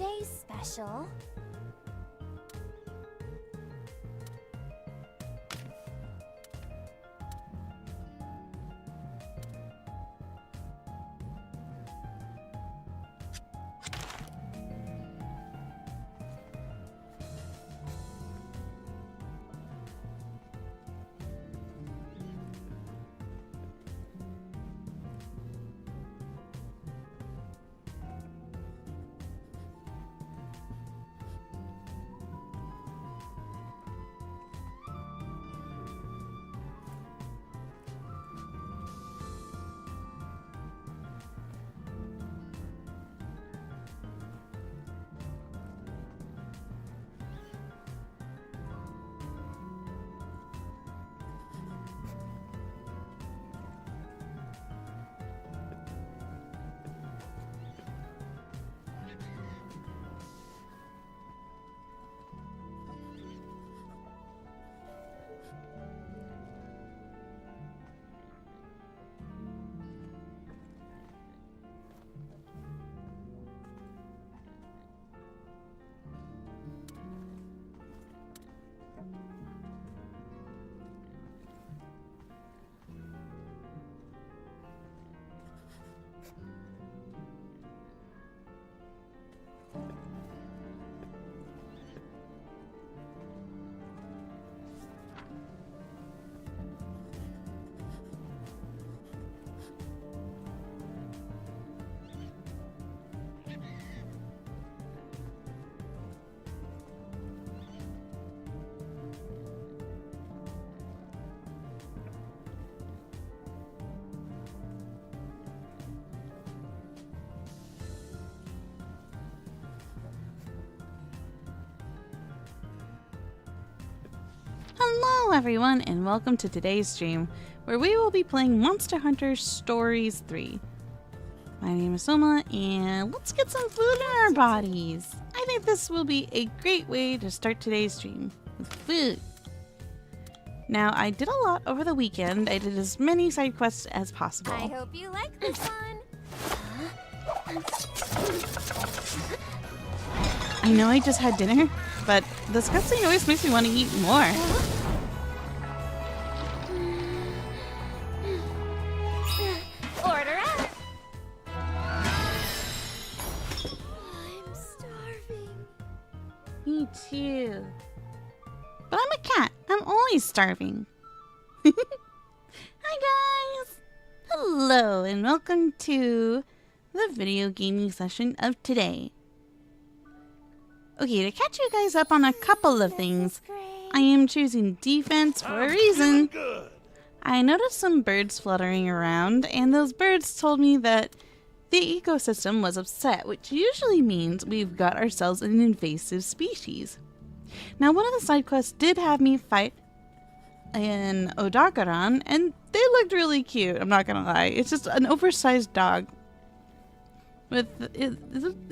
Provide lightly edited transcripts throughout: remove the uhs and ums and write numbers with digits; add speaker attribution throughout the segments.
Speaker 1: today's special?
Speaker 2: Hello everyone and welcome to today's stream where we will be playing Monster Hunter Stories 3. My name is Sohma and let's get some food in our bodies. I think this will be a great way to start today's stream with food. Now I did a lot over the weekend. I did as many side quests as possible.
Speaker 1: I hope you like this one.
Speaker 2: I know I just had dinner, but this cutscene always makes me want to eat more.
Speaker 1: Order up. I'm starving.
Speaker 2: Me too. But I'm a cat. I'm always starving. Hi guys! Hello and welcome to the video gaming session of today. Okay, to catch you guys up on a couple of things, I am choosing defense for a reason. I noticed some birds fluttering around, and those birds told me that the ecosystem was upset, which usually means we've got ourselves an invasive species. Now, one of the side quests did have me fight an Odagaran, and they looked really cute, I'm not gonna lie. It's just an oversized dog. It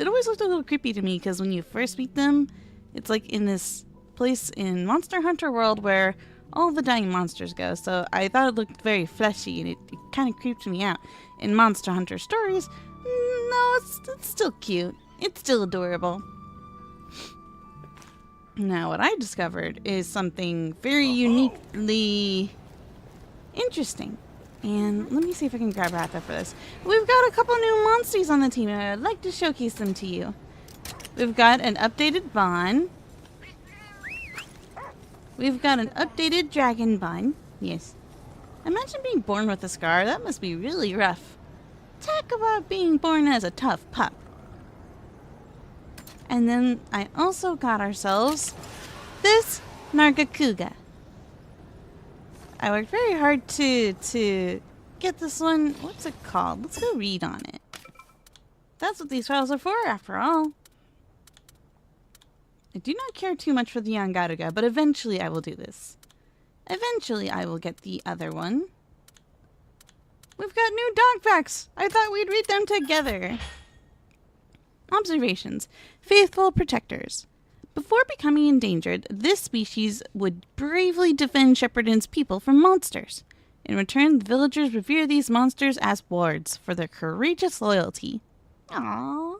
Speaker 2: always looked a little creepy to me because when you first meet them, it's like in this place in Monster Hunter World where all the dying monsters go. So I thought it looked very fleshy and it kind of creeped me out. In Monster Hunter Stories, no, it's still cute. It's still adorable. Now what I discovered is something very uniquely interesting. And let me see if I can grab Ratha for this. We've got a couple new monsties on the team and I'd like to showcase them to you. We've got an updated Bond. We've got an updated Dragon Bun. Yes. Imagine being born with a scar. That must be really rough. Talk about being born as a tough pup. And then I also got ourselves this Nargacuga. I worked very hard to get this one. What's it called? Let's go read on it. That's what these files are for, after all. I do not care too much for the Yangaruga, but eventually I will do this. Eventually I will get the other one. We've got new dog facts. I thought we'd read them together. Observations. Faithful protectors. Before becoming endangered, this species would bravely defend Shepherdin's people from monsters. In return, the villagers revere these monsters as wards for their courageous loyalty. Aww,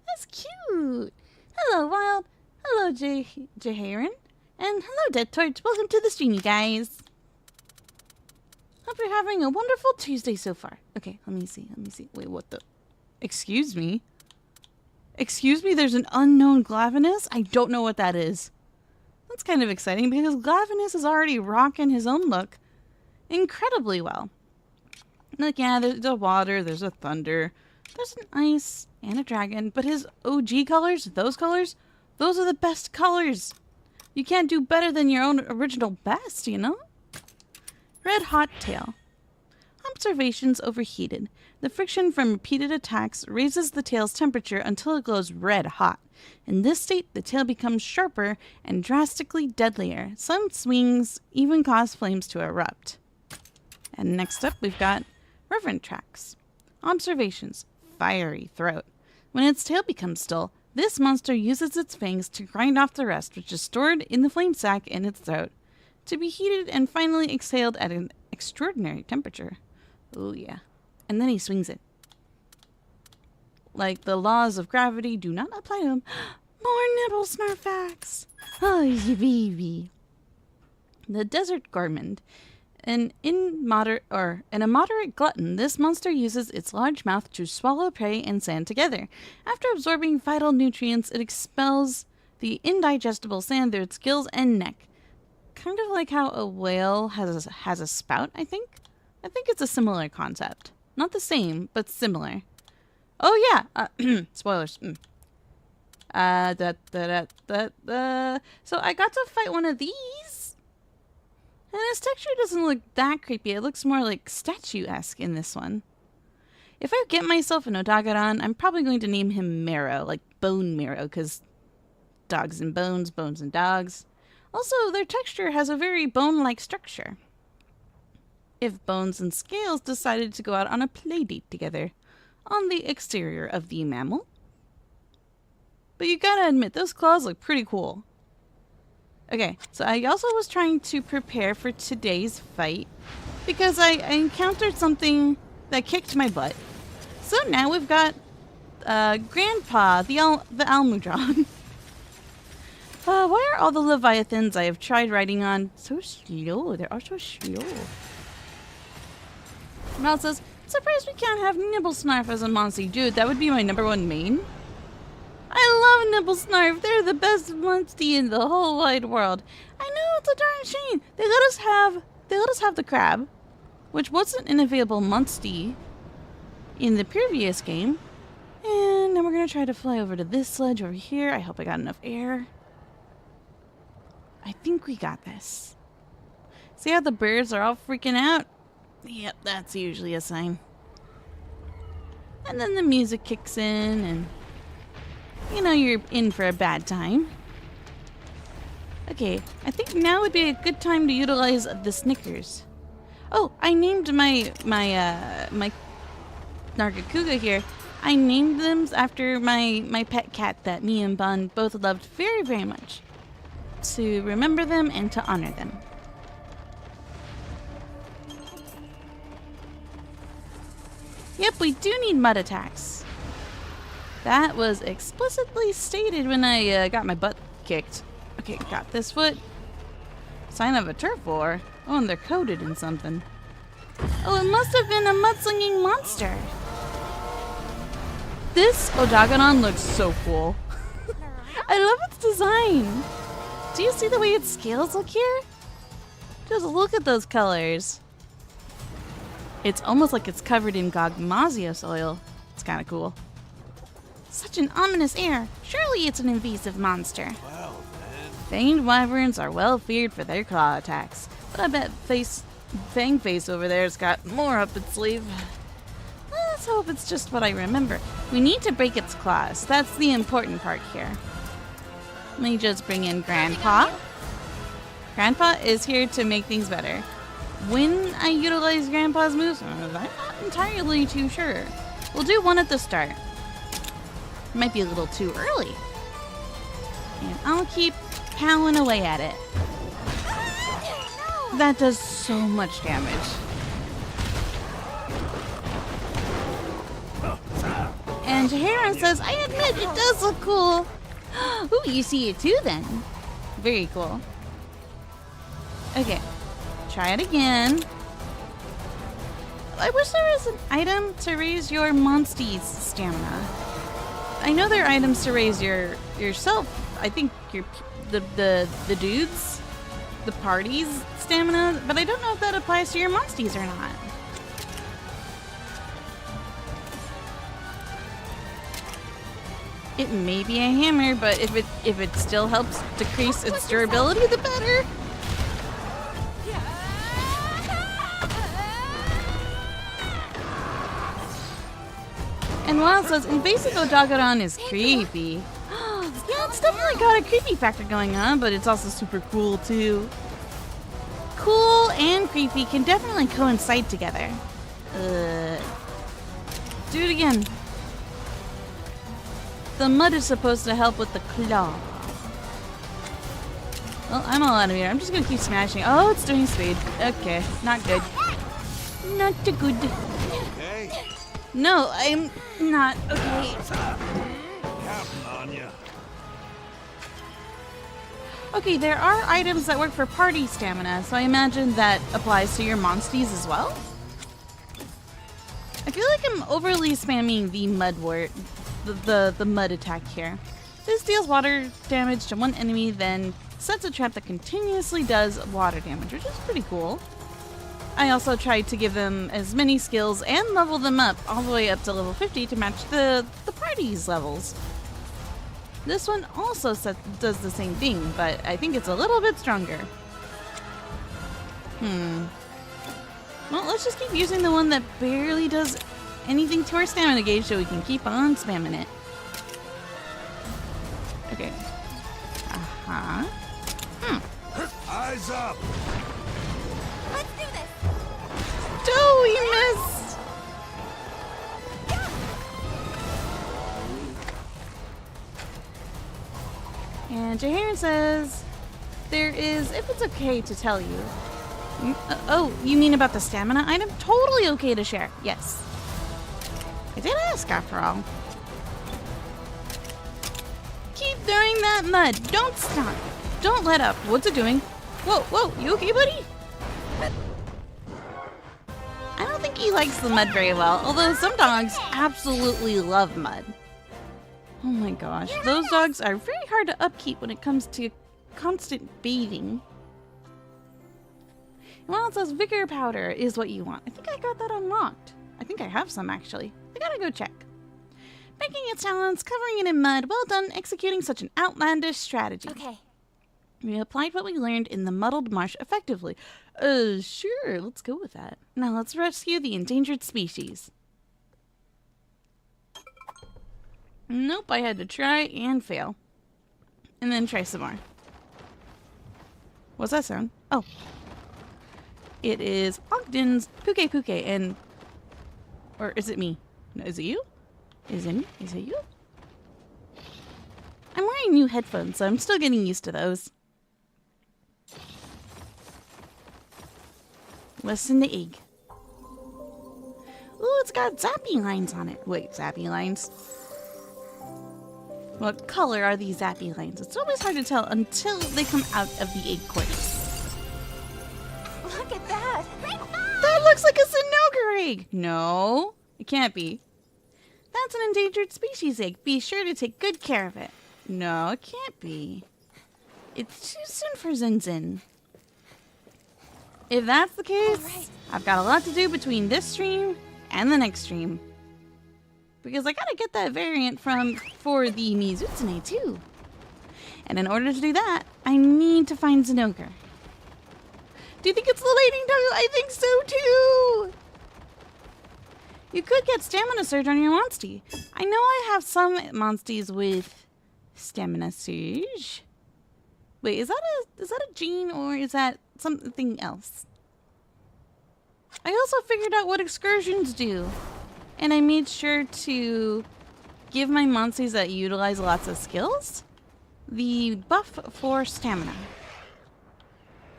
Speaker 2: that's cute. Hello, Wild. Hello, Jaharon. And hello, Dead Torch. Welcome to the stream, you guys. Hope you're having a wonderful Tuesday so far. Okay, let me see. Wait, what the? Excuse me? Excuse me, there's an unknown Glavenus? I don't know what that is. That's kind of exciting because Glavenus is already rocking his own look incredibly well. Like, yeah, there's a water, there's a thunder, there's an ice, and a dragon, but his OG colors, those are the best colors. You can't do better than your own original best, you know? Red hot tail. Observations overheated. The friction from repeated attacks raises the tail's temperature until it glows red hot. In this state, the tail becomes sharper and drastically deadlier. Some swings even cause flames to erupt. And next up, we've got Reverent Tracks. Observations. Fiery throat. When its tail becomes dull, this monster uses its fangs to grind off the rest, which is stored in the flame sac in its throat, to be heated and finally exhaled at an extraordinary temperature. Oh yeah. And then he swings it. Like the laws of gravity do not apply to him. More nibble snarf facts. Oh, you baby. The Desert Gourmand. An immoderate glutton, this monster uses its large mouth to swallow prey and sand together. After absorbing vital nutrients, it expels the indigestible sand through its gills and neck. Kind of like how a whale has a spout, I think. I think it's a similar concept. Not the same, but similar. Oh yeah, spoilers. So I got to fight one of these. And his texture doesn't look that creepy. It looks more like statue-esque in this one. If I get myself an Odagadon, I'm probably going to name him Marrow, like Bone Marrow, because dogs and bones, bones and dogs. Also, their texture has a very bone-like structure. If Bones and Scales decided to go out on a playdate together on the exterior of the mammal. But you gotta admit, those claws look pretty cool. Okay, so I also was trying to prepare for today's fight because I encountered something that kicked my butt. So now we've got Grandpa, the Almudron. Why are all the Leviathans I have tried riding on so slow? They are so slow. Mal says, surprised we can't have Nibblesnarf as a Monstie. Dude, that would be my #1 main. I love Nibblesnarf. They're the best Monstie in the whole wide world. I know, it's a darn shame. They let us have the crab, which wasn't an available Monstie in the previous game. And then we're gonna try to fly over to this sledge over here. I hope I got enough air. I think we got this. See how the birds are all freaking out? Yep, that's usually a sign. And then the music kicks in and you know you're in for a bad time. Okay, I think now would be a good time to utilize the Snickers. Oh, I named my Nargacuga here. I named them after my pet cat that me and Bun both loved very, very much. To remember them and to honor them. Yep, we do need mud attacks. That was explicitly stated when I got my butt kicked. Okay, got this foot. Sign of a turf war. Oh, and they're coated in something. Oh, it must have been a mudslinging monster. This Odagadon looks so cool. I love its design. Do you see the way its scales look here? Just look at those colors. It's almost like it's covered in Gogmazios oil. It's kind of cool. Such an ominous air. Surely it's an invasive monster.
Speaker 3: Wow, man.
Speaker 2: Fanged wyverns are well feared for their claw attacks, but I bet Fangface over there's got more up its sleeve. Let's hope it's just what I remember. We need to break its claws. That's the important part here. Let me just bring in Grandpa. Grandpa is here to make things better. When I utilize Grandpa's moves, I'm not entirely too sure. We'll do one at the start. Might be a little too early. And I'll keep pounding away at it. That does so much damage. And Jaharon says, I admit it does look cool. Ooh, you see it too then. Very cool. Okay, try it again. I wish there was an item to raise your Monstie's stamina. I know there are items to raise yourself. I think the dudes, the party's stamina, but I don't know if that applies to your Monsties or not. It may be a hammer, but if it still helps decrease its durability, the better. And Wild says invasive Odagodon is creepy. Yeah, it's definitely got a creepy factor going on, but it's also super cool too. Cool and creepy can definitely coincide together. Do it again. The mud is supposed to help with the claw. Well, I'm all out of here. I'm just gonna keep smashing. Oh, it's doing speed. Okay, not good. Not too good.
Speaker 3: Okay.
Speaker 2: No, I'm not okay.
Speaker 3: Counting on you.
Speaker 2: Okay, there are items that work for party stamina, so I imagine that applies to your Monsties as well. I feel like I'm overly spamming the mud word, the mud attack here. This deals water damage to one enemy, then sets a trap that continuously does water damage, which is pretty cool. I also tried to give them as many skills and level them up all the way up to level 50 to match the party's levels. This one also does the same thing, but I think it's a little bit stronger. Well, let's just keep using the one that barely does anything to our stamina gauge so we can keep on spamming it. Okay. Uh-huh.
Speaker 3: Eyes up.
Speaker 1: Let's do this.
Speaker 2: Oh, we missed! And Jahan says, there is, if it's okay to tell you. Oh, you mean about the stamina item? Totally okay to share. Yes. I did ask after all. Keep throwing that mud. Don't stop. Don't let up. What's it doing? Whoa, whoa, you okay, buddy? I don't think he likes the mud very well, although some dogs absolutely love mud. Oh my gosh, those dogs are very hard to upkeep when it comes to constant bathing. Well, it says vigor powder is what you want. I think I got that unlocked. I think I have some actually. I gotta go check. Making its talents, covering it in mud. Well done executing such an outlandish strategy.
Speaker 1: Okay.
Speaker 2: We applied what we learned in the muddled marsh effectively. Sure, let's go with that. Now let's rescue the endangered species. Nope, I had to try and fail. And then try some more. What's that sound? Oh. It is Ogden's Puke Puke and... Or is it me? No, is it you? Is it me? Is it you? I'm wearing new headphones, so I'm still getting used to those. Listen to egg. Ooh, it's got zappy lines on it. Wait, zappy lines? What color are these zappy lines? It's always hard to tell until they come out of the egg quarters.
Speaker 1: Look at that.
Speaker 2: That looks like a Sinogar egg. No, it can't be. That's an endangered species egg. Be sure to take good care of it. No, it can't be. It's too soon for Zinzin. If that's the case,
Speaker 1: right.
Speaker 2: I've got a lot to do between this stream and the next stream. Because I gotta get that variant for the Mizutsune too. And in order to do that, I need to find Zinogre. Do you think it's the Lightning Dog? I think so too! You could get Stamina Surge on your Monstie. I know I have some Monsties with Stamina Surge. Wait, is that a gene or is that something else? I also figured out what excursions do. And I made sure to give my Monsties that utilize lots of skills the buff for stamina.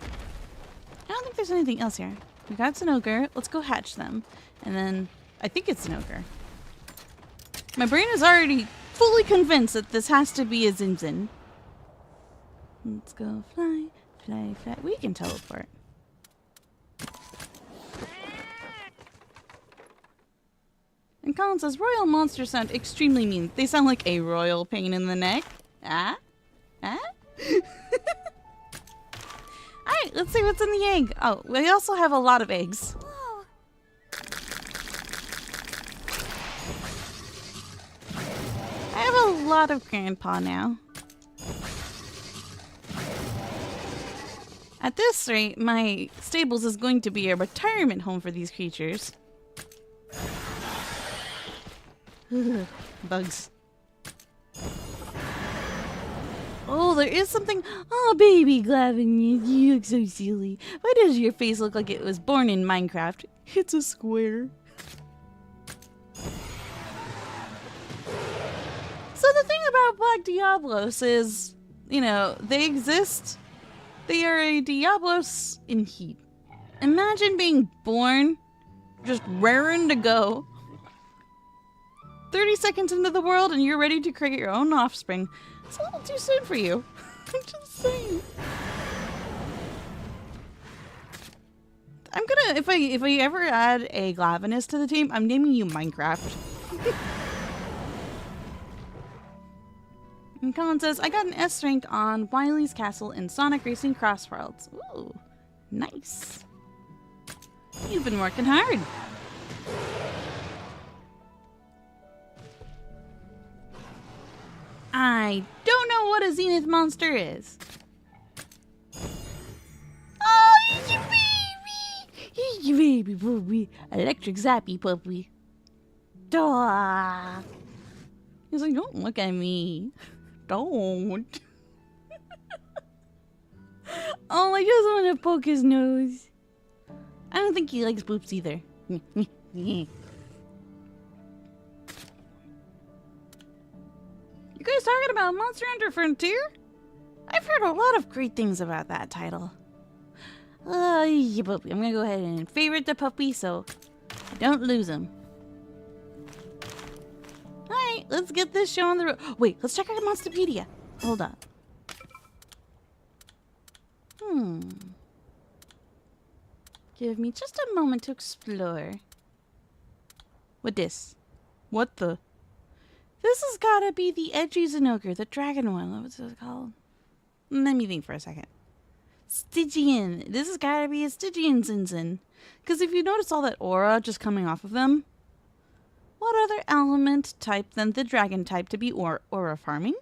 Speaker 2: I don't think there's anything else here. We got Zinogre. Let's go hatch them. And then I think it's Zinogre. My brain is already fully convinced that this has to be a Zinzin. Let's go fly, fly, fly. We can teleport. And Colin says, royal monsters sound extremely mean. They sound like a royal pain in the neck. Ah? Ah? Alright, let's see what's in the egg. Oh, we also have a lot of eggs.
Speaker 1: Whoa.
Speaker 2: I have a lot of grandpa now. At this rate, my stables is going to be a retirement home for these creatures. Bugs. Oh, there is something. Oh, baby Glavin, you look so silly. Why does your face look like it was born in Minecraft? It's a square. So the thing about Black Diablos is, you know, they exist. They are a Diablos in heat. Imagine being born, just raring to go. 30 seconds into the world and you're ready to create your own offspring. It's a little too soon for you. I'm just saying. I'm gonna, if I ever add a Glavinus to the team, I'm naming you Minecraft. And Colin says, I got an S rank on Wily's Castle in Sonic Racing Crossworlds. Ooh, nice. You've been working hard. I don't know what a Zenith monster is. Oh, he's your baby! He's your baby puppy. Electric zappy puppy. Duh. He's like, don't look at me. Don't. Oh, I just want to poke his nose. I don't think he likes boops either. You guys talking about Monster Hunter Frontier? I've heard a lot of great things about that title. Yeah, puppy. I'm gonna go ahead and favorite the puppy so I don't lose him. Alright, let's get this show on the road. Wait, let's check out Monsterpedia. Hold up. Give me just a moment to explore. What this? What the? This has gotta be the edgy Zinogre, the dragon one. What's it called? Let me think for a second. Stygian. This has gotta be a Stygian Zinzin. Because if you notice all that aura just coming off of them, what other element type than the dragon type to be aura farming?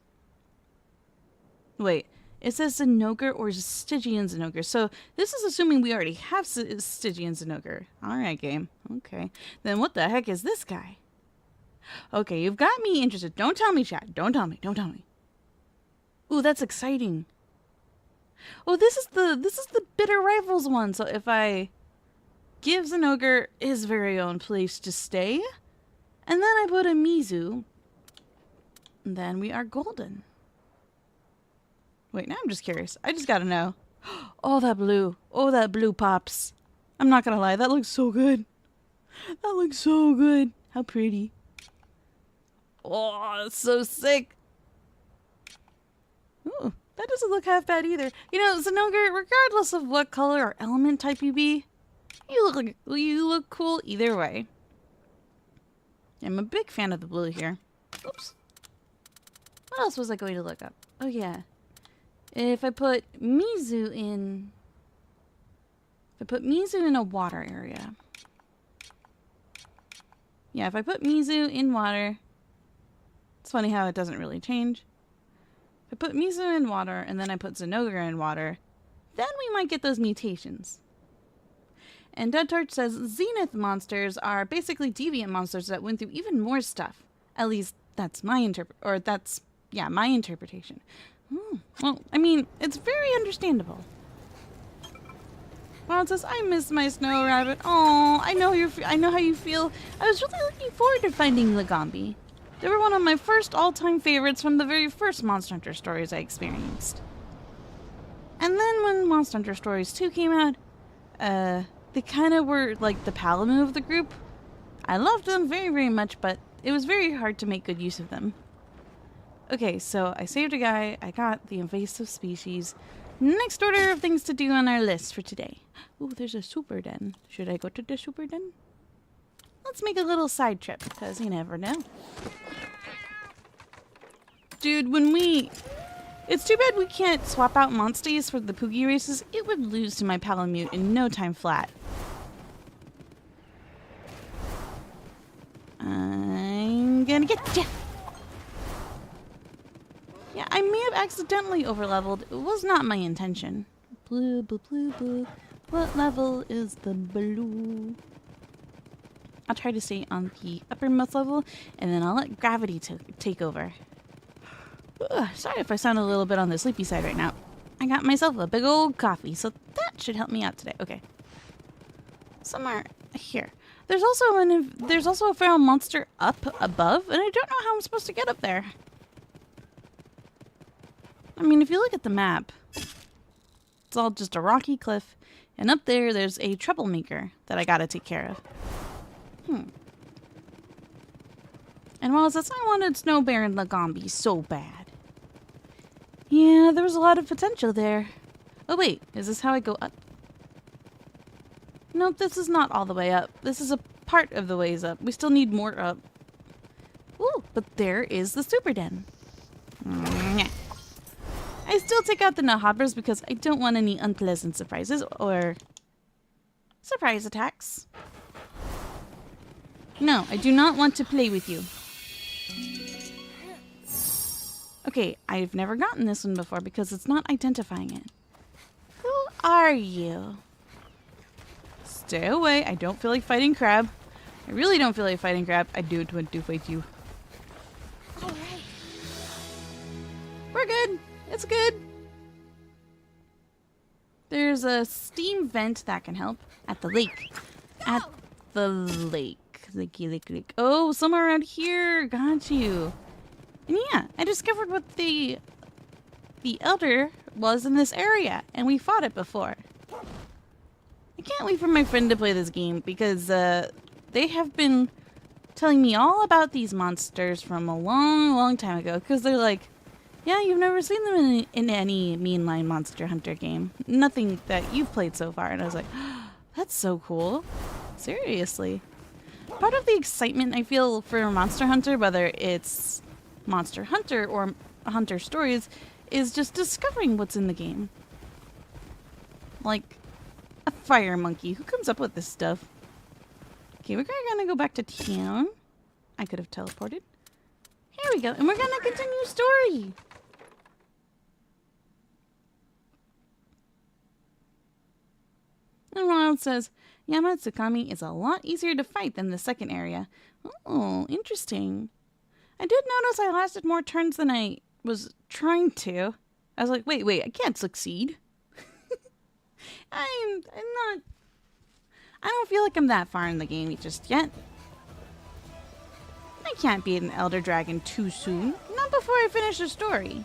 Speaker 2: Wait, it says Zinogre or Stygian Zinogre. So this is assuming we already have Stygian Zinogre. Alright, game. Okay. Then what the heck is this guy? Okay, you've got me interested. Don't tell me, chat. Don't tell me. Don't tell me. Ooh, that's exciting. Oh, this is the Bitter Rivals one. So if I give Zinogre his very own place to stay, and then I put a Mizu, then we are golden. Wait, now I'm just curious. I just gotta know. Oh, that blue. Oh, that blue pops. I'm not gonna lie. That looks so good. That looks so good. How pretty. Oh, that's so sick. Ooh, that doesn't look half bad either. You know, Zinogre, regardless of what color or element type you be, you look cool either way. I'm a big fan of the blue here. Oops. What else was I going to look up? Oh, yeah. If I put Mizu in... If I put Mizu in a water area. Yeah, if I put Mizu in water... It's funny how it doesn't really change. If I put Mizu in water and then I put Zinogre in water, then we might get those mutations. And Dead Torch says Zenith monsters are basically deviant monsters that went through even more stuff. At least that's my my interpretation. Well, I mean, it's very understandable. Well, it says, I miss my snow rabbit. Oh, I know how you feel. I was really looking forward to finding Lagombi. They were one of my first all-time favorites from the very first Monster Hunter stories I experienced. And then when Monster Hunter Stories 2 came out, they kind of were like the Palamu of the group. I loved them very, very much, but it was very hard to make good use of them. Okay, so I saved a guy. I got the invasive species. Next order of things to do on our list for today. Oh, there's a super den. Should I go to the super den? Let's make a little side trip, because you never know. Dude, it's too bad we can't swap out Monsties for the Poogie races. It would lose to my Palamute in no time flat. I'm gonna get ya! Yeah, I may have accidentally overleveled. It was not my intention. Blue, blue, blue, blue. What level is the blue? I'll try to stay on the uppermost level, and then I'll let gravity take over. Ugh, sorry if I sound a little bit on the sleepy side right now. I got myself a big old coffee, so that should help me out today. Okay. Somewhere here. There's also a feral monster up above, and I don't know how I'm supposed to get up there. I mean, if you look at the map, it's all just a rocky cliff, and up there's a troublemaker that I gotta take care of. And while that's I wanted Snow Baron Lagombi so bad. Yeah, there was a lot of potential there. Oh wait, is this how I go up? Nope, this is not all the way up. This is a part of the ways up. We still need more up. Ooh, but there is the super den. I still take out the nuthoppers because I don't want any unpleasant surprises or surprise attacks. No, I do not want to play with you. Okay, I've never gotten this one before because it's not identifying it. Who are you? Stay away. I don't feel like fighting Crab. I really don't feel like fighting Crab. I do want to fight you.
Speaker 1: All right.
Speaker 2: We're good. It's good. There's a steam vent that can help at the lake. At the lake. Lake. Oh, somewhere around here. Got you. And yeah, I discovered what the elder was in this area, and we fought it before. I can't wait for my friend to play this game because they have been telling me all about these monsters from a long, long time ago. Because they're like, yeah, you've never seen them in any mainline Monster Hunter game. Nothing that you've played so far. And I was like, oh, that's so cool. Seriously. Part of the excitement I feel for Monster Hunter, whether it's Monster Hunter or Hunter Stories, is just discovering what's in the game. Like a fire monkey. Who comes up with this stuff? Okay, we're gonna go back to town. I could have teleported. Here we go. And we're gonna continue story. And Ronald says, Yamatsukami is a lot easier to fight than the second area. Oh, interesting. I did notice I lasted more turns than I was trying to. I was like, wait, I can't succeed. I don't feel like I'm that far in the game just yet. I can't beat an Elder Dragon too soon. Not before I finish the story.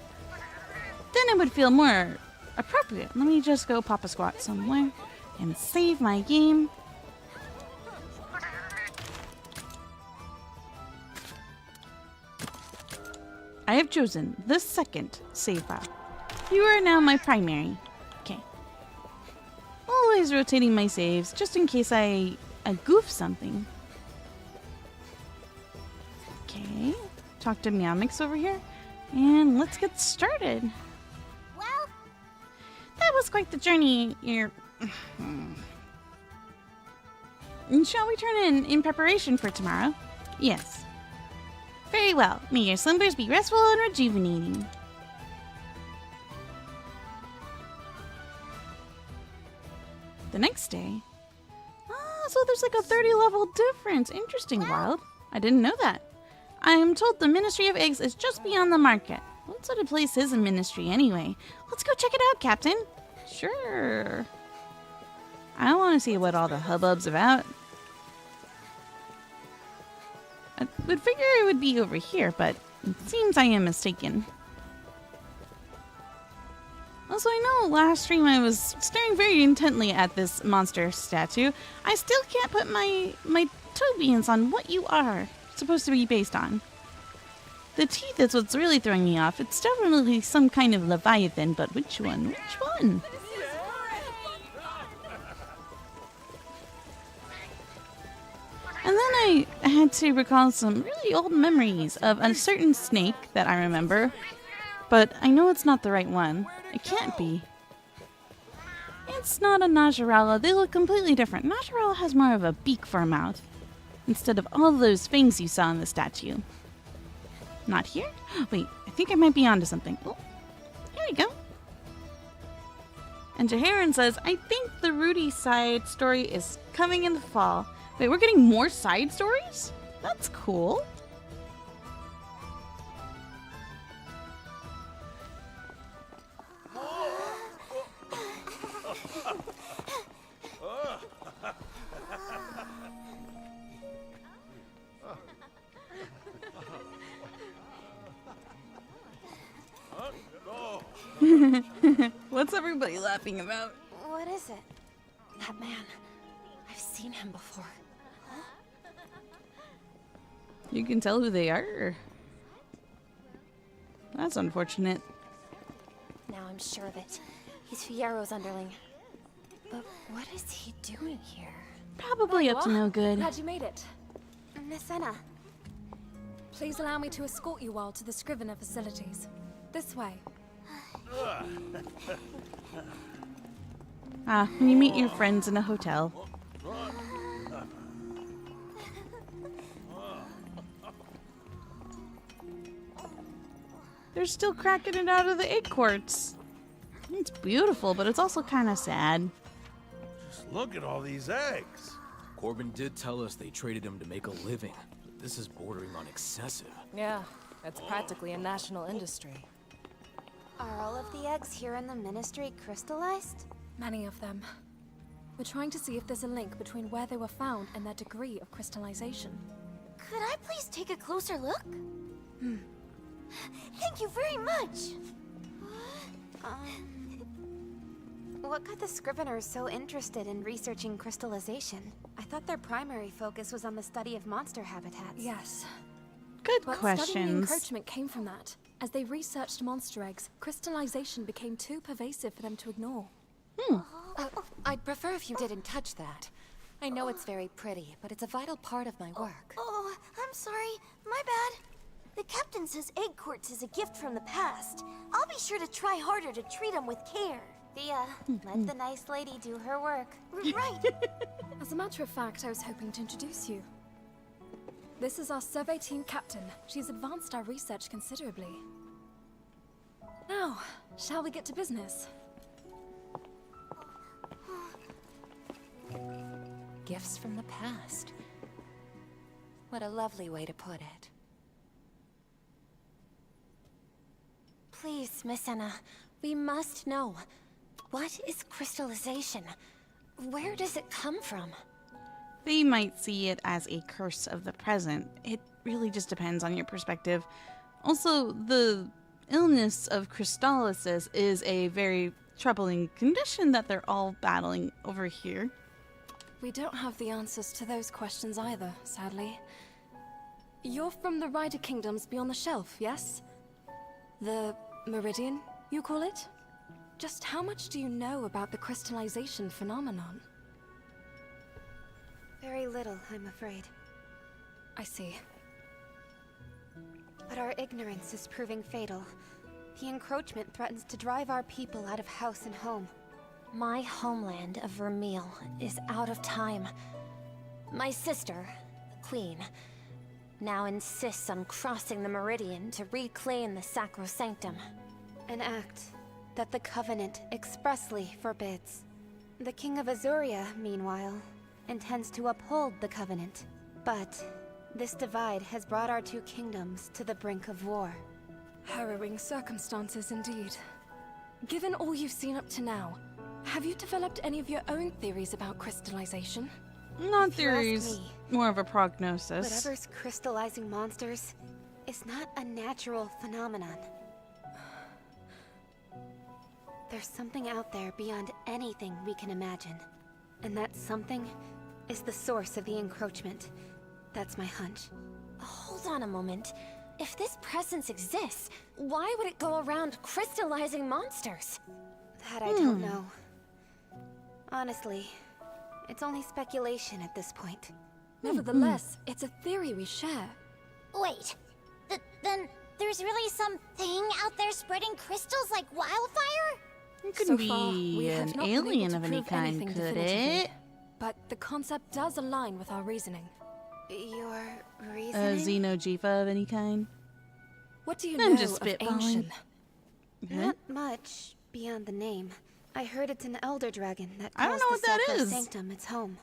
Speaker 2: Then it would feel more appropriate. Let me just go pop a squat somewhere and save my game. I have chosen the second save file. You are now my primary. Okay. Always rotating my saves just in case I goof something. Okay. Talk to Meowmix over here. And let's get started.
Speaker 1: Well,
Speaker 2: That was quite the journey. And shall we turn in preparation for tomorrow? Yes. Very well. May your slumbers be restful and rejuvenating. The next day. So there's like a 30 level difference. Interesting, Wild. I didn't know that. I am told the Ministry of Eggs is just beyond the market. What sort of place is a ministry anyway? Let's go check it out, Captain. Sure. I want to see what all the hubbub's about. I would figure it would be over here, but it seems I am mistaken. Also, I know last stream I was staring very intently at this monster statue. I still can't put my toe beans on what you are supposed to be based on. The teeth is what's really throwing me off. It's definitely some kind of leviathan, but which one? Which one? And then I had to recall some really old memories of a certain snake that I remember, but I know it's not the right one. It can't be. It's not a Najarala. They look completely different. Najarala has more of a beak for a mouth, instead of all those fangs you saw in the statue. Not here? Wait, I think I might be onto something. Oh, here we go. And Jaharon says, I think the Rudy side story is coming in the fall. Wait, we're getting more side stories? That's cool. What's everybody laughing about?
Speaker 1: What is it? That man. I've seen him before.
Speaker 2: You can tell who they are. That's unfortunate.
Speaker 1: Now I'm sure of it. He's Fiero's underling. But what is he doing here?
Speaker 2: Probably up to no good.
Speaker 4: Glad you made it.
Speaker 1: Miss Anna.
Speaker 4: Please allow me to escort you all to the Scrivener facilities. This way.
Speaker 2: When you meet your friends in a hotel. They're still cracking it out of the egg quartz. It's beautiful, but it's also kind of sad.
Speaker 3: Just look at all these eggs.
Speaker 5: Corbin did tell us they traded him to make a living. But this is bordering on excessive.
Speaker 4: Yeah, that's practically a national industry.
Speaker 1: Are all of the eggs here in the Ministry crystallized?
Speaker 4: Many of them. We're trying to see if there's a link between where they were found and their degree of crystallization.
Speaker 1: Could I please take a closer look? Thank you very much! What got the Scriveners so interested in researching crystallization? I thought their primary focus was on the study of monster habitats.
Speaker 4: Yes.
Speaker 2: Good
Speaker 4: But studying the
Speaker 2: questions.
Speaker 4: encroachment came from that. As they researched monster eggs, crystallization became too pervasive for them to ignore.
Speaker 6: I'd prefer if you didn't touch that. I know it's very pretty, but it's a vital part of my work.
Speaker 1: Oh, I'm sorry. My bad. The captain says egg quartz is a gift from the past. I'll be sure to try harder to treat them with care. Thea, let the nice lady do her work. Right.
Speaker 4: As a matter of fact, I was hoping to introduce you. This is our survey team captain. She's advanced our research considerably. Now, shall we get to business?
Speaker 6: Gifts from the past. What a lovely way to put it.
Speaker 1: Please, Miss Anna, we must know. What is crystallization? Where does it come from?
Speaker 2: They might see it as a curse of the present. It really just depends on your perspective. Also, the illness of crystallysis is a very troubling condition that they're all battling over here.
Speaker 4: We don't have the answers to those questions either, sadly. You're from the Rider Kingdoms beyond the shelf, yes? The Meridian, you call it? Just how much do you know about the crystallization phenomenon?
Speaker 1: Very little, I'm afraid.
Speaker 4: I see.
Speaker 1: But our ignorance is proving fatal. The encroachment threatens to drive our people out of house and home.
Speaker 6: My homeland of Vermeil is out of time. My sister, the Queen, now insists on crossing the Meridian to reclaim the Sacrosanctum.
Speaker 1: An act that the Covenant expressly forbids. The King of Azuria, meanwhile, intends to uphold the Covenant. But this divide has brought our two kingdoms to the brink of war.
Speaker 4: Harrowing circumstances indeed. Given all you've seen up to now, have you developed any of your own theories about crystallization?
Speaker 2: Not
Speaker 1: If you ask
Speaker 2: theories,
Speaker 1: me,
Speaker 2: more of a prognosis.
Speaker 1: whatever's crystallizing monsters is not a natural phenomenon. There's something out there beyond anything we can imagine. And that something is the source of the encroachment. That's my hunch.
Speaker 6: Hold on a moment. If this presence exists, why would it go around crystallizing monsters?
Speaker 1: That I don't know. Honestly, it's only speculation at this point.
Speaker 4: Nevertheless, it's a theory we share.
Speaker 7: Wait, then there's really some thing out there spreading crystals like wildfire?
Speaker 2: It could
Speaker 4: So
Speaker 2: be
Speaker 4: far, we have
Speaker 2: an
Speaker 4: not been able
Speaker 2: alien
Speaker 4: to
Speaker 2: of any
Speaker 4: prove
Speaker 2: kind,
Speaker 4: anything
Speaker 2: could
Speaker 4: definitively.
Speaker 2: it?
Speaker 4: But the concept does align with our reasoning.
Speaker 1: Your
Speaker 2: A
Speaker 1: reasoning?
Speaker 2: xenojifa of any kind?
Speaker 4: What do you
Speaker 2: I'm
Speaker 4: know
Speaker 2: just
Speaker 4: of
Speaker 2: spitballing.
Speaker 4: Ancient?
Speaker 1: Not much beyond the name. I heard it's an elder dragon that
Speaker 2: I don't
Speaker 1: calls
Speaker 2: know
Speaker 1: the
Speaker 2: what that
Speaker 1: Sacred
Speaker 2: is.
Speaker 1: Sanctum its home.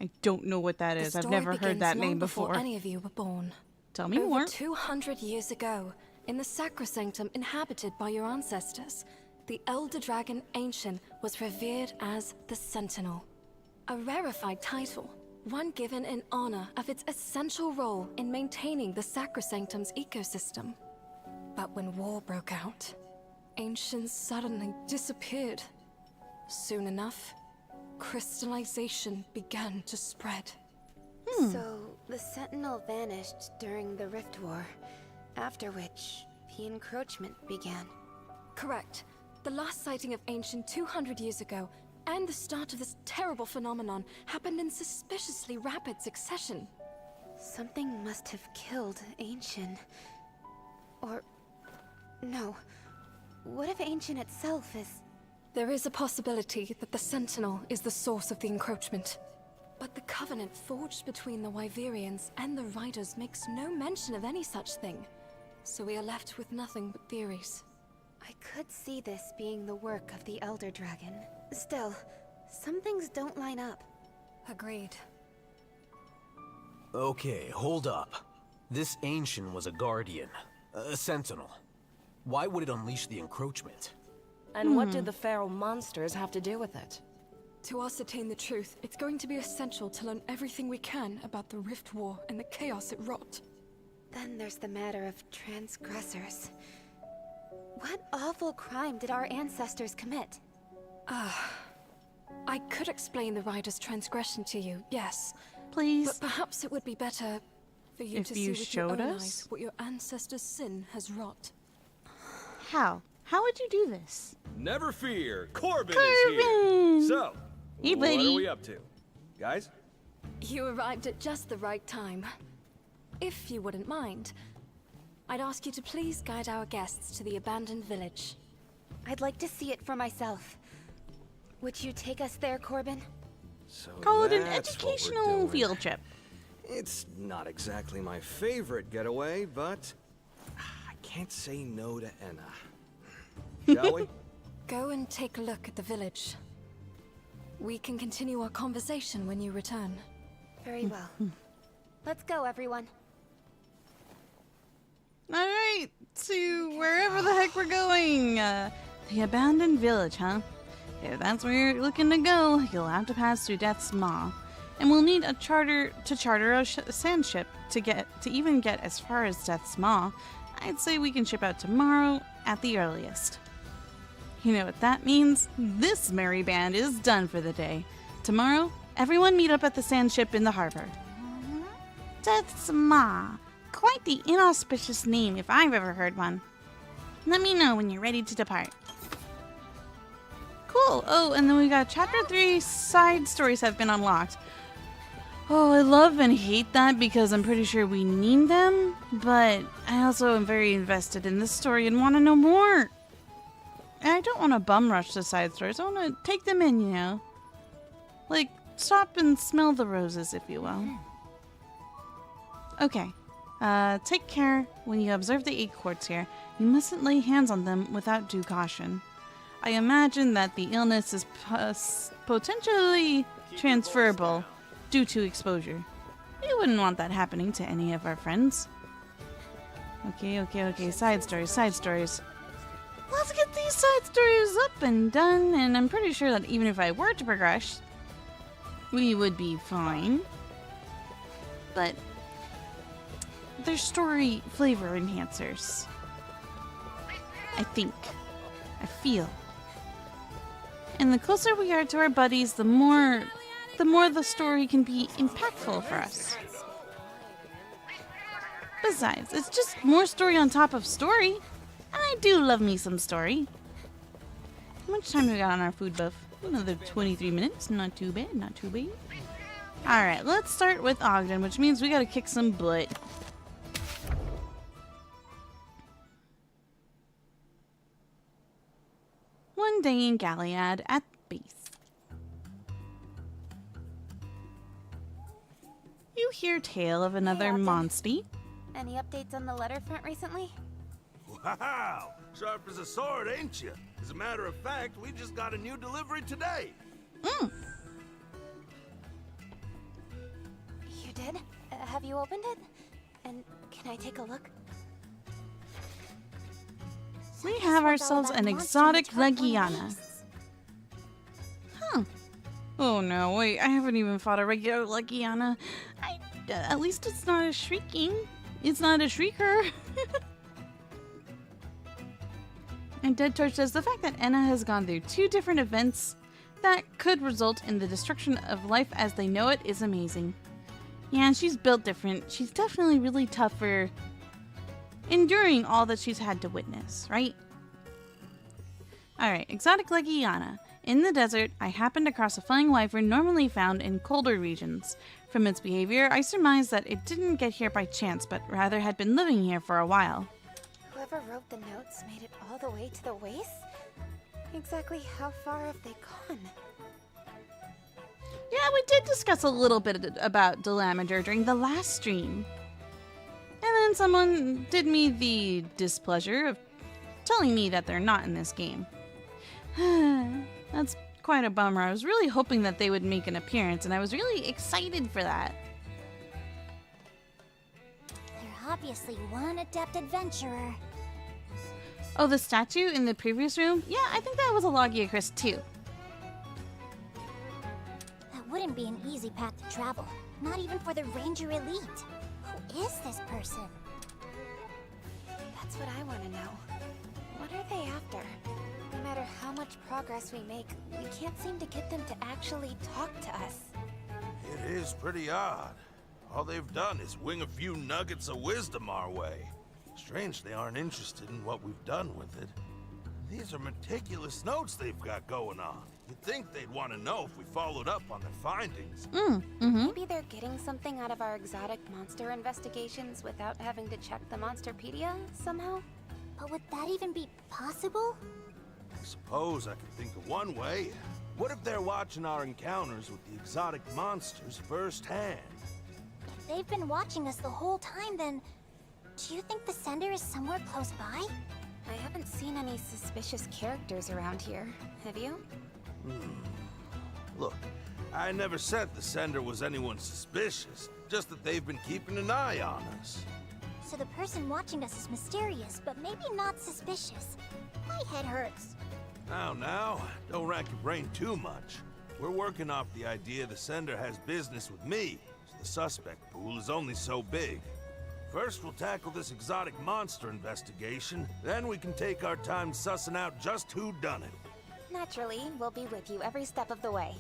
Speaker 2: I don't know what that
Speaker 4: The
Speaker 2: is. I've
Speaker 4: story
Speaker 2: never heard
Speaker 4: begins
Speaker 2: that
Speaker 4: long
Speaker 2: name before.
Speaker 4: any of you were born.
Speaker 2: Tell me
Speaker 4: Over
Speaker 2: more.
Speaker 4: 200 years ago, in the Sacrosanctum inhabited by your ancestors, the elder dragon Ancient was revered as the Sentinel. A rarefied title, one given in honor of its essential role in maintaining the Sacrosanctum's ecosystem. But when war broke out, Ancient suddenly disappeared. Soon enough, crystallization began to spread.
Speaker 1: So, the Sentinel vanished during the Rift War, after which the encroachment began.
Speaker 4: Correct. The last sighting of Ancient 200 years ago, and the start of this terrible phenomenon, happened in suspiciously rapid succession.
Speaker 1: Something must have killed Ancient. Or... no. What if Ancient itself is...
Speaker 4: There is a possibility that the Sentinel is the source of the encroachment. But the covenant forged between the Wyverians and the Riders makes no mention of any such thing. So we are left with nothing but theories.
Speaker 1: I could see this being the work of the Elder Dragon. Still, some things don't line up.
Speaker 4: Agreed.
Speaker 5: Okay, hold up. This Ancient was a guardian, a sentinel. Why would it unleash the encroachment?
Speaker 8: And what did the feral monsters have to do with it?
Speaker 4: To ascertain the truth, it's going to be essential to learn everything we can about the Rift War and the chaos it wrought.
Speaker 1: Then there's the matter of transgressors. What awful crime did our ancestors commit?
Speaker 4: I could explain the Rider's transgression to you, yes.
Speaker 2: Please.
Speaker 4: But perhaps it would be better for you
Speaker 2: If
Speaker 4: to
Speaker 2: you
Speaker 4: see with your
Speaker 2: showed
Speaker 4: own
Speaker 2: us?
Speaker 4: eyes what your ancestors' sin has wrought.
Speaker 2: How? How would you do this?
Speaker 9: Never fear, Corbin
Speaker 2: Corbin!
Speaker 9: is here. So,
Speaker 2: Hey,
Speaker 9: what
Speaker 2: buddy.
Speaker 9: are we up to? Guys?
Speaker 4: You arrived at just the right time. If you wouldn't mind, I'd ask you to please guide our guests to the abandoned village.
Speaker 1: I'd like to see it for myself. Would you take us there, Corbin?
Speaker 9: So
Speaker 2: Call it an
Speaker 9: that's what we're
Speaker 2: educational
Speaker 9: doing.
Speaker 2: field trip.
Speaker 9: It's not exactly my favorite getaway, but I can't say no to Enna. Shall we?
Speaker 4: Go and take a look at the village. We can continue our conversation when you return.
Speaker 1: Very well. Let's go, everyone.
Speaker 2: Alright, to wherever the heck we're going. The abandoned village, huh? If that's where you're looking to go, you'll have to pass through Death's Maw. And we'll need a charter a sand ship to even get as far as Death's Maw. I'd say we can ship out tomorrow at the earliest. You know what that means? This merry band is done for the day. Tomorrow, everyone meet up at the sand ship in the harbor. Death's Maw. Quite the inauspicious name if I've ever heard one. Let me know when you're ready to depart. Cool. Oh, and then we got Chapter 3 side stories have been unlocked. Oh, I love and hate that because I'm pretty sure we need them, but I also am very invested in this story and want to know more. And I don't want to bum rush the side stories. I want to take them in, you know. Like, stop and smell the roses, if you will. Okay. Take care when you observe the 8 quartz here. You mustn't lay hands on them without due caution. I imagine that the illness is potentially transferable due to exposure. We wouldn't want that happening to any of our friends. Okay. Side stories. Let's get these side stories up and done, and I'm pretty sure that even if I were to progress, we would be fine. But they're story flavor enhancers. I think. I feel. And the closer we are to our buddies, the more the story can be impactful for us. Besides, it's just more story on top of story. And I do love me some story. How much time do we got on our food buff? Another 23 minutes. Not too bad, not too bad. Alright, let's start with Ogden, which means we gotta kick some butt. One day in Galliad at base. You hear tale of another
Speaker 1: Ogden.
Speaker 2: Monstie.
Speaker 1: Any updates on the letter front recently?
Speaker 3: Wow! Sharp as a sword, ain't you? As a matter of fact, we just got a new delivery today.
Speaker 2: Mm.
Speaker 1: You did? Have you opened it? And can I take a look?
Speaker 2: We have ourselves an exotic Legiana. Huh. Oh no, wait, I haven't even fought a regular Legiana. At least it's not a shrieking. It's not a shrieker. And Dead Torch says the fact that Enna has gone through 2 different events that could result in the destruction of life as they know it is amazing. Yeah, she's built different. She's definitely really tough for enduring all that she's had to witness, right? Alright, exotic Legiana. In the desert, I happened across a flying wyvern normally found in colder regions. From its behavior, I surmised that it didn't get here by chance, but rather had been living here for a while.
Speaker 1: Whoever wrote the notes made it all the way to the waste? Exactly how far have they gone?
Speaker 2: Yeah, we did discuss a little bit about Delamager during the last stream. And then someone did me the displeasure of telling me that they're not in this game. That's quite a bummer. I was really hoping that they would make an appearance, and I was really excited for that.
Speaker 7: They're obviously one adept adventurer.
Speaker 2: Oh, the statue in the previous room? Yeah, I think that was a Logia-Chris too.
Speaker 7: That wouldn't be an easy path to travel. Not even for the Ranger Elite. Who is this person?
Speaker 1: That's what I want to know. What are they after? No matter how much progress we make, we can't seem to get them to actually talk to us.
Speaker 3: It is pretty odd. All they've done is wing a few nuggets of wisdom our way. Strange they aren't interested in what we've done with it. These are meticulous notes they've got going on. You'd think they'd want to know if we followed up on their findings.
Speaker 1: Maybe they're getting something out of our exotic monster investigations without having to check the Monsterpedia somehow?
Speaker 7: But would that even be possible?
Speaker 3: I suppose I could think of one way. What if they're watching our encounters with the exotic monsters firsthand?
Speaker 7: If they've been watching us the whole time, then do you think the sender is somewhere close by?
Speaker 1: I haven't seen any suspicious characters around here, have you?
Speaker 3: Look, I never said the sender was anyone suspicious, just that they've been keeping an eye on us.
Speaker 7: So the person watching us is mysterious, but maybe not suspicious. My head hurts.
Speaker 3: Now, don't rack your brain too much. We're working off the idea the sender has business with me, so the suspect pool is only so big. First, we'll tackle this exotic monster investigation, then we can take our time sussing out just who done it.
Speaker 1: Naturally, we'll be with you every step of the way.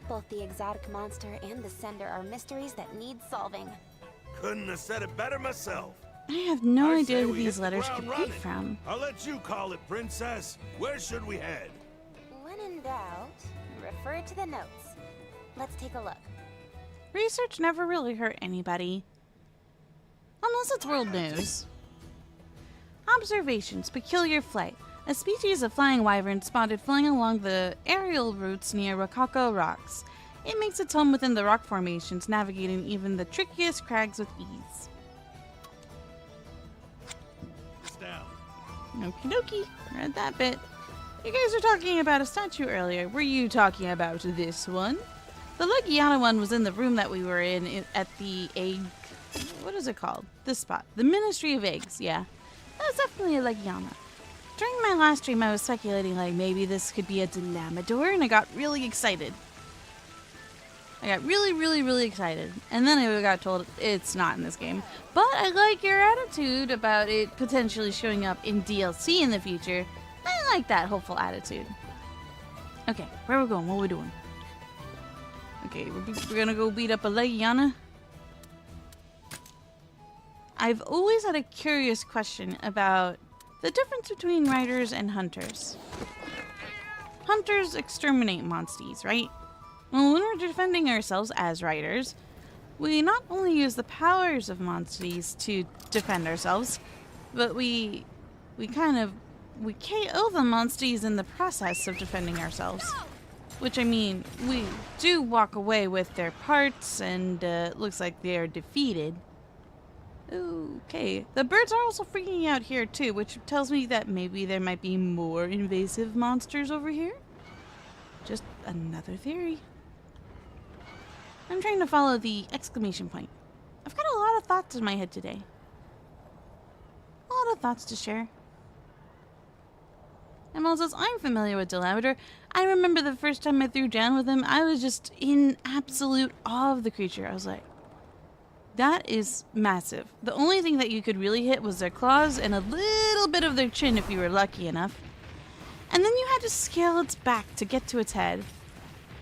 Speaker 1: Both the exotic monster and the sender are mysteries that need solving.
Speaker 3: Couldn't have said it better myself.
Speaker 2: I have no
Speaker 3: I
Speaker 2: idea
Speaker 3: say
Speaker 2: who
Speaker 3: we
Speaker 2: these
Speaker 3: hit the
Speaker 2: letters
Speaker 3: ground
Speaker 2: could be
Speaker 3: running.
Speaker 2: from.
Speaker 3: I'll let you call it, Princess. Where should we head?
Speaker 1: When in doubt, refer to the notes. Let's take a look.
Speaker 2: Research never really hurt anybody. Unless it's world news. Observations. Peculiar flight. A species of flying wyvern spotted flying along the aerial routes near Rococo Rocks. It makes its home within the rock formations, navigating even the trickiest crags with ease.
Speaker 3: It's down.
Speaker 2: Okie dokie. Read that bit. You guys were talking about a statue earlier. Were you talking about this one? The Legiana one was in the room that we were in at the egg... What is it called? This spot. The Ministry of Eggs, yeah. That's definitely a Legiana. During my last stream, I was speculating, like, maybe this could be a Delamador, and I got really excited. I got really excited. And then I got told it's not in this game. But I like your attitude about it potentially showing up in DLC in the future. I like that hopeful attitude. Okay, where are we going? What are we doing? Okay, we're gonna go beat up a Legiana. I've always had a curious question about the difference between riders and hunters. Hunters exterminate monsties, right? Well, when we're defending ourselves as riders, we not only use the powers of monsties to defend ourselves, but we KO the monsties in the process of defending ourselves. Which, I mean, we do walk away with their parts, and looks like they are defeated. Okay, the birds are also freaking out here too, which tells me that maybe there might be more invasive monsters over here. Just another theory. I'm trying to follow the exclamation point. I've got a lot of thoughts in my head today. A lot of thoughts to share. And also, I'm familiar with Delameter. I remember the first time I threw down with him, I was just in absolute awe of the creature. I was like, that is massive. The only thing that you could really hit was their claws and a little bit of their chin if you were lucky enough. And then you had to scale its back to get to its head.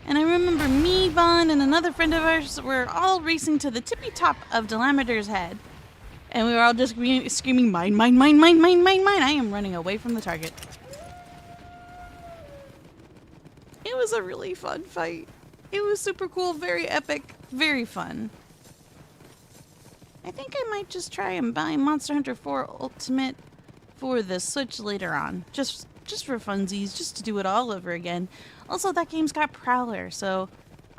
Speaker 2: And I remember me, Vaughn, and another friend of ours were all racing to the tippy top of Delameter's head. And we were all just screaming, mine, mine, mine, mine, mine, mine, mine. I am running away from the target. It was a really fun fight. It was super cool, very epic, very fun. I think I might just try and buy Monster Hunter 4 Ultimate for the Switch later on. Just for funsies, just to do it all over again. Also, that game's got Prowler, so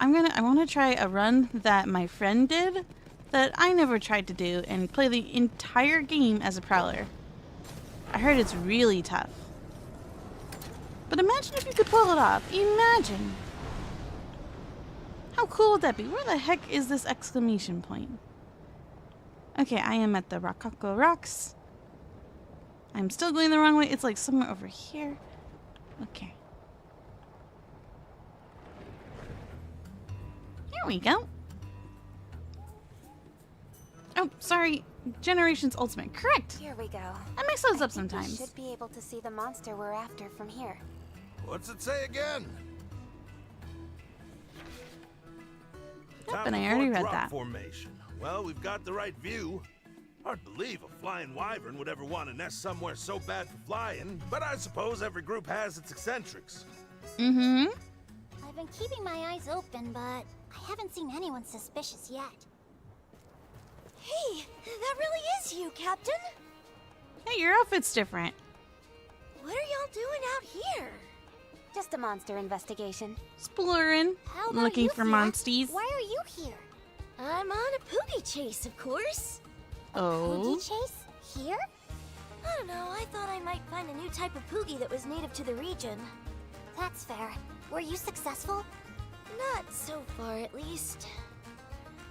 Speaker 2: I want to try a run that my friend did that I never tried to do and play the entire game as a Prowler. I heard it's really tough. But imagine if you could pull it off. Imagine. How cool would that be? Where the heck is this exclamation point? Okay, I am at the Rococo Rocks. I'm still going the wrong way. It's like somewhere over here. Okay. Here we go. Oh, sorry. Generations Ultimate. Correct.
Speaker 1: Here we go.
Speaker 2: I mix those up
Speaker 1: We
Speaker 2: sometimes.
Speaker 1: should be able to see the monster we're after from here.
Speaker 3: What's it say again?
Speaker 2: Yep,
Speaker 3: Time
Speaker 2: and I
Speaker 3: for
Speaker 2: already
Speaker 3: Fort
Speaker 2: read
Speaker 3: Drop
Speaker 2: that.
Speaker 3: Formation. Well, we've got the right view. Hard to believe a flying wyvern would ever want to nest somewhere so bad for flying, but I suppose every group has its eccentrics.
Speaker 2: Mm-hmm.
Speaker 7: I've been keeping my eyes open, but I haven't seen anyone suspicious yet.
Speaker 6: Hey, that really is you, Captain.
Speaker 2: Hey, your outfit's different.
Speaker 6: What are y'all doing out here?
Speaker 1: Just a monster investigation.
Speaker 2: Exploring.
Speaker 7: How about
Speaker 2: Looking
Speaker 7: you,
Speaker 2: for
Speaker 7: Fia?
Speaker 2: monsties.
Speaker 7: Why are you here?
Speaker 6: I'm on a poogie chase, of course.
Speaker 2: Oh.
Speaker 7: Poogie chase? Here?
Speaker 6: I don't know, I thought I might find a new type of poogie that was native to the region.
Speaker 7: That's fair. Were you successful?
Speaker 6: Not so far, at least.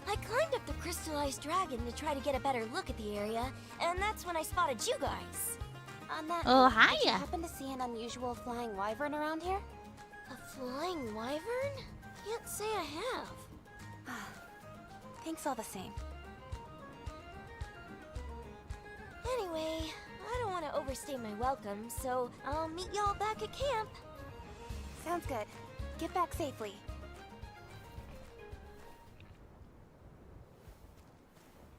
Speaker 6: I climbed up the crystallized dragon to try to get a better look at the area, and that's when I spotted you guys.
Speaker 1: On that
Speaker 2: Oh,
Speaker 1: note, did you
Speaker 2: hiya.
Speaker 1: happen to see an unusual flying wyvern around here?
Speaker 6: A flying wyvern? Can't say I have.
Speaker 1: Thanks all the same.
Speaker 6: Anyway, I don't want to overstay my welcome, so I'll meet y'all back at camp.
Speaker 1: Sounds good. Get back safely.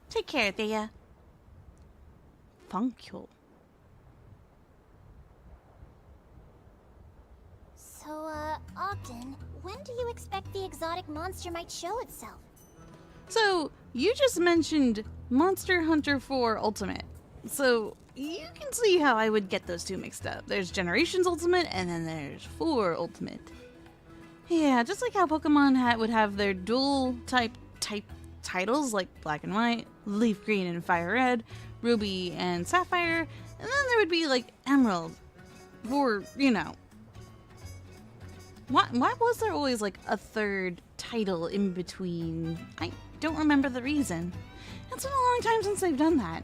Speaker 2: Take care, Thea. Thank you.
Speaker 7: So, Ogden, when do you expect the exotic monster might show itself?
Speaker 2: So, you just mentioned Monster Hunter 4 Ultimate. So, you can see how I would get those two mixed up. There's Generations Ultimate, and then there's 4 Ultimate. Yeah, just like how Pokemon would have their dual type titles, like Black and White, Leaf Green and Fire Red, Ruby and Sapphire, and then there would be, like, Emerald, or, you know. Why was there always, like, a third title in between? I don't remember the reason. It's been a long time since they've done that.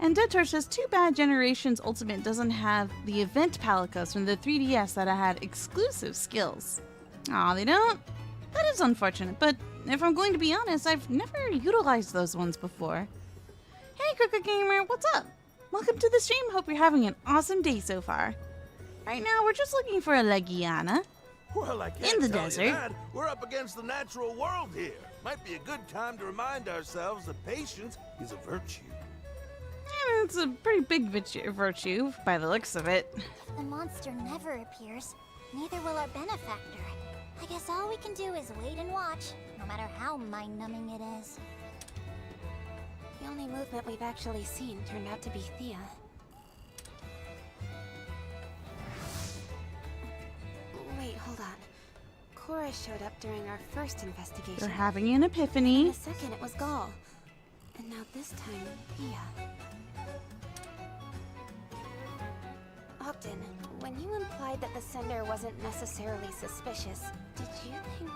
Speaker 2: And Dead Torch says, too bad Generations Ultimate doesn't have the event palicos from the 3DS that I had exclusive skills. Aw, they don't? That is unfortunate, but if I'm going to be honest, I've never utilized those ones before. Hey, Crooked Gamer, what's up? Welcome to the stream. Hope you're having an awesome day so far. Right now, we're just looking for a Legiana.
Speaker 3: Well, I can't
Speaker 2: In the
Speaker 3: tell
Speaker 2: desert.
Speaker 3: you that. We're up against the natural world here. Might be a good time to remind ourselves that patience is a virtue.
Speaker 2: It's a pretty big virtue by the looks of it.
Speaker 7: If the monster never appears, neither will our benefactor. I guess all we can do is wait and watch, no matter how mind-numbing it is.
Speaker 1: The only movement we've actually seen turned out to be Thea. Wait, hold on. Cora showed up during our first investigation.
Speaker 2: They're having an
Speaker 1: In
Speaker 2: epiphany.
Speaker 1: a second, it was Gaul. And now this time, Thea. Ogden, when you implied that the sender wasn't necessarily suspicious, did you think...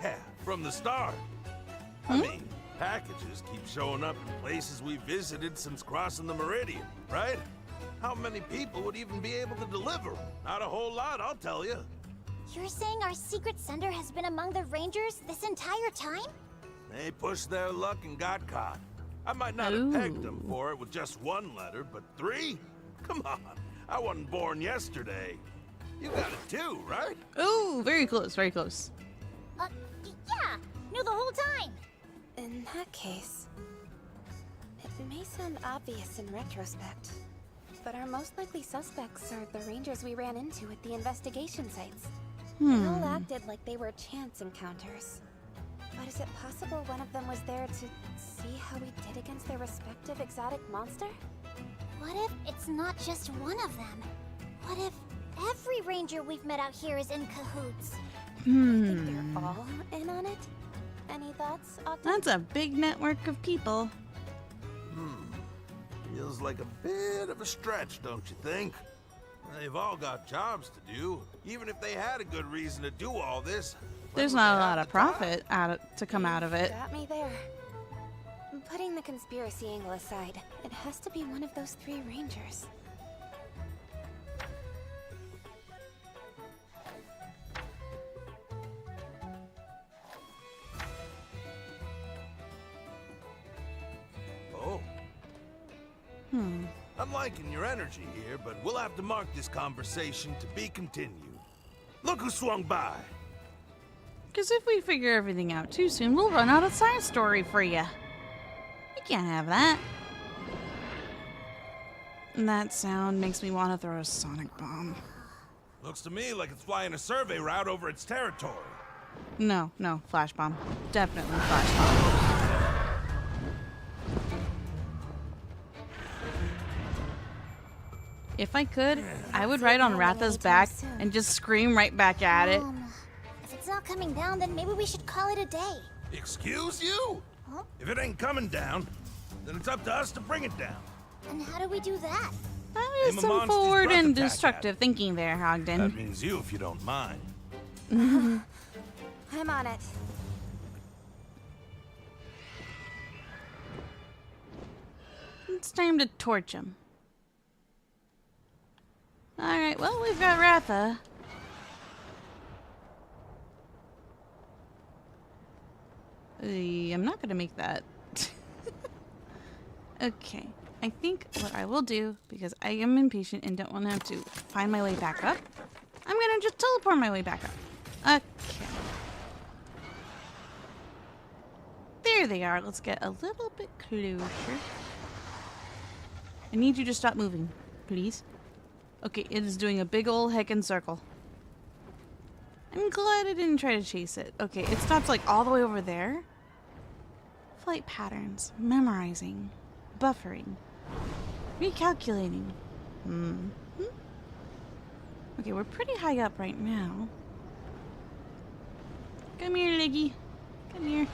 Speaker 3: Yeah, from the start. I mean, packages keep showing up in places we visited since crossing the Meridian, right? How many people would even be able to deliver 'em? Not a whole lot, I'll tell you.
Speaker 7: You're saying our secret sender has been among the Rangers this entire time?
Speaker 3: They pushed their luck and got caught. I might not have pegged them for it with just one letter, but 3? Come on, I wasn't born yesterday. You got it too, right?
Speaker 2: Ooh, very close, very close.
Speaker 7: Yeah, knew the whole time.
Speaker 1: In that case, it may sound obvious in retrospect, but our most likely suspects are the Rangers we ran into at the investigation sites. They all acted like they were chance encounters. But is it possible one of them was there to see how we did against their respective exotic monster?
Speaker 7: What if it's not just one of them? What if every ranger we've met out here is in cahoots?
Speaker 1: I think they're all in on it. Any thoughts, Ogden?
Speaker 2: That's a big network of people.
Speaker 3: Feels like a bit of a stretch, don't you think? They've all got jobs to do. Even if they had a good reason to do all this,
Speaker 2: There's not a lot of profit to come out of it.
Speaker 1: Got me there. Putting the conspiracy angle aside, it has to be one of those 3 Rangers.
Speaker 3: Oh. I'm liking your energy here, but we'll have to mark this conversation to be continued. Look who swung by.
Speaker 2: Because if we figure everything out too soon, we'll run out of side story for you. You can't have that. And that sound makes me want to throw a sonic bomb.
Speaker 3: Looks to me like it's flying a survey route over its territory.
Speaker 2: No, flash bomb. Definitely flash bomb. If I could, I would ride on Ratha's back and just scream right back at it.
Speaker 7: If it's not coming down, then maybe we should call it a day.
Speaker 3: Excuse you?
Speaker 7: Huh?
Speaker 3: If it ain't coming down, then it's up to us to bring it down.
Speaker 7: And how do we do that?
Speaker 2: That
Speaker 3: Aim
Speaker 2: is
Speaker 3: a
Speaker 2: some
Speaker 3: Monstie's
Speaker 2: forward
Speaker 3: breath
Speaker 2: and
Speaker 3: attack at
Speaker 2: destructive thinking there,
Speaker 3: That
Speaker 2: Ogden.
Speaker 3: means you, if you don't mind.
Speaker 1: I'm on it.
Speaker 2: It's time to torch him. Alright, well, we've got Ratha. I'm not gonna make that. Okay, I think what I will do, because I am impatient and don't want to have to find my way back up, I'm gonna just teleport my way back up. Okay. There they are. Let's get a little bit closer. I need you to stop moving, please. Okay, it is doing a big ol' heckin' circle. I'm glad I didn't try to chase it. Okay, it stops like all the way over there. Flight patterns, memorizing, buffering, recalculating. Okay, we're pretty high up right now. Come here, Leggy. Come here.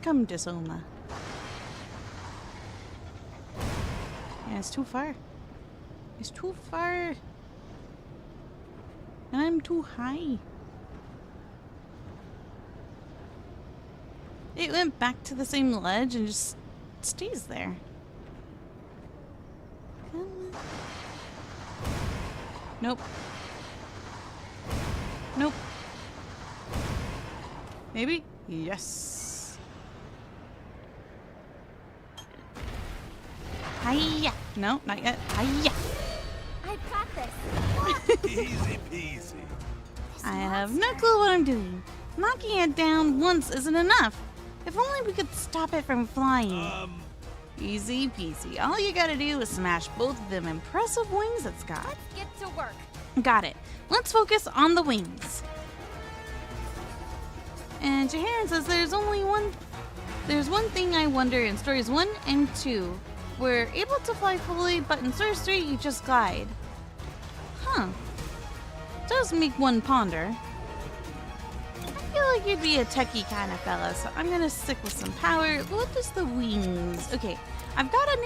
Speaker 2: Come to Sohma. Yeah, it's too far. It's too far. And I'm too high. It went back to the same ledge and just stays there. Come on. Nope. Nope. Maybe? Yes. Hiya. No, not yet. Hiya.
Speaker 3: Easy peasy.
Speaker 2: I have no clue what I'm doing. Knocking it down once isn't enough. If only we could stop it from flying. Easy peasy. All you gotta do is smash both of them impressive wings it's got.
Speaker 6: Let's get to work.
Speaker 2: Got it. Let's focus on the wings. And Jaharon says there's one thing I wonder in stories 1 and 2. We're able to fly fully, but in stories 3 you just glide. Huh. Does make one ponder. I feel like you'd be a techie kind of fella, so I'm gonna stick with some power. What is the wings? Okay, I've got a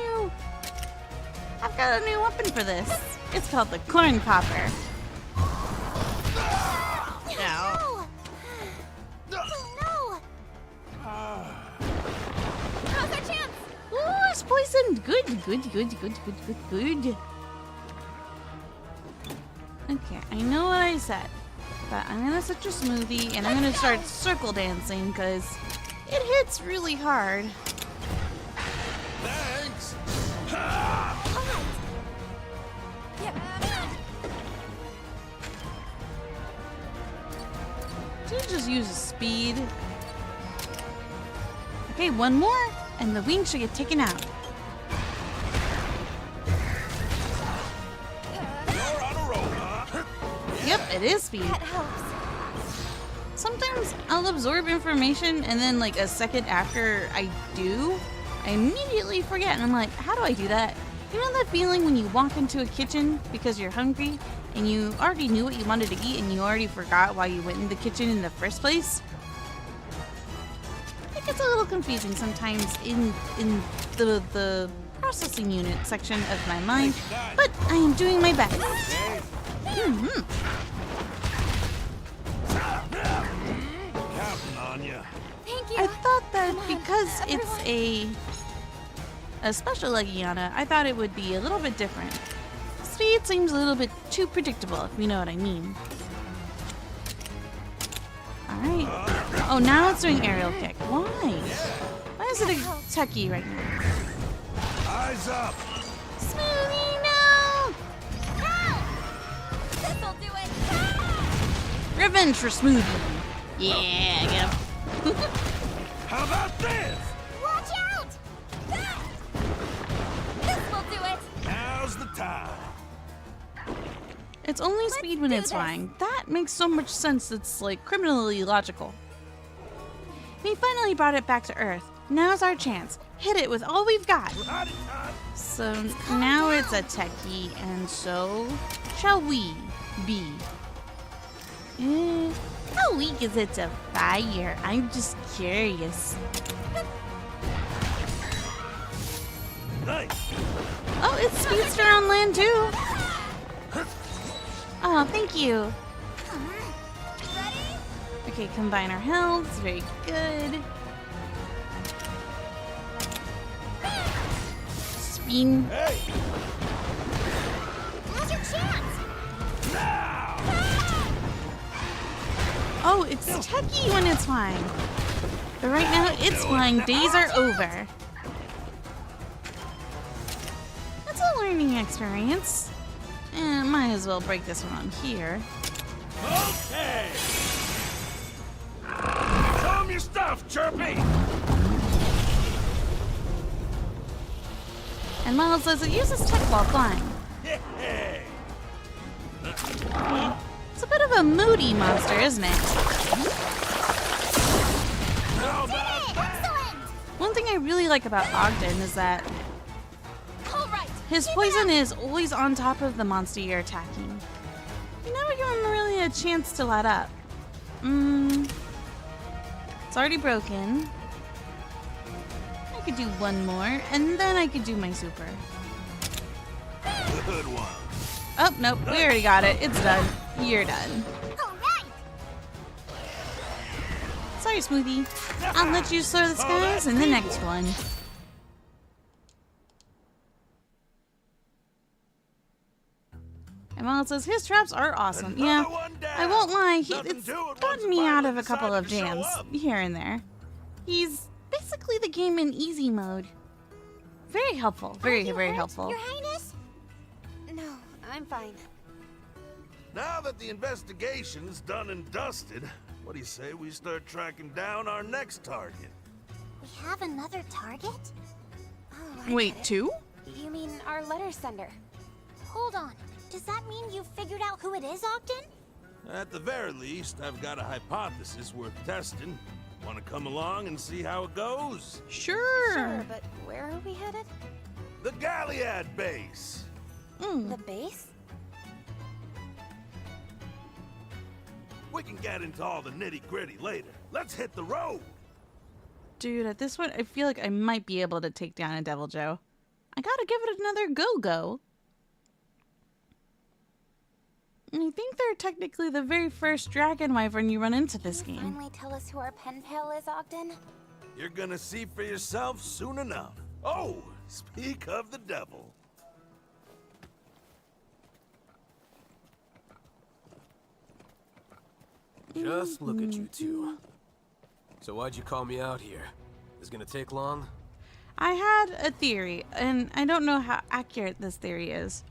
Speaker 2: new weapon for this. It's called the corn popper.
Speaker 7: No! No!
Speaker 6: Now's our chance.
Speaker 2: Ooh, it's poisoned. Good. Okay, I know what I said, but I'm gonna set your smoothie and I'm gonna start circle dancing because it hits really hard.
Speaker 3: Thanks.
Speaker 2: Should just use speed. Okay, one more, and the wing should get taken out.
Speaker 3: You're on a roll, huh?
Speaker 2: Yep, it is speed.
Speaker 6: That helps.
Speaker 2: Sometimes I'll absorb information and then like a second after I do, I immediately forget and I'm like, how do I do that? You know that feeling when you walk into a kitchen because you're hungry and you already knew what you wanted to eat and you already forgot why you went in the kitchen in the first place? It gets a little confusing sometimes in the processing unit section of my mind, but I am doing my best.
Speaker 3: Counting on you.
Speaker 6: Thank you.
Speaker 2: I thought that because it's a special Legiana, I thought it would be a little bit different. Speed seems a little bit too predictable, if you know what I mean. Alright. Oh, now it's doing aerial kick. Why? Why is it a techie right now?
Speaker 3: Eyes up.
Speaker 2: Smoothie, no!
Speaker 6: This'll do it.
Speaker 2: Revenge for Smoothie. Yeah, get him.
Speaker 3: How about this?
Speaker 7: Watch out!
Speaker 6: This will do it.
Speaker 3: Now's the time.
Speaker 2: It's only speed when
Speaker 6: do
Speaker 2: it's
Speaker 6: this.
Speaker 2: flying. That makes so much sense, it's like criminally logical. We finally brought it back to Earth. Now's our chance. Hit it with all we've got. So now it's a techie, and so shall we be. How weak is it to fire? I'm just curious.
Speaker 3: Nice.
Speaker 2: Oh, it's speedster on land too. Oh, thank you. Okay, combine our healths. Very good. Spin.
Speaker 3: Hey.
Speaker 7: Now's your chance!
Speaker 3: Now.
Speaker 2: Oh, it's techie when it's flying. But right now, it's flying. Days are over. It's a learning experience. Might as well break this one on here.
Speaker 3: Okay. Show 'em your stuff, Chirpy.
Speaker 2: And Miles says it uses tech while flying.
Speaker 3: Hey.
Speaker 2: It's a bit of a moody monster, isn't it?
Speaker 3: How about that?
Speaker 7: Excellent!
Speaker 2: One thing I really like about Ogden is that
Speaker 6: All right.
Speaker 2: his poison is always on top of the monster you're attacking. You never give him really a chance to let up. It's already broken. I could do one more, and then I could do my super.
Speaker 3: Good one.
Speaker 2: Oh, nope, we already got it. It's done. You're done.
Speaker 7: Alright!
Speaker 2: Sorry, Smoothie. I'll let you soar the skies in the next one. And Miles says his traps are awesome. Yeah,
Speaker 3: Another one down.
Speaker 2: I won't lie.
Speaker 3: Nothing
Speaker 2: It's
Speaker 3: to it once
Speaker 2: gotten
Speaker 3: the
Speaker 2: me out of
Speaker 3: pilot
Speaker 2: a couple of
Speaker 3: decided to show
Speaker 2: jams
Speaker 3: up.
Speaker 2: here and there. He's basically the game in easy mode. Very helpful. Very,
Speaker 7: You
Speaker 2: very
Speaker 7: hurt,
Speaker 2: helpful.
Speaker 7: Your Highness?
Speaker 1: No, I'm fine.
Speaker 3: Now that the investigation's done and dusted, what do you say we start tracking down our next target?
Speaker 7: We have another target?
Speaker 1: Oh, I
Speaker 2: Wait,
Speaker 1: get it.
Speaker 2: 2?
Speaker 1: You mean our letter sender?
Speaker 7: Hold on. Does that mean you figured out who it is, Ogden?
Speaker 3: At the very least, I've got a hypothesis worth testing. Want to come along and see how it goes?
Speaker 2: Sure.
Speaker 1: Sure, but where are we headed?
Speaker 3: The Galliad base!
Speaker 1: The base?
Speaker 3: We can get into all the nitty-gritty later. Let's hit the road!
Speaker 2: Dude, at this point, I feel like I might be able to take down a Devil Joe. I gotta give it another go-go. I think they're technically the very first dragon wyvern you run into this
Speaker 1: Can you
Speaker 2: game.
Speaker 1: finally tell us who our pen pal is, Ogden?
Speaker 3: You're gonna see for yourself soon enough. Oh, speak of the devil.
Speaker 5: Just look at you two. So why'd you call me out here? Is it gonna take long?
Speaker 2: I had a theory, and I don't know how accurate this theory is,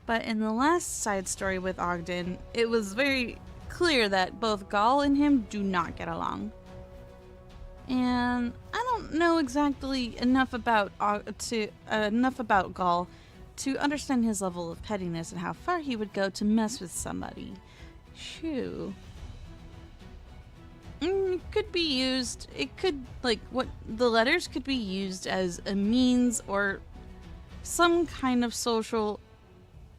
Speaker 2: but in the last side story with Ogden, it was very clear that both Gaul and him do not get along. And I don't know exactly enough about Gaul to understand his level of pettiness and how far he would go to mess with somebody. Shoo. It could be used, the letters could be used as a means or some kind of social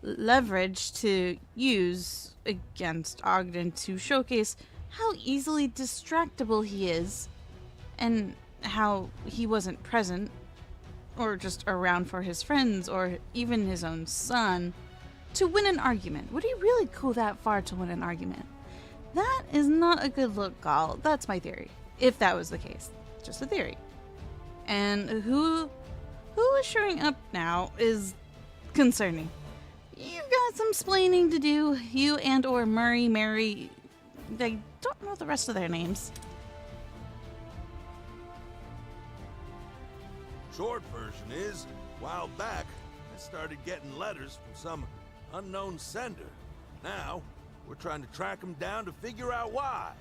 Speaker 2: leverage to use against Ogden to showcase how easily distractible he is and how he wasn't present or just around for his friends or even his own son to win an argument. Would he really go that far to win an argument? That is not a good look, Gaul. That's my theory. If that was the case. Just a theory. And who is showing up now is concerning. You've got some splaining to do. You and or Mary. I don't know the rest of their names.
Speaker 3: Short version is, a while back, I started getting letters from some unknown sender. Now, we're trying to track him down to figure out why.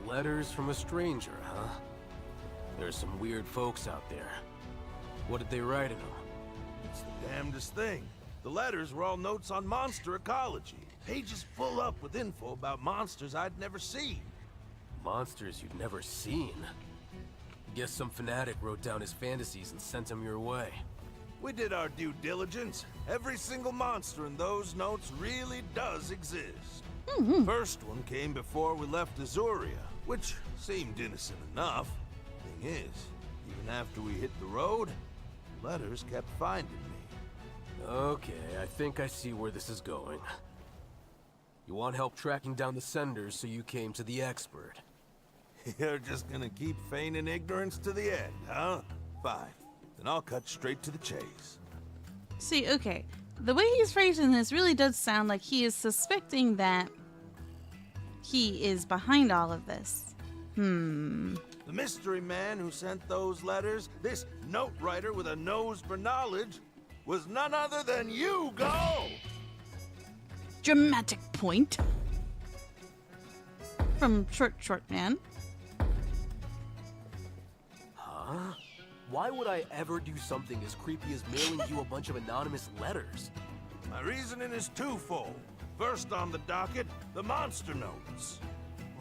Speaker 5: Letters from a stranger, huh? There's some weird folks out there. What did they write in them?
Speaker 3: It's the damnedest thing. The letters were all notes on monster ecology. Pages full up with info about monsters I'd never seen.
Speaker 5: Monsters you'd never seen? Guess some fanatic wrote down his fantasies and sent them your way.
Speaker 3: We did our due diligence. Every single monster in those notes really does exist. First one came before we left Azuria, which seemed innocent enough. Thing is, even after we hit the road, letters kept finding me.
Speaker 5: Okay, I think I see where this is going. You want help tracking down the senders, so you came to the expert.
Speaker 3: You're just gonna keep feigning ignorance to the end, huh? Fine. Then I'll cut straight to the chase.
Speaker 2: See, okay. The way he's phrasing this really does sound like he is suspecting that he is behind all of this.
Speaker 3: The mystery man who sent those letters, this note writer with a nose for knowledge, was none other than you, Go!
Speaker 2: Dramatic point. From Short Man.
Speaker 5: Huh? Why would I ever do something as creepy as mailing you a bunch of anonymous letters?
Speaker 3: My reasoning is twofold. First on the docket, the monster notes.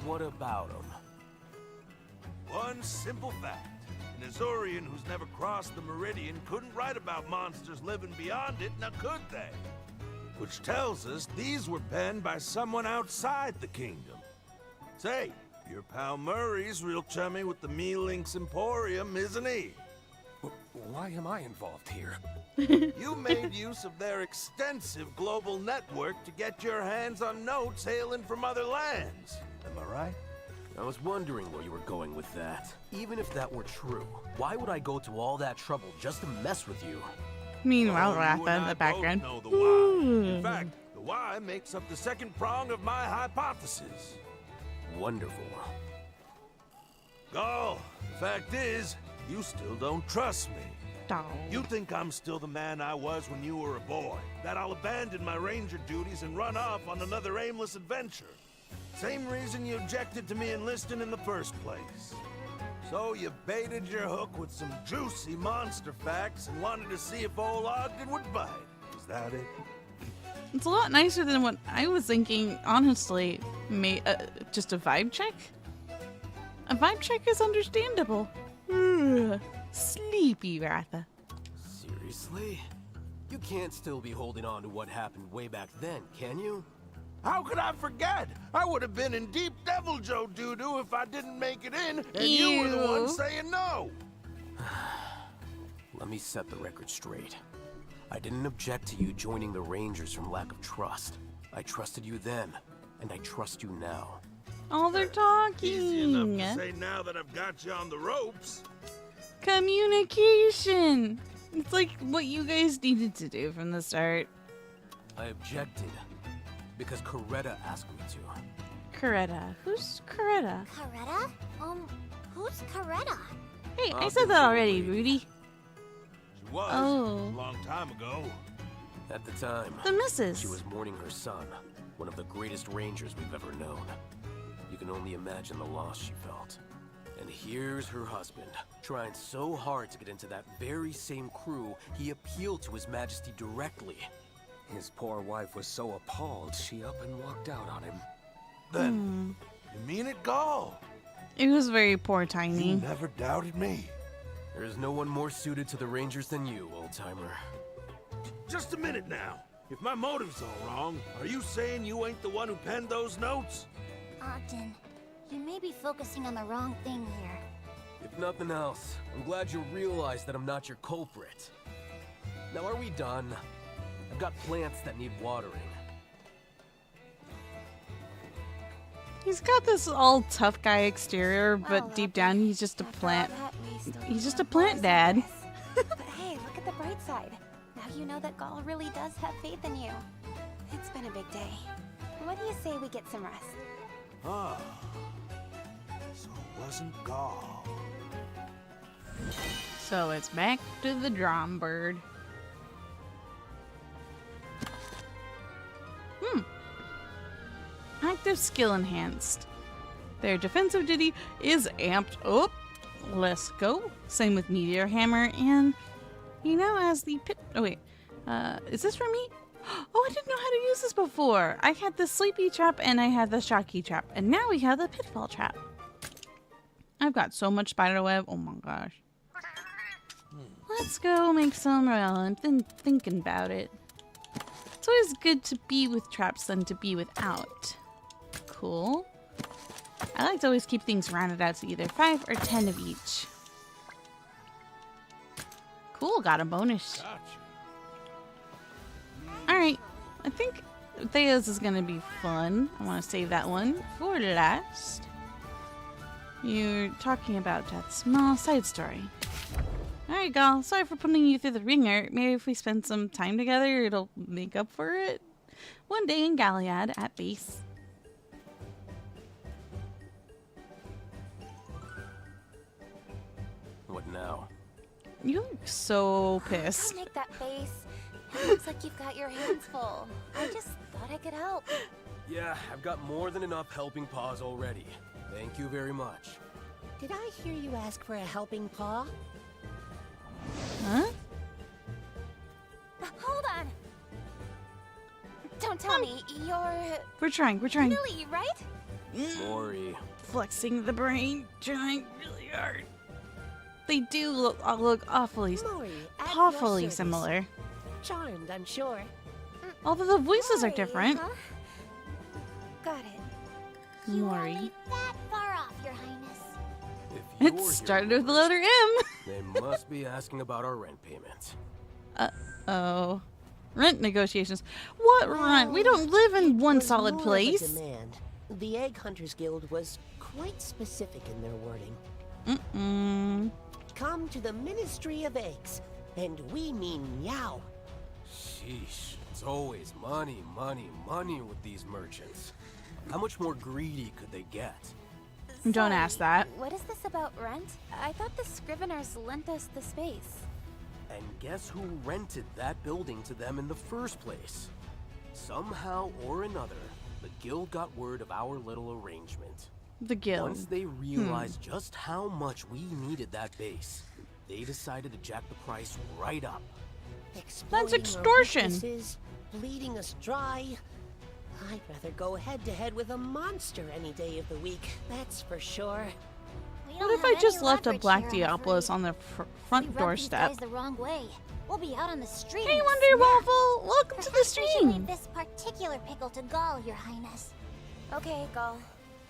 Speaker 5: What about them?
Speaker 3: One simple fact. An Azorian who's never crossed the Meridian couldn't write about monsters living beyond it, now could they? Which tells us these were penned by someone outside the kingdom. Say, your pal Murray's real chummy with the Me-Links Emporium, isn't he?
Speaker 5: Why am I involved here?
Speaker 3: You made use of their extensive global network to get your hands on notes hailing from other lands. Am I right?
Speaker 5: I was wondering where you were going with that. Even if that were true, why would I go to all that trouble just to mess with you?
Speaker 2: Meanwhile,
Speaker 3: Oh,
Speaker 2: Rafa
Speaker 3: you and
Speaker 2: in
Speaker 3: I
Speaker 2: the background.
Speaker 3: both know the why. In fact, the why makes up the second prong of my hypothesis.
Speaker 5: Wonderful.
Speaker 3: Gall, the fact is, you still don't trust me.
Speaker 2: dog.
Speaker 3: You think I'm still the man I was when you were a boy? That I'll abandon my ranger duties and run off on another aimless adventure? Same reason you objected to me enlisting in the first place. So you baited your hook with some juicy monster facts and wanted to see if old Ogden would bite. Is that it?
Speaker 2: It's a lot nicer than what I was thinking, honestly. Just a vibe check? A vibe check is understandable. Sleepy, rather.
Speaker 5: Seriously? You can't still be holding on to what happened way back then, can you?
Speaker 3: How could I forget? I would have been in deep Devil Joe doo-doo if I didn't make it in, and you were the one saying no.
Speaker 5: Let me set the record straight. I didn't object to you joining the Rangers from lack of trust. I trusted you then, and I trust you now.
Speaker 2: Oh, they're talking.
Speaker 3: Easy enough to say now that I've got you on the ropes.
Speaker 2: Communication. It's like what you guys needed to do from the start.
Speaker 5: I objected because Coretta asked me to.
Speaker 2: Coretta. Who's Coretta?
Speaker 7: Coretta? Who's Coretta?
Speaker 2: Hey, I said that already, Rudy.
Speaker 3: She was
Speaker 2: Oh.
Speaker 3: a long time ago.
Speaker 5: At the time,
Speaker 2: The missus.
Speaker 5: she was mourning her son, one of the greatest Rangers we've ever known. You can only imagine the loss she felt. And here's her husband, trying so hard to get into that very same crew, he appealed to His Majesty directly.
Speaker 9: His poor wife was so appalled, she up and walked out on him.
Speaker 3: Then, you mean it, Gall?
Speaker 2: It was very poor
Speaker 3: You
Speaker 2: Tiny.
Speaker 3: never doubted me.
Speaker 5: There's no one more suited to the Rangers than you, old-timer.
Speaker 3: Just a minute now. If my motive's all wrong, are you saying you ain't the one who penned those notes?
Speaker 7: Ogden, you may be focusing on the wrong thing here.
Speaker 5: If nothing else, I'm glad you realize that I'm not your culprit. Now, are we done? I've got plants that need watering.
Speaker 2: He's got this all tough guy exterior, but
Speaker 1: Well,
Speaker 2: deep down he's just a
Speaker 1: After
Speaker 2: plant.
Speaker 1: all that, we still
Speaker 2: He's just
Speaker 1: have
Speaker 2: a plant
Speaker 1: boys
Speaker 2: dad.
Speaker 1: in this. But hey, look at the bright side. Now you know that Gall really does have faith in you. It's been a big day. What do you say we get some rest?
Speaker 3: Ah. So it wasn't Gall.
Speaker 2: So it's back to the drum bird. Active skill enhanced. Their defensive duty is amped up. Let's go. Same with Meteor Hammer, and he now has the pit. Oh wait, is this for me? Oh, I didn't know how to use this before. I had the sleepy trap and I had the shocky trap, and now we have the pitfall trap. I've got so much spider web. Oh my gosh. Let's go make some morale. I've been thinking about it. It's always good to be with traps than to be without. Cool. I like to always keep things rounded out to either 5 or 10 of each. Cool, got a bonus.
Speaker 3: Gotcha.
Speaker 2: Alright, I think Thea's is gonna be fun. I want to save that one for last. You're talking about that small side story. Alright, Gall, sorry for putting you through the ringer. Maybe if we spend some time together, it'll make up for it. One day in Galliad at base.
Speaker 5: What now?
Speaker 2: You look so pissed.
Speaker 1: Don't make that face. It looks like you've got your hands full. I just thought I could help.
Speaker 5: Yeah, I've got more than enough helping paws already. Thank you very much.
Speaker 10: Did I hear you ask for a helping paw?
Speaker 2: Huh?
Speaker 1: Hold on. Don't tell me you're
Speaker 2: We're trying.
Speaker 1: Lily, right?
Speaker 5: Mori.
Speaker 2: Flexing the brain, trying really hard. They do look awfully,
Speaker 10: Mori, at your
Speaker 2: awfully
Speaker 10: service.
Speaker 2: similar.
Speaker 10: Charmed, I'm sure.
Speaker 2: Although the voices are
Speaker 1: Mori,
Speaker 2: different.
Speaker 1: huh? Got it.
Speaker 7: You
Speaker 2: Mori.
Speaker 7: only that far off, Your Highness.
Speaker 5: If
Speaker 2: It
Speaker 5: you're
Speaker 2: started
Speaker 5: here,
Speaker 2: with the letter M.
Speaker 5: they must be asking about our rent payment.
Speaker 2: Oh. Rent negotiations. What rent? We don't live in one
Speaker 10: Was
Speaker 2: solid
Speaker 10: more of a
Speaker 2: place.
Speaker 10: demand. The Egg Hunters Guild was quite specific in their wording.
Speaker 2: Mm-mm.
Speaker 10: Come to the Ministry of Eggs, and we mean meow.
Speaker 5: Sheesh. It's always money, money, money with these merchants. How much more greedy could they get?
Speaker 2: Don't ask that.
Speaker 1: What is this about rent? I thought the Scriveners lent us the space.
Speaker 5: And guess who rented that building to them in the first place? Somehow or another, the guild got word of our little arrangement.
Speaker 2: The guild.
Speaker 5: Once they realized just how much we needed that base, they decided to jack the price right up.
Speaker 2: That's extortion.
Speaker 10: Our weaknesses, bleeding us dry. I'd rather go head-to-head with a monster any day of the week, that's for sure.
Speaker 7: We
Speaker 2: What
Speaker 7: don't
Speaker 2: if
Speaker 7: have
Speaker 2: I
Speaker 7: any
Speaker 2: just left a
Speaker 7: leverage
Speaker 2: black
Speaker 7: here, I'm
Speaker 2: Diablos
Speaker 7: afraid.
Speaker 2: on the
Speaker 7: If we
Speaker 2: front
Speaker 7: rub these
Speaker 2: doorstep?
Speaker 7: guys the wrong way, we'll be out on the street.
Speaker 2: Hey,
Speaker 7: in a
Speaker 2: Wonder
Speaker 7: snap.
Speaker 2: Waffle! Welcome to the
Speaker 7: Perhaps we should leave
Speaker 2: stream!
Speaker 7: this particular pickle to Gall, Your Highness.
Speaker 1: Okay, Gull.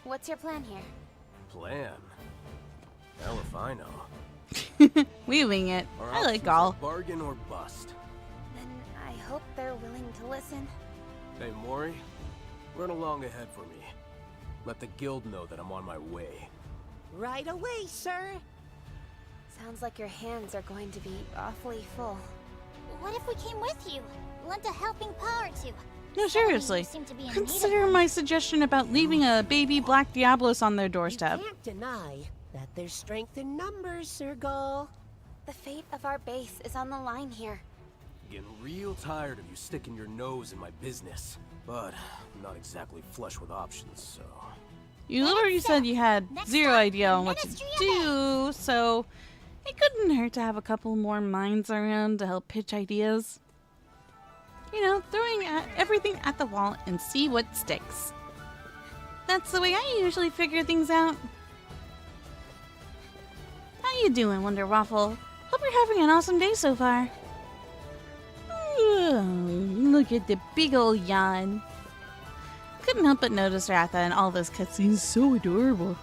Speaker 1: What's your plan here?
Speaker 5: Plan? Hell if I know.
Speaker 2: We wing it.
Speaker 5: Our
Speaker 2: I like
Speaker 5: options
Speaker 2: Gall.
Speaker 5: are bargain or bust.
Speaker 1: Then I hope they're willing to listen.
Speaker 5: Hey, Mori, run along ahead for me. Let the guild know that I'm on my way.
Speaker 10: Right away, sir.
Speaker 1: Sounds like your hands are going to be awfully full.
Speaker 7: What if we came with you? Lent a helping power to.
Speaker 2: No, seriously.
Speaker 7: You seem to be in need of
Speaker 2: Consider
Speaker 7: one.
Speaker 2: my suggestion about leaving a baby black Diablos on their
Speaker 10: You
Speaker 2: doorstep.
Speaker 10: can't deny that there's strength in numbers, Sir Gall.
Speaker 1: The fate of our base is on the line here.
Speaker 5: Getting real tired of you sticking your nose in my business. But I'm not exactly flush with options, so...
Speaker 2: You literally said you had
Speaker 7: Next
Speaker 2: zero
Speaker 7: up,
Speaker 2: idea
Speaker 7: the
Speaker 2: on what to
Speaker 7: Ministry of
Speaker 2: do, so it couldn't hurt to have a couple more minds around to help pitch ideas. You know, throwing everything at the wall and see what sticks. That's the way I usually figure things out. How you doing, Wonder Waffle? Hope you're having an awesome day so far. Look at the big ol' yawn. Couldn't help but notice Ratha and all those cutscenes. So adorable.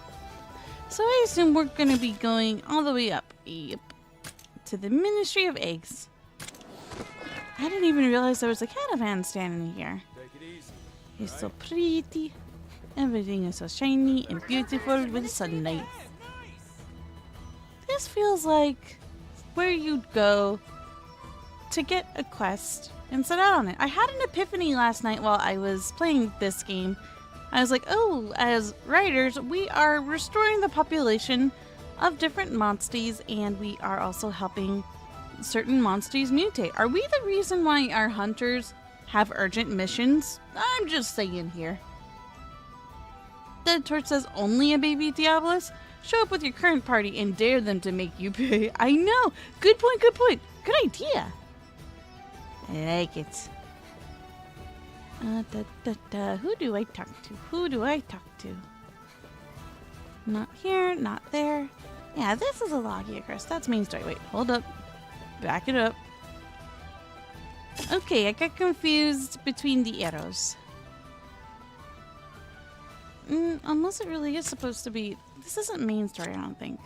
Speaker 2: So I assume we're gonna be going all the way up. Yep. To the Ministry of Eggs. I didn't even realize there was a caravan standing here. It's so pretty. Everything is so shiny and beautiful with sunlight. This feels like where you'd go to get a quest and set out on it. I had an epiphany last night while I was playing this game. I was like, oh, as writers, we are restoring the population of different monsties, and we are also helping certain monsties mutate. Are we the reason why our hunters have urgent missions? I'm just saying here. The torch says only a baby Diablos? Show up with your current party and dare them to make you pay. I know! Good point, good point. Good idea. I like it. Who do I talk to? Who do I talk to? Not here, not there. Yeah, this is a Logia crest. That's main story. Wait, hold up. Back it up. Okay, I got confused between the arrows. Unless it really is supposed to be... This isn't main story, I don't think.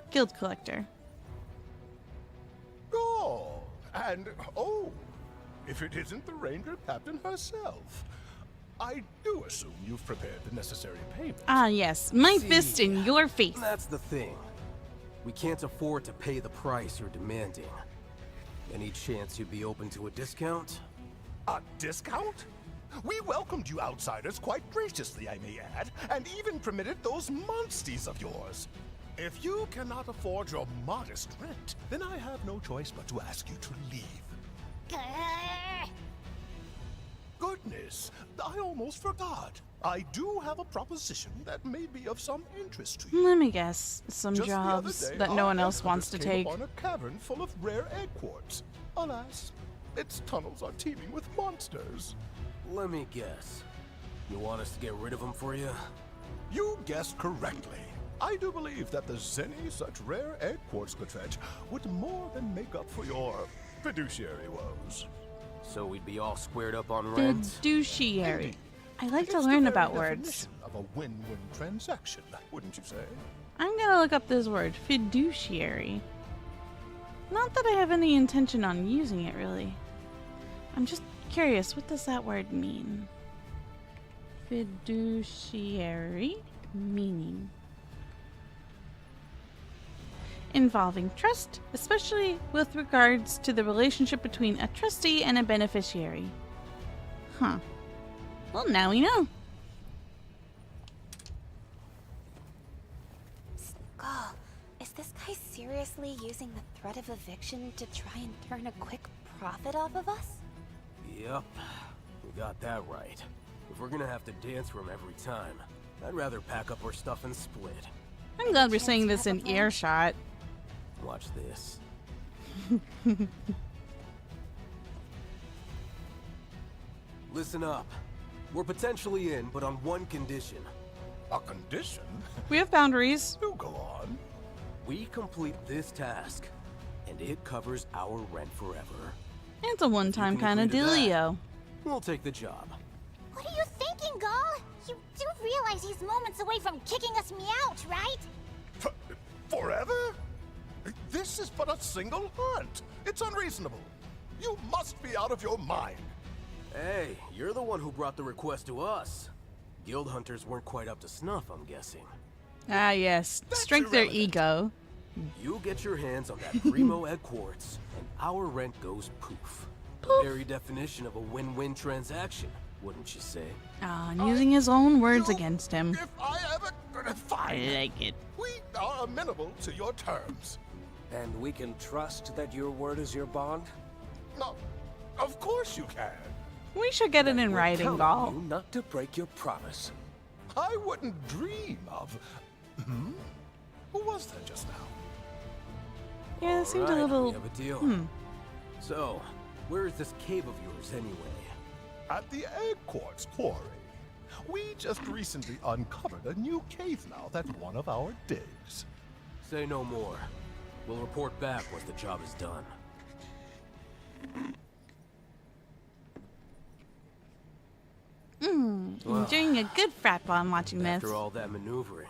Speaker 2: Guild Collector.
Speaker 11: Oh, and oh, if it isn't the Ranger Captain herself. I do assume you've prepared the necessary payment.
Speaker 2: Ah, yes. My fist in your face.
Speaker 5: That's the thing. We can't afford to pay the price you're demanding. Any chance you'd be open to a discount?
Speaker 11: A discount? We welcomed you outsiders quite graciously, I may add, and even permitted those monsties of yours. If you cannot afford your modest rent, then I have no choice but to ask you to leave.
Speaker 7: Grrr.
Speaker 11: Goodness, I almost forgot. I do have a proposition that may be of some interest to you.
Speaker 2: Let me guess. Some
Speaker 11: Just the other
Speaker 2: jobs
Speaker 11: day,
Speaker 2: that no
Speaker 11: our
Speaker 2: one else
Speaker 11: headhunters
Speaker 2: wants to
Speaker 11: came
Speaker 2: take.
Speaker 11: upon a cavern full of rare egg quartz. Alas, its tunnels are teeming with monsters.
Speaker 5: Let me guess. You want us to get rid of them for you?
Speaker 11: You guessed correctly. I do believe that the zenny such rare egg quartz could fetch would more than make up for your fiduciary woes.
Speaker 5: So we'd be all squared up on rent?
Speaker 2: Fiduciary. I like to
Speaker 11: It's
Speaker 2: learn
Speaker 11: the
Speaker 2: about
Speaker 11: very
Speaker 2: words.
Speaker 11: definition of a win-win transaction, wouldn't you say?
Speaker 2: I'm gonna look up this word, fiduciary. Not that I have any intention on using it, really. I'm just curious, what does that word mean? Fiduciary meaning. Involving trust, especially with regards to the relationship between a trustee and a beneficiary. Huh. Well, now we know.
Speaker 1: Gall, is this guy seriously using the threat of eviction to try and turn a quick profit off of us?
Speaker 5: Yep, we got that right. If we're gonna have to dance for him every time, I'd rather pack up our stuff and split.
Speaker 2: I'm glad we're saying this in earshot.
Speaker 5: Watch this. Listen up. We're potentially in, but on one condition.
Speaker 11: A condition?
Speaker 2: We have boundaries.
Speaker 11: You go on.
Speaker 5: We complete this task, and it covers our rent forever.
Speaker 2: It's a one-time kind of dealio.
Speaker 5: We'll take the job.
Speaker 7: What are you thinking, Gall? You do realize he's moments away from kicking us meout, right?
Speaker 11: Forever? This is but a single hunt. It's unreasonable. You must be out of your mind.
Speaker 5: Hey, you're the one who brought the request to us. Guild hunters weren't quite up to snuff, I'm guessing.
Speaker 2: Ah, yes. Strength their ego.
Speaker 5: You get your hands on that primo egg quartz, and our rent goes poof. The very definition of a win-win transaction, wouldn't you say?
Speaker 2: Ah, and using his own words against him.
Speaker 11: If I ever... Fine.
Speaker 2: I like it.
Speaker 11: We are amenable to your terms.
Speaker 12: And we can trust that your word is your bond?
Speaker 11: No, of course you can.
Speaker 2: We should get it in writing, Gall.
Speaker 12: You not to break your promise.
Speaker 11: I wouldn't dream of... Who was that just now?
Speaker 2: Yeah, it seemed a little...
Speaker 5: We have a deal. So, where is this cave of yours anyway?
Speaker 11: At the egg quartz quarry. We just recently uncovered a new cave mouth at one of our digs.
Speaker 5: Say no more. We'll report back once the job is done.
Speaker 2: Enjoying a good frat bomb watching this.
Speaker 5: After all that maneuvering,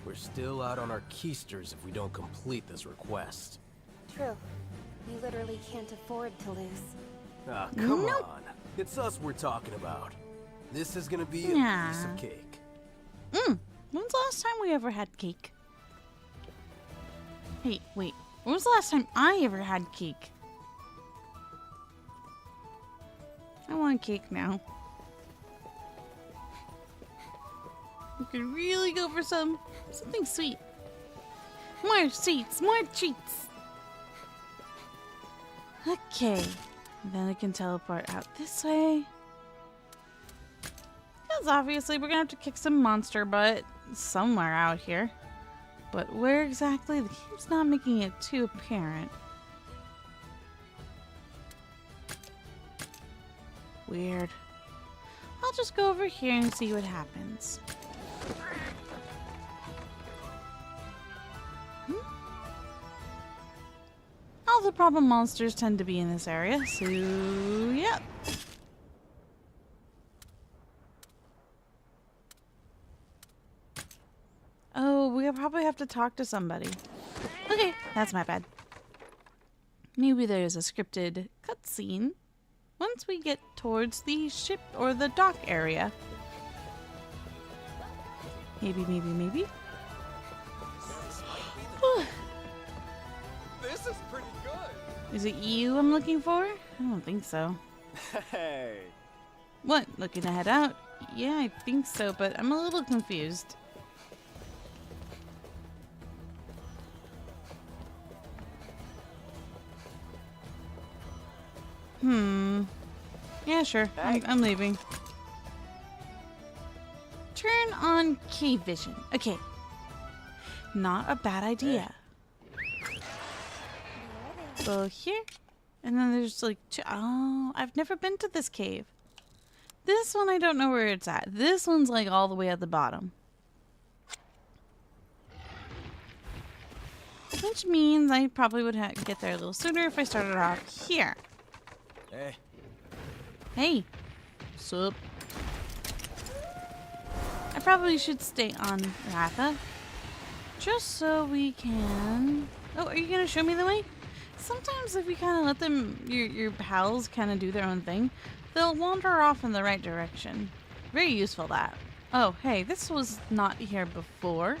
Speaker 5: we're still out on our keisters if we don't complete this request.
Speaker 1: True. We literally can't afford to lose.
Speaker 5: Ah, come on. It's us we're talking about. This is gonna be a piece of cake.
Speaker 2: When's the last time we ever had cake? Hey, wait. When was the last time I ever had cake? I want cake now. We could really go for something sweet. More sweets, more treats. Okay. Then I can teleport out this way. Because obviously we're gonna have to kick some monster butt somewhere out here. But where exactly? The game's not making it too apparent. Weird. I'll just go over here and see what happens. All the problem monsters tend to be in this area, so yep. Oh, we probably have to talk to somebody. Okay, that's my bad. Maybe there's a scripted cutscene once we get towards the ship or the dock area. Maybe.
Speaker 12: This is pretty good.
Speaker 2: Is it you I'm looking for? I don't think so.
Speaker 12: Hey.
Speaker 2: What? Looking to head out? Yeah, I think so, but I'm a little confused. Yeah, sure. I'm leaving. Turn on cave vision. Okay. Not a bad idea. Go here. And then there's like two. Oh, I've never been to this cave. This one I don't know where it's at. This one's like all the way at the bottom. Which means I probably would get there a little sooner if I started off here.
Speaker 5: Hey.
Speaker 2: Hey. Sup? I probably should stay on Ratha. Just so we can... Oh, are you going to show me the way? Sometimes if you kind of let them, your pals kind of do their own thing, they'll wander off in the right direction. Very useful, that. Oh, hey, this was not here before.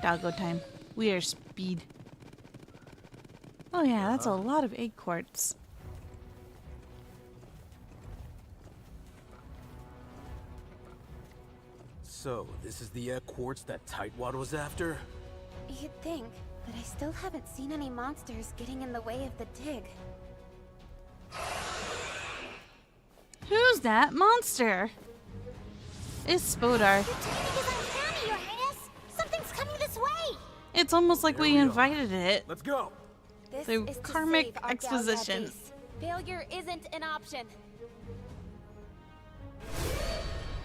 Speaker 2: Doggo time. We are speed. Oh yeah, that's a lot of egg quartz.
Speaker 5: So, this is the quartz that Tightwad was after?
Speaker 1: You'd think, but I still haven't seen any monsters getting in the way of the dig.
Speaker 2: Who's that monster? It's Spodar.
Speaker 7: The timing is uncanny, Your Highness! Something's coming this way!
Speaker 2: It's almost like we invited it.
Speaker 5: Let's go!
Speaker 1: This
Speaker 2: Through
Speaker 1: is to
Speaker 2: karmic
Speaker 1: save our
Speaker 2: exposition.
Speaker 1: Galliard base. Failure isn't an option.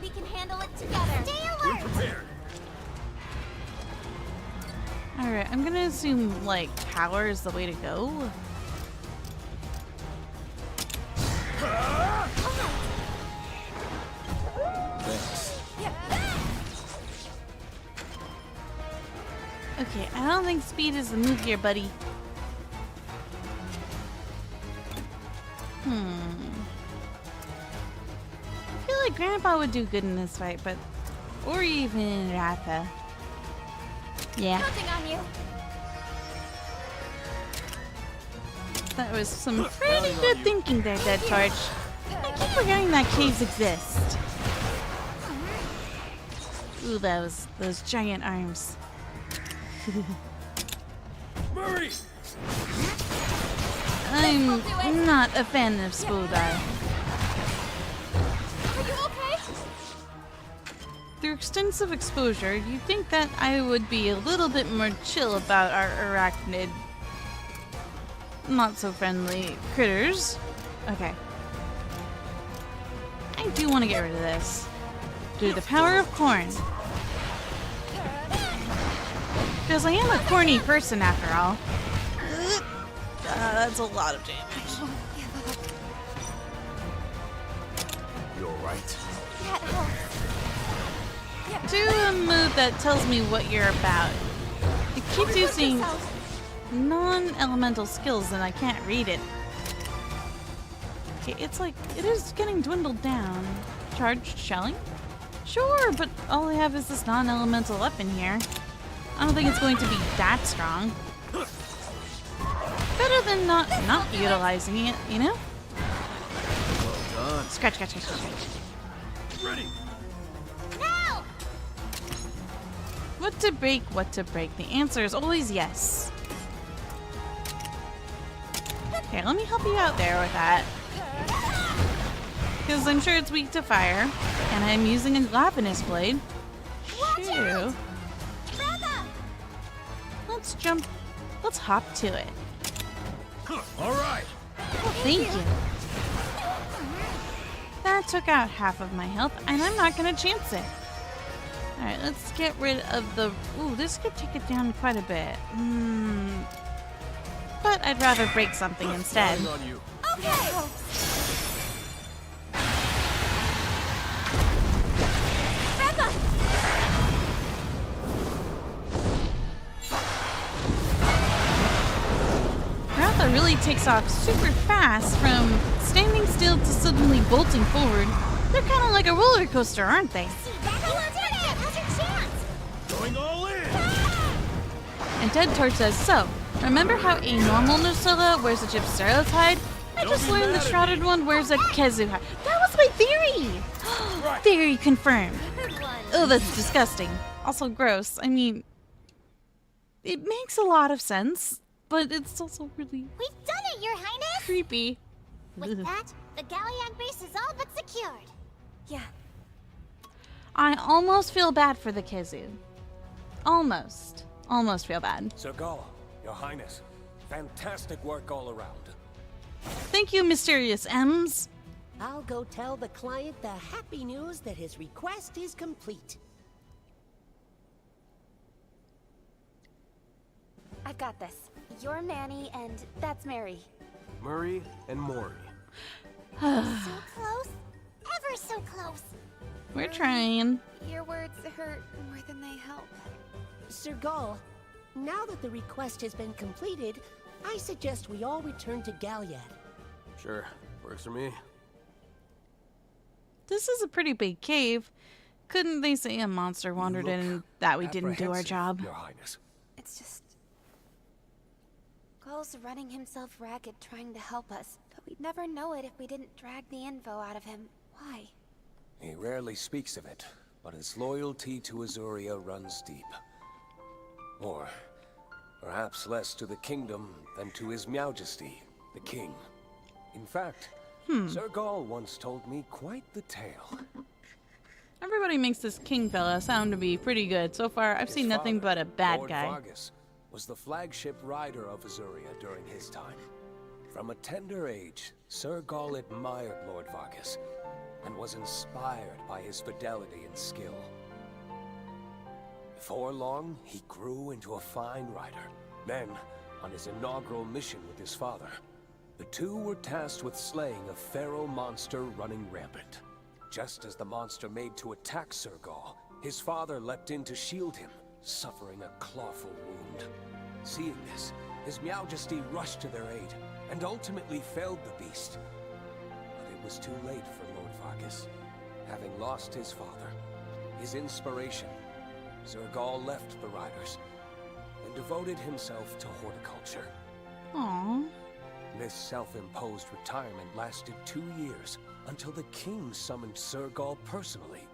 Speaker 1: We can handle it together.
Speaker 7: Stay alert!
Speaker 5: Prepared!
Speaker 2: Alright, I'm gonna assume, like, power is the way to go.
Speaker 9: Thanks.
Speaker 2: Okay, I don't think speed is the move here, buddy. I feel like Grandpa would do good in this fight, but... Or even Ratha. Yeah.
Speaker 7: Counting on you!
Speaker 2: That was some pretty good thinking there, Dead Torch. I keep forgetting that caves exist. Ooh, those giant arms.
Speaker 5: Murray!
Speaker 2: I'm not a fan of Spodar.
Speaker 7: Are you okay?
Speaker 2: Through extensive exposure, you'd think that I would be a little bit more chill about our arachnid, not so friendly critters. Okay. I do want to get rid of this. Through the power of corn. Because I am a corny person after all. That's a lot of damage.
Speaker 5: You alright?
Speaker 7: That helps.
Speaker 2: Do a move that tells me what you're about. It keeps using non-elemental skills and I can't read it. Okay, it's like, it is getting dwindled down. Charged shelling? Sure, but all I have is this non-elemental weapon here. I don't think it's going to be that strong. Better than not utilizing it, you know?
Speaker 9: Well done.
Speaker 2: Scratch, scratch, scratch, scratch.
Speaker 5: Ready!
Speaker 7: Now!
Speaker 2: What to break, what to break? The answer is always yes. Okay, let me help you out there with that. Because I'm sure it's weak to fire, and I'm using a Lapinus blade. Shoo. Let's jump. Let's hop to it.
Speaker 5: Alright!
Speaker 2: Thank you. That took out half of my health, and I'm not gonna chance it. Alright, let's get rid of the... Ooh, this could take it down quite a bit. But I'd rather break something instead.
Speaker 5: On you.
Speaker 7: Okay!
Speaker 2: Ratha really takes off super fast from standing still to suddenly bolting forward. They're kind of like a roller coaster, aren't they?
Speaker 7: How's your chance?
Speaker 5: Going all in!
Speaker 2: And Dead Torch says, so, remember how a normal Nusilla wears a Gypsteros hide? I just learned the Shrouded one wears a Kezu hide. That was my theory! Theory confirmed. Oh, that's disgusting. Also gross. I mean, it makes a lot of sense, but it's also really
Speaker 7: We've done it, Your Highness!
Speaker 2: creepy.
Speaker 7: With that, the Galliard base is all but secured.
Speaker 1: Yeah.
Speaker 2: I almost feel bad for the Kezu. Almost. Almost feel bad.
Speaker 12: Sergal, Your Highness, fantastic work all around.
Speaker 2: Thank you, Mysterious M's.
Speaker 10: I'll go tell the client the happy news that his request is complete.
Speaker 1: I've got this. You're Manny, and that's Mary.
Speaker 5: Murray and Maury.
Speaker 7: So close. Ever so close.
Speaker 2: We're trying.
Speaker 1: Your words hurt more than they help.
Speaker 10: Sergal, now that the request has been completed, I suggest we all return to Galliard.
Speaker 5: Sure, works for me.
Speaker 2: This is a pretty big cave. Couldn't they say a monster wandered in and that we didn't do our
Speaker 12: Apprehensive,
Speaker 2: job?
Speaker 12: Your Highness.
Speaker 1: It's just... Gull's running himself ragged trying to help us, but we'd never know it if we didn't drag the info out of him. Why?
Speaker 12: He rarely speaks of it, but his loyalty to Azuria runs deep. Or perhaps less to the kingdom than to his Majesty, the king. In fact, Sir Gaul once told me quite the tale.
Speaker 2: Everybody makes this king fella sound to be pretty good. So far, I've seen nothing but a bad
Speaker 12: Lord
Speaker 2: guy.
Speaker 12: Vargas was the flagship rider of Azuria during his time. From a tender age, Sir Gaul admired Lord Vargas and was inspired by his fidelity and skill. Before long, he grew into a fine rider. Then, on his inaugural mission with his father, the two were tasked with slaying a feral monster running rampant. Just as the monster made to attack Sir Gaul, his father leapt in to shield him, suffering a clawful wound. Seeing this, his Majesty rushed to their aid, and ultimately felled the beast. But it was too late for Lord Vargas. Having lost his father, his inspiration, Sir Gaul left the riders, and devoted himself to horticulture.
Speaker 2: Aww.
Speaker 12: This self-imposed retirement lasted 2 years, until the king summoned Sir Gaul personally.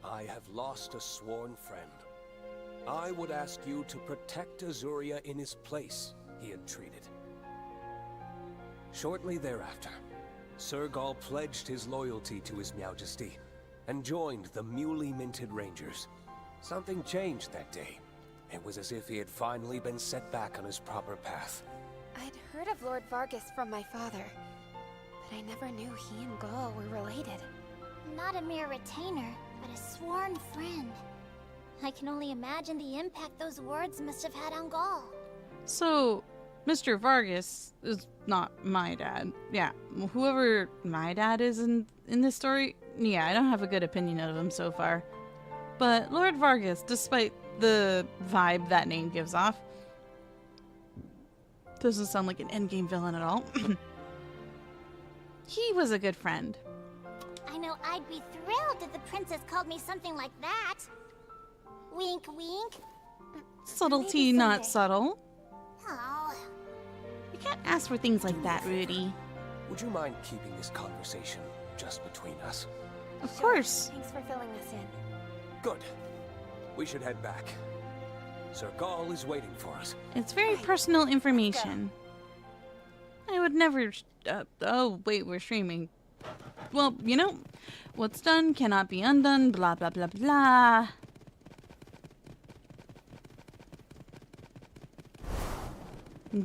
Speaker 12: I have lost a sworn friend. I would ask you to protect Azuria in his place, he entreated. Shortly thereafter, Sir Gaul pledged his loyalty to his Majesty, and joined the newly minted Rangers. Something changed that day. It was as if he had finally been set back on his proper path.
Speaker 1: I'd heard of Lord Vargas from my father, but I never knew he and Gaul were related.
Speaker 7: Not a mere retainer, but a sworn friend. I can only imagine the impact those words must have had on Gaul.
Speaker 2: So, Mr. Vargas is not my dad. Yeah, whoever my dad is in this story, yeah, I don't have a good opinion of him so far. But Lord Vargas, despite the vibe that name gives off, doesn't sound like an endgame villain at all. He was a good friend.
Speaker 7: I know I'd be thrilled if the princess called me something like that. Wink, wink.
Speaker 2: Subtlety, not subtle.
Speaker 7: Oh.
Speaker 2: You can't ask for things like that, Rudy.
Speaker 12: Would you mind keeping this conversation just between us?
Speaker 2: Of course.
Speaker 1: Thanks for filling us in.
Speaker 12: Good. We should head back. Sir Gaul is waiting for us.
Speaker 2: It's very personal information. I would never... oh, wait, we're streaming. Well, you know, what's done cannot be undone, blah, blah, blah, blah.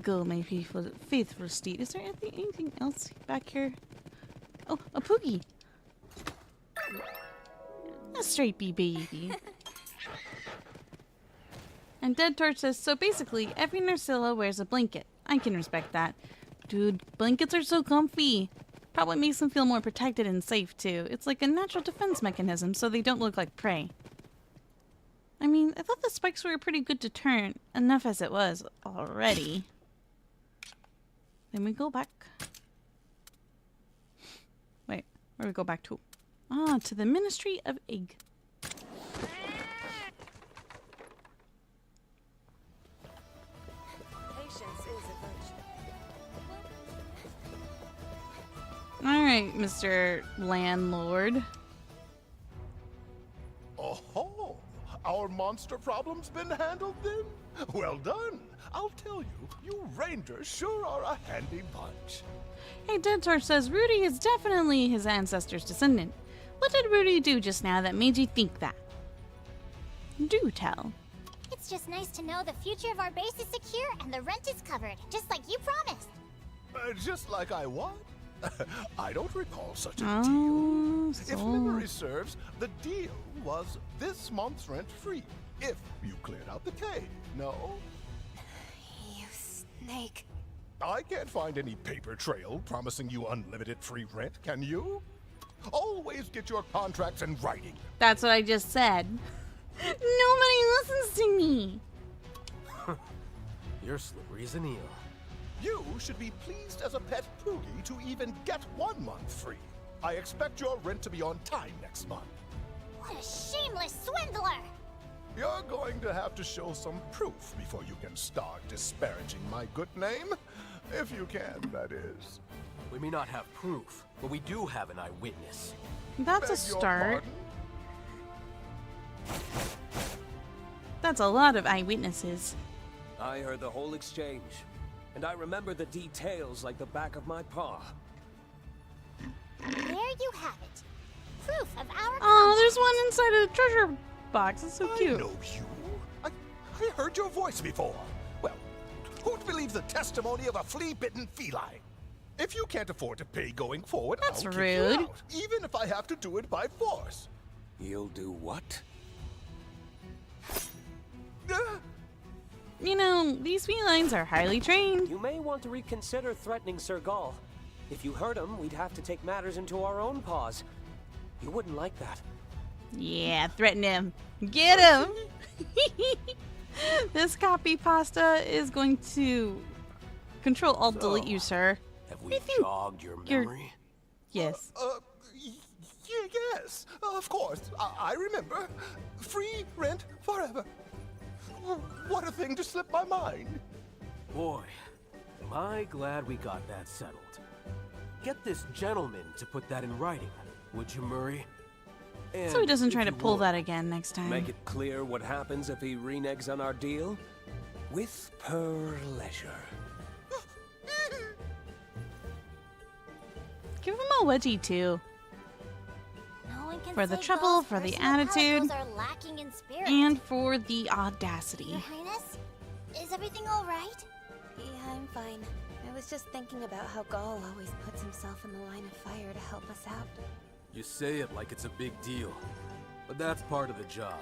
Speaker 2: Go, my faithful steed. Is there anything else back here? Oh, a Poogie. A stripey baby. And Dead Torch says, so basically, every Nursilla wears a blanket. I can respect that. Dude, blankets are so comfy. Probably makes them feel more protected and safe, too. It's like a natural defense mechanism, so they don't look like prey. I mean, I thought the spikes were a pretty good deterrent, enough as it was already. Then we go back. Wait, where do we go back to? Ah, to the Ministry of Egg. Alright, Mr. Landlord.
Speaker 11: Oh, our monster problem's been handled then? Well done. I'll tell you, you Rangers sure are a handy bunch.
Speaker 2: Hey, Dead Torch says Rudy is definitely his ancestor's descendant. What did Rudy do just now that made you think that? Do tell.
Speaker 7: It's just nice to know the future of our base is secure and the rent is covered, just like you promised.
Speaker 11: Just like I what? I don't recall such a
Speaker 2: Oh,
Speaker 11: deal. If memory serves, the deal was this month's rent free, if you cleared out the cave, no?
Speaker 1: You snake.
Speaker 11: I can't find any paper trail promising you unlimited free rent, can you? Always get your contracts in writing.
Speaker 2: That's what I just said. Nobody listens to me.
Speaker 5: You're slippery as an eel.
Speaker 11: You should be pleased as a pet Poogie to even get 1 month free. I expect your rent to be on time next month.
Speaker 7: What a shameless swindler!
Speaker 11: You're going to have to show some proof before you can start disparaging my good name. If you can, that is.
Speaker 5: We may not have proof, but we do have an eyewitness.
Speaker 2: That's a
Speaker 11: Beg your
Speaker 2: start.
Speaker 11: pardon?
Speaker 2: That's a lot of eyewitnesses.
Speaker 12: I heard the whole exchange, and I remember the details like the back of my paw.
Speaker 7: There you have it. Proof of our
Speaker 2: Oh, there's one inside a treasure box. It's so cute.
Speaker 11: I know you. I heard your voice before. Well, who'd believe the testimony of a flea-bitten feline? If you can't afford to pay going forward,
Speaker 2: That's
Speaker 11: I'll
Speaker 2: rude.
Speaker 11: kick you out, even if I have to do it by force.
Speaker 12: You'll do what?
Speaker 2: You know, these felines are highly trained.
Speaker 5: You may want to reconsider threatening Sir Gaul. If you hurt him, we'd have to take matters into our own paws. You wouldn't like that.
Speaker 2: Yeah, threaten him. Get him! This copy pasta is going to Control-Alt-Delete you, sir.
Speaker 12: Have we jogged your memory?
Speaker 2: Yes.
Speaker 11: Yes, of course. I remember. Free rent forever. What a thing to slip my mind.
Speaker 5: Boy, am I glad we got that settled. Get this gentleman to put that in writing, would you, Murray? And
Speaker 2: So he doesn't try
Speaker 5: if
Speaker 2: to
Speaker 5: you
Speaker 2: pull
Speaker 5: would,
Speaker 2: that again next time.
Speaker 5: Make it clear what happens if he reneges on our deal. With pleasure.
Speaker 2: Give him a wedgie, too.
Speaker 7: No one can
Speaker 2: For the
Speaker 7: say
Speaker 2: trouble,
Speaker 7: Gaul's
Speaker 2: for the
Speaker 7: personal
Speaker 2: attitude,
Speaker 7: palicos are lacking in spirit.
Speaker 2: and for the audacity.
Speaker 7: Your Highness, is everything all right?
Speaker 1: Yeah, I'm fine. I was just thinking about how Gaul always puts himself in the line of fire to help us out.
Speaker 12: You say it like it's a big deal, but that's part of the job.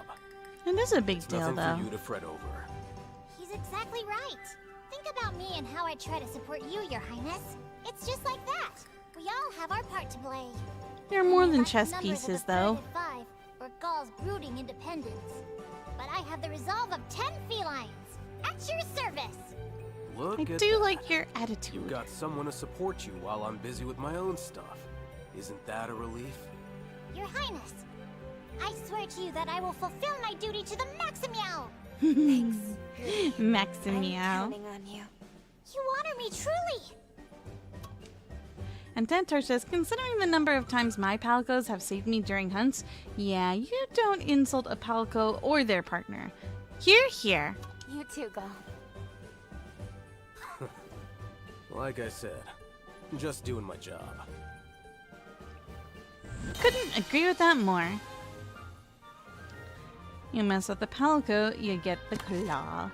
Speaker 2: It is a big
Speaker 12: It's
Speaker 2: deal,
Speaker 12: nothing
Speaker 2: though.
Speaker 12: for you to fret over.
Speaker 7: He's exactly right. Think about me and how I try to support you, Your Highness. It's just like that. We all have our part to play.
Speaker 2: They're more than
Speaker 7: Like
Speaker 2: chess
Speaker 7: numbers of
Speaker 2: pieces,
Speaker 7: a
Speaker 2: though.
Speaker 7: third at 5, or Gaul's brooding independence. But I have the resolve of 10 felines. At your service.
Speaker 12: Look
Speaker 2: I
Speaker 12: at
Speaker 2: do
Speaker 12: that.
Speaker 2: like your
Speaker 12: You
Speaker 2: attitude.
Speaker 12: got someone to support you while I'm busy with my own stuff. Isn't that a relief?
Speaker 7: Your Highness, I swear to you that I will fulfill my duty to the Maximiao.
Speaker 1: Thanks. I'm
Speaker 2: Maximiao.
Speaker 1: counting on you.
Speaker 7: You honor me truly.
Speaker 2: And Tentar says, considering the number of times my palicos have saved me during hunts, yeah, you don't insult a palico or their partner. Here.
Speaker 1: You too, Gaul.
Speaker 12: Like I said, I'm just doing my job.
Speaker 2: Couldn't agree with that more. You mess with the palico, you get the claw.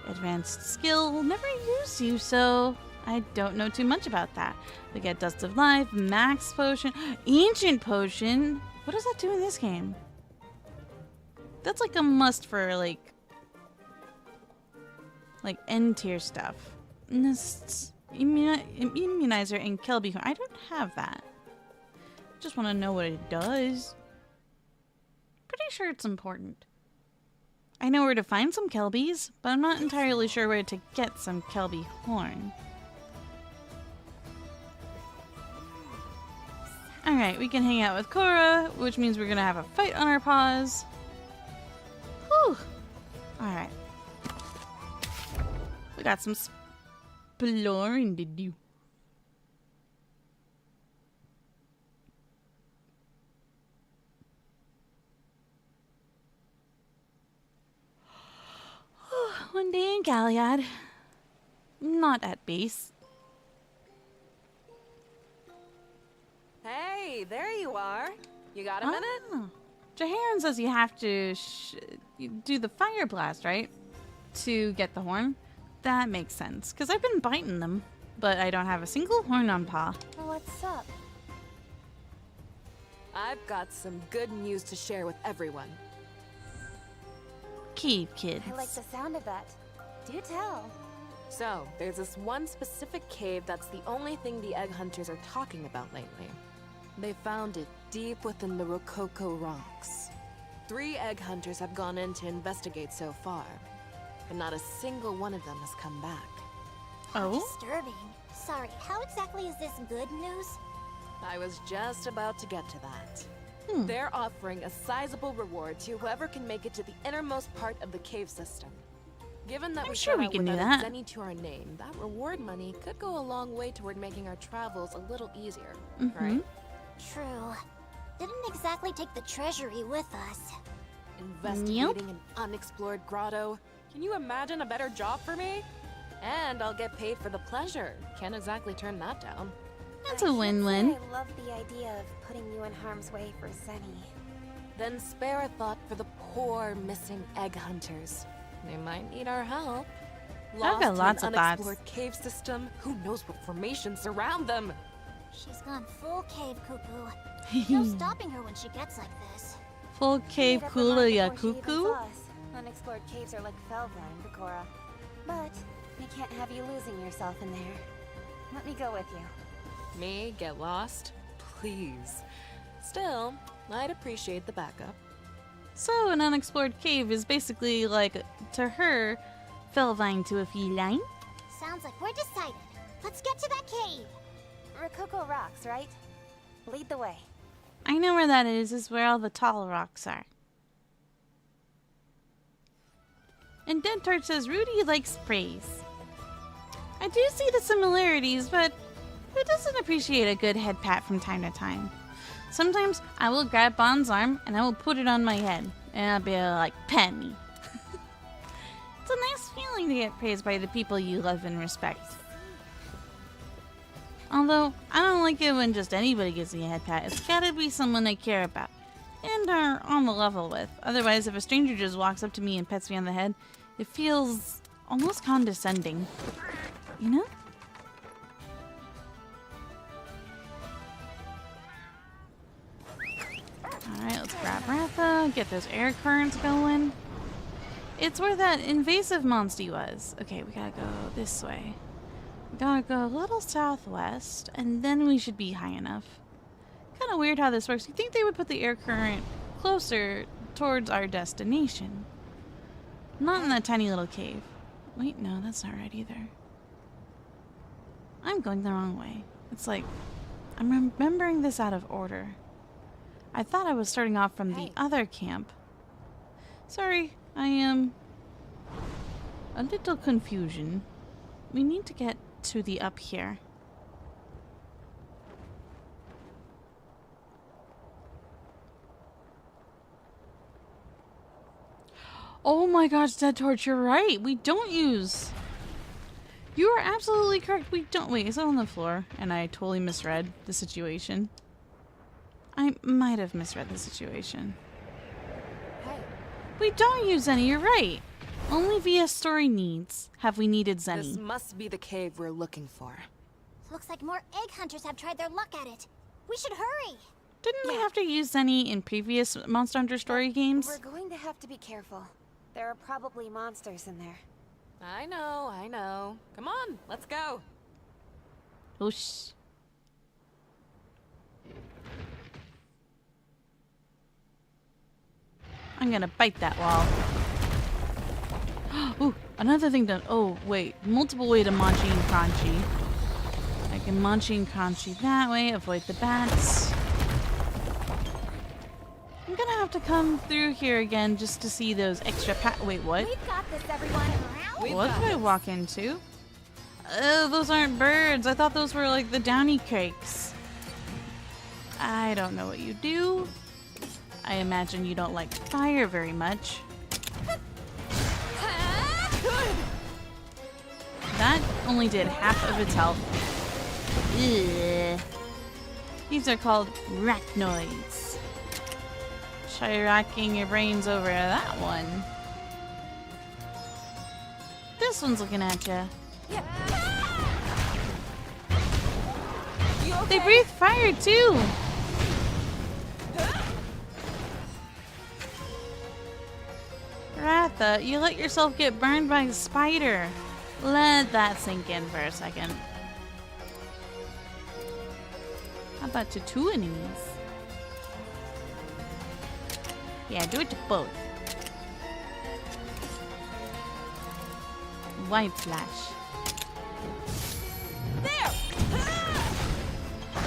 Speaker 2: Advanced skill will never use you, so I don't know too much about that. We get Dust of Life, Max Potion, Ancient Potion. What does that do in this game? That's like a must for like end tier stuff. Immunizer and Kelby. I don't have that. Just want to know what it does. Pretty sure it's important. I know where to find some Kelbies, but I'm not entirely sure where to get some Kelby horn. Alright, we can hang out with Korra, which means we're gonna have a fight on our paws. Whew! Alright. We got some exploring to do. One day in Galliad. Not at base.
Speaker 8: Hey, there you are. You got a minute?
Speaker 2: Jaharon says you have to you do the fire blast, right? To get the horn. That makes sense, because I've been biting them, but I don't have a single horn on paw.
Speaker 1: What's up?
Speaker 4: I've got some good news to share with everyone.
Speaker 2: Keep, kids.
Speaker 1: I like the sound of that. Do tell.
Speaker 4: So, there's this one specific cave that's the only thing the egg hunters are talking about lately. They found it deep within the Rococo rocks. 3 egg hunters have gone in to investigate so far, but not a single one of them has come back.
Speaker 7: How disturbing. Sorry, how exactly is this good news?
Speaker 4: I was just about to get to that. They're offering a sizable reward to whoever can make it to the innermost part of the cave system. Given that
Speaker 2: I'm
Speaker 4: we
Speaker 2: sure
Speaker 4: set
Speaker 2: we
Speaker 4: out
Speaker 2: can do
Speaker 4: without
Speaker 2: that.
Speaker 4: a penny to our name, that reward money could go a long way toward making our travels a little easier, right?
Speaker 7: True. Didn't exactly take the treasury with us.
Speaker 8: Investigating an unexplored grotto. Can you imagine a better job for me? And I'll get paid for the pleasure. Can't exactly turn that down.
Speaker 2: That's a win-win.
Speaker 1: I love the idea of putting you in harm's way for Zenny.
Speaker 8: Then spare a thought for the poor missing egg hunters. They might need our help.
Speaker 2: I've got lots
Speaker 8: in
Speaker 2: of
Speaker 8: an
Speaker 2: thoughts.
Speaker 8: unexplored cave system. Who knows what formations surround them?
Speaker 7: She's gone full cave cuckoo. No stopping her when she gets like this.
Speaker 2: Full cave
Speaker 1: Needed
Speaker 2: kula ya
Speaker 1: before she even
Speaker 2: cuckoo?
Speaker 1: saw us. Unexplored caves are like Felvine, Bakura. But we can't have you losing yourself in there. Let me go with you.
Speaker 8: Me get lost? Please. Still, I'd appreciate the backup.
Speaker 2: So an unexplored cave is basically like, to her, Felvine to a feline.
Speaker 7: Sounds like we're decided. Let's get to that cave.
Speaker 1: Rococo Rocks, right? Lead the way.
Speaker 2: I know where that is where all the tall rocks are. And Dead Tart says Rudy likes praise. I do see the similarities, but who doesn't appreciate a good head pat from time to time? Sometimes I will grab Bond's arm and I will put it on my head, and I'll be like, "Pet me." It's a nice feeling to get praised by the people you love and respect. Although, I don't like it when just anybody gives me a head pat. It's gotta be someone I care about and are on the level with. Otherwise, if a stranger just walks up to me and pets me on the head, it feels almost condescending. You know? Alright, let's grab Ratha, get those air currents going. It's where that invasive Monstie was. Okay, we gotta go this way. We gotta go a little southwest, and then we should be high enough. Kind of weird how this works. You'd think they would put the air current closer towards our destination. Not in that tiny little cave. Wait, no, that's not right either. I'm going the wrong way. It's like, I'm remembering this out of order. I thought I was starting off from the other camp. Sorry, I am a little confusion. We need to get to the up here. Oh my gosh, Dead Torch, you're right. We don't use... You are absolutely correct. We don't... Wait, is it on the floor? And I totally misread the situation. I might have misread the situation.
Speaker 8: Hey.
Speaker 2: We don't use any, you're right. Only via story needs have we needed Zenny.
Speaker 8: This must be the cave we're looking for.
Speaker 7: Looks like more egg hunters have tried their luck at it. We should hurry.
Speaker 2: Didn't we have to use Zenny in previous Monster Hunter story games?
Speaker 1: We're going to have to be careful. There are probably monsters in there.
Speaker 8: I know. Come on, let's go.
Speaker 2: Whoosh. I'm gonna bite that wall. Ooh, another thing to... Oh, wait. Multiple way to Monstie and Crunchy. I can Monstie and Crunchy that way. Avoid the bats. I'm gonna have to come through here again just to see those extra Wait, what?
Speaker 7: We've got this, everyone.
Speaker 2: What did I walk into? Oh, those aren't birds. I thought those were like the downy cakes. I don't know what you do. I imagine you don't like fire very much. That only did half of its health. Ugh. These are called arachnoids. Try racking your brains over that one. This one's looking at you. They breathe fire too. Ratha, you let yourself get burned by a spider. Let that sink in for a second. How about to two enemies? Yeah, do it to both. White flash.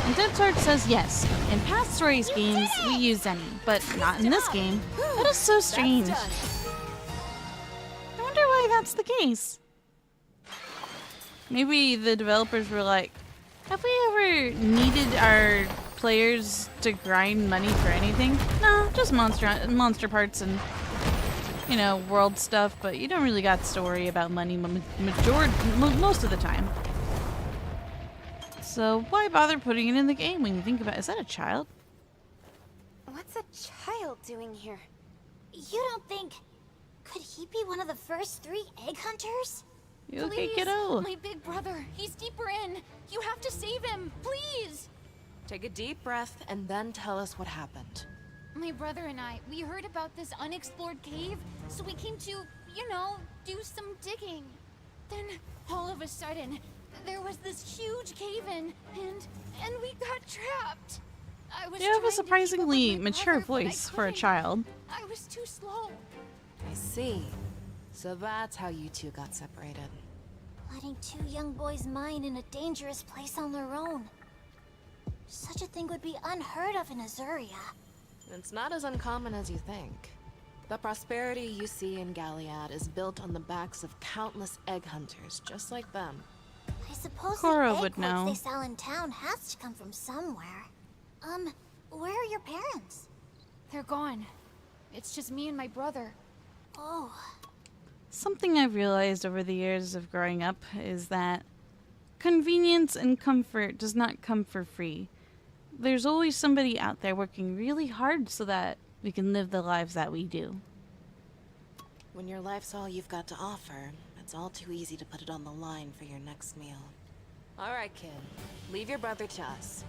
Speaker 2: And Dead Torch says yes. In past stories games, we use Zenny, but not in this game. That is so strange. I wonder why that's the case. Maybe the developers were like, have we ever needed our players to grind money for anything? No, just monster parts and you know, world stuff, but you don't really got to worry about money most of the time. So why bother putting it in the game when you think about it? Is that a child?
Speaker 1: What's a child doing here?
Speaker 7: You don't think... Could he be one of the first 3 egg hunters?
Speaker 2: You okay,
Speaker 4: Please,
Speaker 2: kiddo?
Speaker 4: my big brother. He's deeper in. You have to save him, please.
Speaker 8: Take a deep breath and then tell us what happened.
Speaker 13: My brother and I, we heard about this unexplored cave, so we came to, you know, do some digging. Then, all of a sudden, there was this huge cave-in, and we got trapped. I was
Speaker 2: You have a
Speaker 13: trying to keep up
Speaker 2: surprisingly
Speaker 13: with my
Speaker 2: mature
Speaker 13: brother, but I
Speaker 2: voice for a
Speaker 13: couldn't.
Speaker 2: child.
Speaker 13: I was too slow.
Speaker 8: I see. So that's how you two got separated.
Speaker 7: Letting 2 young boys mine in a dangerous place on their own. Such a thing would be unheard of in Azuria.
Speaker 8: It's not as uncommon as you think. The prosperity you see in Galliad is built on the backs of countless egg hunters, just like them.
Speaker 7: I suppose
Speaker 2: Cora
Speaker 7: the egg
Speaker 2: would
Speaker 7: quartz
Speaker 2: know.
Speaker 7: they sell in town has to come from somewhere. Where are your parents?
Speaker 13: They're gone. It's just me and my brother.
Speaker 7: Oh,
Speaker 2: Something I've realized over the years of growing up is that convenience and comfort does not come for free. There's always somebody out there working really hard so that we can live the lives that we do.
Speaker 8: When your life's all you've got to offer, it's all too easy to put it on the line for your next meal. All right, kid. Leave your brother to us.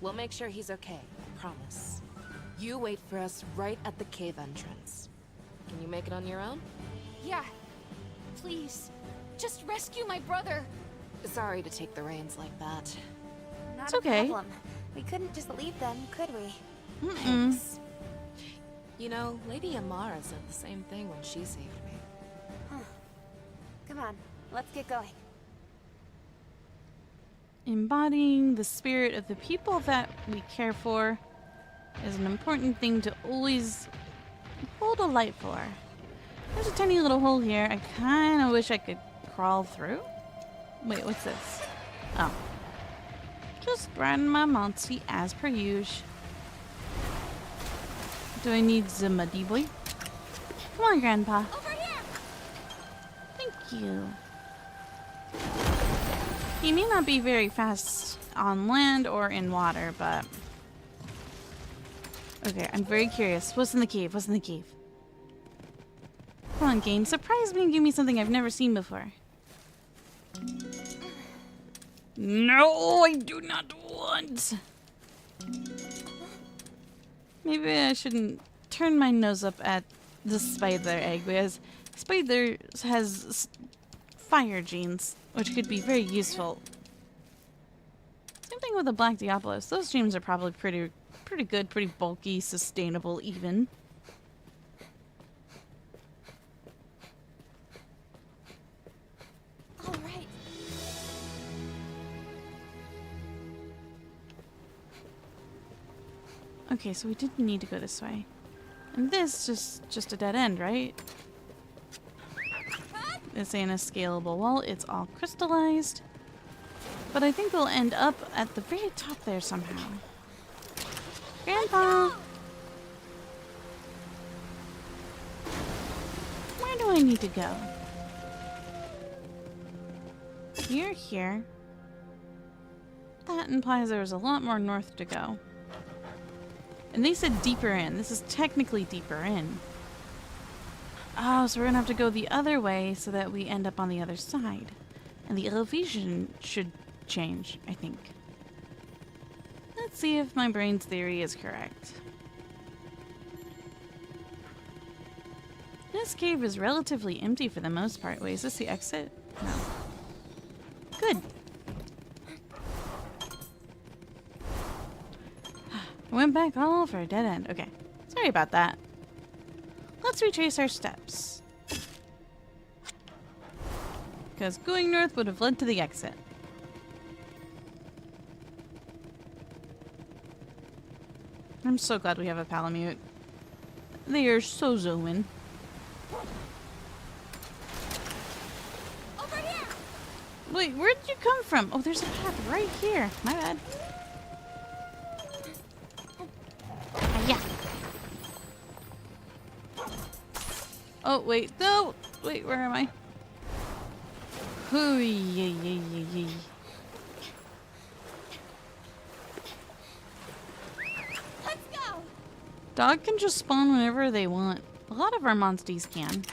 Speaker 8: We'll make sure he's okay, I promise. You wait for us right at the cave entrance. Can you make it on your own?
Speaker 13: Yeah. Please. Just rescue my brother.
Speaker 8: Sorry to take the reins like that.
Speaker 1: Not
Speaker 2: It's
Speaker 1: a
Speaker 2: okay.
Speaker 1: problem. We couldn't just leave them, could we?
Speaker 8: Thanks. You know, Lady Amara said the same thing when she saved me.
Speaker 1: Come on, let's get going.
Speaker 2: Embodying the spirit of the people that we care for is an important thing to always hold a light for. There's a tiny little hole here. I kind of wish I could crawl through. Wait, what's this? Oh. Just riding my Monstie as per usual. Do I need the muddy boy? Come on, Grandpa.
Speaker 13: Over here!
Speaker 2: Thank you. He may not be very fast on land or in water, but... Okay, I'm very curious. What's in the cave? What's in the cave? Come on, game. Surprise me and give me something I've never seen before. No, I do not want. Maybe I shouldn't turn my nose up at the spider egg because spider has fire genes, which could be very useful. Same thing with the Black Diabolos. Those genes are probably pretty good, pretty bulky, sustainable even.
Speaker 13: All right.
Speaker 2: Okay, so we didn't need to go this way. And this just a dead end, right? This ain't a scalable wall, it's all crystallized. But I think we'll end up at the very top there somehow. Grandpa! Where do I need to go? You're here. That implies there was a lot more north to go. And they said deeper in. This is technically deeper in. Oh, so we're gonna have to go the other way so that we end up on the other side. And the elevation should change, I think. Let's see if my brain's theory is correct. This cave is relatively empty for the most part. Wait, is this the exit? No. Good. I went back all for a dead end. Okay. Sorry about that. Let's retrace our steps. Because going north would have led to the exit. I'm so glad we have a Palamute. They are so zooming.
Speaker 13: Over here!
Speaker 2: Wait, where did you come from? Oh, there's a path right here. My bad. Yeah. Oh, wait. No! Wait, where am I? Hoo-yee-yee-yee-yee.
Speaker 13: Let's go!
Speaker 2: Dog can just spawn whenever they want. A lot of our monsties can.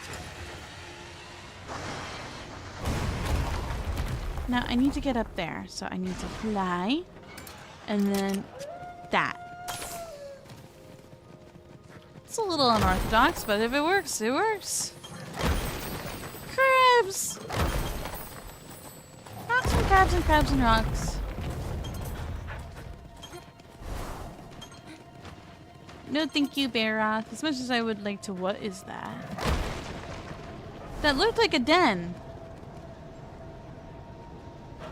Speaker 2: Now, I need to get up there, so I need to fly. And then that. It's a little unorthodox, but if it works, it works. Crabs! Rocks and crabs and crabs and rocks. No thank you, Bear Rock. As much as I would like to... What is that? That looked like a den.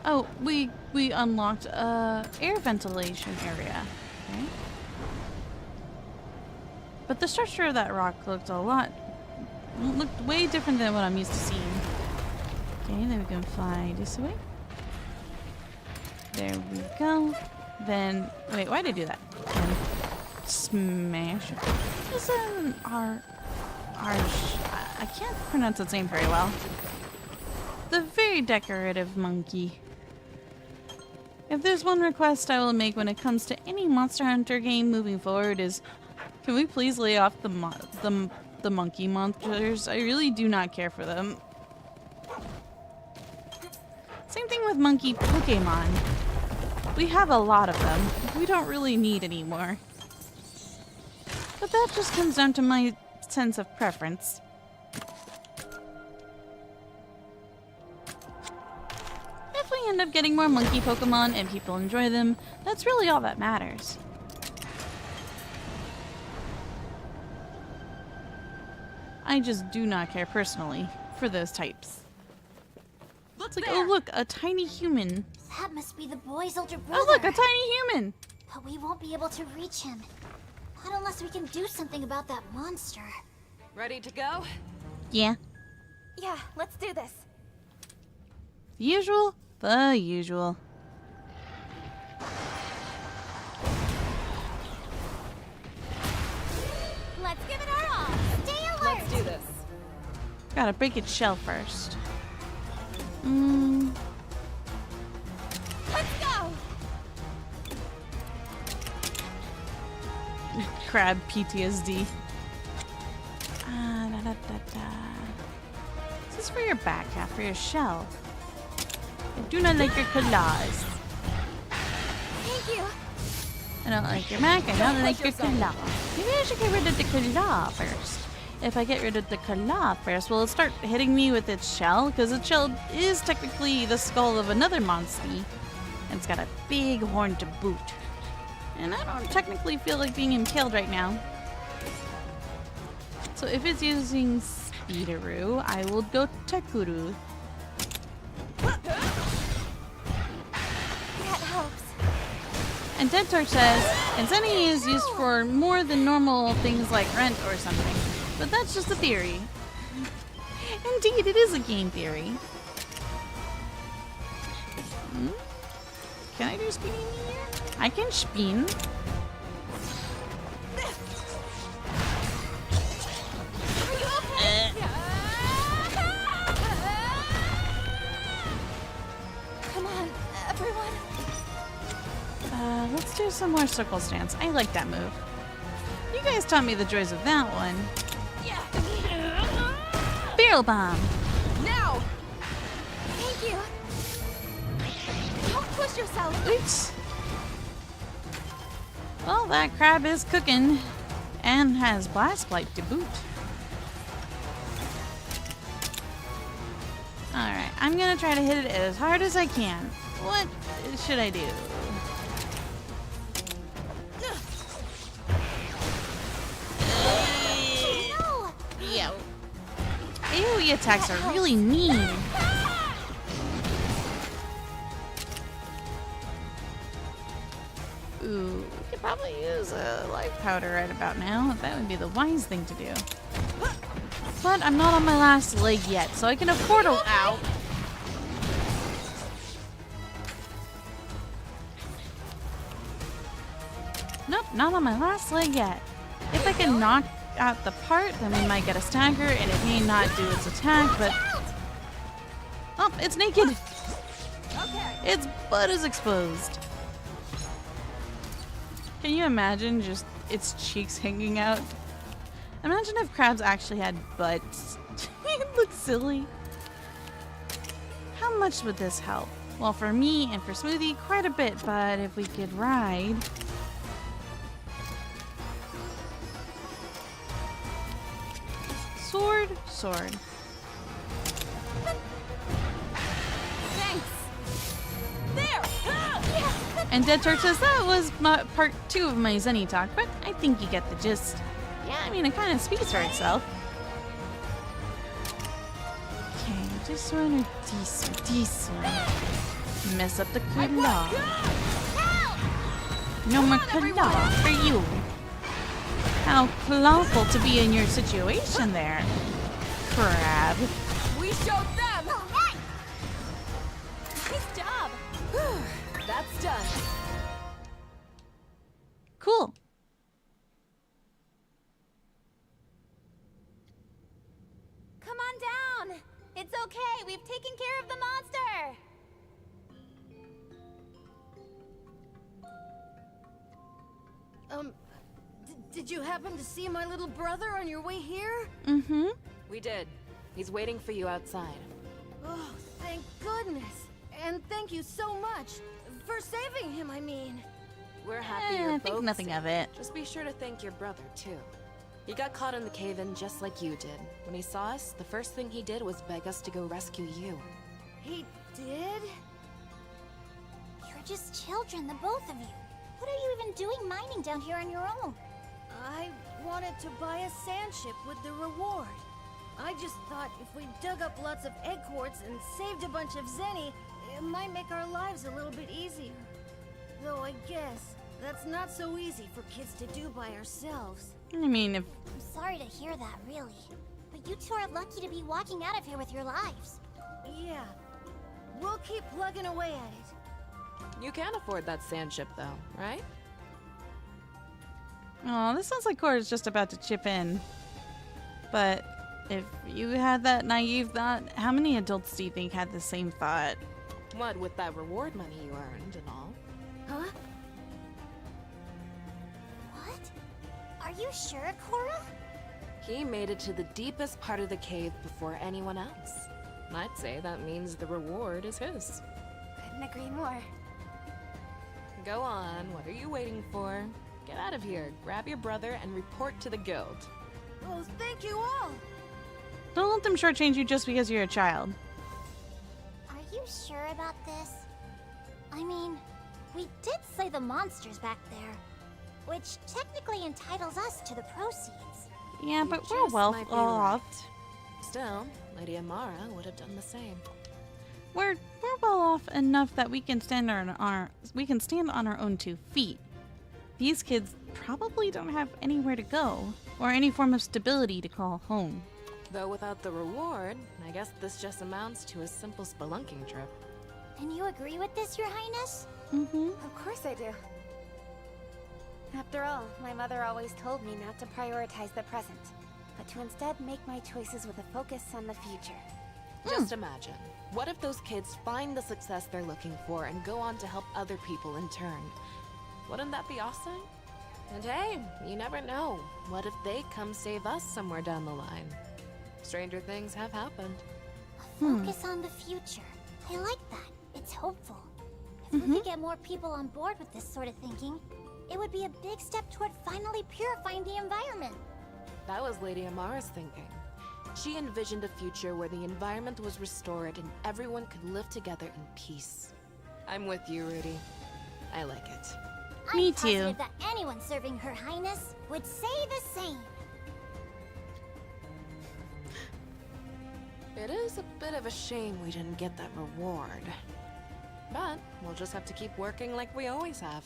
Speaker 2: Oh, we unlocked a air ventilation area. Okay. But the structure of that rock looked way different than what I'm used to seeing. Okay, then we can fly this way. There we go. Then, wait, why did I do that? Then smash. This is an I can't pronounce its name very well. The very decorative monkey. If there's one request I will make when it comes to any Monster Hunter game moving forward is, can we please lay off the monkey monsters? I really do not care for them. Same thing with monkey Pokemon. We have a lot of them. We don't really need any more. But that just comes down to my sense of preference. If we end up getting more monkey Pokemon and people enjoy them, that's really all that matters. I just do not care personally for those types. It's like, oh look, a tiny human.
Speaker 7: That must be the boy's older brother.
Speaker 2: Oh look, a tiny human!
Speaker 7: But we won't be able to reach him. Not unless we can do something about that monster.
Speaker 8: Ready to go?
Speaker 2: Yeah.
Speaker 1: Yeah, let's do this.
Speaker 2: The usual? The usual.
Speaker 7: Let's give it our all. Stay alert.
Speaker 8: Let's do this.
Speaker 2: Gotta break its shell first.
Speaker 13: Let's go!
Speaker 2: Crab PTSD. This is for your back half, for your shell. I do not like your claws.
Speaker 13: Thank you!
Speaker 2: I don't like your back, I don't like your claw. Maybe I should get rid of the claw first. If I get rid of the claw first, will it start hitting me with its shell? Because its shell is technically the skull of another Monstie. And it's got a big horn to boot. And I don't technically feel like being impaled right now. So if it's using Speederoo, I will go Tekuru.
Speaker 1: That helps.
Speaker 2: And Dentor says, Insanity is used for more than normal things like rent or something. But that's just a theory. Indeed, it is a game theory. Can I do spinning here? I can spin.
Speaker 1: Come on, everyone.
Speaker 2: Let's do some more circle stance. I like that move. You guys taught me the joys of that one. Barrel bomb.
Speaker 13: Now! Thank you! Don't push yourself!
Speaker 2: Oops. Well, that crab is cooking and has blast blight to boot. Alright, I'm gonna try to hit it as hard as I can. What should I do? Yeah. AoE attacks are really mean. Ooh, we could probably use a life powder right about now. That would be the wise thing to do. But I'm not on my last leg yet, so I can afford a... Ow. Nope, not on my last leg yet. If I can knock at the part, then we might get a stagger, and it may not do its attack, but... Oh, it's naked! Its butt is exposed. Can you imagine just its cheeks hanging out? Imagine if crabs actually had butts. It looks silly. How much would this help? Well, for me and for Smoothie, quite a bit, but if we could ride... Sword, sword. And Dead Church says that was part 2 of my Zenny talk, but I think you get the gist. Yeah, I mean, it kind of speaks for itself. Okay, this one or this one? This one. Mess up the claw. No more claw for you. How clawful to be in your situation there, crab.
Speaker 4: We showed them! Nice job! That's done.
Speaker 2: Cool.
Speaker 1: Come on down. It's okay. We've taken care of the monster.
Speaker 4: Did you happen to see my little brother on your way here?
Speaker 2: Mm-hmm.
Speaker 8: We did. He's waiting for you outside.
Speaker 4: Oh, thank goodness. And thank you so much. For saving him, I mean.
Speaker 8: We're happy you're
Speaker 2: I
Speaker 8: both
Speaker 2: think nothing
Speaker 8: safe.
Speaker 2: of it.
Speaker 8: Just be sure to thank your brother, too. He got caught in the cave-in just like you did. When he saw us, the first thing he did was beg us to go rescue you.
Speaker 4: He did?
Speaker 7: You're just children, the both of you. What are you even doing mining down here on your own?
Speaker 4: I wanted to buy a sand ship with the reward. I just thought if we dug up lots of egg quartz and saved a bunch of Zenny, it might make our lives a little bit easier. Though I guess that's not so easy for kids to do by ourselves.
Speaker 2: I mean, if...
Speaker 7: I'm sorry to hear that, really. But you two are lucky to be walking out of here with your lives.
Speaker 4: Yeah. We'll keep plugging away at it.
Speaker 8: You can afford that sand ship, though, right?
Speaker 2: Oh, this sounds like Cora's just about to chip in. But if you had that naive thought, how many adults do you think had the same thought?
Speaker 8: What, with that reward money you earned and all?
Speaker 4: Huh?
Speaker 7: What? Are you sure, Cora?
Speaker 8: He made it to the deepest part of the cave before anyone else. I'd say that means the reward is his.
Speaker 1: Couldn't agree more.
Speaker 8: Go on, what are you waiting for? Get out of here, grab your brother, and report to the guild.
Speaker 4: Oh, thank you all!
Speaker 2: Don't let them shortchange you just because you're a child.
Speaker 7: Are you sure about this? I mean, we did slay the monsters back there, which technically entitles us to the proceeds.
Speaker 2: Yeah, but we're
Speaker 8: Just
Speaker 2: well
Speaker 8: might be
Speaker 2: off.
Speaker 8: right. Still, Lady Amara would have done the same.
Speaker 2: We're well off enough that we can stand on our own 2 feet. These kids probably don't have anywhere to go, or any form of stability to call home.
Speaker 8: Though without the reward, I guess this just amounts to a simple spelunking trip.
Speaker 7: And you agree with this, Your Highness?
Speaker 2: Mm-hmm.
Speaker 1: Of course I do. After all, my mother always told me not to prioritize the present, but to instead make my choices with a focus on the future.
Speaker 8: Just imagine, what if those kids find the success they're looking for and go on to help other people in turn? Wouldn't that be awesome? And hey, you never know. What if they come save us somewhere down the line? Stranger things have happened.
Speaker 7: A focus on the future. I like that. It's hopeful. If we could get more people on board with this sort of thinking, it would be a big step toward finally purifying the environment.
Speaker 8: That was Lady Amara's thinking. She envisioned a future where the environment was restored and everyone could live together in peace. I'm with you, Rudy. I like it.
Speaker 2: Me
Speaker 7: I'm
Speaker 2: too.
Speaker 7: positive that anyone serving Her Highness would say the same.
Speaker 8: It is a bit of a shame we didn't get that reward. But we'll just have to keep working like we always have.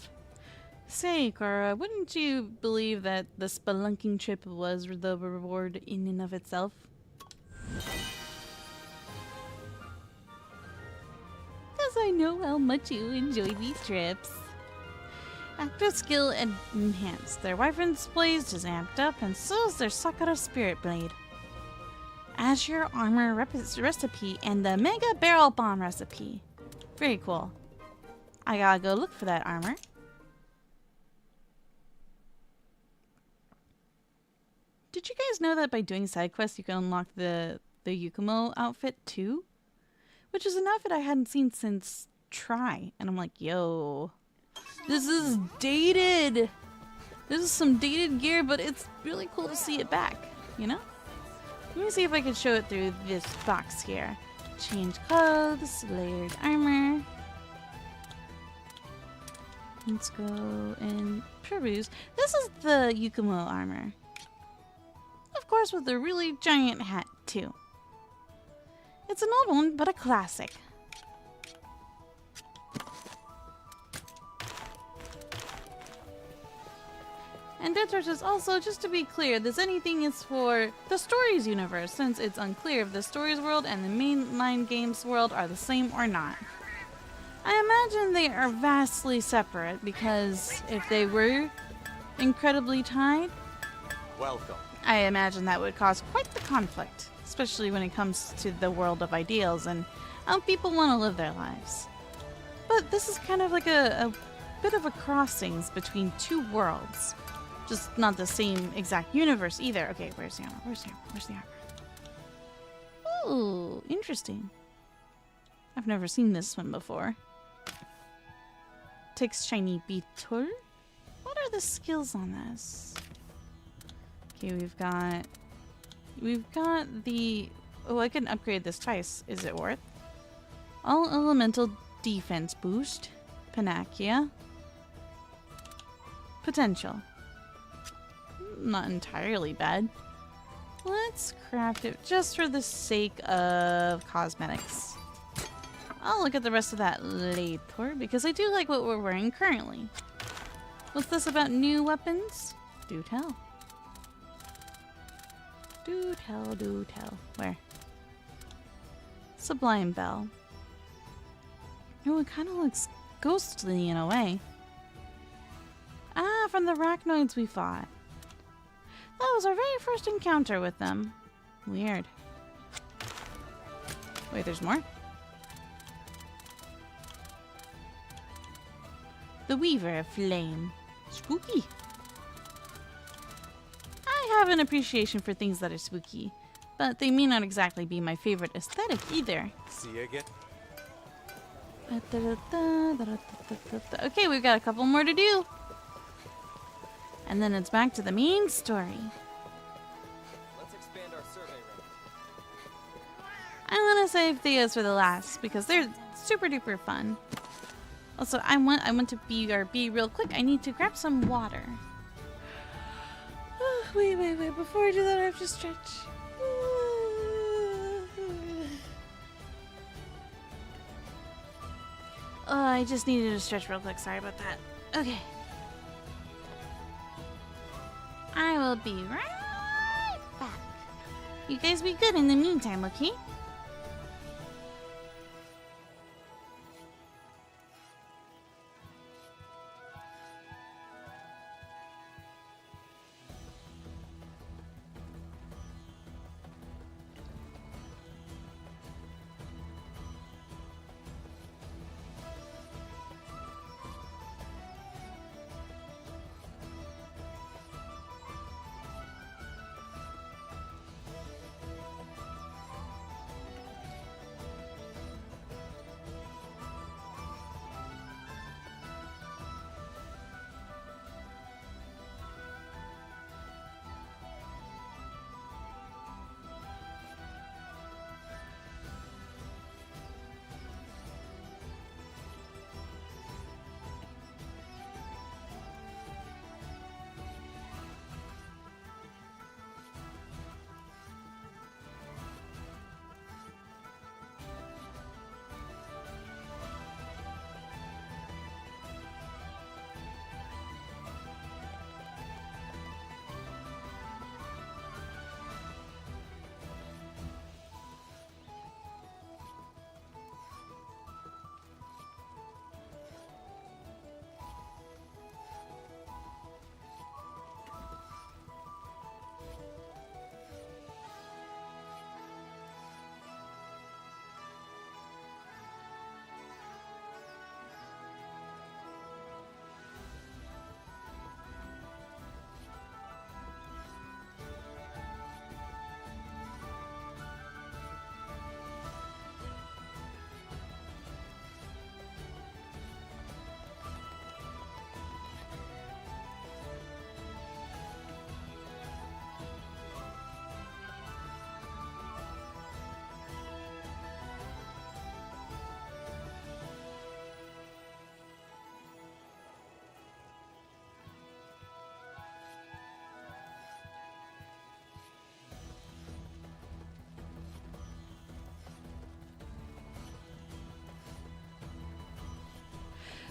Speaker 2: Say, Cora, wouldn't you believe that the spelunking trip was the reward in and of itself? Because I know how much you enjoy these trips. Active skill enhanced. Their wyvern's blaze is amped up, and so is their Sakura spirit blade. Azure armor recipe and the Mega Barrel Bomb recipe. Very cool. I gotta go look for that armor. Did you guys know that by doing side quests you can unlock the Yukumo outfit too? Which is an outfit I hadn't seen since Try. And I'm like, yo, this is dated. This is some dated gear, but it's really cool to see it back, you know? Let me see if I can show it through this box here. Change clothes, layered armor. Let's go and peruse. This is the Yukumo armor. Of course, with a really giant hat, too. It's an old one, but a classic. And Dead Torch is also, just to be clear, this anything is for the Stories universe, since it's unclear if the Stories world and the mainline games world are the same or not. I imagine they are vastly separate, because if they were incredibly tied,
Speaker 5: Welcome.
Speaker 2: I imagine that would cause quite the conflict, especially when it comes to the world of ideals and how people want to live their lives. But this is kind of like a bit of a crossings between two worlds. Just not the same exact universe either. Okay, where's the armor? Where's the armor? Where's the armor? Ooh, interesting. I've never seen this one before. Takes shiny beetle. What are the skills on this? Okay, we've got the... Oh, I can upgrade this twice. Is it worth? All elemental defense boost. Panacea. Potential. Not entirely bad. Let's craft it just for the sake of cosmetics. I'll look at the rest of that later because I do like what we're wearing currently. What's this about new weapons? Do tell. Do tell, do tell. Where? Sublime Bell. Oh, it kind of looks ghostly in a way. Ah, from the arachnoids we fought. That was our very first encounter with them. Weird. Wait, there's more? The Weaver of Flame. Spooky. I have an appreciation for things that are spooky, but they may not exactly be my favorite aesthetic either.
Speaker 5: See you again.
Speaker 2: Okay, we've got a couple more to do. And then it's back to the main story.
Speaker 5: Let's expand our survey range.
Speaker 2: I want to save Theos for the last because they're super duper fun. Also, I want to BRB real quick. I need to grab some water. Oh, wait. Before I do that, I have to stretch. Oh, I just needed to stretch real quick. Sorry about that. Okay. I will be right back. You guys be good in the meantime, okay?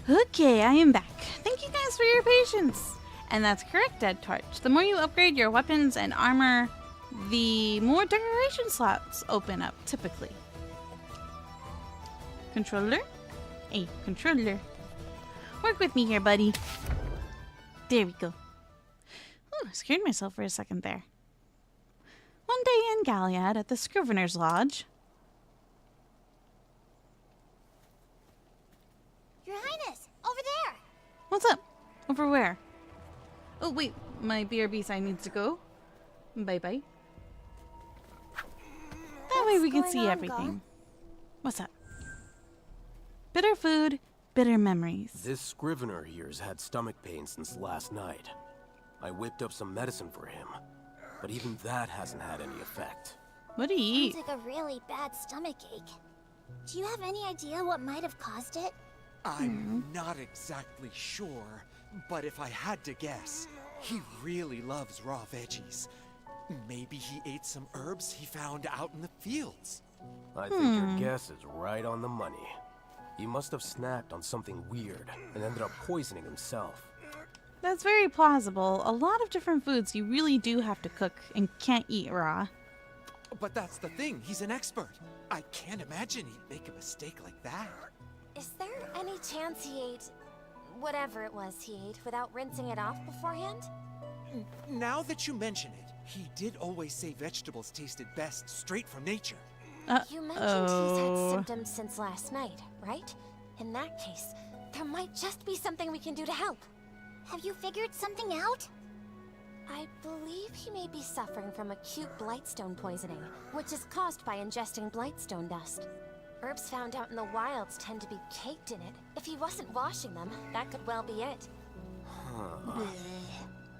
Speaker 2: Okay, I am back. Thank you guys for your patience. And that's correct, Dead Torch. The more you upgrade your weapons and armor, the more decoration slots open up, typically. Controller? Hey, controller. Work with me here, buddy. There we go. Ooh, I scared myself for a second there. One day in Galliad at the Scrivener's Lodge.
Speaker 7: Your Highness, over there!
Speaker 2: What's up? Over where? Oh, wait. My BRB sign needs to go. Bye-bye. That way we can see everything. What's up? Bitter food, bitter memories.
Speaker 5: This Scrivener here's had stomach pain since last night. I whipped up some medicine for him, but even that hasn't had any effect.
Speaker 2: What do you eat?
Speaker 7: Sounds like a really bad stomach ache. Do you have any idea what might have caused it?
Speaker 14: I'm not exactly sure, but if I had to guess, he really loves raw veggies. Maybe he ate some herbs he found out in the fields.
Speaker 5: I think your guess is right on the money. He must have snacked on something weird and ended up poisoning himself.
Speaker 2: That's very plausible. A lot of different foods you really do have to cook and can't eat raw.
Speaker 14: But that's the thing, he's an expert. I can't imagine he'd make a mistake like that.
Speaker 6: Is there any chance he ate whatever it was he ate without rinsing it off beforehand?
Speaker 14: Now that you mention it, he did always say vegetables tasted best straight from nature.
Speaker 6: You mentioned he's had symptoms since last night, right? In that case, there might just be something we can do to help.
Speaker 7: Have you figured something out?
Speaker 6: I believe he may be suffering from acute blightstone poisoning, which is caused by ingesting blightstone dust. Herbs found out in the wilds tend to be caked in it. If he wasn't washing them, that could well be it.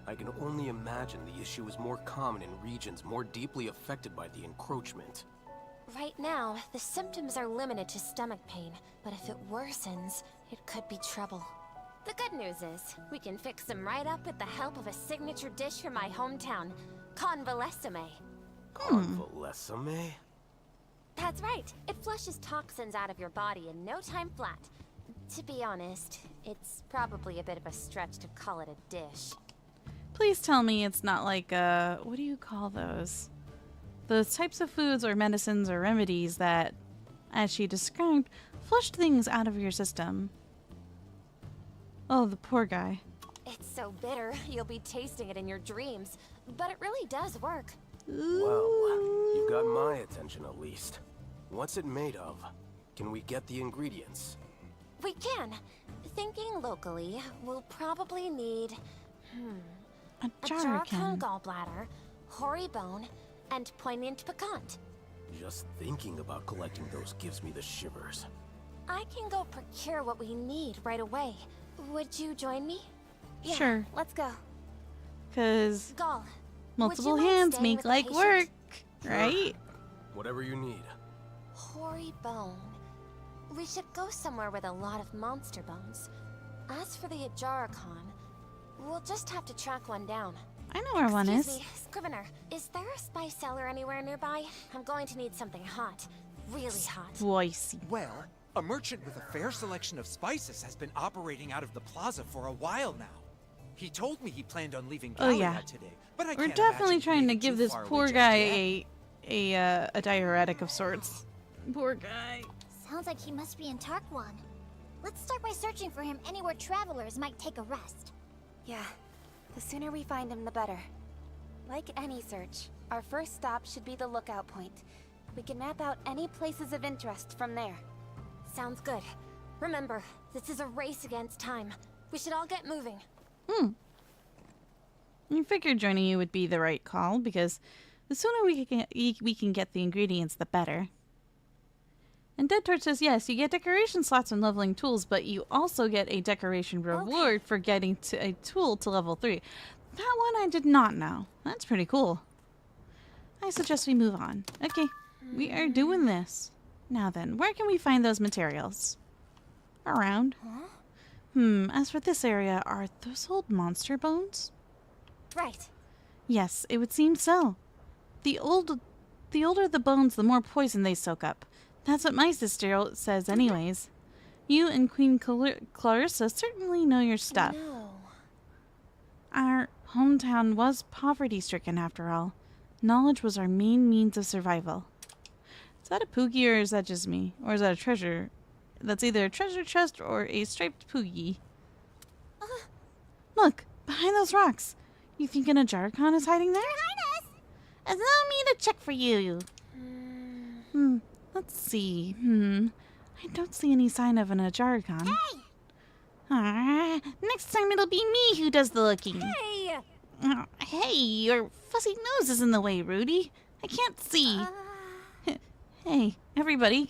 Speaker 5: I can only imagine the issue is more common in regions more deeply affected by the encroachment.
Speaker 6: Right now, the symptoms are limited to stomach pain, but if it worsens, it could be trouble. The good news is, we can fix him right up with the help of a signature dish from my hometown, convalescime.
Speaker 5: Convalescime?
Speaker 6: That's right. It flushes toxins out of your body in no time flat. To be honest, it's probably a bit of a stretch to call it a dish.
Speaker 2: Please tell me it's not like, what do you call those? Those types of foods or medicines or remedies that, as she described, flush things out of your system. Oh, the poor guy.
Speaker 6: It's so bitter, you'll be tasting it in your dreams. But it really does work.
Speaker 5: Well, you've got my attention at least. What's it made of? Can we get the ingredients?
Speaker 6: We can. Thinking locally, we'll probably need...
Speaker 2: A
Speaker 6: Jarrakan gallbladder, hoary bone, and poignant piquant.
Speaker 5: Just thinking about collecting those gives me the shivers.
Speaker 6: I can go procure what we need right away. Would you join me?
Speaker 7: Yeah,
Speaker 2: Sure.
Speaker 7: let's go.
Speaker 2: Because
Speaker 6: Gall,
Speaker 2: multiple
Speaker 6: would you mind
Speaker 2: hands
Speaker 6: staying
Speaker 2: make
Speaker 6: with the
Speaker 2: like
Speaker 6: patient?
Speaker 2: work,
Speaker 5: Sure.
Speaker 2: right?
Speaker 5: Whatever you need.
Speaker 6: Hoary bone. We should go somewhere with a lot of monster bones. As for the Jarrakan, we'll just have to track one down.
Speaker 2: I know where one is.
Speaker 6: Excuse me, Scrivener, is there a spice cellar anywhere nearby? I'm going to need something hot. Really hot.
Speaker 2: Spicy.
Speaker 14: Well, a merchant with a fair selection of spices has been operating out of the plaza for a while now. He told me he planned on leaving
Speaker 2: Oh,
Speaker 14: Galliard
Speaker 2: yeah.
Speaker 14: today, but I
Speaker 2: We're
Speaker 14: can't
Speaker 2: definitely
Speaker 14: imagine
Speaker 2: trying to
Speaker 14: leaving
Speaker 2: give
Speaker 14: too
Speaker 2: this
Speaker 14: far away
Speaker 2: poor
Speaker 14: just
Speaker 2: guy
Speaker 14: yet.
Speaker 2: a diuretic of sorts. Poor guy.
Speaker 7: Sounds like he must be in Tarkwan. Let's start by searching for him anywhere travelers might take a rest.
Speaker 1: Yeah, the sooner we find him, the better. Like any search, our first stop should be the lookout point. We can map out any places of interest from there.
Speaker 6: Sounds good. Remember, this is a race against time. We should all get moving.
Speaker 2: I figured joining you would be the right call, because the sooner we can get the ingredients, the better. And Dead Torch says, yes, you get decoration slots and leveling tools, but you also get a decoration reward for getting to a tool to level 3. That one I did not know. That's pretty cool. I suggest we move on. Okay, we are doing this. Now then, where can we find those materials? Around. As for this area, are those old monster bones?
Speaker 6: Right.
Speaker 2: Yes, it would seem so. The older the bones, the more poison they soak up. That's what my sister says anyways. You and Queen Clarissa certainly know your stuff.
Speaker 6: No.
Speaker 2: Our hometown was poverty-stricken after all. Knowledge was our main means of survival. Is that a Poogie or is that just me? Or is that a treasure? That's either a treasure chest or a striped Poogie. Look, behind those rocks. You think an Ajarkon is hiding there? Allow me to check for you. Let's see. I don't see any sign of an Ajarkon. Hey! Next time it'll be me who does the looking.
Speaker 6: Hey!
Speaker 2: Hey, your fuzzy nose is in the way, Rudy. I can't see. Hey, everybody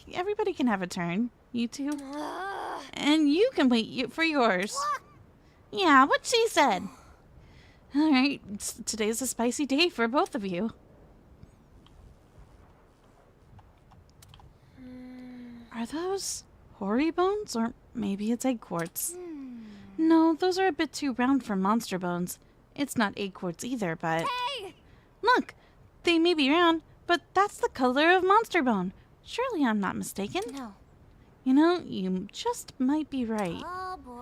Speaker 2: can have a turn. You two. And you can wait for yours. Yeah, what she said. Alright, today's a spicy day for both of you. Are those hoary bones? Or maybe it's egg quartz. No, those are a bit too round for monster bones. It's not egg quartz either, but...
Speaker 6: Hey!
Speaker 2: Look! They may be round, but that's the color of monster bone. Surely I'm not mistaken.
Speaker 6: No.
Speaker 2: You know, you just might be right.
Speaker 7: Oh boy.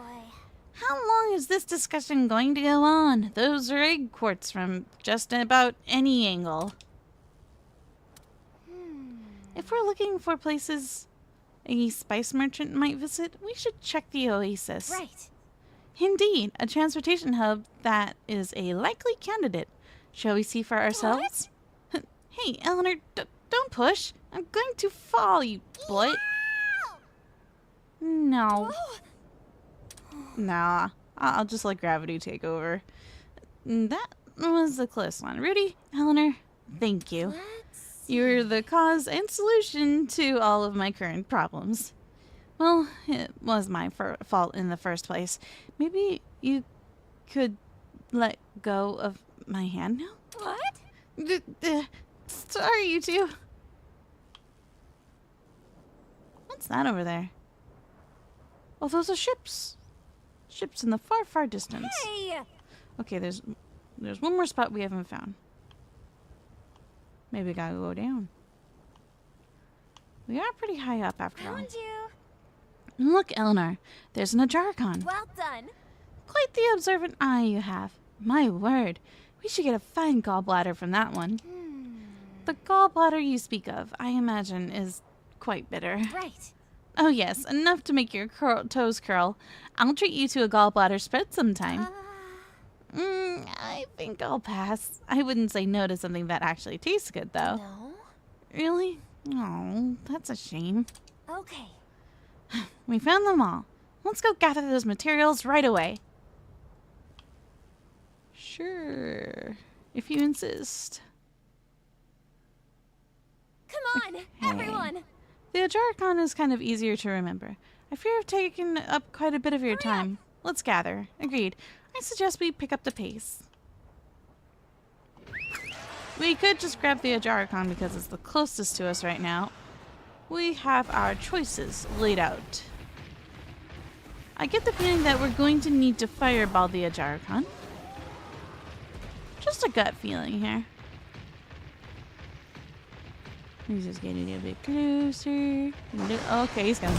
Speaker 2: How long is this discussion going to go on? Those are egg quartz from just about any angle. If we're looking for places a spice merchant might visit, we should check the oasis.
Speaker 6: Right.
Speaker 2: Indeed, a transportation hub that is a likely candidate. Shall we see for ourselves? Hey, Eleanor, don't push. I'm going to fall, you slut. No. Nah, I'll just let gravity take over. That was the close one. Rudy, Eleanor, thank you. You're the cause and solution to all of my current problems. Well, it was my fault in the first place. Maybe you could let go of my hand now?
Speaker 6: What?
Speaker 2: Sorry, you two. What's that over there? Oh, those are ships. Ships in the far, far distance.
Speaker 6: Hey!
Speaker 2: Okay, there's one more spot we haven't found. Maybe we gotta go down. We are pretty high up after all.
Speaker 6: Found you.
Speaker 2: Look, Eleanor, there's an Ajarkon.
Speaker 6: Well done.
Speaker 2: Quite the observant eye you have. My word, we should get a fine gallbladder from that one. The gallbladder you speak of, I imagine, is quite bitter.
Speaker 6: Right.
Speaker 2: Oh yes, enough to make your toes curl. I'll treat you to a gallbladder spread sometime. I think I'll pass. I wouldn't say no to something that actually tastes good, though.
Speaker 6: No?
Speaker 2: Really? Oh, that's a shame.
Speaker 6: Okay.
Speaker 2: We found them all. Let's go gather those materials right away. Sure, if you insist.
Speaker 6: Come on, everyone!
Speaker 2: The Ajarkon is kind of easier to remember. I fear I've taken up quite a bit of your time. Let's gather. Agreed. I suggest we pick up the pace. We could just grab the Ajarkon because it's the closest to us right now. We have our choices laid out. I get the feeling that we're going to need to fireball the Ajarkon. Just a gut feeling here. He's just getting a bit closer. Okay, he's gone.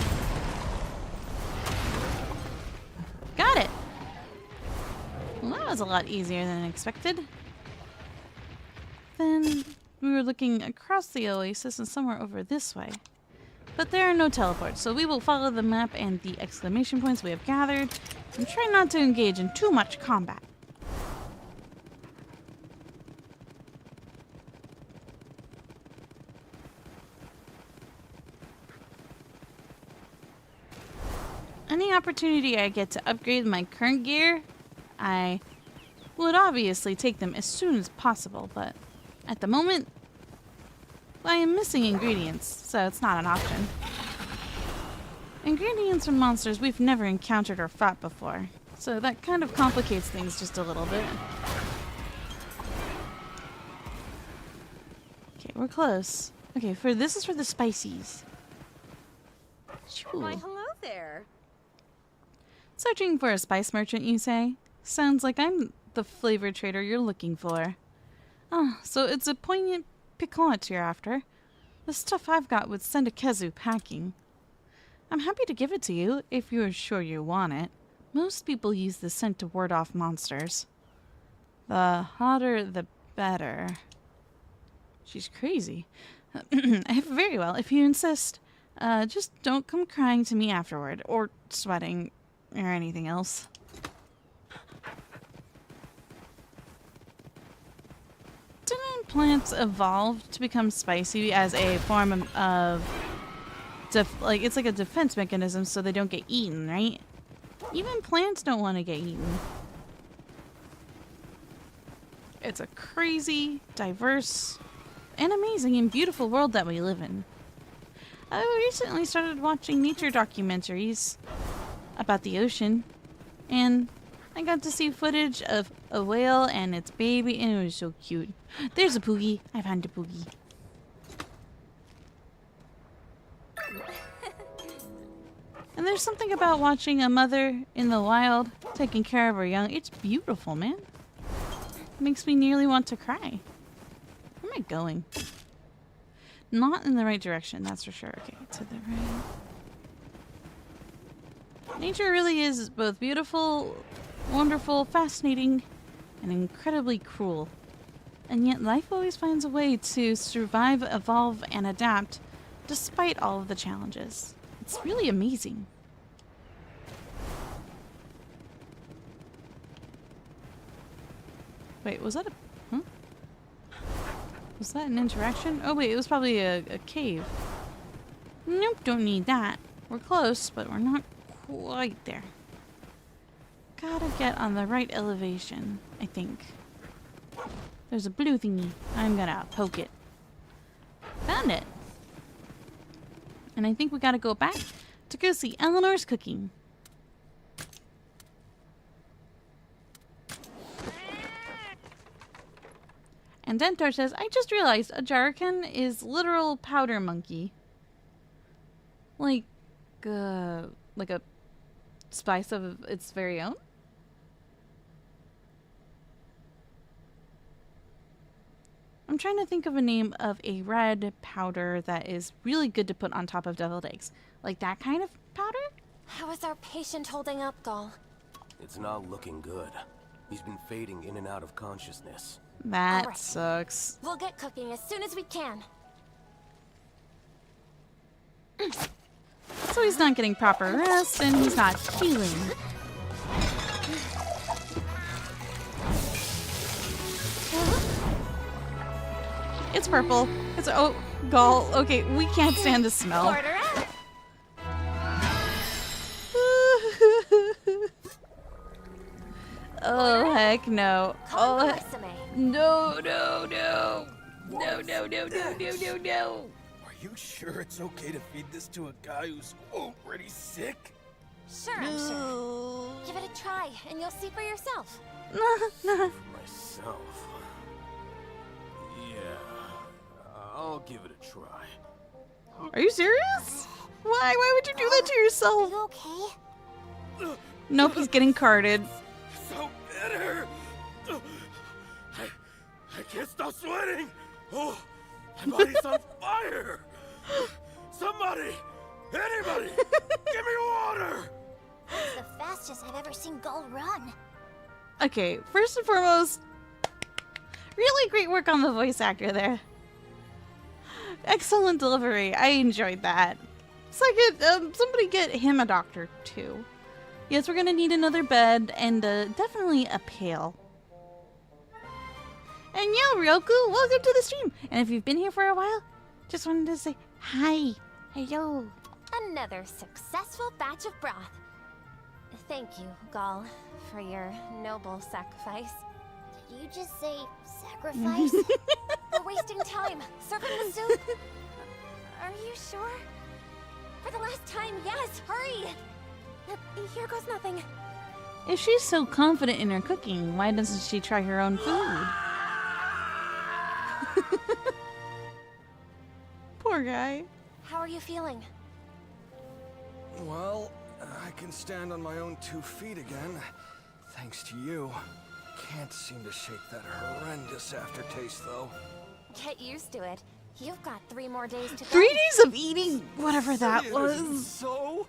Speaker 2: Got it! Well, that was a lot easier than expected. Then we were looking across the oasis and somewhere over this way. But there are no teleports, so we will follow the map and the exclamation points we have gathered and try not to engage in too much combat. Any opportunity I get to upgrade my current gear, I would obviously take them as soon as possible, but at the moment, I am missing ingredients, so it's not an option. Ingredients from monsters we've never encountered or fought before, so that kind of complicates things just a little bit. Okay, we're close. Okay, this is for the spices.
Speaker 6: Why, hello there.
Speaker 2: Searching for a spice merchant, you say? Sounds like I'm the flavor trader you're looking for. Ah, so it's a poignant piquant you're after. The stuff I've got would send a Kezu packing. I'm happy to give it to you, if you're sure you want it. Most people use this scent to ward off monsters. The hotter, the better. She's crazy. Very well, if you insist. Just don't come crying to me afterward, or sweating, or anything else. Didn't plants evolve to become spicy as a form of it's like a defense mechanism so they don't get eaten, right? Even plants don't want to get eaten. It's a crazy, diverse, and amazing and beautiful world that we live in. I recently started watching nature documentaries about the ocean, and I got to see footage of a whale and its baby, and it was so cute. There's a Poogie. I found a Poogie. And there's something about watching a mother in the wild taking care of her young. It's beautiful, man. It makes me nearly want to cry. Where am I going? Not in the right direction, that's for sure. Okay, to the right. Nature really is both beautiful, wonderful, fascinating, and incredibly cruel. And yet life always finds a way to survive, evolve, and adapt despite all of the challenges. It's really amazing. Wait, was that a... Huh? Was that an interaction? Oh wait, it was probably a cave. Nope, don't need that. We're close, but we're not quite there. Gotta get on the right elevation, I think. There's a blue thingy. I'm gonna poke it. Found it. And I think we gotta go back to go see Eleanor's cooking. And Dentor says, I just realized a Jarrakan is literal powder monkey. Like a spice of its very own? I'm trying to think of a name of a red powder that is really good to put on top of deviled eggs. Like that kind of powder?
Speaker 6: How is our patient holding up, Gall?
Speaker 5: It's not looking good. He's been fading in and out of consciousness.
Speaker 2: That
Speaker 6: right.
Speaker 2: sucks.
Speaker 6: We'll get cooking as soon as we can.
Speaker 2: So he's not getting proper rest and he's not healing. It's purple. It's oh, Gall. Okay, we can't stand the smell.
Speaker 6: Order out.
Speaker 2: Oh heck no. Oh no.
Speaker 15: Are you sure it's okay to feed this to a guy who's already sick?
Speaker 6: Sure, I'm sure. Give it a try, and you'll see for yourself.
Speaker 5: For myself. Yeah, I'll give it a try.
Speaker 2: Are you serious? Why? Why would you do that to yourself?
Speaker 7: Are you okay?
Speaker 2: Nope, he's getting carded.
Speaker 15: So bitter. I can't stop sweating. Oh, my body's on fire. Somebody, anybody, give me water.
Speaker 7: That's the fastest I've ever seen Gull run.
Speaker 2: Okay, first and foremost, really great work on the voice actor there. Excellent delivery. I enjoyed that. Second, somebody get him a doctor too. Yes, we're gonna need another bed and definitely a pail. And yo, Ryoku, welcome to the stream. And if you've been here for a while, just wanted to say hi. Hello.
Speaker 6: Another successful batch of broth. Thank you, Gall, for your noble sacrifice.
Speaker 7: Did you just say sacrifice?
Speaker 6: We're wasting time. Serving the soup. Are you sure? For the last time, yes, hurry! Here goes nothing.
Speaker 2: If she's so confident in her cooking, why doesn't she try her own food? Poor guy.
Speaker 6: How are you feeling?
Speaker 9: Well, I can stand on my own 2 feet again, thanks to you. Can't seem to shake that horrendous aftertaste, though.
Speaker 6: Get used to it. You've got 3 more days to go.
Speaker 2: 3 days of eating whatever that was.
Speaker 9: So?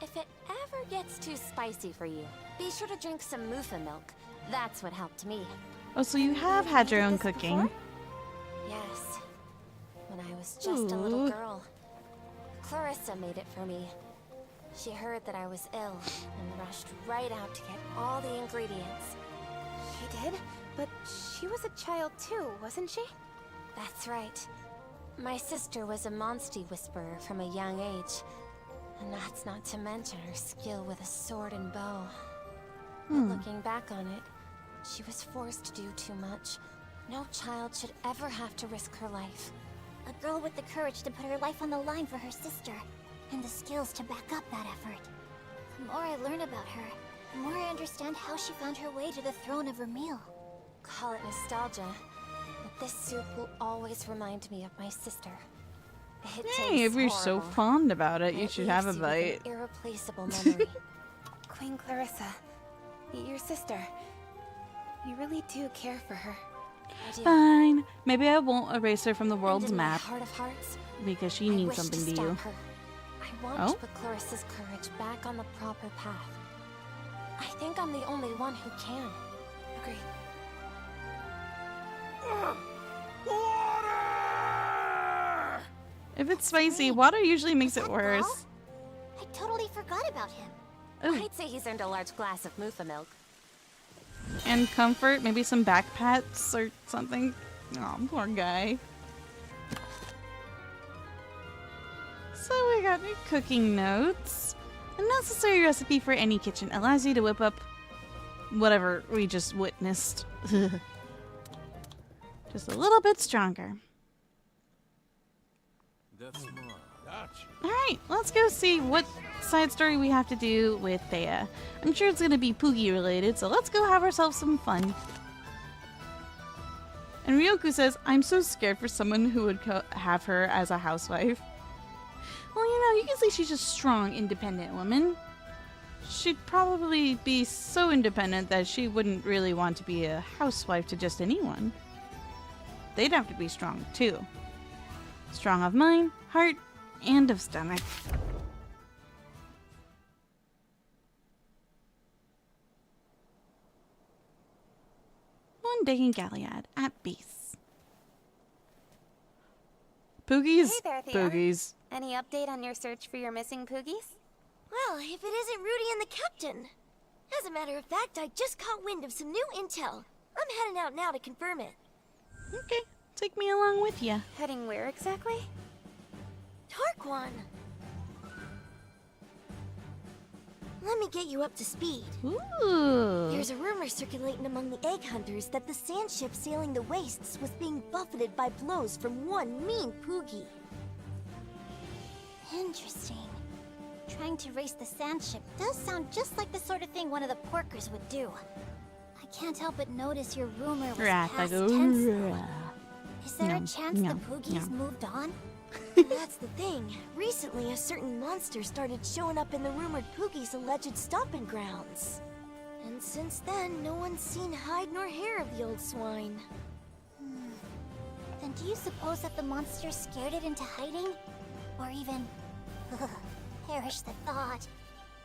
Speaker 6: If it ever gets too spicy for you, be sure to drink some Mufa milk. That's what helped me.
Speaker 2: Oh, so you have had your own cooking.
Speaker 6: Yes. When I was just a little girl. Clarissa made it for me. She heard that I was ill and rushed right out to get all the ingredients.
Speaker 1: She did? But she was a child too, wasn't she?
Speaker 6: That's right. My sister was a Monstie whisperer from a young age. And that's not to mention her skill with a sword and bow. But looking back on it, she was forced to do too much. No child should ever have to risk her life.
Speaker 7: A girl with the courage to put her life on the line for her sister, and the skills to back up that effort. The more I learn about her, the more I understand how she found her way to the throne of Vermeil.
Speaker 6: Call it nostalgia, but this soup will always remind me of my sister. It
Speaker 2: Hey, if you're so fond about it, you should have a bite.
Speaker 6: An irreplaceable memory.
Speaker 1: Queen Clarissa, your sister. You really do care for her.
Speaker 6: I do.
Speaker 2: Fine. Maybe I won't erase her from the world's
Speaker 6: And in my
Speaker 2: map
Speaker 6: heart of hearts,
Speaker 2: because she
Speaker 6: I
Speaker 2: means
Speaker 6: wish
Speaker 2: something to
Speaker 6: stop
Speaker 2: you.
Speaker 6: her. I want
Speaker 2: Oh?
Speaker 6: to put Clarissa's courage back on the proper path. I think I'm the only one who can.
Speaker 1: Agreed.
Speaker 2: If it's spicy, water usually makes it worse.
Speaker 7: I totally forgot about him.
Speaker 2: Ooh.
Speaker 6: I'd say he's earned a large glass of Mufa milk.
Speaker 2: And comfort, maybe some back pats or something. Oh, poor guy. So we got new cooking notes. A necessary recipe for any kitchen allows you to whip up whatever we just witnessed. Just a little bit stronger. Alright, let's go see what side story we have to do with Thea. I'm sure it's going to be Poogie related, so let's go have ourselves some fun. And Ryoku says, I'm so scared for someone who would have her as a housewife. Well, you know, you can say she's a strong, independent woman. She'd probably be so independent that she wouldn't really want to be a housewife to just anyone. They'd have to be strong, too. Strong of mind, heart, and of stomach. One day in Galliad, at base. Poogies?
Speaker 1: Hey there, Thea.
Speaker 2: Poogies.
Speaker 1: Any update on your search for your missing Poogies?
Speaker 16: Well, if it isn't Rudy and the captain. As a matter of fact, I just caught wind of some new intel. I'm heading out now to confirm it.
Speaker 2: Okay, take me along with you.
Speaker 1: Heading where exactly?
Speaker 16: Tarquan. Let me get you up to speed.
Speaker 2: Ooh.
Speaker 16: There's a rumor circulating among the egg hunters that the sand ship sailing the wastes was being buffeted by blows from one mean Poogie.
Speaker 7: Interesting. Trying to race the sand ship does sound just like the sort of thing one of the porkers would do. I can't help but notice your rumor was past tense, though. Is there a chance the Poogies moved on?
Speaker 16: That's the thing. Recently, a certain monster started showing up in the rumored Poogie's alleged stomping grounds. And since then, no one's seen hide nor hair of the old swine.
Speaker 7: Then do you suppose that the monster scared it into hiding? Or even... perish the thought.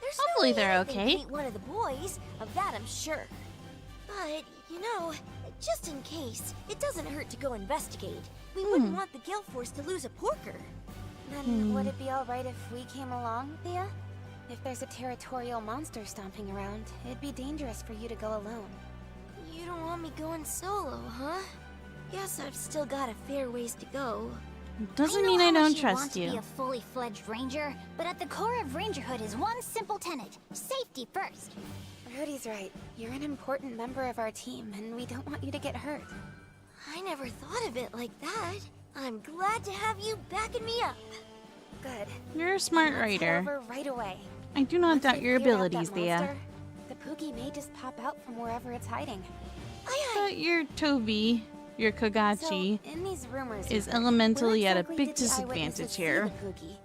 Speaker 16: There's
Speaker 2: Hopefully
Speaker 16: no way
Speaker 2: they're
Speaker 16: anything
Speaker 2: okay.
Speaker 16: beat one of the boys, of that I'm sure. But, you know, just in case, it doesn't hurt to go investigate. We wouldn't want the guild force to lose a porker.
Speaker 1: Then would it be alright if we came along, Thea? If there's a territorial monster stomping around, it'd be dangerous for you to go alone.
Speaker 16: You don't want me going solo, huh? Guess I've still got a fair ways to go.
Speaker 2: Doesn't
Speaker 7: know
Speaker 2: mean I
Speaker 7: how
Speaker 2: don't
Speaker 7: much
Speaker 2: trust
Speaker 7: want to
Speaker 2: you.
Speaker 7: be a fully fledged ranger, but at the core of rangerhood is one simple tenet: safety first.
Speaker 1: Rudy's right. You're an important member of our team, and we don't want you to get hurt.
Speaker 16: I never thought of it like that. I'm glad to have you backing me up.
Speaker 1: Good.
Speaker 2: You're a smart
Speaker 1: Let's head
Speaker 2: writer.
Speaker 1: over right away.
Speaker 2: I do not doubt
Speaker 1: We've
Speaker 2: your
Speaker 1: figured out that
Speaker 2: abilities, Thea.
Speaker 1: monster, the Poogie may just pop out from wherever it's hiding.
Speaker 2: But your Toby, your Kogachi,
Speaker 1: So, in these rumors,
Speaker 2: is
Speaker 1: where
Speaker 2: elementally at a
Speaker 1: exactly
Speaker 2: big
Speaker 1: did the eyewitnesses
Speaker 2: disadvantage
Speaker 1: see
Speaker 2: here.
Speaker 1: the Poogie?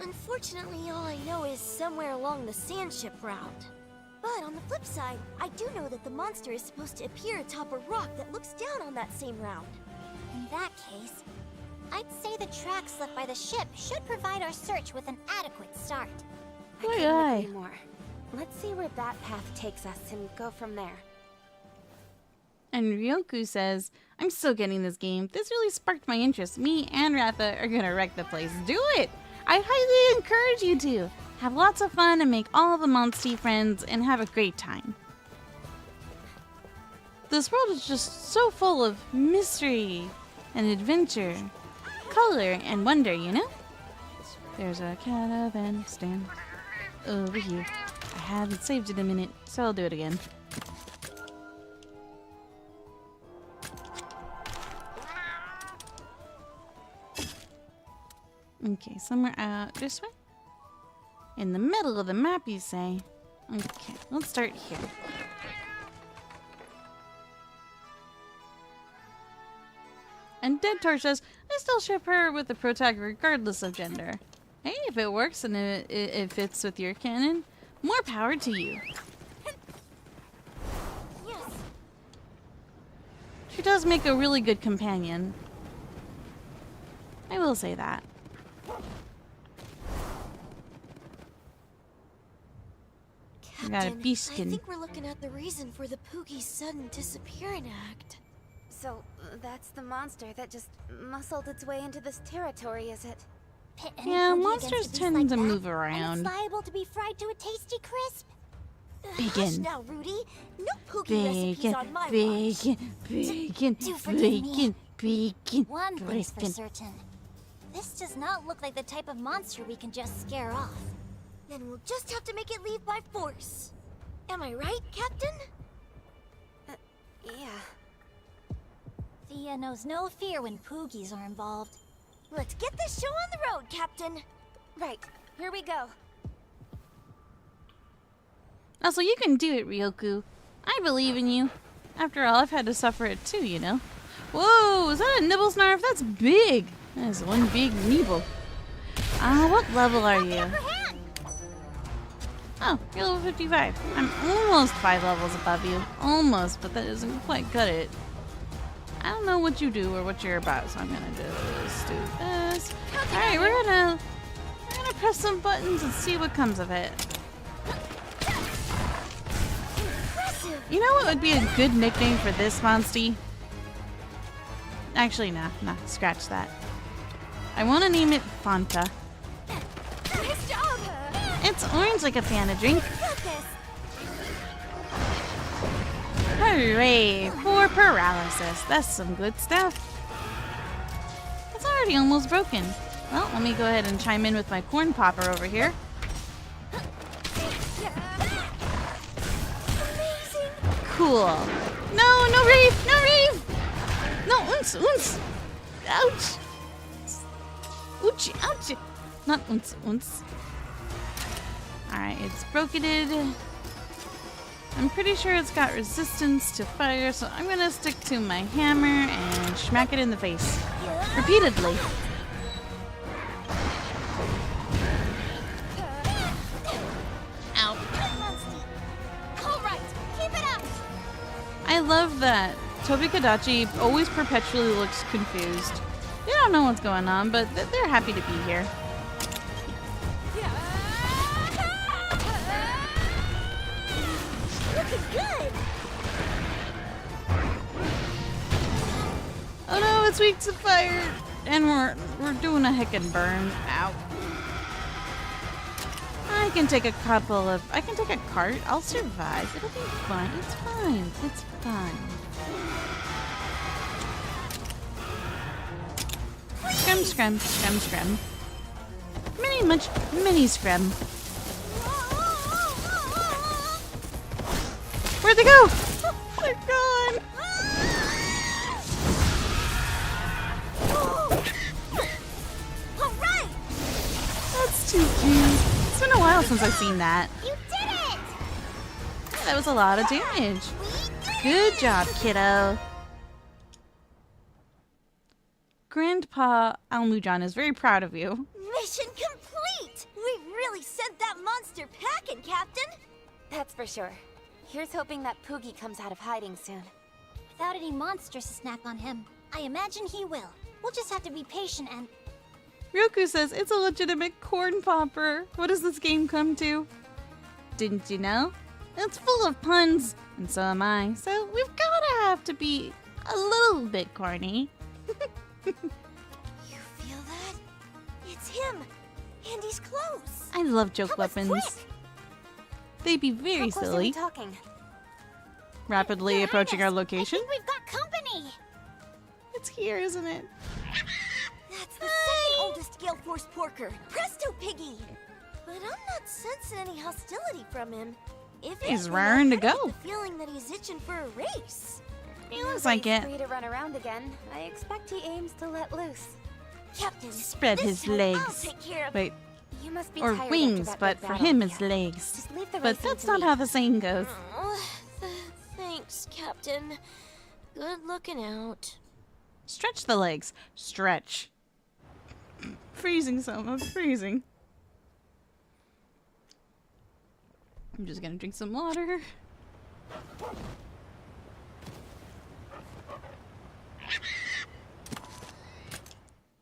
Speaker 16: Unfortunately, all I know is somewhere along the sand ship route. But on the flip side, I do know that the monster is supposed to appear atop a rock that looks down on that same route.
Speaker 7: In that case, I'd say the tracks left by the ship should provide our search with an adequate start.
Speaker 1: I couldn't agree more. Let's see where that path takes us and go from there.
Speaker 2: And Ryoku says, I'm still getting this game. This really sparked my interest. Me and Ratha are gonna wreck the place. Do it! I highly encourage you to. Have lots of fun and make all the Monstie friends and have a great time. This world is just so full of mystery and adventure, color and wonder, you know? There's a caravan stand over here. I haven't saved it in a minute, so I'll do it again. Okay, somewhere out this way? In the middle of the map, you say? Okay, let's start here. And Dead Torch says, I still ship her with the protag regardless of gender. Hey, if it works and it fits with your canon, more power to you.
Speaker 7: Yes.
Speaker 2: She does make a really good companion. I will say that.
Speaker 16: Captain,
Speaker 2: got a beastin.
Speaker 16: I think we're looking at the reason for the Poogie's sudden disappearing act.
Speaker 1: So, that's the monster that just muscled its way into this territory, is it?
Speaker 7: Pit any
Speaker 2: Yeah,
Speaker 7: Poogie
Speaker 2: monsters
Speaker 7: against a beast
Speaker 2: tend
Speaker 7: like
Speaker 2: to
Speaker 7: that,
Speaker 2: move
Speaker 7: and
Speaker 2: around.
Speaker 7: it's liable to be fried to a tasty crisp.
Speaker 16: Hush
Speaker 2: Bacon.
Speaker 16: now, Rudy. No Poogie recipes
Speaker 2: Bacon,
Speaker 16: on my watch.
Speaker 2: bacon, bacon,
Speaker 7: Do forgive me.
Speaker 2: bacon,
Speaker 7: One thing's for
Speaker 2: bacon.
Speaker 7: certain. This does not look like the type of monster we can just scare off.
Speaker 16: Then we'll just have to make it leave by force. Am I right, Captain?
Speaker 1: Yeah.
Speaker 7: Thea knows no fear when Poogies are involved.
Speaker 16: Let's get this show on the road, Captain.
Speaker 1: Right, here we go.
Speaker 2: Also, you can do it, Ryoku. I believe in you. After all, I've had to suffer it too, you know. Whoa, is that a nibble snarf? That's big. That is one big nibble. What level are you? Oh, you're level 55. I'm almost 5 levels above you. Almost, but that doesn't quite cut it. I don't know what you do or what you're about, so I'm gonna just do this. Alright, we're gonna press some buttons and see what comes of it. You know what would be a good nickname for this Monstie? Actually, nah, scratch that. I want to name it Fanta.
Speaker 16: Nice job!
Speaker 2: It's orange like a panda drink. Hooray for paralysis. That's some good stuff. It's already almost broken. Well, let me go ahead and chime in with my corn popper over here. Cool. No reef! No reef! No, oons! Ouch! Ouch! Ouch! Not oons. Alright, it's broketed. I'm pretty sure it's got resistance to fire, so I'm gonna stick to my hammer and smack it in the face. Repeatedly. Ow.
Speaker 7: All right, keep it up.
Speaker 2: I love that Tobikadachi always perpetually looks confused. They don't know what's going on, but they're happy to be here.
Speaker 16: Looking good!
Speaker 2: Oh no, it's weak to fire! And we're doing a heckin' burn. Ow. I can take a cart. I'll survive. It'll be fine. It's fine. It's fine. Scrum. Mini scrum. Where'd they go? They're gone.
Speaker 16: All right!
Speaker 2: That's too cute. It's been a while since I've seen that.
Speaker 7: You did it!
Speaker 2: That was a lot of damage. Good job, kiddo. Grandpa Almujan is very proud of you.
Speaker 16: Mission complete! We really sent that monster packing, Captain!
Speaker 1: That's for sure. Here's hoping that Poogie comes out of hiding soon.
Speaker 7: Without any monsters to snack on him, I imagine he will. We'll just have to be patient and...
Speaker 2: Ryoku says it's a legitimate corn popper. What does this game come to? Didn't you know? It's full of puns, and so am I. So we've gotta have to be a little bit corny.
Speaker 16: You feel that? It's him! And he's close!
Speaker 2: I love joke weapons. They'd be very
Speaker 1: How close
Speaker 2: silly.
Speaker 1: are we talking?
Speaker 2: Rapidly approaching our location.
Speaker 7: We've got company!
Speaker 2: It's here, isn't it?
Speaker 16: That's the second oldest Gale Force porker, Presto Piggy! But I'm not sensing any hostility from him. If
Speaker 2: He's
Speaker 16: anything,
Speaker 2: raring to
Speaker 16: I get
Speaker 2: go.
Speaker 16: the feeling that he's itching for a race.
Speaker 2: He looks like it.
Speaker 1: Free to run around again. I expect he aims to let loose.
Speaker 16: Captain,
Speaker 2: Spread
Speaker 16: this
Speaker 2: his
Speaker 16: time I'll
Speaker 2: legs.
Speaker 16: take care of...
Speaker 2: Wait,
Speaker 1: You must be
Speaker 2: or
Speaker 1: tired
Speaker 2: wings,
Speaker 1: after that
Speaker 2: but
Speaker 1: big
Speaker 2: for
Speaker 1: battle.
Speaker 2: him it's legs.
Speaker 1: Just leave the
Speaker 2: But
Speaker 1: racing
Speaker 2: that's
Speaker 1: to
Speaker 2: not
Speaker 1: me.
Speaker 2: how the saying goes.
Speaker 16: Oh, thanks, Captain. Good looking out.
Speaker 2: Stretch the legs. Stretch. Freezing, Sohma. Freezing. I'm just gonna drink some water.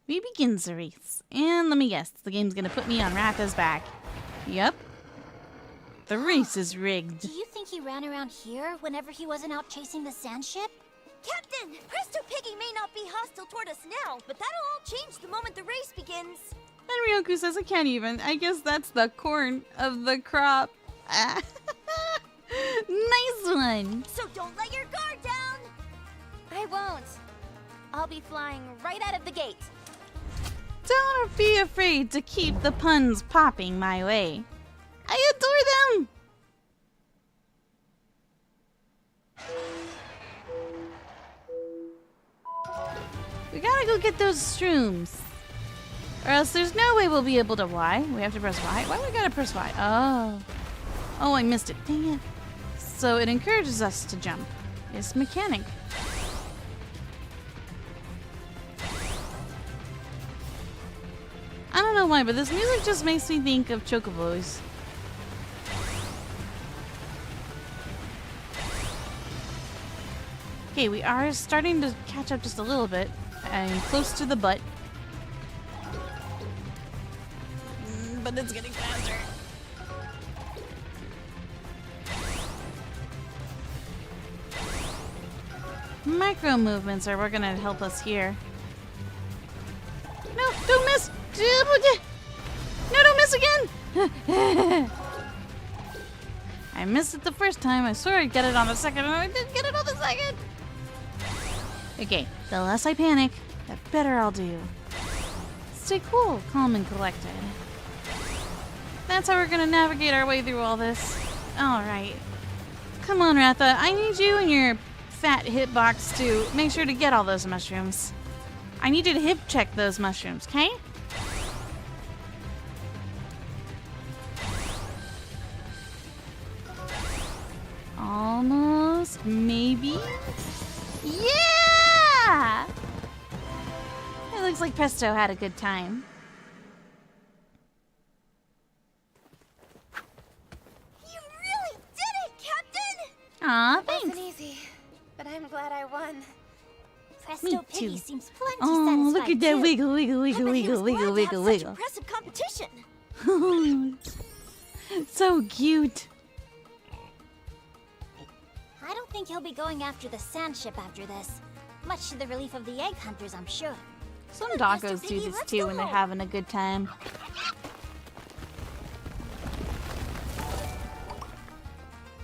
Speaker 2: We begin the race. And let me guess, the game's gonna put me on Ratha's back. Yep. The race is rigged.
Speaker 7: Do you think he ran around here whenever he wasn't out chasing the sand ship?
Speaker 16: Captain, Presto Piggy may not be hostile toward us now, but that'll all change the moment the race begins.
Speaker 2: And Ryoku says I can't even. I guess that's the corn of the crop. Nice one.
Speaker 16: So don't let your guard down.
Speaker 1: I won't. I'll be flying right out of the gate.
Speaker 2: Don't be afraid to keep the puns popping my way. I adore them. We gotta go get those shrooms. Or else there's no way we'll be able to Y. We have to press Y. Why do we gotta press Y? Oh. Oh, I missed it. Dang it. So it encourages us to jump. It's mechanic. I don't know why, but this music just makes me think of chocobos. Okay, we are starting to catch up just a little bit. I'm close to the butt. But it's getting faster. Micro movements are gonna help us here. No, don't miss! No, don't miss again! I missed it the first time. I swear I'd get it on the second, and I didn't get it on the second! Okay, the less I panic, the better I'll do. Stay cool, calm, and collected. That's how we're gonna navigate our way through all this. Alright. Come on, Ratha. I need you and your fat hitbox to make sure to get all those mushrooms. I need you to hip check those mushrooms, okay? Almost. Maybe. Yeah! It looks like Presto had a good time.
Speaker 16: You really did it, Captain!
Speaker 2: Aw,
Speaker 1: It
Speaker 2: thanks.
Speaker 1: wasn't easy, but I'm glad I won.
Speaker 7: Presto
Speaker 2: Me
Speaker 7: Piggy
Speaker 2: too.
Speaker 7: seems plenty
Speaker 2: Oh,
Speaker 7: satisfied
Speaker 2: look at that
Speaker 7: too.
Speaker 2: wiggle, wiggle, wiggle,
Speaker 16: I bet he was
Speaker 2: wiggle,
Speaker 16: glad
Speaker 2: wiggle,
Speaker 16: to
Speaker 2: wiggle,
Speaker 16: have such
Speaker 2: wiggle.
Speaker 16: impressive competition.
Speaker 2: So cute.
Speaker 7: I don't think he'll be going after the sand ship after this. Much to the relief of the egg hunters, I'm sure.
Speaker 2: Some doggos do this too when they're having a good time.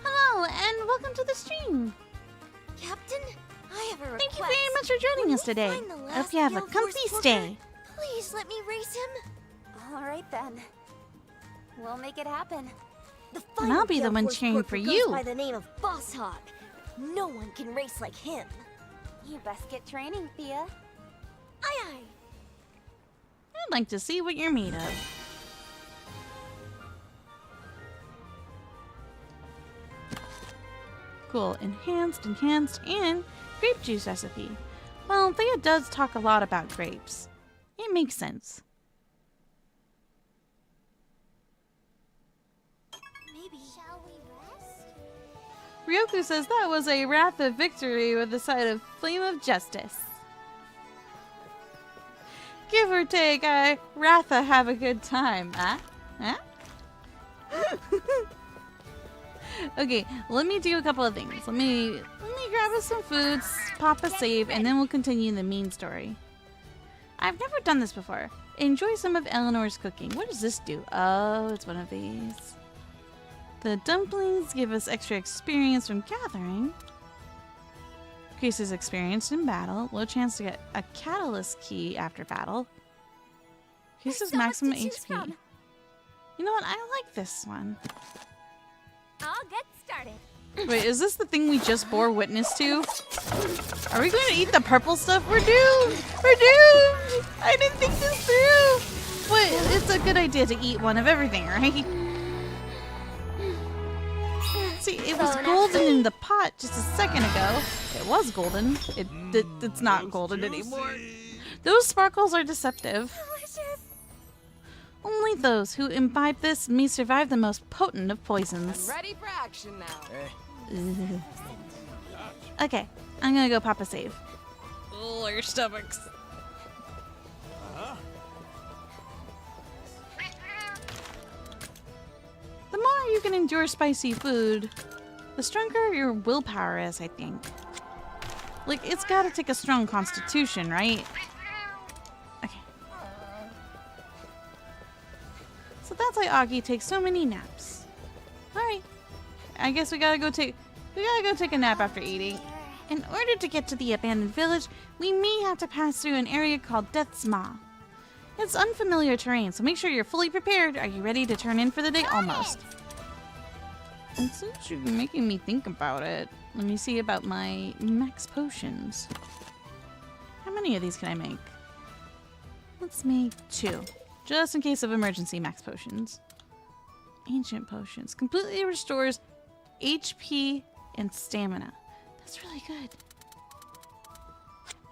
Speaker 2: Hello, and welcome to the stream.
Speaker 16: Captain, I have a request.
Speaker 2: Thank you very much for joining us today.
Speaker 16: Find the
Speaker 2: Hope
Speaker 16: last
Speaker 2: you have a
Speaker 16: Gale Force
Speaker 2: comfy
Speaker 16: porker.
Speaker 2: stay.
Speaker 16: Please let me race him.
Speaker 1: All right then. We'll make it happen.
Speaker 16: The
Speaker 2: And I'll be the
Speaker 16: Gale
Speaker 2: one
Speaker 16: Force
Speaker 2: cheering
Speaker 16: porker
Speaker 2: for
Speaker 16: goes
Speaker 2: you.
Speaker 16: by the name of Boss Hog. No one can race like him.
Speaker 1: You best get training, Thea.
Speaker 16: Aye aye.
Speaker 2: I'd like to see what you're made of. Cool. Enhanced, and grape juice recipe. Well, Thea does talk a lot about grapes. It makes sense.
Speaker 16: Maybe.
Speaker 7: Shall we rest?
Speaker 2: Ryoku says that was a wrath of victory with a side of flame of justice. Give or take, I rather have a good time. Huh? Okay, let me do a couple of things. Let me grab us some foods, pop a save, and then we'll continue the main story. I've never done this before. Enjoy some of Eleanor's cooking. What does this do? Oh, it's one of these. The dumplings give us extra experience from gathering. Increases experience in battle. Low chance to get a catalyst key after battle. Increases maximum HP. You know what? I like this one.
Speaker 7: I'll get started.
Speaker 2: Wait, is this the thing we just bore witness to? Are we going to eat the purple stuff? We're doomed! We're doomed! I didn't think this through! But it's a good idea to eat one of everything, right? See, it was golden in the pot just a second ago. It was golden. It's not golden anymore. Those sparkles are deceptive. Only those who imbibe this may survive the most potent of poisons.
Speaker 8: I'm ready for action now.
Speaker 2: Okay, I'm gonna go pop a save. Oh, your stomachs. The more you can endure spicy food, the stronger your willpower is, I think. Like, it's gotta take a strong constitution, right? Okay. So that's why Augie takes so many naps. Alright. I guess we gotta go take a nap after eating. In order to get to the abandoned village, we may have to pass through an area called Death's Maw. It's unfamiliar terrain, so make sure you're fully prepared. Are you ready to turn in for the day? Almost. And since you're making me think about it, let me see about my max potions. How many of these can I make? Let's make 2. Just in case of emergency max potions. Ancient potions. Completely restores HP and stamina. That's really good.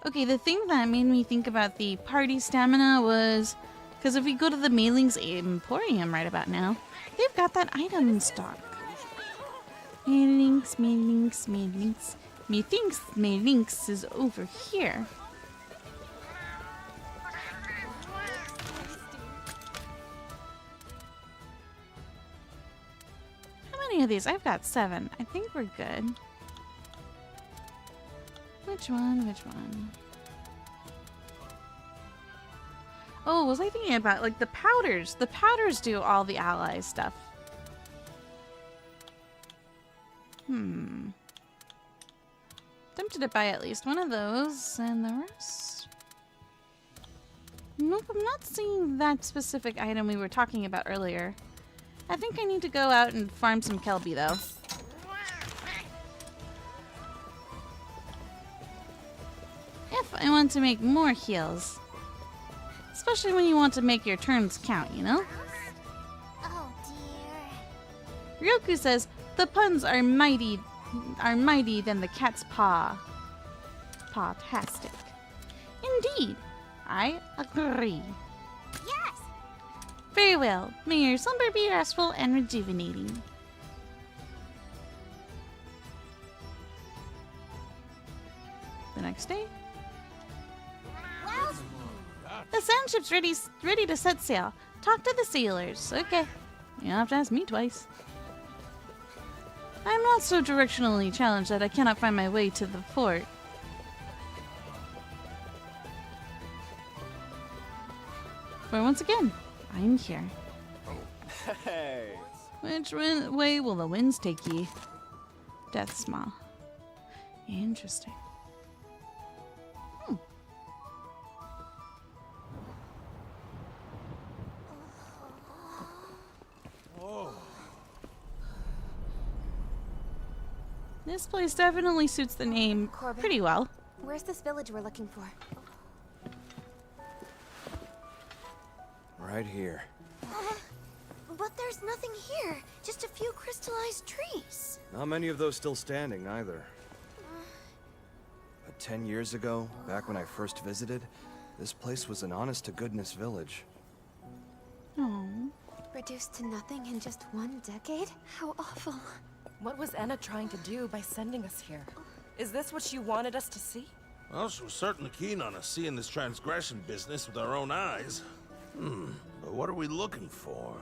Speaker 2: Okay, the thing that made me think about the party stamina was because if we go to the Mailing's Emporium right about now, they've got that item in stock. Mailings. Methinks Mailings is over here. How many of these? I've got 7. I think we're good. Which one? Oh, was I thinking about, like, the powders? The powders do all the ally stuff. Tempted to buy at least one of those, and the rest... Nope, I'm not seeing that specific item we were talking about earlier. I think I need to go out and farm some Kelby, though. If I want to make more heals. Especially when you want to make your turns count, you know?
Speaker 7: Oh dear.
Speaker 2: Ryoku says, the puns are mighty than the cat's paw. Paw-tastic. Indeed. I agree.
Speaker 7: Yes!
Speaker 2: Very well. May your slumber be restful and rejuvenating. The next day.
Speaker 7: Well,
Speaker 2: The sand ship's ready to set sail. Talk to the sailors. Okay. You don't have to ask me twice. I'm not so directionally challenged that I cannot find my way to the fort. But once again, I'm here.
Speaker 14: Hey.
Speaker 2: Which way will the winds take ye? Death's Maw. Interesting. This place definitely suits the name
Speaker 1: Corbin.
Speaker 2: pretty well.
Speaker 1: Where's this village we're looking for?
Speaker 9: Right here.
Speaker 16: But there's nothing here. Just a few crystallized trees.
Speaker 9: Not many of those still standing, either. But 10 years ago, back when I first visited, this place was an honest-to-goodness village.
Speaker 2: Aww.
Speaker 1: Reduced to nothing in just 1 decade? How awful.
Speaker 8: What was Enna trying to do by sending us here? Is this what she wanted us to see?
Speaker 3: Well, she was certainly keen on us seeing this transgression business with our own eyes. But what are we looking for?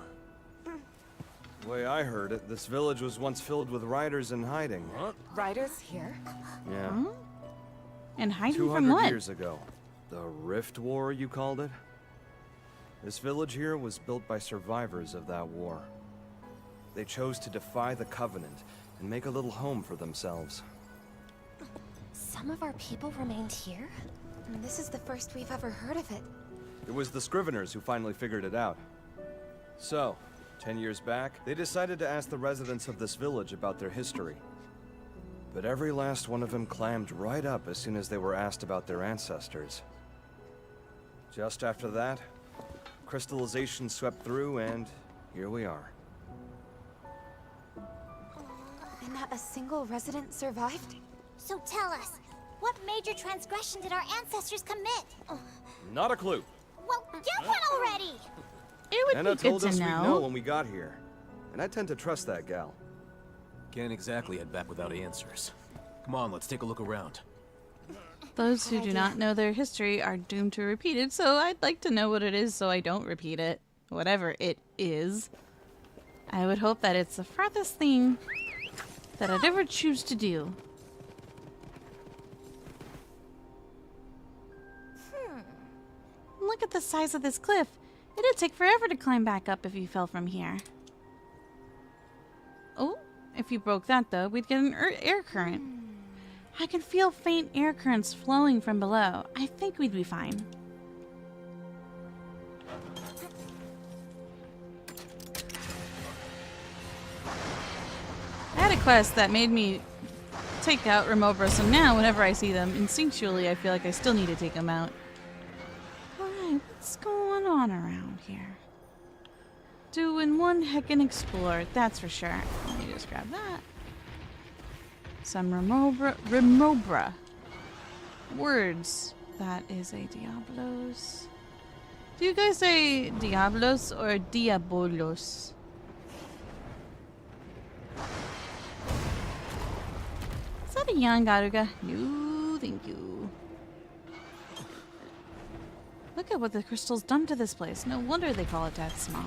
Speaker 9: The way I heard it, this village was once filled with riders in hiding.
Speaker 3: What?
Speaker 4: Riders here?
Speaker 9: Yeah.
Speaker 2: Huh? And hiding
Speaker 9: 200
Speaker 2: from what?
Speaker 9: years ago. The Rift War, you called it? This village here was built by survivors of that war. They chose to defy the Covenant and make a little home for themselves.
Speaker 6: Some of our people remained here?
Speaker 1: And this is the first we've ever heard of it.
Speaker 9: It was the Scriveners who finally figured it out. So, 10 years back, they decided to ask the residents of this village about their history. But every last one of them clammed right up as soon as they were asked about their ancestors. Just after that, crystallization swept through, and here we are.
Speaker 1: And not a single resident survived?
Speaker 7: So tell us, what major transgression did our ancestors commit?
Speaker 9: Not a clue.
Speaker 7: Well, get one already!
Speaker 2: It would
Speaker 9: Anna
Speaker 2: be good
Speaker 9: told
Speaker 2: to
Speaker 9: us we'd
Speaker 2: know.
Speaker 9: know when we got here. And I tend to trust that gal.
Speaker 5: Can't exactly head back without answers. Come on, let's take a look around.
Speaker 2: Those who do not know their history are doomed to repeat it, so I'd like to know what it is so I don't repeat it. Whatever it is. I would hope that it's the farthest thing that I'd ever choose to do. Look at the size of this cliff. It'd take forever to climb back up if you fell from here. Oh, if you broke that though, we'd get an air current. I can feel faint air currents flowing from below. I think we'd be fine. I had a quest that made me take out Remobra, so now whenever I see them, instinctually I feel like I still need to take them out. Alright, what's going on around here? Doing one heckin' explore, that's for sure. Let me just grab that. Some Remobra. Words. That is a Diablos. Do you guys say Diablos or Diabolos? Is that a Yangaruga? No, thank you. Look at what the crystal's done to this place. No wonder they call it that small.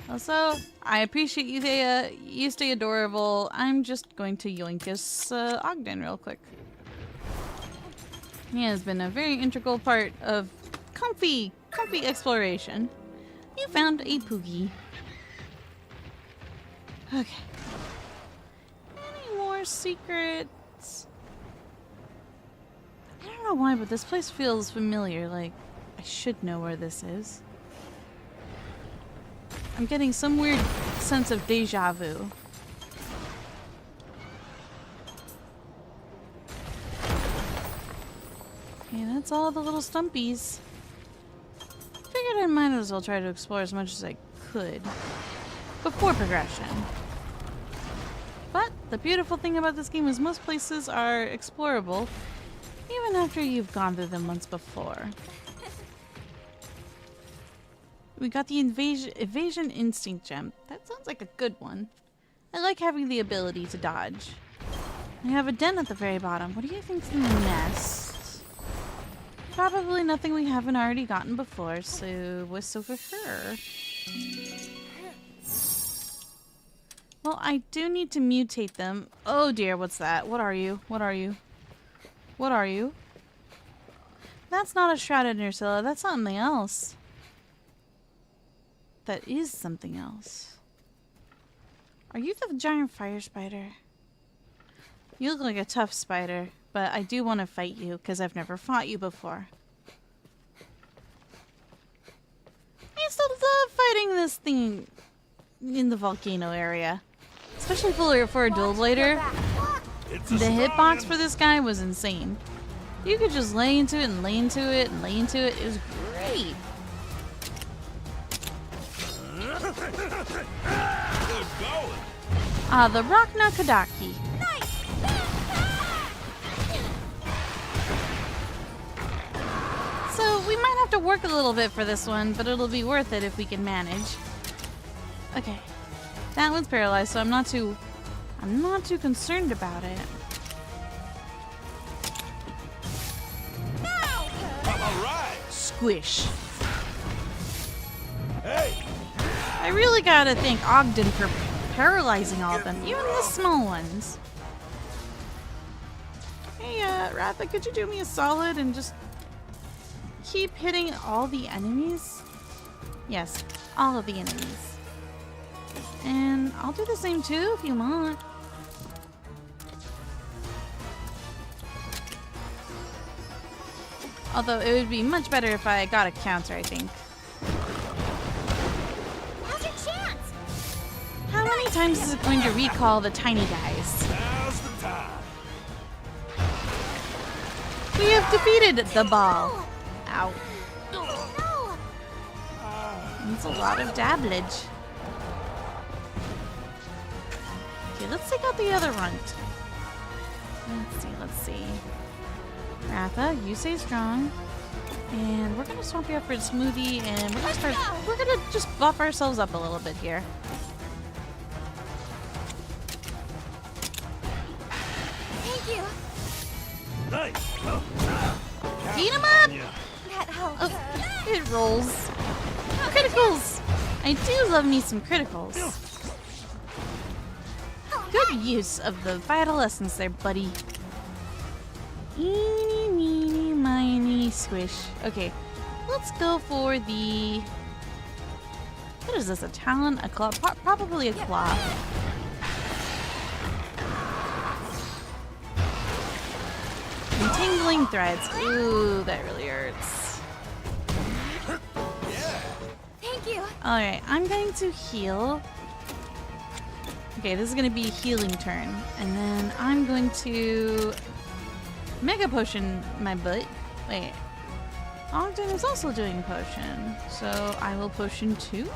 Speaker 2: Also, I appreciate you, Thea. You stay adorable. I'm just going to yoink this Ogden real quick. He has been a very integral part of comfy exploration. You found a Poogie. Okay. Any more secrets? I don't know why, but this place feels familiar. Like, I should know where this is. I'm getting some weird sense of deja vu. Okay, that's all the little stumpies. Figured I might as well try to explore as much as I could before progression. But the beautiful thing about this game is most places are explorable even after you've gone through them once before. We got the evasion instinct gem. That sounds like a good one. I like having the ability to dodge. I have a den at the very bottom. What do you think's in the nest? Probably nothing we haven't already gotten before, so what's over her? Well, I do need to mutate them. Oh dear, what's that? What are you? What are you? What are you? That's not a shrouded Nursilla. That's something else. That is something else. Are you the giant fire spider? You look like a tough spider, but I do want to fight you because I've never fought you before. I still love fighting this thing in the volcano area. Especially for a dual blader. The hitbox for this guy was insane. You could just lay into it and lay into it and lay into it. It was great. The Rockna Kadaki. So we might have to work a little bit for this one, but it'll be worth it if we can manage. Okay. That one's paralyzed, so I'm not too concerned about it.
Speaker 3: All right.
Speaker 2: Squish.
Speaker 3: Hey.
Speaker 2: I really gotta thank Ogden for paralyzing all of them, even the small ones. Hey, Ratha, could you do me a solid and just keep hitting all the enemies? Yes, all of the enemies. And I'll do the same too if you want. Although it would be much better if I got a counter, I think.
Speaker 7: Now's your chance!
Speaker 2: How many times is it going to recall the tiny guys?
Speaker 3: Now's the time.
Speaker 2: We have defeated the ball. Ow.
Speaker 7: No!
Speaker 2: That's a lot of dablage. Okay, let's take out the other runt. Let's see. Ratha, you stay strong. And we're gonna swap you up for a smoothie, and we're gonna just buff ourselves up a little bit here.
Speaker 7: Thank you!
Speaker 3: Nice.
Speaker 2: Beat him up!
Speaker 7: That helps.
Speaker 2: Oh, it rolls. Criticals! I do love me some criticals. Good use of the vital essence there, buddy. Eeny, meeny, miny, squish. Okay, let's go for the... What is this, a talon? A claw? Probably a claw. Entangling threads. Ooh, that really hurts.
Speaker 7: Thank you!
Speaker 2: Alright, I'm going to heal. Okay, this is going to be a healing turn. And then I'm going to Mega Potion my butt. Wait. Ogden is also doing potion. So I will potion too?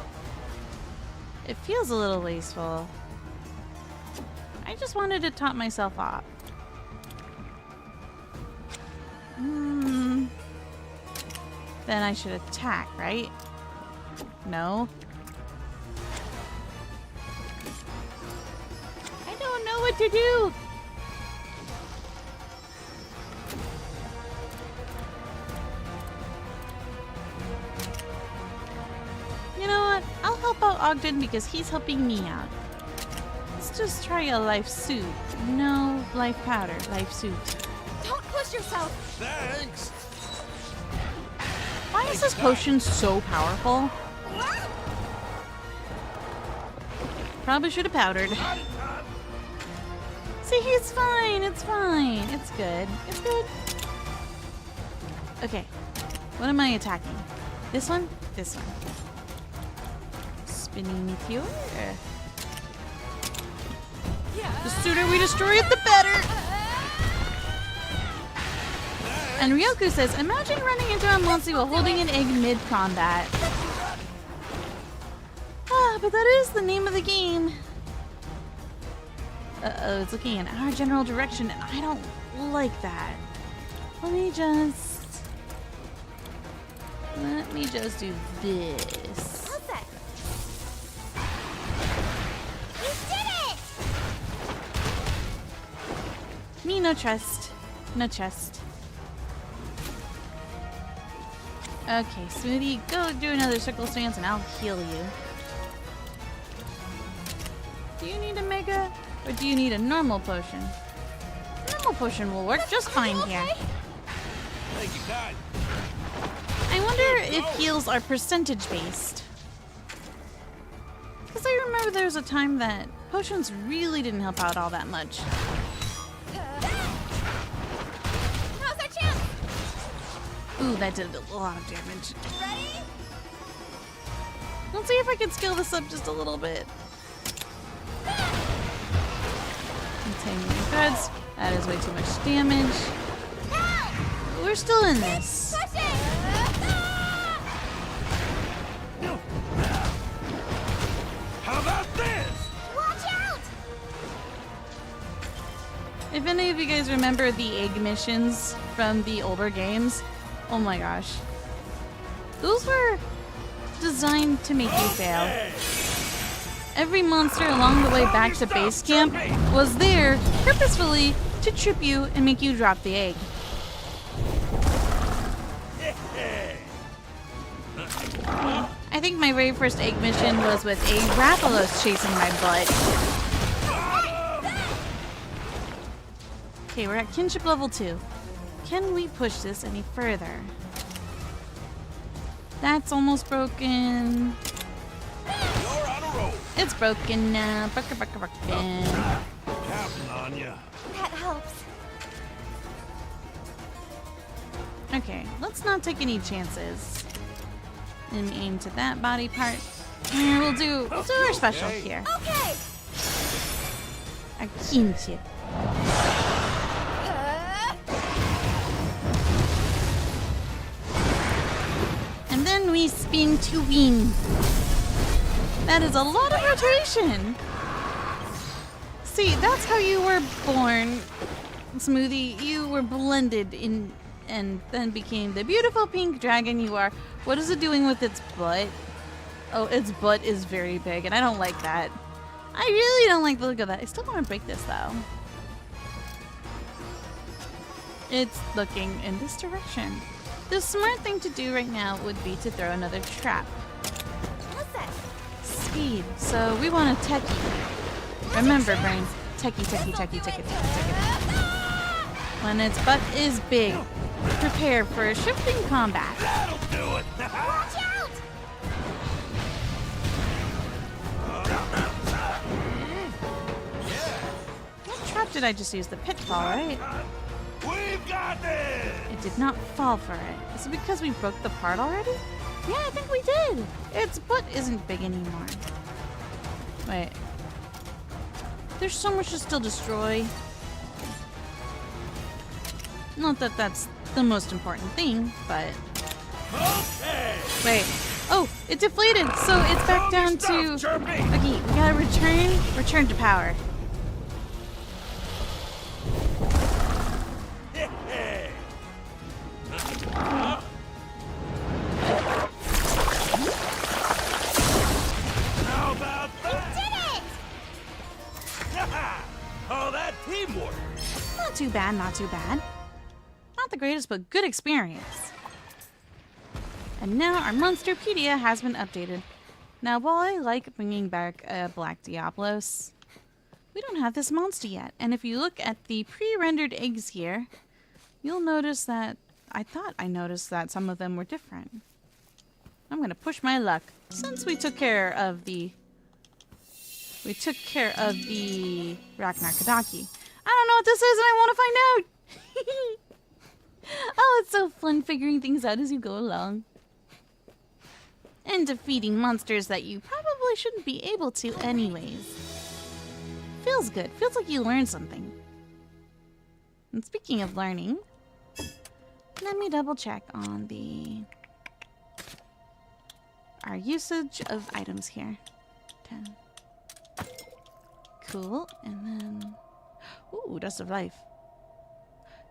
Speaker 2: It feels a little wasteful. I just wanted to top myself off. Then I should attack, right? No. I don't know what to do. You know what? I'll help out Ogden because he's helping me out. Let's just try a life suit. No, life powder, life suit.
Speaker 7: Don't push yourself!
Speaker 3: Thanks.
Speaker 2: Why is this potion so powerful? Probably should have powdered. See, it's fine. It's fine. It's good. It's good. Okay. What am I attacking? This one? This one. Spinning meteor. The sooner we destroy it, the better. And Ryoku says, imagine running into a Monstie while holding an egg mid-combat. Ah, but that is the name of the game. Uh-oh, it's looking in our general direction, and I don't like that. Let me just do this.
Speaker 7: How's that? You did it!
Speaker 2: Me no trust. No trust. Okay, Smoothie, go do another circle stance and I'll heal you. Do you need a mega? Or do you need a normal potion? Normal potion will work just fine here.
Speaker 3: Thank you, God.
Speaker 2: I wonder if heals are percentage based. Because I remember there was a time that potions really didn't help out all that much.
Speaker 7: Now's our chance!
Speaker 2: Ooh, that did a lot of damage.
Speaker 7: Ready?
Speaker 2: Let's see if I can scale this up just a little bit. Entangling threads. That is way too much damage. We're still in this.
Speaker 7: Push it!
Speaker 3: How about this?
Speaker 7: Watch out!
Speaker 2: If any of you guys remember the egg missions from the older games, oh my gosh. Those were designed to make you fail. Every monster along the way back to base camp was there purposefully to trip you and make you drop the egg. I think my very first egg mission was with a Rathalos chasing my butt. Okay, we're at kinship level 2. Can we push this any further? That's almost broken. It's broken now. Broken.
Speaker 3: Counting on ya.
Speaker 7: That helps.
Speaker 2: Okay, let's not take any chances. And aim to that body part. And we'll do our special here.
Speaker 7: Okay.
Speaker 2: Our kinship. And then we spin to wing. That is a lot of rotation. See, that's how you were born, Smoothie. You were blended in and then became the beautiful pink dragon you are. What is it doing with its butt? Oh, its butt is very big, and I don't like that. I really don't like the look of that. I still want to break this, though. It's looking in this direction. The smart thing to do right now would be to throw another trap. Speed. So we want a techie. Remember, brains. Techie. When its butt is big, prepare for shifting combat.
Speaker 3: That'll do it.
Speaker 7: Watch out!
Speaker 2: What trap did I just use? The pitfall, right?
Speaker 3: We've got this.
Speaker 2: It did not fall for it. Is it because we broke the part already? Yeah, I think we did. Its butt isn't big anymore. Wait. There's so much to still destroy. Not that that's the most important thing, but...
Speaker 3: Okay.
Speaker 2: Wait. Oh, it deflated, so it's back down to... Okay, we gotta return to power.
Speaker 3: How about that?
Speaker 7: Did it!
Speaker 3: Oh, that teamwork.
Speaker 2: Not too bad, not too bad. Not the greatest, but good experience. And now our Monsterpedia has been updated. Now, while I like bringing back Black Diablos, we don't have this monster yet. And if you look at the pre-rendered eggs here, you'll notice that I thought I noticed that some of them were different. I'm gonna push my luck. Since we took care of the Ragnar Kadaki. I don't know what this is and I want to find out. Oh, it's so fun figuring things out as you go along. And defeating monsters that you probably shouldn't be able to anyways. Feels good. Feels like you learned something. And speaking of learning, let me double check on our usage of items here. 10. Cool. And then... Ooh, Dust of Life.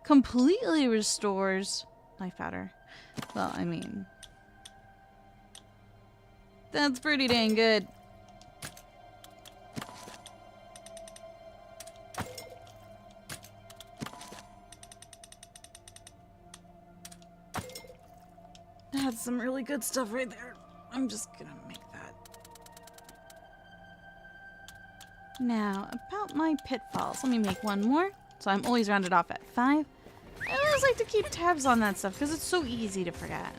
Speaker 2: Completely restores life powder. Well, I mean... That's pretty dang good. That's some really good stuff right there. I'm just gonna make that. Now, about my pitfalls. Let me make one more. So I'm always rounded off at 5. I always like to keep tabs on that stuff because it's so easy to forget.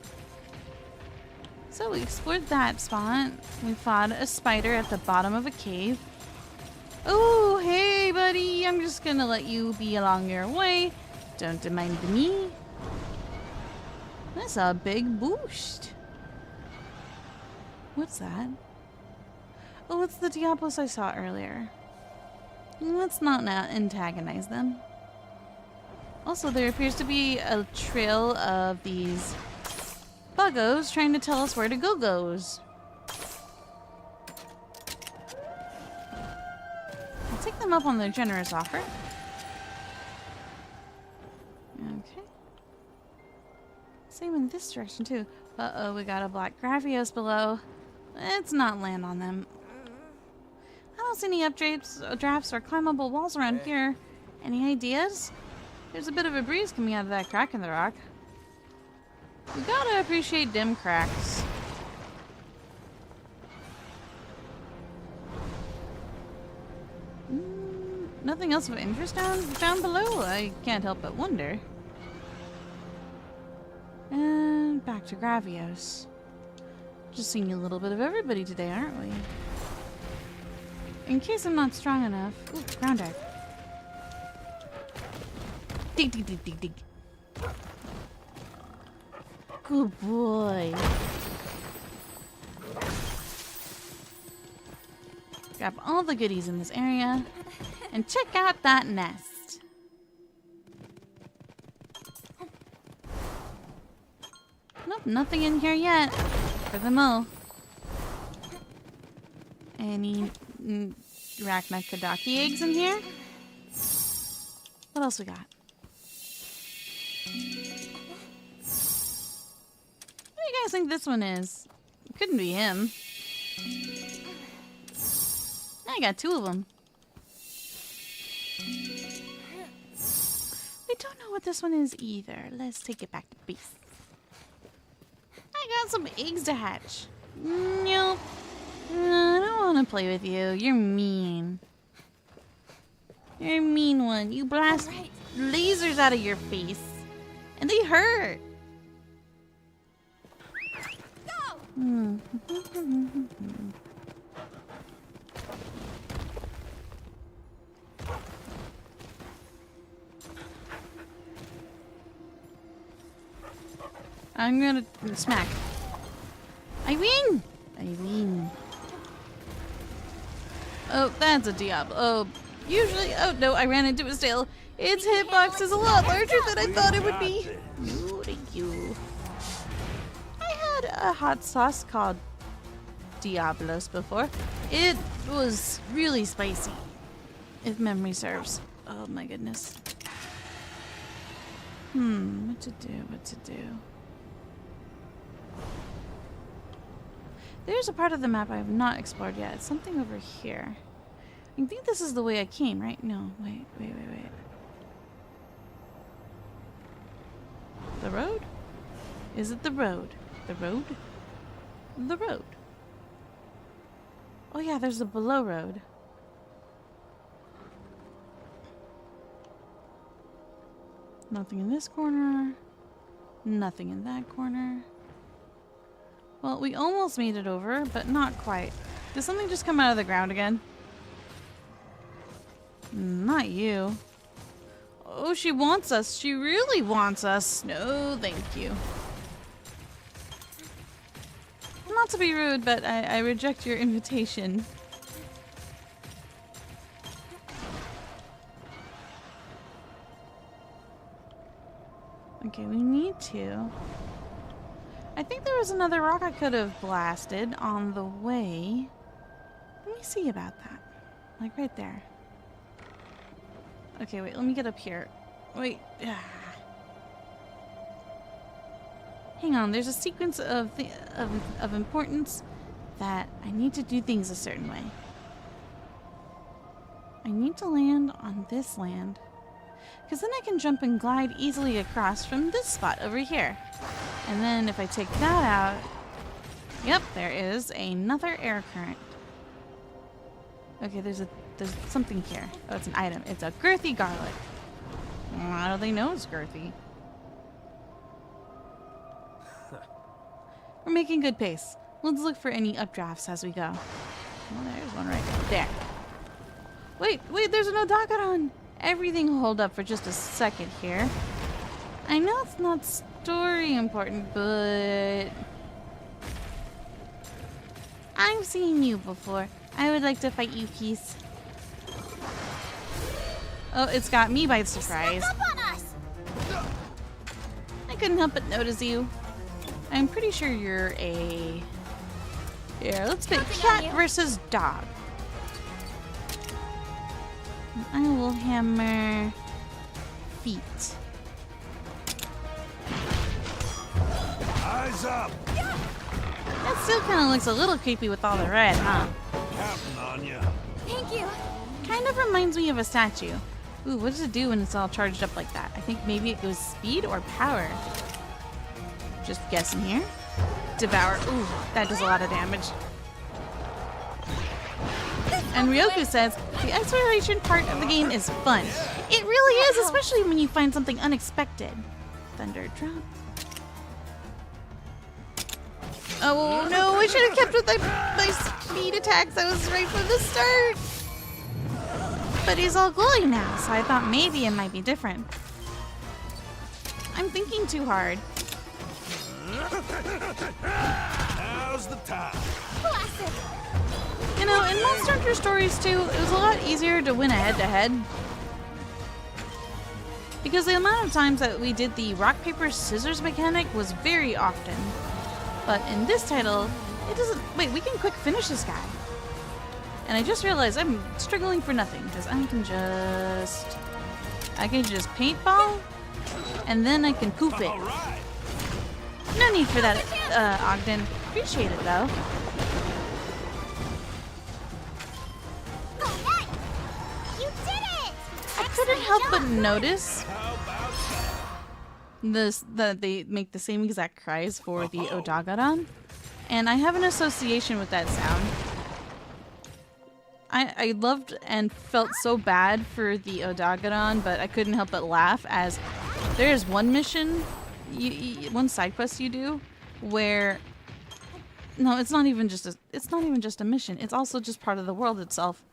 Speaker 2: So we explored that spot. We fought a spider at the bottom of a cave. Oh, hey, buddy. I'm just gonna let you be along your way. Don't mind me. That's a big boost. What's that? Oh, it's the Diablos I saw earlier. Let's not now antagonize them. Also, there appears to be a trail of these buggos trying to tell us where to go goes. I'll take them up on their generous offer. Okay. Same in this direction too. Uh-oh, we got a black Graphios below. Let's not land on them. I don't see any drafts or climbable walls around here. Any ideas? There's a bit of a breeze coming out of that crack in the rock. We gotta appreciate dim cracks. Nothing else of interest down below? I can't help but wonder. And back to Gravios. Just seeing a little bit of everybody today, aren't we? In case I'm not strong enough. Ooh, ground dive. Dig, dig, dig, dig, dig. Good boy. Grab all the goodies in this area and check out that nest. Nope, nothing in here yet. For the mo. Any Arachnakadaki eggs in here? What else we got? What do you guys think this one is? It couldn't be him. I got two of them. We don't know what this one is either. Let's take it back to base. I got some eggs to hatch. Nope. No, I don't want to play with you. You're mean. You're a mean one. You blast lasers out of your face. And they hurt. Go! I'm gonna smack. I win! I win. Oh, that's a Diablo. Oh, usually. Oh no, I ran into his tail. Its hitbox is a lot larger than I thought it would be. No, thank you. I had a hot sauce called Diablos before. It was really spicy, if memory serves. Oh my goodness. What to do? What to do? There's a part of the map I have not explored yet. It's something over here. I think this is the way I came, right? No, wait. The road? Is it the road? The road? The road. Oh yeah, there's a below road. Nothing in this corner. Nothing in that corner. Well, we almost made it over, but not quite. Did something just come out of the ground again? Not you. Oh, she wants us. She really wants us. No, thank you. Not to be rude, but I reject your invitation. Okay, we need to. I think there was another rock I could have blasted on the way. Let me see about that. Like right there. Okay, wait, let me get up here. Wait. Hang on, there's a sequence of importance that I need to do things a certain way. I need to land on this land. Because then I can jump and glide easily across from this spot over here. And then if I take that out... Yep, there is another air current. Okay, there's something here. Oh, it's an item. It's a girthy garlic. How do they know it's girthy? We're making good pace. Let's look for any updrafts as we go. Oh, there's one right there. Wait, there's an Odakodon! Everything will hold up for just a second here. I know it's not story important, but... I've seen you before. I would like to fight you, please. Oh, it's got me by surprise. I couldn't help but notice you. I'm pretty sure you're a... Here, let's pick cat versus dog. I will hammer feet.
Speaker 3: Eyes up!
Speaker 2: That still kind of looks a little creepy with all the red, huh?
Speaker 3: Counting on ya.
Speaker 13: Thank you.
Speaker 2: Kind of reminds me of a statue. Ooh, what does it do when it's all charged up like that? I think maybe it goes speed or power. Just guessing here. Devour. Ooh, that does a lot of damage. And Ryoku says, the exploration part of the game is fun. It really is, especially when you find something unexpected. Thunder drop. Oh no, I should have kept with my speed attacks. I was right from the start. But he's all glowy now, so I thought maybe it might be different. I'm thinking too hard.
Speaker 3: Now's the time.
Speaker 2: You know, in Monster Hunter Stories 2, it was a lot easier to win a head-to-head. Because the amount of times that we did the rock, paper, scissors mechanic was very often. But in this title, it doesn't... Wait, we can quick finish this guy. And I just realized I'm struggling for nothing, because I can just paintball, and then I can poof it. No need for that, Ogden. Appreciate it, though. I couldn't help but notice that they make the same exact cries for the Odagaron, and I have an association with that sound. I loved and felt so bad for the Odagaron, but I couldn't help but laugh as there's one mission, one side quest you do, where it's not even just a mission. It's also just part of the world itself.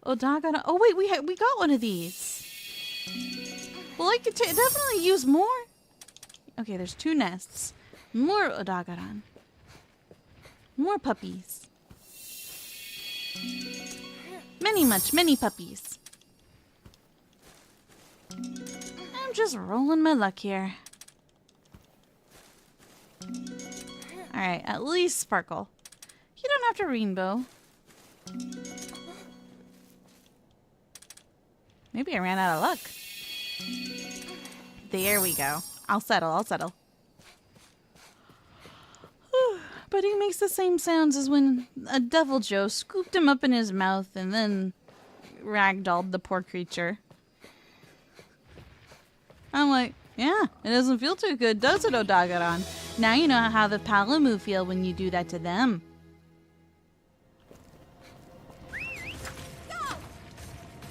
Speaker 2: Odagaron. Oh wait, we got one of these. Well, I could definitely use more. Okay, there's 2 nests. More Odagaron. More puppies. Many puppies. I'm just rolling my luck here. Alright, at least sparkle. You don't have to rainbow. Maybe I ran out of luck. There we go. I'll settle. But he makes the same sounds as when a Devil Joe scooped him up in his mouth and then ragdolled the poor creature. I'm like, yeah, it doesn't feel too good, does it, Odagaron? Now you know how the Palamu feel when you do that to them.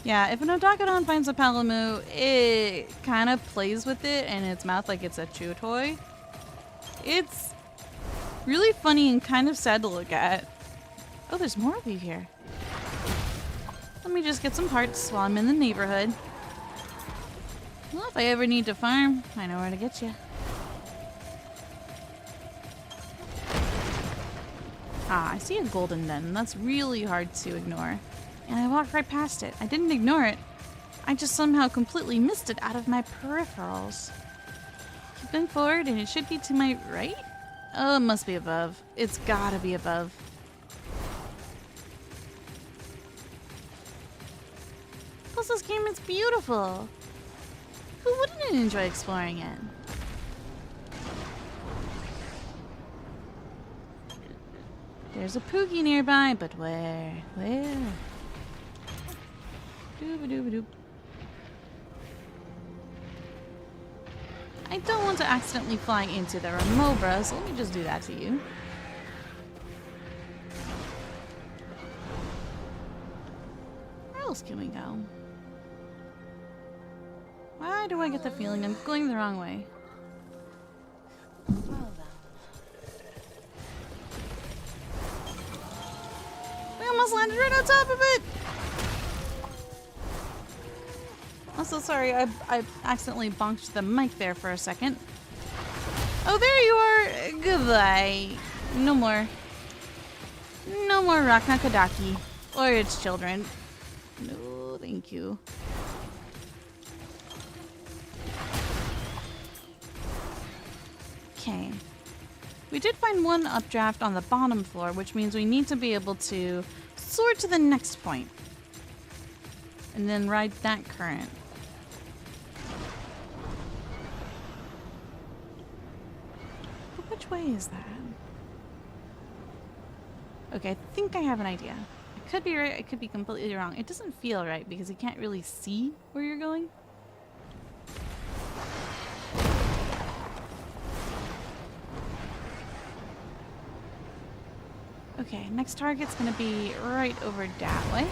Speaker 2: Yeah, if an Odagaron finds a Palamu, it kind of plays with it in its mouth like it's a chew toy. It's really funny and kind of sad to look at. Oh, there's more of you here. Let me just get some parts while I'm in the neighborhood. Well, if I ever need to farm, I know where to get you. Ah, I see a golden den. That's really hard to ignore. And I walked right past it. I didn't ignore it. I just somehow completely missed it out of my peripherals. Keep going forward, and it should be to my right? Oh, it must be above. It's gotta be above. Plus, this game is beautiful. Who wouldn't enjoy exploring it? There's a Poogie nearby, but where? Where? Dooba-dooba-doop. I don't want to accidentally fly into the Remobra, so let me just do that to you. Where else can we go? Why do I get the feeling I'm going the wrong way? We almost landed right on top of it! I'm so sorry, I accidentally bonked the mic there for a second. Oh, there you are! Goodbye. No more. No more Raknakadaki. Or its children. No, thank you. Okay. We did find one updraft on the bottom floor, which means we need to be able to soar to the next point. And then ride that current. But which way is that? Okay, I think I have an idea. I could be right, I could be completely wrong. It doesn't feel right because you can't really see where you're going. Okay, next target's gonna be right over that way.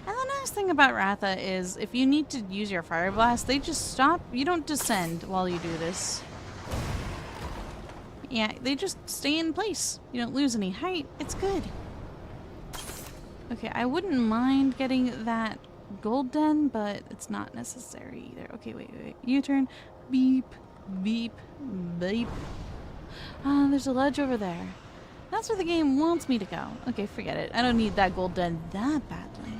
Speaker 2: And the nice thing about Ratha is if you need to use your fire blast, they just stop. You don't descend while you do this. Yeah, they just stay in place. You don't lose any height. It's good. Okay, I wouldn't mind getting that gold den, but it's not necessary either. Okay, wait. U-turn. Beep, beep, beep. There's a ledge over there. That's where the game wants me to go. Okay, forget it. I don't need that gold den that badly.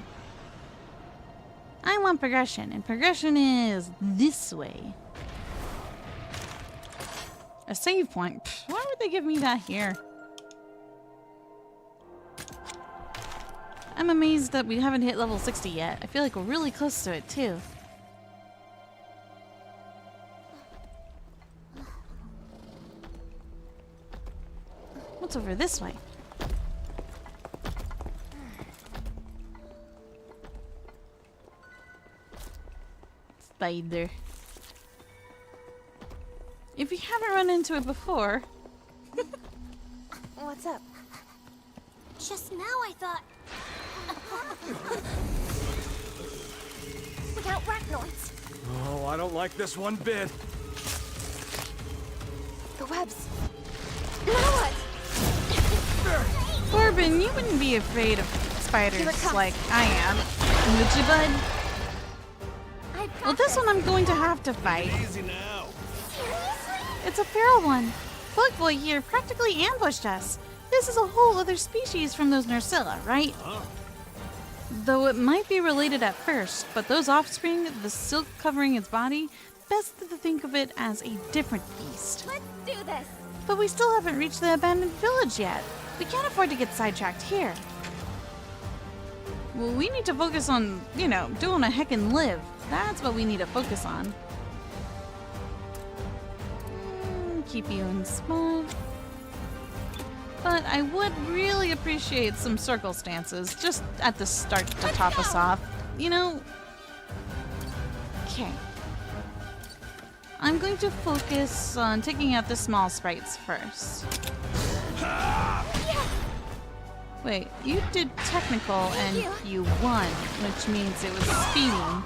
Speaker 2: I want progression, and progression is this way. A save point? Pfft, why would they give me that here? I'm amazed that we haven't hit level 60 yet. I feel like we're really close to it, too. What's over this way? Spider. If you haven't run into it before...
Speaker 7: What's up? Just now I thought... Without arachnoids.
Speaker 9: Oh, I don't like this one bit.
Speaker 7: The webs. Now what?
Speaker 2: Corbin, you wouldn't be afraid of spiders like I am, would you, bud? Well, this one I'm going to have to fight.
Speaker 3: Easy now.
Speaker 2: It's a feral one. Bug Boy here practically ambushed us. This is a whole other species from those Narcilla, right? Though it might be related at first, but those offspring, the silk covering its body, best to think of it as a different beast.
Speaker 7: Let's do this.
Speaker 2: But we still haven't reached the abandoned village yet. We can't afford to get sidetracked here. Well, we need to focus on, you know, doing a heckin' live. That's what we need to focus on. Keep you in spot. But I would really appreciate some circle stances just at the start to top us off. You know? Okay. I'm going to focus on taking out the small sprites first. Wait, you did technical and you won, which means it was speeding.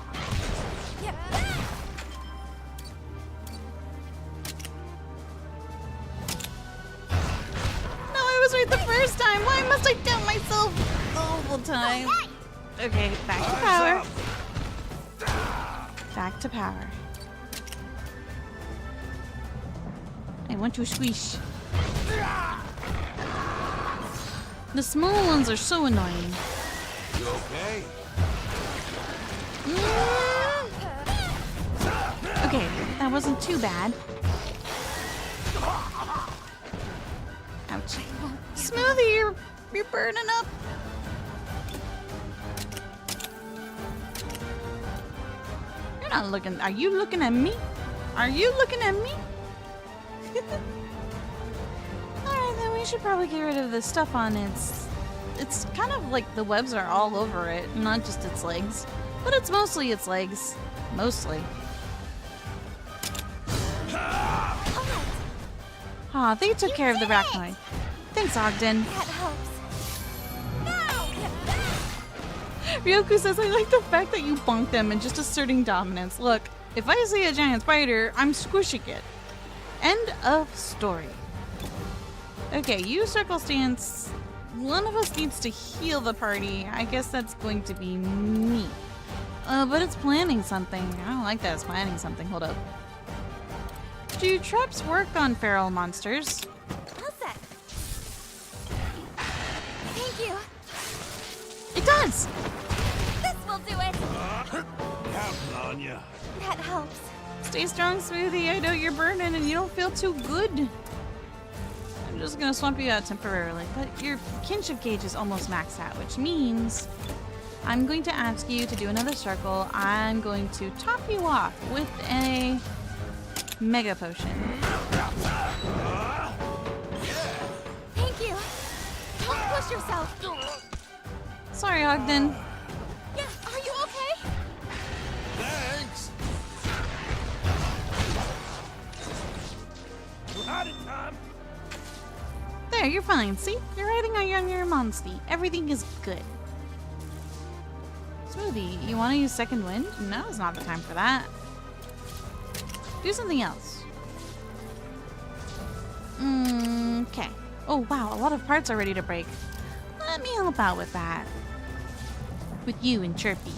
Speaker 2: No, I was right the first time. Why must I doubt myself all the time? Okay, back to power. Back to power. I want to squish. The small ones are so annoying.
Speaker 3: You okay?
Speaker 2: Okay, that wasn't too bad. Ouch. Smoothie, you're burning up. You're not looking. Are you looking at me? Are you looking at me? Alright, then we should probably get rid of the stuff on its... It's kind of like the webs are all over it, not just its legs. But it's mostly its legs. Mostly. Aw, they took care of the arachnoid. Thanks, Ogden.
Speaker 7: That helps.
Speaker 2: Ryoku says, I like the fact that you bonked them and just asserting dominance. Look, if I see a giant spider, I'm squishing it. End of story. Okay, you circle stance. One of us needs to heal the party. I guess that's going to be me. But it's planning something. I don't like that it's planning something. Hold up. Do traps work on feral monsters?
Speaker 7: How's that? Thank you.
Speaker 2: It does!
Speaker 7: This will do it.
Speaker 3: Counting on ya.
Speaker 7: That helps.
Speaker 2: Stay strong, Smoothie. I know you're burning and you don't feel too good. I'm just gonna swamp you out temporarily, but your kinship gauge is almost maxed out, which means I'm going to ask you to do another circle. I'm going to top you off with a mega potion.
Speaker 7: Thank you. Don't push yourself.
Speaker 2: Sorry, Ogden.
Speaker 7: Yeah, are you okay?
Speaker 3: Thanks. We're out of time.
Speaker 2: There there, you're fine. See? You're riding on your Monstie. Everything is good. Smoothie, you want to use second wind? No, it's not the time for that. Do something else. Okay. Oh, wow, a lot of parts are ready to break. Let me help out with that. With you and Chirpy.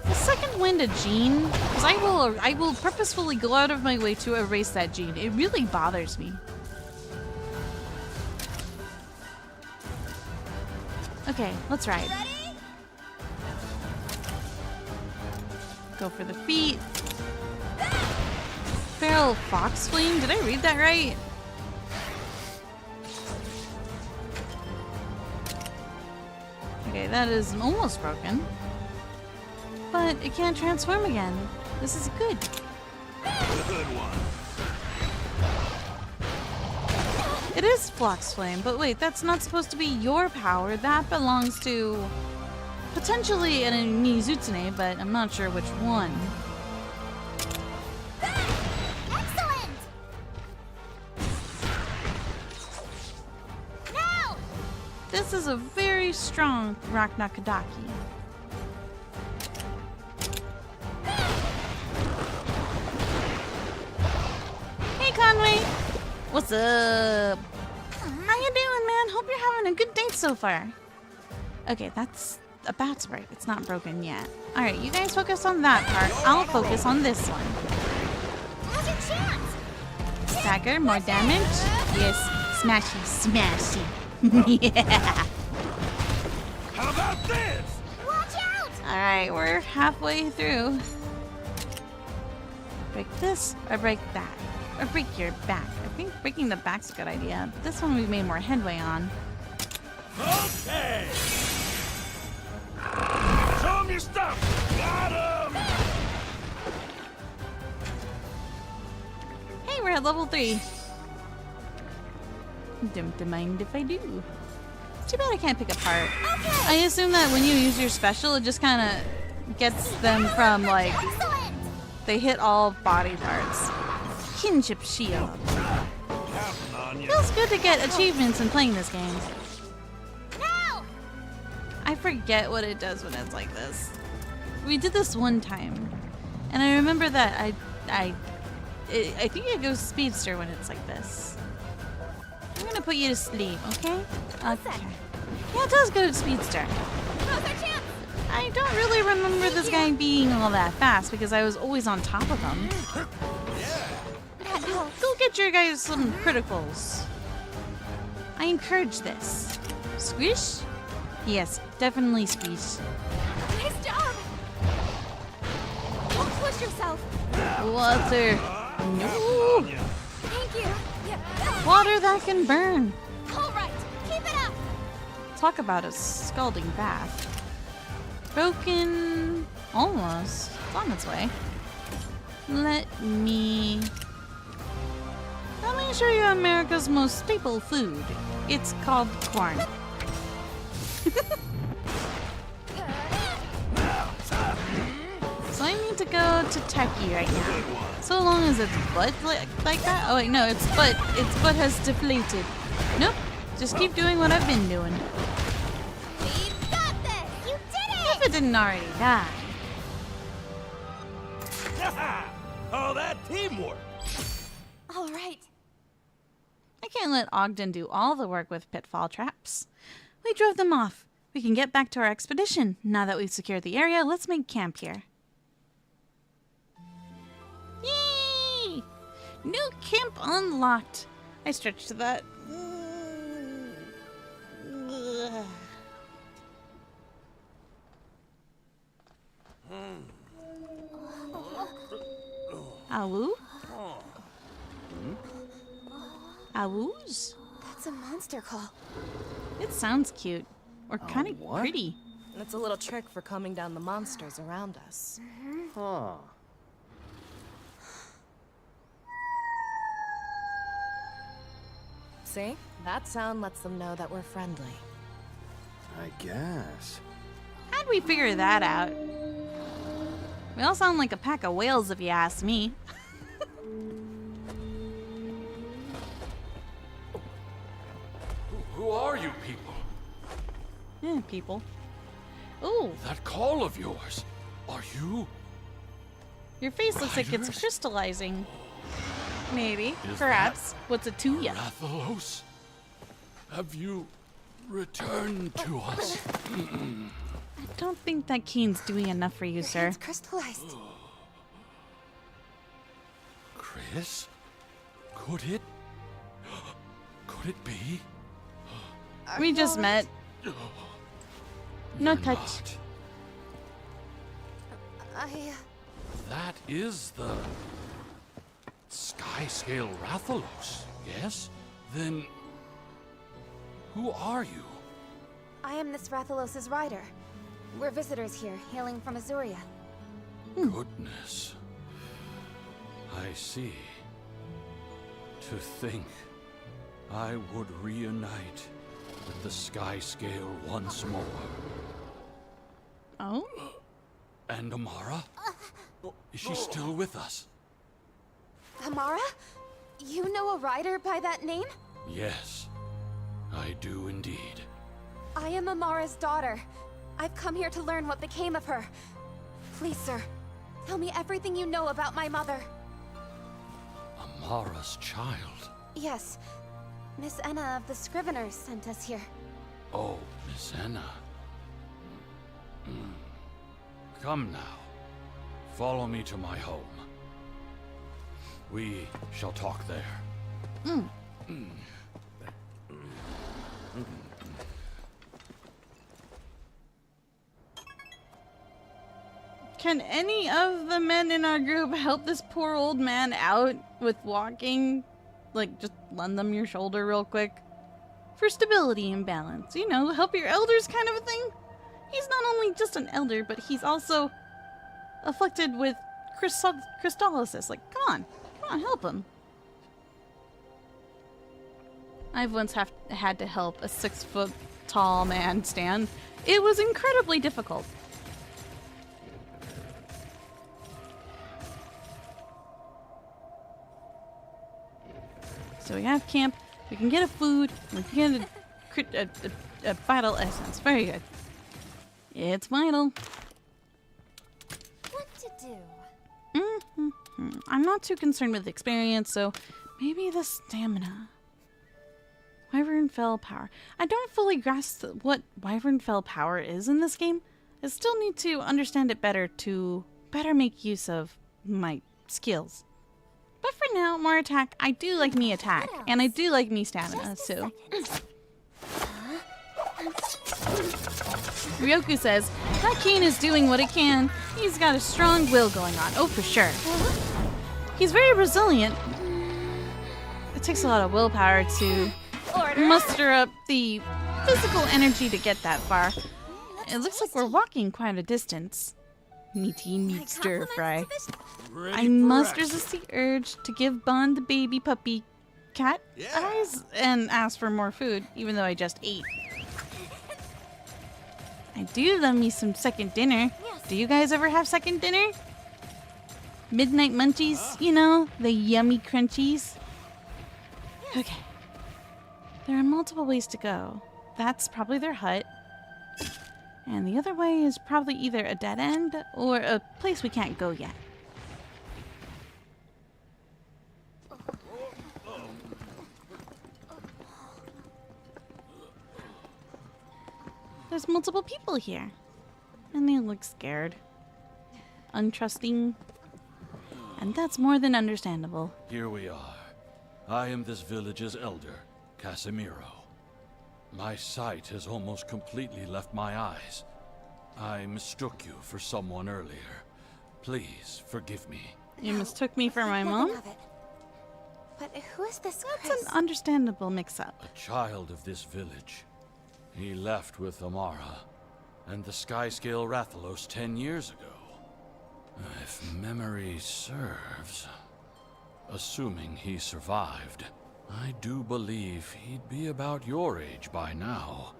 Speaker 2: The second wind a gene? Because I will purposefully go out of my way to erase that gene. It really bothers me. Okay, let's ride. Go for the feet. Feral Fox Flame? Did I read that right? Okay, that is almost broken. But it can't transform again. This is good.
Speaker 3: Good one.
Speaker 2: It is Flox Flame, but wait, that's not supposed to be your power. That belongs to potentially a Nizutsune, but I'm not sure which one.
Speaker 7: Excellent! Now!
Speaker 2: This is a very strong Rock Nakadaki. Hey Conway! What's up? How you doing, man? Hope you're having a good day so far. Okay, that's about to break. It's not broken yet. Alright, you guys focus on that part. I'll focus on this one.
Speaker 7: Now's your chance!
Speaker 2: Stagger, more damage. Yes, smashy, smashy. Yeah.
Speaker 3: How about this?
Speaker 7: Watch out!
Speaker 2: Alright, we're halfway through. Break this, or break that. Or break your back. I think breaking the back's a good idea. But this one we've made more headway on.
Speaker 3: Okay. Show him your stuff. Got him.
Speaker 2: Hey, we're at level 3. Don't mind if I do. Too bad I can't pick apart.
Speaker 7: Okay.
Speaker 2: I assume that when you use your special, it just kind of gets them from, like,
Speaker 7: Excellent!
Speaker 2: they hit all body parts. Kinship Shield. Feels good to get achievements in playing this game.
Speaker 7: Now!
Speaker 2: I forget what it does when it's like this. We did this one time, and I remember that I think it goes speedster when it's like this. I'm gonna put you to sleep, okay? Okay. Yeah, it does go to speedster.
Speaker 7: Now's our chance!
Speaker 2: I don't really remember this guy being all that fast because I was always on top of him. Go get your guys some criticals. I encourage this. Squish? Yes, definitely squish.
Speaker 7: Nice job! Don't push yourself!
Speaker 2: Water. No.
Speaker 7: Thank you! Yeah.
Speaker 2: Water that can burn.
Speaker 7: Alright, keep it up!
Speaker 2: Talk about a scalding bath. Broken. Almost. It's on its way. Let me show you America's most staple food. It's called corn. So I need to go to Techie right now. So long as its butt like that. Oh wait, no, its butt has deflated. Nope. Just keep doing what I've been doing.
Speaker 7: We've got this! You did it!
Speaker 2: If it didn't already die.
Speaker 3: Oh, that teamwork.
Speaker 7: Alright.
Speaker 2: I can't let Ogden do all the work with pitfall traps. We drove them off. We can get back to our expedition. Now that we've secured the area, let's make camp here. Yay! New camp unlocked. I stretched to that. Awoo? Awoos?
Speaker 4: That's a monster call.
Speaker 2: It sounds cute. Or kind of pretty.
Speaker 8: It's a little trick for calming down the monsters around us.
Speaker 9: Huh.
Speaker 8: See? That sound lets them know that we're friendly.
Speaker 9: I guess.
Speaker 2: How'd we figure that out? We all sound like a pack of whales if you ask me.
Speaker 15: Who are you people?
Speaker 2: Yeah, people. Ooh.
Speaker 15: That call of yours. Are you?
Speaker 2: Your face looks like it's
Speaker 15: Riders?
Speaker 2: crystallizing. Maybe.
Speaker 15: Is
Speaker 2: Perhaps. What's it to ya?
Speaker 15: Rathalos? Have you returned to us?
Speaker 2: I don't think that Keen's doing enough for you, sir.
Speaker 1: It's crystallized.
Speaker 15: Chris? Could it? Could it be?
Speaker 2: We just met. No
Speaker 15: You're
Speaker 2: touch.
Speaker 15: not.
Speaker 1: I...
Speaker 15: That is the Sky-scale Rathalos, yes? Then who are you?
Speaker 1: I am this Rathalos' rider. We're visitors here, hailing from Azuria.
Speaker 15: Goodness. I see. To think I would reunite with the Sky-scale once more.
Speaker 2: Oh?
Speaker 15: And Amara? Is she still with us?
Speaker 1: Amara? You know a rider by that name?
Speaker 15: Yes, I do indeed.
Speaker 1: I am Amara's daughter. I've come here to learn what became of her. Please, sir, tell me everything you know about my mother.
Speaker 15: Amara's child?
Speaker 1: Yes. Miss Enna of the Scriveners sent us here.
Speaker 15: Oh, Miss Enna. Come now. Follow me to my home. We shall talk there.
Speaker 2: Can any of the men in our group help this poor old man out with walking? Like, just lend them your shoulder real quick? For stability and balance. You know, help your elders kind of a thing? He's not only just an elder, but he's also afflicted with crystallysis. Like, come on, help him. I've once had to help a 6-foot-tall man stand. It was incredibly difficult. So we have camp, we can get a food, we can get a vital essence. Very good. It's vital.
Speaker 7: What to do?
Speaker 2: I'm not too concerned with experience, so maybe the stamina. Wyvern Fell Power. I don't fully grasp what Wyvern Fell Power is in this game. I still need to understand it better to better make use of my skills. But for now, more attack. I do like me attack, and I do like me stamina, so. Ryoku says, that Keen is doing what it can. He's got a strong will going on. Oh, for sure. He's very resilient. It takes a lot of willpower to muster up the physical energy to get that far. It looks like we're walking quite a distance. Meaty meat stir fry. I must resist the urge to give Bond the baby puppy cat eyes and ask for more food, even though I just ate. I do love me some second dinner. Do you guys ever have second dinner? Midnight munchies, you know, the yummy crunchies. Okay. There are multiple ways to go. That's probably their hut. And the other way is probably either a dead end or a place we can't go yet. There's multiple people here. And they look scared. Untrusting. And that's more than understandable.
Speaker 15: Here we are. I am this village's elder, Casimiro. My sight has almost completely left my eyes. I mistook you for someone earlier. Please forgive me.
Speaker 2: You mistook me for my mom?
Speaker 1: But who is this
Speaker 2: That's an understandable mix-up.
Speaker 15: A child of this village. He left with Amara and the Skyscale Rathalos 10 years ago. If memory serves, assuming he survived, I do believe he'd be about your age by now.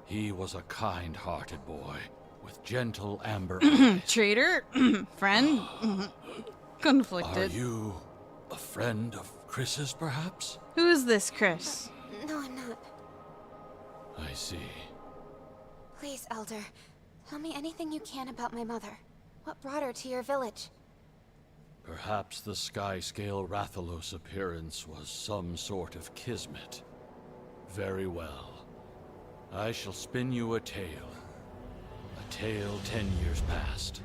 Speaker 15: He was a kind-hearted boy with gentle amber eyes.
Speaker 2: Traitor? Friend? Conflicted.
Speaker 15: Are you A friend of Chris's, perhaps?
Speaker 2: Who is this Chris?
Speaker 1: No, I'm not.
Speaker 15: I see.
Speaker 1: Please, Elder. Tell me anything you can about my mother. What brought her to your village?
Speaker 15: Perhaps the sky-scale Rathalos appearance was some sort of kismet. Very well. I shall spin you a tale. A tale 10 years past.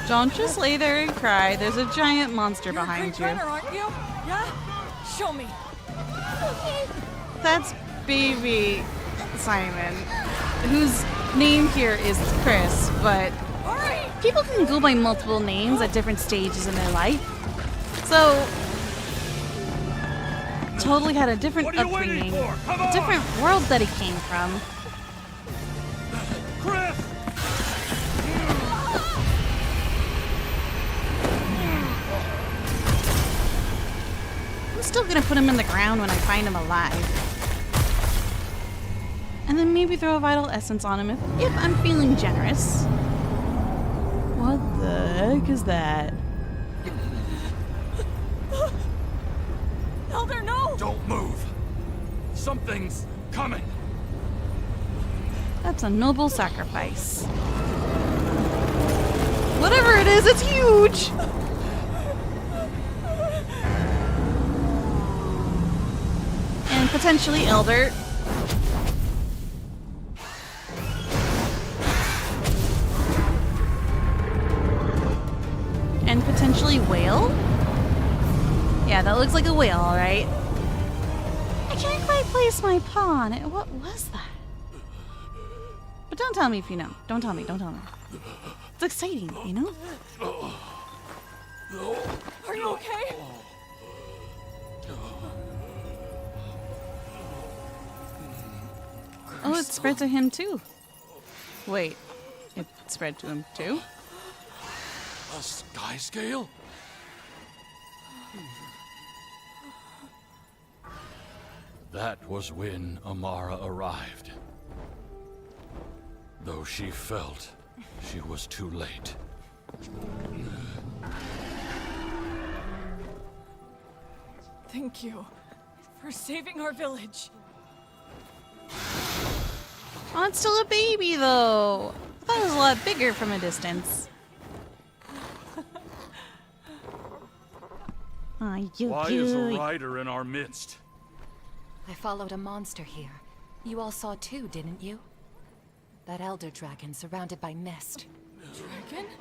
Speaker 2: Don't just lay there and cry. There's a giant monster behind you.
Speaker 17: Aren't you? Yeah? Show me.
Speaker 2: That's baby Simon, whose name here is Chris, but people can go by multiple names at different stages in their life. So, totally had a different upbringing, a different world that he came from.
Speaker 15: Chris!
Speaker 2: I'm still gonna put him in the ground when I find him alive. And then maybe throw a vital essence on him if I'm feeling generous. What the heck is that?
Speaker 17: Elder, no!
Speaker 15: Don't move! Something's coming!
Speaker 2: That's a noble sacrifice. Whatever it is, it's huge! And potentially Elder. And potentially whale? Yeah, that looks like a whale, alright. I can't quite place my paw on it. What was that? But don't tell me if you know. Don't tell me, don't tell me. It's exciting, you know?
Speaker 17: Are you okay?
Speaker 2: Oh, it spread to him too. Wait, it spread to him too?
Speaker 15: A sky scale? That was when Amara arrived. Though she felt she was too late.
Speaker 17: Thank you for saving our village.
Speaker 2: Oh, it's still a baby though. I thought it was a lot bigger from a distance. Oh, you
Speaker 15: Why is a rider in our midst?
Speaker 8: I followed a monster here. You all saw too, didn't you? That elder dragon surrounded by mist.
Speaker 17: Dragon?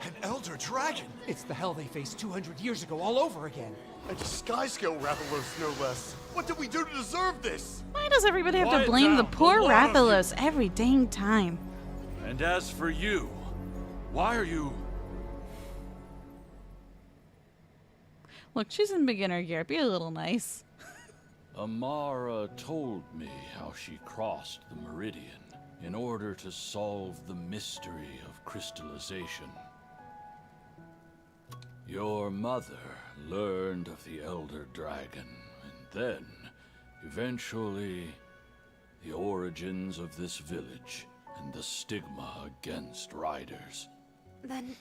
Speaker 14: An elder dragon? It's the hell they faced 200 years ago all over again.
Speaker 11: And sky-scale Rathalos, no less. What did we do to deserve this?
Speaker 2: Why does everybody have to blame the poor Rathalos every dang time?
Speaker 15: And as for you, why are you...
Speaker 2: Look, she's in beginner gear. Be a little nice.
Speaker 15: Amara told me how she crossed the Meridian in order to solve the mystery of crystallization. Your mother learned of the Elder Dragon, and then, eventually, the origins of this village and the stigma against riders.
Speaker 1: Then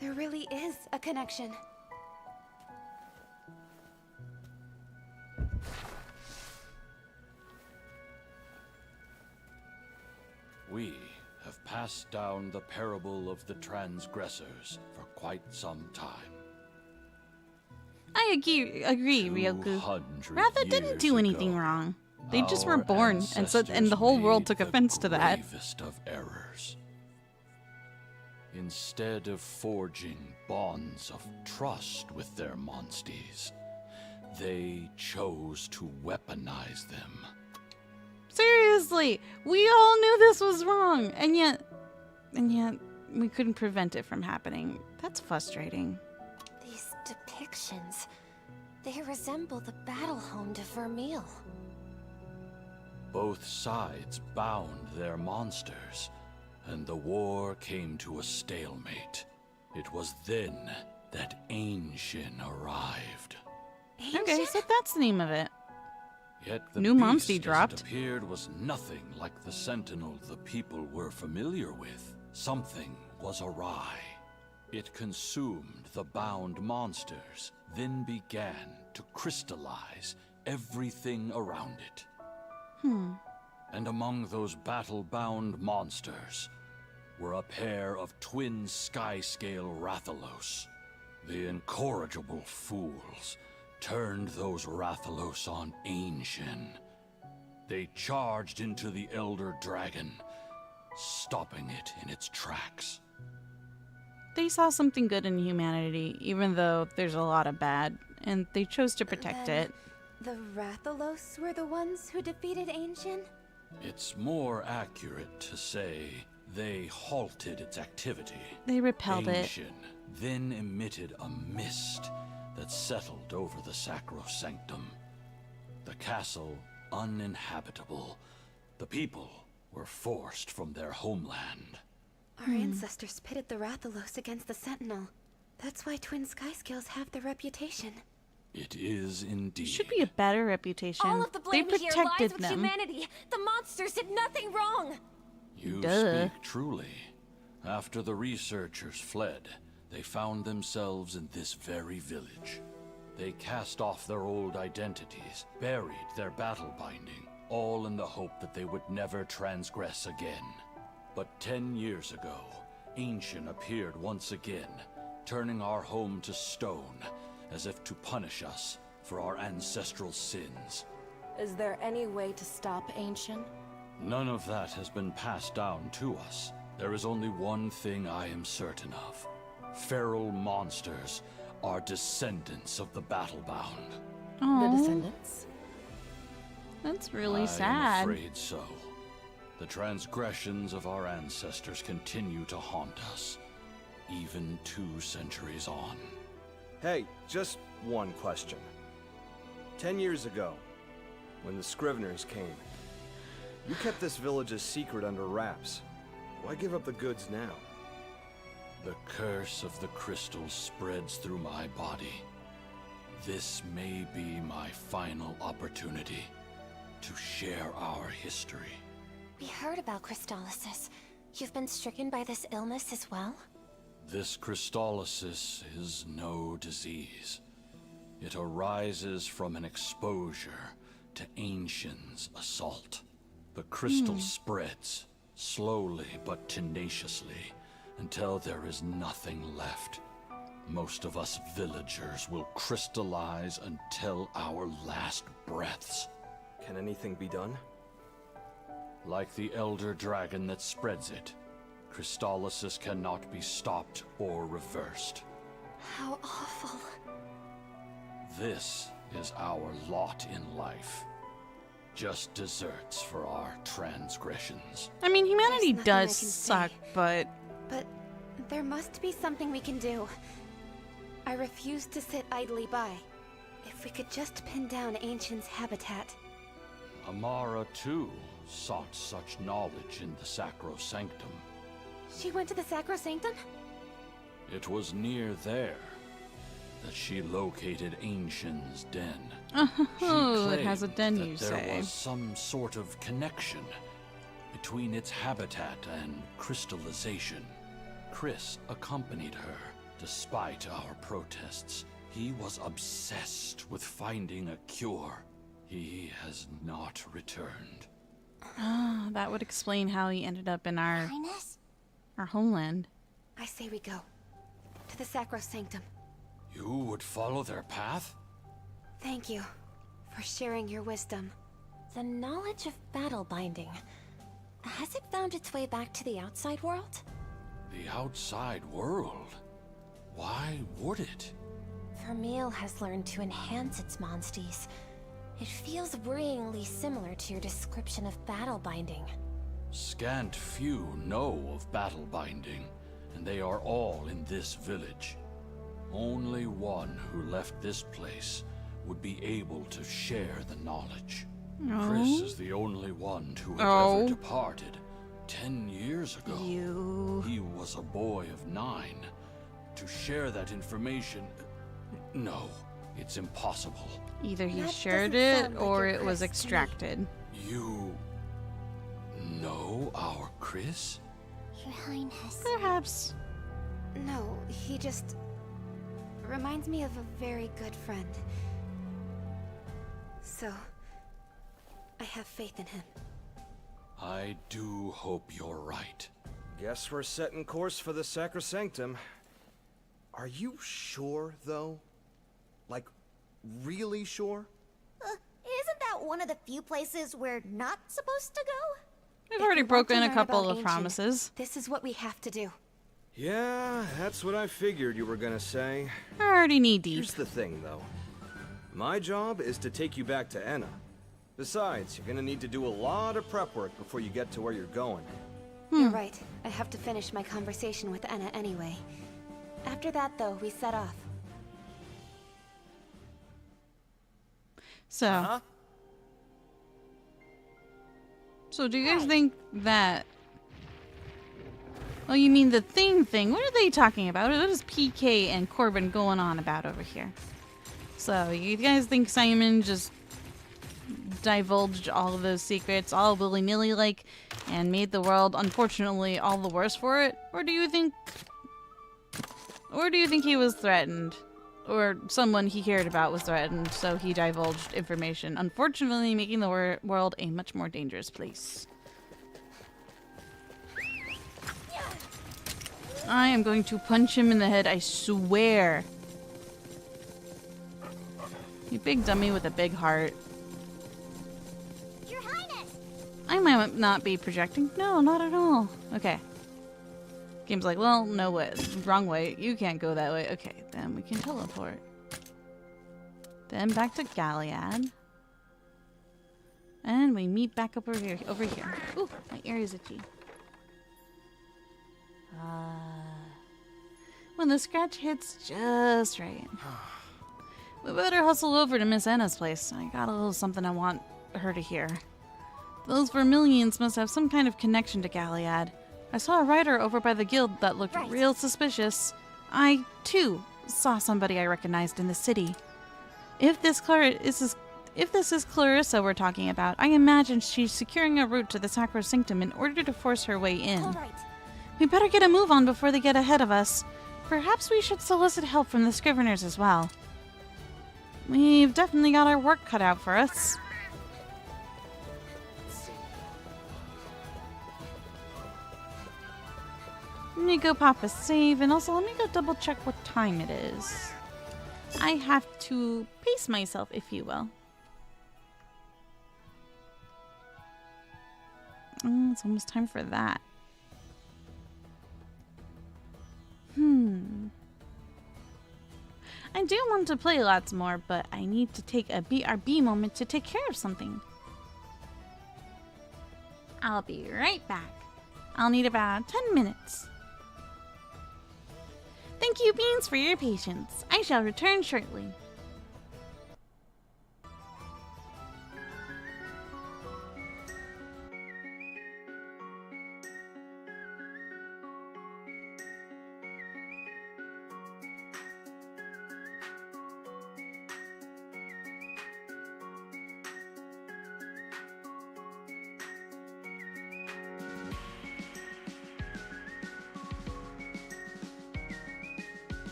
Speaker 1: there really is a connection.
Speaker 15: We have passed down the parable of the transgressors for quite some time.
Speaker 2: I agree, Ryoku. Ratha didn't do anything wrong. They just were born, and the whole world took offense to that.
Speaker 15: Gravest of errors. Instead of forging bonds of trust with their monsties, they chose to weaponize them.
Speaker 2: Seriously, we all knew this was wrong, and yet we couldn't prevent it from happening. That's frustrating.
Speaker 6: These depictions, they resemble the battle home to Vermeil.
Speaker 15: Both sides bound their monsters, and the war came to a stalemate. It was then that Ancient arrived.
Speaker 2: Okay, so that's the name of it.
Speaker 15: Yet the
Speaker 2: New
Speaker 15: beast
Speaker 2: Monstie
Speaker 15: as it
Speaker 2: dropped.
Speaker 15: appeared was nothing like the sentinel the people were familiar with. Something was awry. It consumed the bound monsters, then began to crystallize everything around it. And among those battle-bound monsters were a pair of twin sky-scale Rathalos. The incorrigible fools turned those Rathalos on Ancient. They charged into the Elder Dragon, stopping it in its tracks.
Speaker 2: They saw something good in humanity, even though there's a lot of bad, and they chose to protect it.
Speaker 1: The Rathalos were the ones who defeated Ancient?
Speaker 15: It's more accurate to say they halted its activity.
Speaker 2: They repelled it.
Speaker 15: Ancient then emitted a mist that settled over the sacrosanctum. The castle uninhabitable. The people were forced from their homeland.
Speaker 1: Our ancestors pitted the Rathalos against the Sentinel. That's why twin sky scales have their reputation.
Speaker 15: It is indeed.
Speaker 2: Should be a better reputation.
Speaker 6: All of the blame
Speaker 2: they
Speaker 6: here
Speaker 2: protected
Speaker 6: lies with
Speaker 2: them.
Speaker 6: humanity. The monsters did nothing wrong.
Speaker 15: You
Speaker 2: Duh.
Speaker 15: speak truly. After the researchers fled, they found themselves in this very village. They cast off their old identities, buried their battle binding, all in the hope that they would never transgress again. But 10 years ago, Ancient appeared once again, turning our home to stone, as if to punish us for our ancestral sins.
Speaker 8: Is there any way to stop Ancient?
Speaker 15: None of that has been passed down to us. There is only one thing I am certain of. Feral monsters are descendants of the battle-bound.
Speaker 8: The descendants?
Speaker 2: That's really
Speaker 15: I
Speaker 2: sad.
Speaker 15: am afraid so. The transgressions of our ancestors continue to haunt us, even 2 centuries on.
Speaker 9: Hey, just one question. 10 years ago, when the Scriveners came, you kept this village's secret under wraps. Why give up the goods now?
Speaker 15: The curse of the crystal spreads through my body. This may be my final opportunity to share our history.
Speaker 6: We heard about crystallysis. You've been stricken by this illness as well?
Speaker 15: This crystallysis is no disease. It arises from an exposure to Ancient's assault. The crystal spreads, slowly but tenaciously, until there is nothing left. Most of us villagers will crystallize until our last breaths.
Speaker 9: Can anything be done?
Speaker 15: Like the Elder Dragon that spreads it, crystallysis cannot be stopped or reversed.
Speaker 6: How awful.
Speaker 15: This is our lot in life. Just desserts for our transgressions.
Speaker 2: I mean, humanity
Speaker 1: There's nothing
Speaker 2: does
Speaker 1: I can
Speaker 2: suck,
Speaker 1: say.
Speaker 2: but
Speaker 1: But there must be something we can do. I refuse to sit idly by. If we could just pin down Ancient's habitat.
Speaker 15: Amara, too, sought such knowledge in the sacrosanctum.
Speaker 1: She went to the Sacrosanctum?
Speaker 15: It was near there that she located Ancient's den.
Speaker 2: oh, it has a den,
Speaker 15: that
Speaker 2: you
Speaker 15: there
Speaker 2: say.
Speaker 15: was some sort of connection between its habitat and crystallization. Chris accompanied her, despite our protests. He was obsessed with finding a cure. He has not returned.
Speaker 2: Ah, that would explain how he ended up in our homeland.
Speaker 1: I say we go. To the Sacrosanctum.
Speaker 15: You would follow their path?
Speaker 1: Thank you for sharing your wisdom.
Speaker 6: The knowledge of battle binding. Has it found its way back to the outside world?
Speaker 15: The outside world? Why would it?
Speaker 6: Vermeil has learned to enhance its monsties. It feels worryingly similar to your description of battle binding.
Speaker 15: Scant few know of battle binding, and they are all in this village. Only one who left this place would be able to share the knowledge. Chris is the only one to have ever departed, 10 years ago. He was a boy of 9. To share that information... No, it's impossible.
Speaker 2: Either he shared it or it was extracted.
Speaker 15: You... know our Chris?
Speaker 7: Your Highness.
Speaker 2: Perhaps.
Speaker 1: No, he just... reminds me of a very good friend. So... I have faith in him.
Speaker 15: I do hope you're right.
Speaker 9: Guess we're setting course for the Sacrosanctum. Are you sure, though? Like, really sure?
Speaker 7: Isn't that one of the few places we're not supposed to go?
Speaker 2: We've already broken a couple of promises.
Speaker 1: This is what we have to do.
Speaker 9: Yeah, that's what I figured you were gonna say.
Speaker 2: I already knee deep.
Speaker 9: Here's the thing, though. My job is to take you back to Enna. Besides, you're gonna need to do a lot of prep work before you get to where you're going.
Speaker 1: You're right. I have to finish my conversation with Enna anyway. After that, though, we set off.
Speaker 2: So... So do you guys think that... Oh, you mean the thing? What are they talking about? What is PK and Corbin going on about over here? So, you guys think Simon just divulged all of those secrets all willy-nilly like and made the world, unfortunately, all the worse for it? Or do you think he was threatened? Or someone he cared about was threatened, so he divulged information, unfortunately making the world a much more dangerous place. I am going to punch him in the head, I swear. You big dummy with a big heart.
Speaker 7: Your Highness!
Speaker 2: I might not be projecting. No, not at all. Okay. Game's like, well, no way. Wrong way. You can't go that way. Okay, then we can teleport. Then back to Galliad. And we meet back up over here. Ooh, my ear is itchy. When the scratch hits just right. We better hustle over to Miss Enna's place. I got a little something I want her to hear. Those Vermilions must have some kind of connection to Galliad. I saw a rider over by the guild that looked real suspicious. I, too, saw somebody I recognized in the city. If this is Clarissa we're talking about, I imagine she's securing a route to the Sacrosanctum in order to force her way in.
Speaker 7: All right.
Speaker 2: We better get a move on before they get ahead of us. Perhaps we should solicit help from the Scriveners as well. We've definitely got our work cut out for us. Let me go pop a save, and also let me go double check what time it is. I have to pace myself, if you will. It's almost time for that. I do want to play lots more, but I need to take a BRB moment to take care of something. I'll be right back. I'll need about 10 minutes. Thank you, Beans, for your patience. I shall return shortly.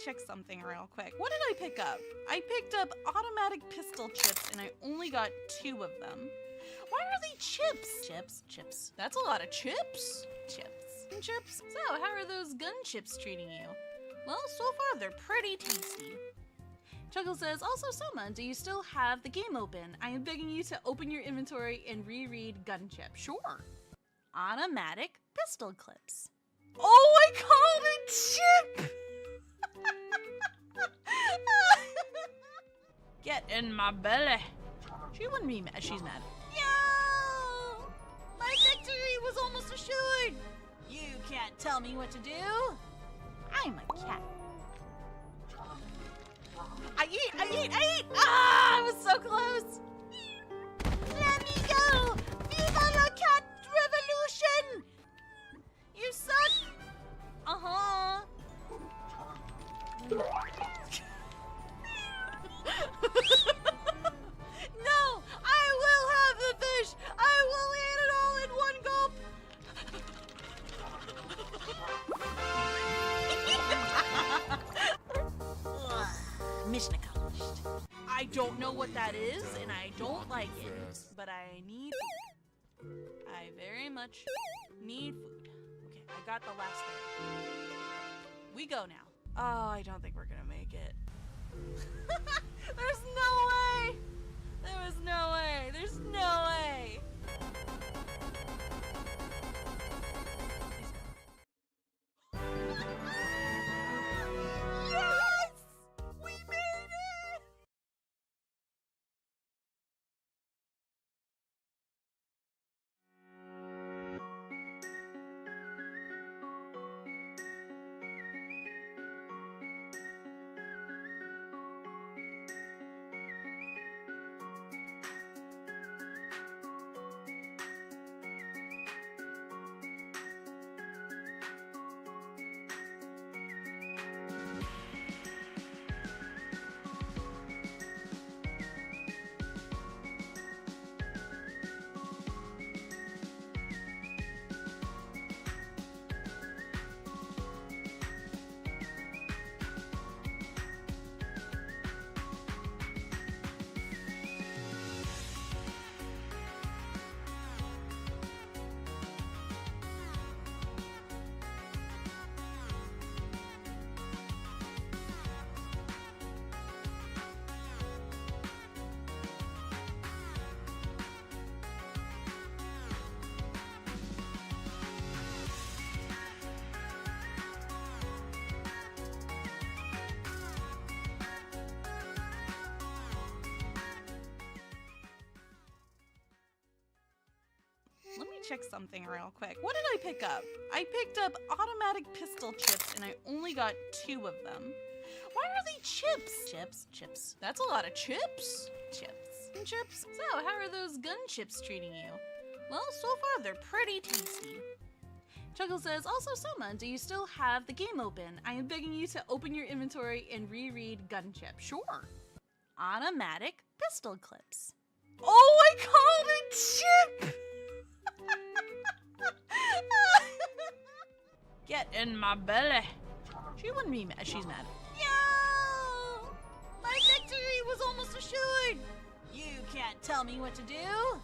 Speaker 2: check something real quick. What did I pick up? I picked up automatic pistol chips and I only got 2 of them. Why are they chips? Chips. That's a lot of chips. Chips. So, how are those gun chips treating you? Well, so far they're pretty tasty. Chuckle says, also Sohma, do you still have the game open? I am begging you to open your inventory and reread gun chip. Sure. Automatic pistol clips. Oh, I called it chip! Get in my belly. She wouldn't be mad. She's mad. Yo! My victory was almost assured. You can't tell me what to do. I'm a cat. I eat! Ah, I was so close. Let me go! Viva la cat revolution! You suck! Uh-huh. No! I will have the fish! I will eat it all in one gulp! Mission accomplished. I don't know what that is, and I don't like it, but I need food. I very much need food. Okay, I got the last thing. We go now. Oh, I don't think we're gonna make it. There's no way! There is no way! There's no way! Yes! We made it! Let me check something real quick. What did I pick up? I picked up automatic pistol chips and I only got 2 of them. Why are they chips? Chips. That's a lot of chips. Chips. So, how are those gun chips treating you? Well, so far they're pretty tasty. Chuckle says, also Sohma, do you still have the game open? I am begging you to open your inventory and reread gun chip. Sure. Automatic pistol clips. Oh, I called it chip! Get in my belly. She wouldn't be mad. She's mad. Yo! My victory was almost assured. You can't tell me what to do.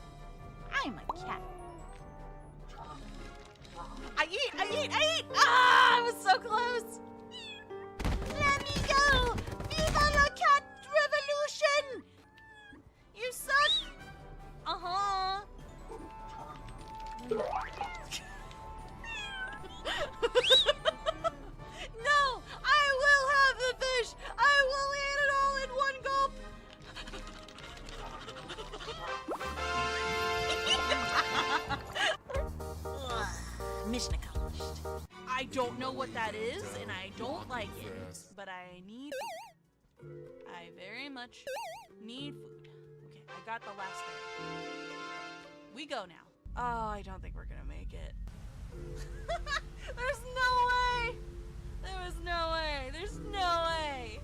Speaker 2: I'm a cat. I eat! Ah, I was so close. Let me go! Viva la cat revolution! You suck! Uh-huh. No! I will have the fish! I will eat it all in one gulp! Mission accomplished. I don't know what that is, and I don't like it, but I need food. I very much need food. Okay, I got the last thing. We go now. Oh, I don't think we're gonna make it. There's no way! There is no way! There's no way!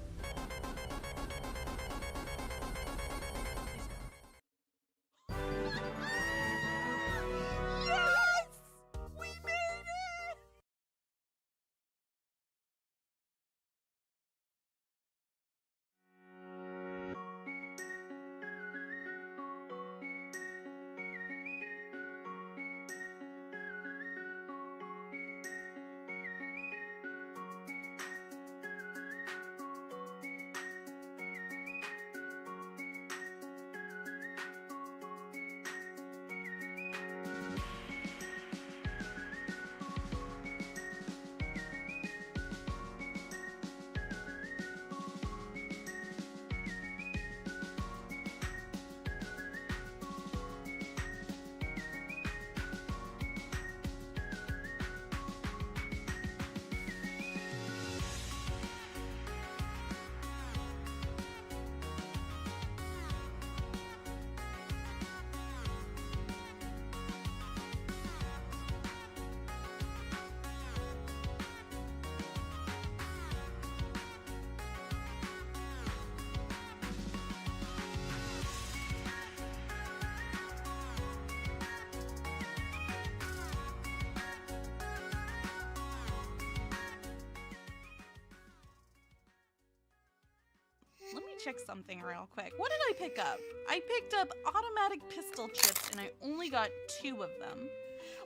Speaker 2: check something real quick. What did I pick up? I picked up automatic pistol chips, and I only got 2 of them.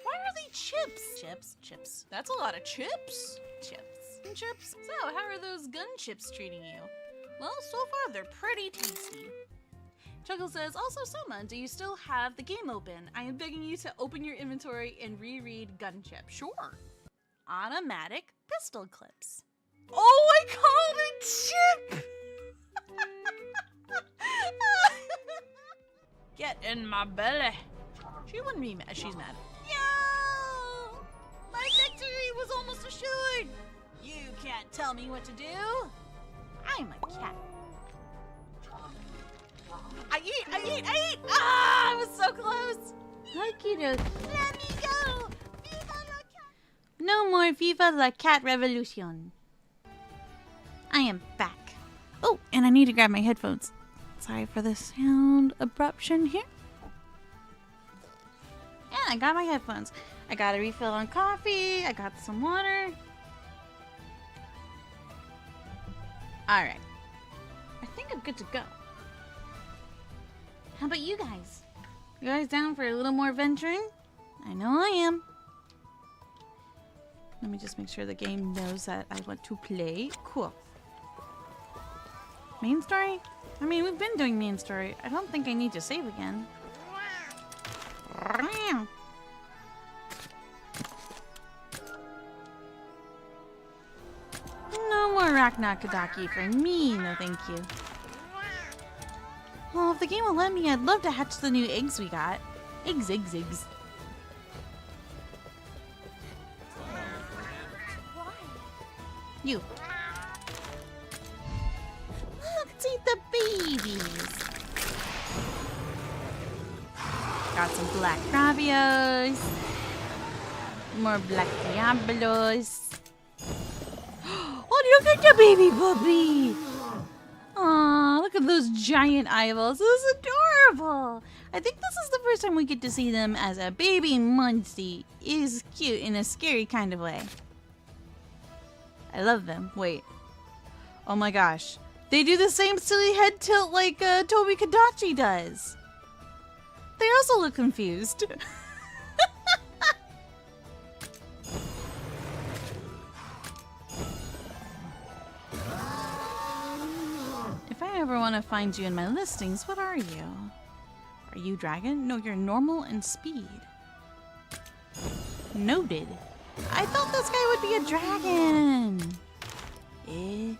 Speaker 2: Why are they chips? Chips. That's a lot of chips. Chips. So, how are those gun chips treating you? Well, so far they're pretty tasty. Chuckle says, also Sohma, do you still have the game open? I am begging you to open your inventory and reread gun chip. Sure. Automatic pistol clips. Oh, I called it chip! Get in my belly. She wouldn't be mad. She's mad. Yo! My victory was almost assured. You can't tell me what to do. I'm a cat. I eat! Ah, I was so close. Okie doke. Let me go. Viva la cat. No more Viva la Cat Revolution. I am back. Oh, and I need to grab my headphones. Sorry for the sound abruption here. Yeah, I got my headphones. I got a refill on coffee. I got some water. Alright. I think I'm good to go. How about you guys? You guys down for a little more venturing? I know I am. Let me just make sure the game knows that I want to play. Cool. Main story? I mean, we've been doing main story. I don't think I need to save again. No more Raknakadaki for me, no thank you. Well, if the game will let me, I'd love to hatch the new eggs we got. Eggs. You. Let's eat the babies. Got some black Gravios. More black Diablos. Oh, look at the baby puppy. Aw, look at those giant eyeballs. This is adorable. I think this is the first time we get to see them as a baby Monstie. Is cute in a scary kind of way. I love them. Wait. Oh my gosh. They do the same silly head tilt like Toby Kadachi does. They also look confused. If I ever want to find you in my listings, what are you? Are you dragon? No, you're normal and speed. Noted. I thought this guy would be a dragon. Eh?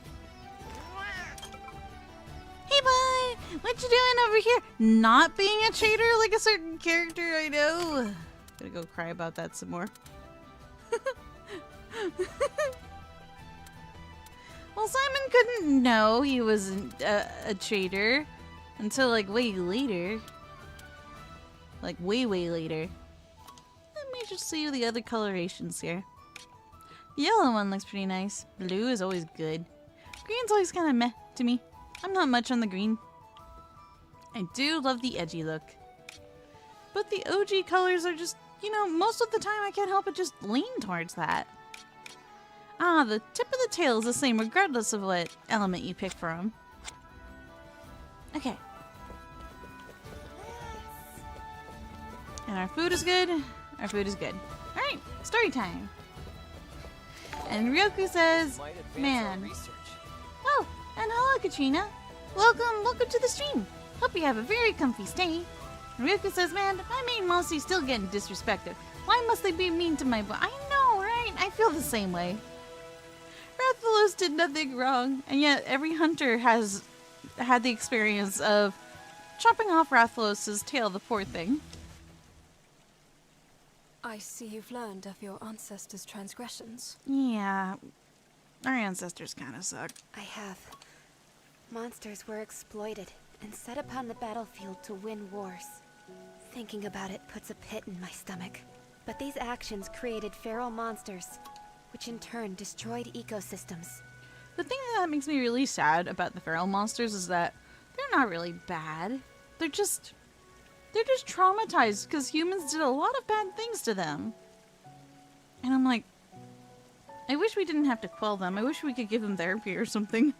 Speaker 2: Hey, bud! What you doing over here? Not being a traitor like a certain character I know. Gotta go cry about that some more. Well, Simon couldn't know he wasn't a traitor until like way later. Like way later. Let me just see the other colorations here. The yellow one looks pretty nice. Blue is always good. Green's always kind of meh to me. I'm not much on the green. I do love the edgy look. But the OG colors are just, you know, most of the time I can't help but just lean towards that. Ah, the tip of the tail is the same regardless of what element you pick for them. Okay. And our food is good. Our food is good. Alright, story time. And Ryoku says, man. Oh, and hello Katrina. Welcome to the stream. Hope you have a very comfy stay. And Ryoku says, man, my main Monstie's still getting disrespected. Why must they be mean to my boy? I know, right? I feel the same way. Rathalos did nothing wrong, and yet every hunter has had the experience of chopping off Rathalos' tail, the poor thing.
Speaker 4: I see you've learned of your ancestors' transgressions.
Speaker 2: Yeah, our ancestors kind of suck.
Speaker 1: I have. Monsters were exploited and set upon the battlefield to win wars. Thinking about it puts a pit in my stomach. But these actions created feral monsters, which in turn destroyed ecosystems.
Speaker 2: The thing that makes me really sad about the feral monsters is that they're not really bad. They're just traumatized because humans did a lot of bad things to them. And I'm like, I wish we didn't have to quell them. I wish we could give them therapy or something.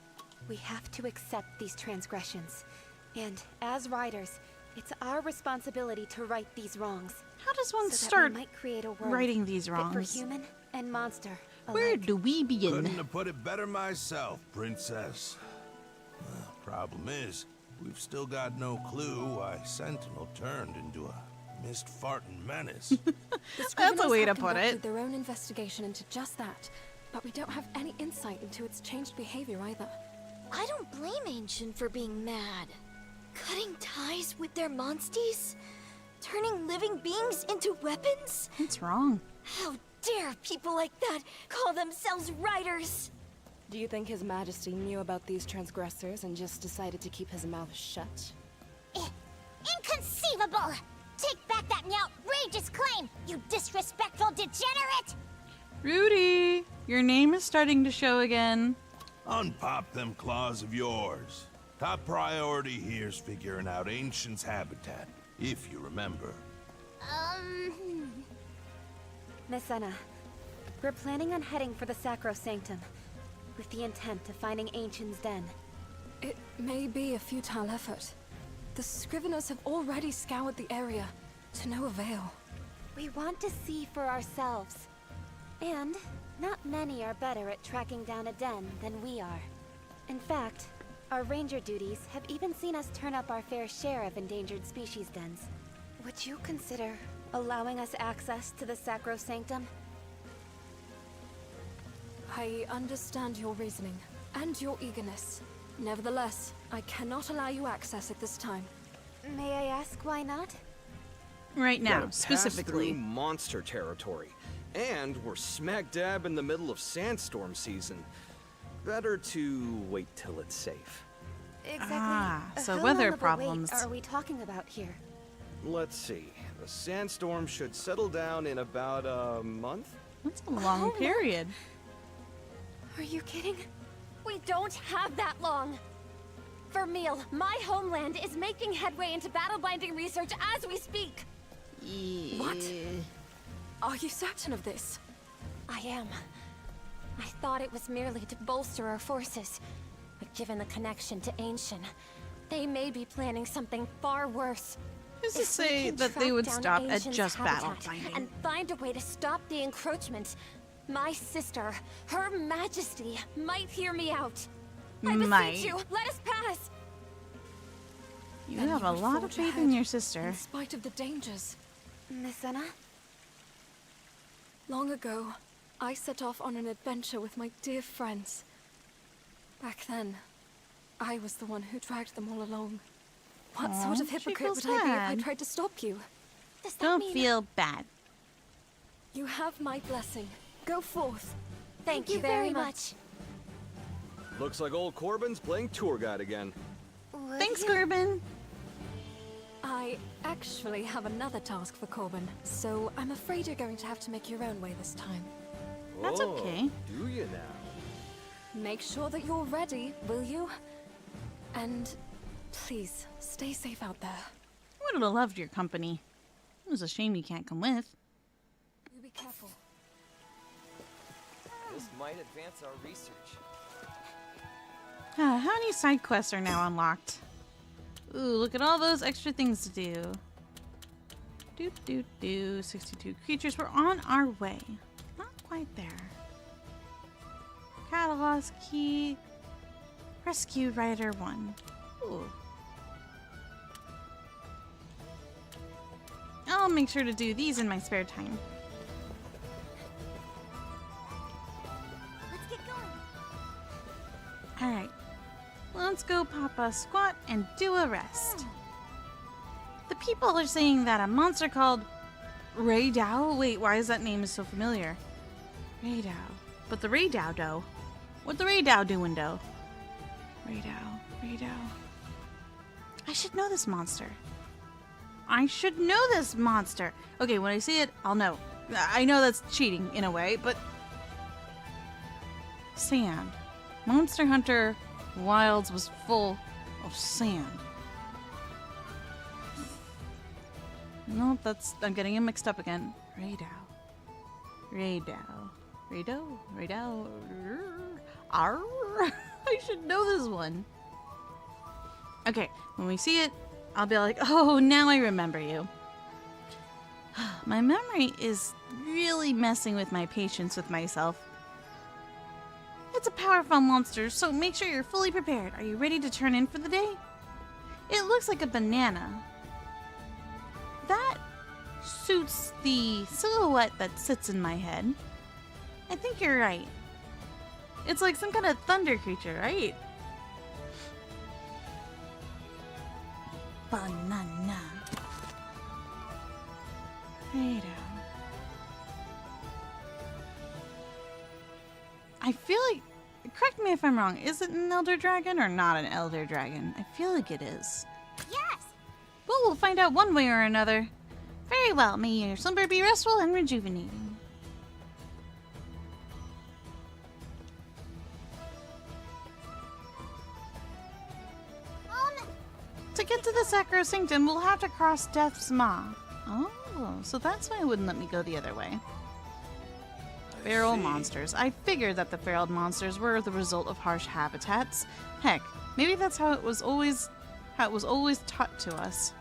Speaker 1: We have to accept these transgressions. And as riders, it's our responsibility to right these wrongs.
Speaker 2: How does one
Speaker 1: so
Speaker 2: start
Speaker 1: that we might create a world
Speaker 2: righting these
Speaker 1: fit
Speaker 2: wrongs?
Speaker 1: for human and monster
Speaker 2: Where
Speaker 1: alike.
Speaker 2: do we begin?
Speaker 3: Couldn't have put it better myself, Princess. Problem is, we've still got no clue why Sentinel turned into a mist-farting menace.
Speaker 2: That's a way to
Speaker 4: have
Speaker 2: put
Speaker 4: conducted
Speaker 2: it.
Speaker 4: their own investigation into just that, but we don't have any insight into its changed behavior either.
Speaker 16: I don't blame Ancient for being mad. Cutting ties with their monsties? Turning living beings into weapons?
Speaker 2: What's wrong?
Speaker 16: How dare people like that call themselves riders?
Speaker 4: Do you think His Majesty knew about these transgressors and just decided to keep his mouth shut?
Speaker 7: Inconceivable! Take back that outrageous claim, you disrespectful degenerate!
Speaker 2: Rudy, your name is starting to show again.
Speaker 3: Unpop them claws of yours. Top priority here's figuring out Ancient's habitat, if you remember.
Speaker 1: Miss Anna, we're planning on heading for the Sacrosanctum, with the intent of finding Ancient's den.
Speaker 4: It may be a futile effort. The Scriveners have already scoured the area, to no avail.
Speaker 1: We want to see for ourselves. And not many are better at tracking down a den than we are. In fact, our ranger duties have even seen us turn up our fair share of endangered species dens. Would you consider allowing us access to the Sacrosanctum?
Speaker 4: I understand your reasoning, and your eagerness. Nevertheless, I cannot allow you access at this time.
Speaker 1: May I ask why not?
Speaker 2: Right now,
Speaker 9: Gotta
Speaker 2: specifically.
Speaker 9: pass through monster territory. And we're smack dab in the middle of sandstorm season. Better to wait till it's safe.
Speaker 1: Exactly.
Speaker 2: So
Speaker 1: how
Speaker 2: weather
Speaker 1: long of a
Speaker 2: problems.
Speaker 1: wait are we talking about here?
Speaker 9: Let's see. The sandstorm should settle down in about a month?
Speaker 2: That's a long period.
Speaker 1: Are you kidding?
Speaker 6: We don't have that long. Vermeil, my homeland, is making headway into battle-binding research as we speak.
Speaker 4: What? Are you certain of this?
Speaker 6: I am. I thought it was merely to bolster our forces. But given the connection to Ancient, they may be planning something far worse.
Speaker 2: Who's to
Speaker 6: If we
Speaker 2: say
Speaker 6: can
Speaker 2: that they
Speaker 6: track
Speaker 2: would
Speaker 6: down
Speaker 2: stop at
Speaker 6: Ancient's
Speaker 2: just battle
Speaker 6: habitat
Speaker 2: finding?
Speaker 6: and find a way to stop the encroachment, my sister, Her Majesty, might hear me out. I beseech you, let us pass!
Speaker 2: You
Speaker 4: Then
Speaker 2: have a
Speaker 4: would
Speaker 2: lot of
Speaker 4: forge
Speaker 2: faith in
Speaker 4: ahead,
Speaker 2: your sister.
Speaker 4: In spite of the dangers.
Speaker 1: Miss Anna?
Speaker 4: Long ago, I set off on an adventure with my dear friends. Back then, I was the one who dragged them all along. What
Speaker 2: Aw,
Speaker 4: sort of
Speaker 2: she
Speaker 4: hypocrite
Speaker 2: feels
Speaker 4: would I be if I
Speaker 2: bad.
Speaker 4: tried to stop you?
Speaker 6: Does that
Speaker 2: Don't
Speaker 6: mean
Speaker 2: feel bad.
Speaker 4: You have my blessing. Go forth.
Speaker 6: Thank you very much.
Speaker 9: Looks like old Corbin's playing tour guide again.
Speaker 2: Thanks, Corbin.
Speaker 4: I actually have another task for Corbin, so I'm afraid you're going to have to make your own way this time.
Speaker 2: That's
Speaker 9: Oh,
Speaker 2: okay.
Speaker 9: Do you now?
Speaker 4: Make sure that you're ready, will you? And please, stay safe out there.
Speaker 2: I would have loved your company. It was a shame you can't come with.
Speaker 4: You be careful.
Speaker 18: This might advance our research.
Speaker 2: How many side quests are now unlocked? Ooh, look at all those extra things to do. 62 creatures. We're on our way. Not quite there. Catalog's key. Rescue Rider 1. Ooh. I'll make sure to do these in my spare time.
Speaker 7: Let's get going.
Speaker 2: Alright. Let's go pop a squat and do a rest. The people are saying that a monster called Raydao. Wait, why is that name so familiar? Raydao. But the Raydao dough. What the Raydao doing dough? Raydao. I should know this monster. Okay, when I see it, I'll know. I know that's cheating in a way, but... Sand. Monster Hunter Wilds was full of sand. No, I'm getting it mixed up again. Raydao. Arr. I should know this one. Okay, when we see it, I'll be like, oh, now I remember you. My memory is really messing with my patience with myself. It's a powerful monster, so make sure you're fully prepared. Are you ready to turn in for the day? It looks like a banana. That suits the silhouette that sits in my head. I think you're right. It's like some kind of thunder creature, right? Banana. Right. I feel like, correct me if I'm wrong, is it an elder dragon or not an elder dragon? I feel like it is.
Speaker 7: Yes!
Speaker 2: Well, we'll find out one way or another. Very well, may your slumber be restful and rejuvenating. To get to the Sacrosanctum, we'll have to cross Death's Maw. Oh, so that's why it wouldn't let me go the other way. Feral monsters. I figured that the feral monsters were the result of harsh habitats. Heck, maybe that's how it was always taught to us.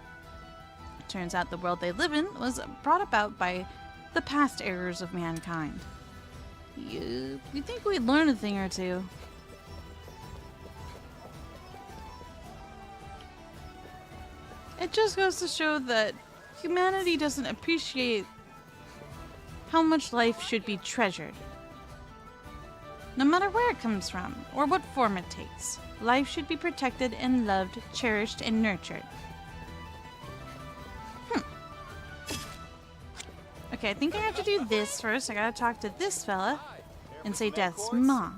Speaker 2: Turns out the world they live in was brought about by the past errors of mankind. You think we'd learn a thing or two. It just goes to show that humanity doesn't appreciate how much life should be treasured. No matter where it comes from, or what form it takes, life should be protected and loved, cherished and nurtured. Okay, I think I have to do this first. I gotta talk to this fella and say Death's Maw.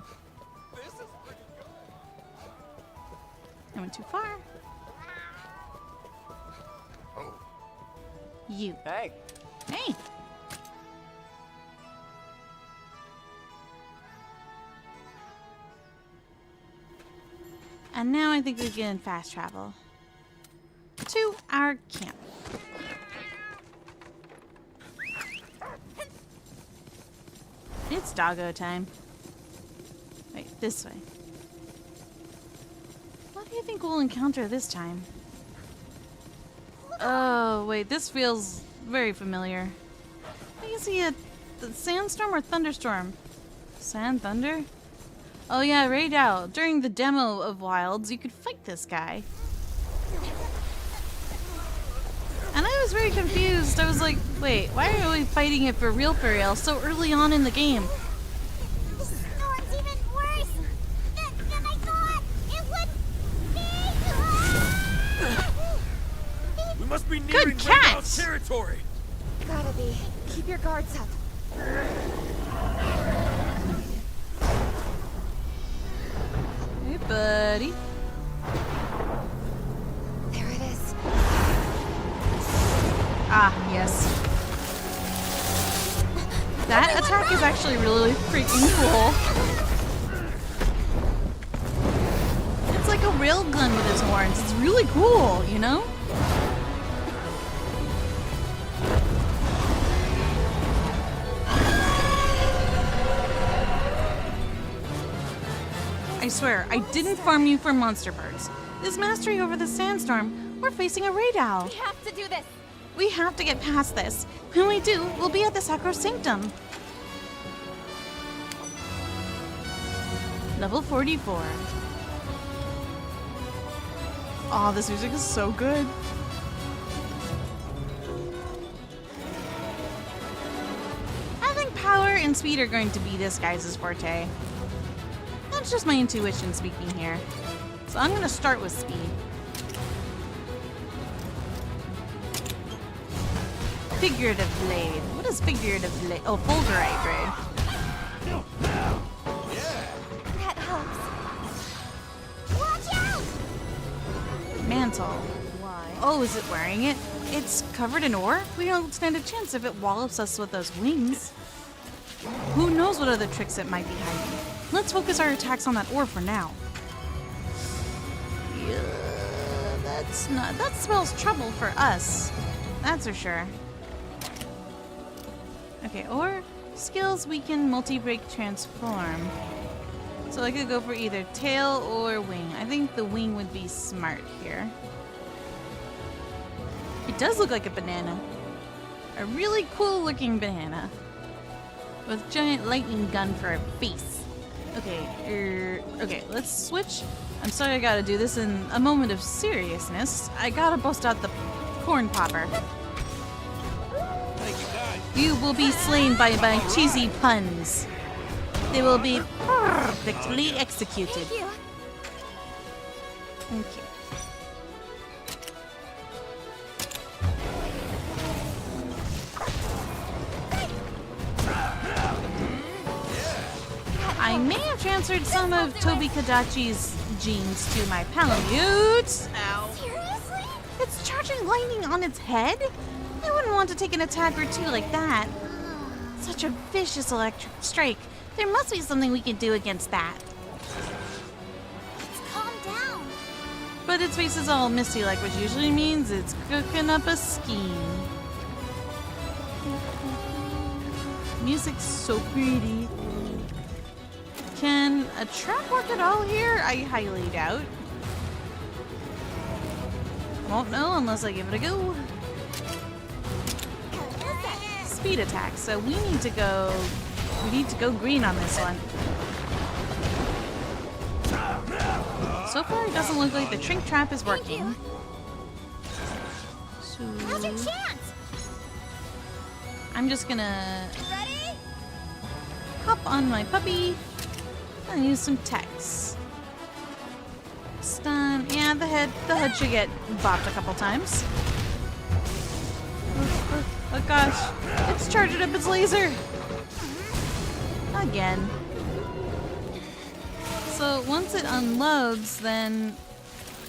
Speaker 2: I went too far. You.
Speaker 14: Hey.
Speaker 2: Hey. And now I think we can fast travel to our camp. It's doggo time. Wait, this way. What do you think we'll encounter this time? Oh, wait, this feels very familiar. I can see a sandstorm or thunderstorm. Sand thunder? Oh yeah, right out. During the demo of Wilds, you could fight this guy. And I was very confused. I was like, wait, why are we fighting it for real so early on in the game?
Speaker 7: The storm's even worse than I thought it would be.
Speaker 5: We must be nearing Rainbow's territory.
Speaker 1: Gotta be. Keep your guards up.
Speaker 2: Hey, buddy.
Speaker 1: There it is.
Speaker 2: Ah, yes. That attack is actually really freaking cool. It's like a railgun with its horns. It's really cool, you know? I swear, I didn't farm you for monster birds. This mastery over the sandstorm, we're facing a raid owl.
Speaker 13: We have to do this.
Speaker 2: We have to get past this. When we do, we'll be at the Sacrosanctum. Level 44. Oh, this music is so good. I think power and speed are going to be this guy's forte. That's just my intuition speaking here. So I'm going to start with speed. Figurative blade. What is figurative blade? Oh, fulgurite blade.
Speaker 1: That helps.
Speaker 7: Watch out!
Speaker 2: Mantle. Why? Oh, is it wearing it? It's covered in ore? We don't stand a chance if it wallops us with those wings. Who knows what other tricks it might be hiding. Let's focus our attacks on that ore for now. Yeah, that spells trouble for us. That's for sure. Okay, ore. Skills weaken, multi-break, transform. So I could go for either tail or wing. I think the wing would be smart here. It does look like a banana. A really cool looking banana. With giant lightning gun for a face. Okay, okay, let's switch. I'm sorry I gotta do this in a moment of seriousness. I gotta bust out the corn popper. You will be slain by my cheesy puns. They will be perfectly executed.
Speaker 7: Thank you.
Speaker 2: Okay. I may have transferred some of Tobi Kadachi's genes to my Palamute. Ow.
Speaker 7: Seriously?
Speaker 2: It's charging lightning on its head? I wouldn't want to take an attack or two like that. Such a vicious electric strike. There must be something we can do against that.
Speaker 7: Let's calm down.
Speaker 2: But its face is all misty-like, which usually means it's cooking up a scheme. Music's so pretty. Can a trap work at all here? I highly doubt. Won't know unless I give it a go. Speed attack, so we need to go green on this one. So far it doesn't look like the Thnx trap is working. So
Speaker 7: Now's your chance.
Speaker 2: I'm just gonna
Speaker 7: Ready?
Speaker 2: hop on my puppy and use some Thnx. Stun. Yeah, the head should get bopped a couple times. Oh gosh, it's charging up its laser! Again. So once it unloads, then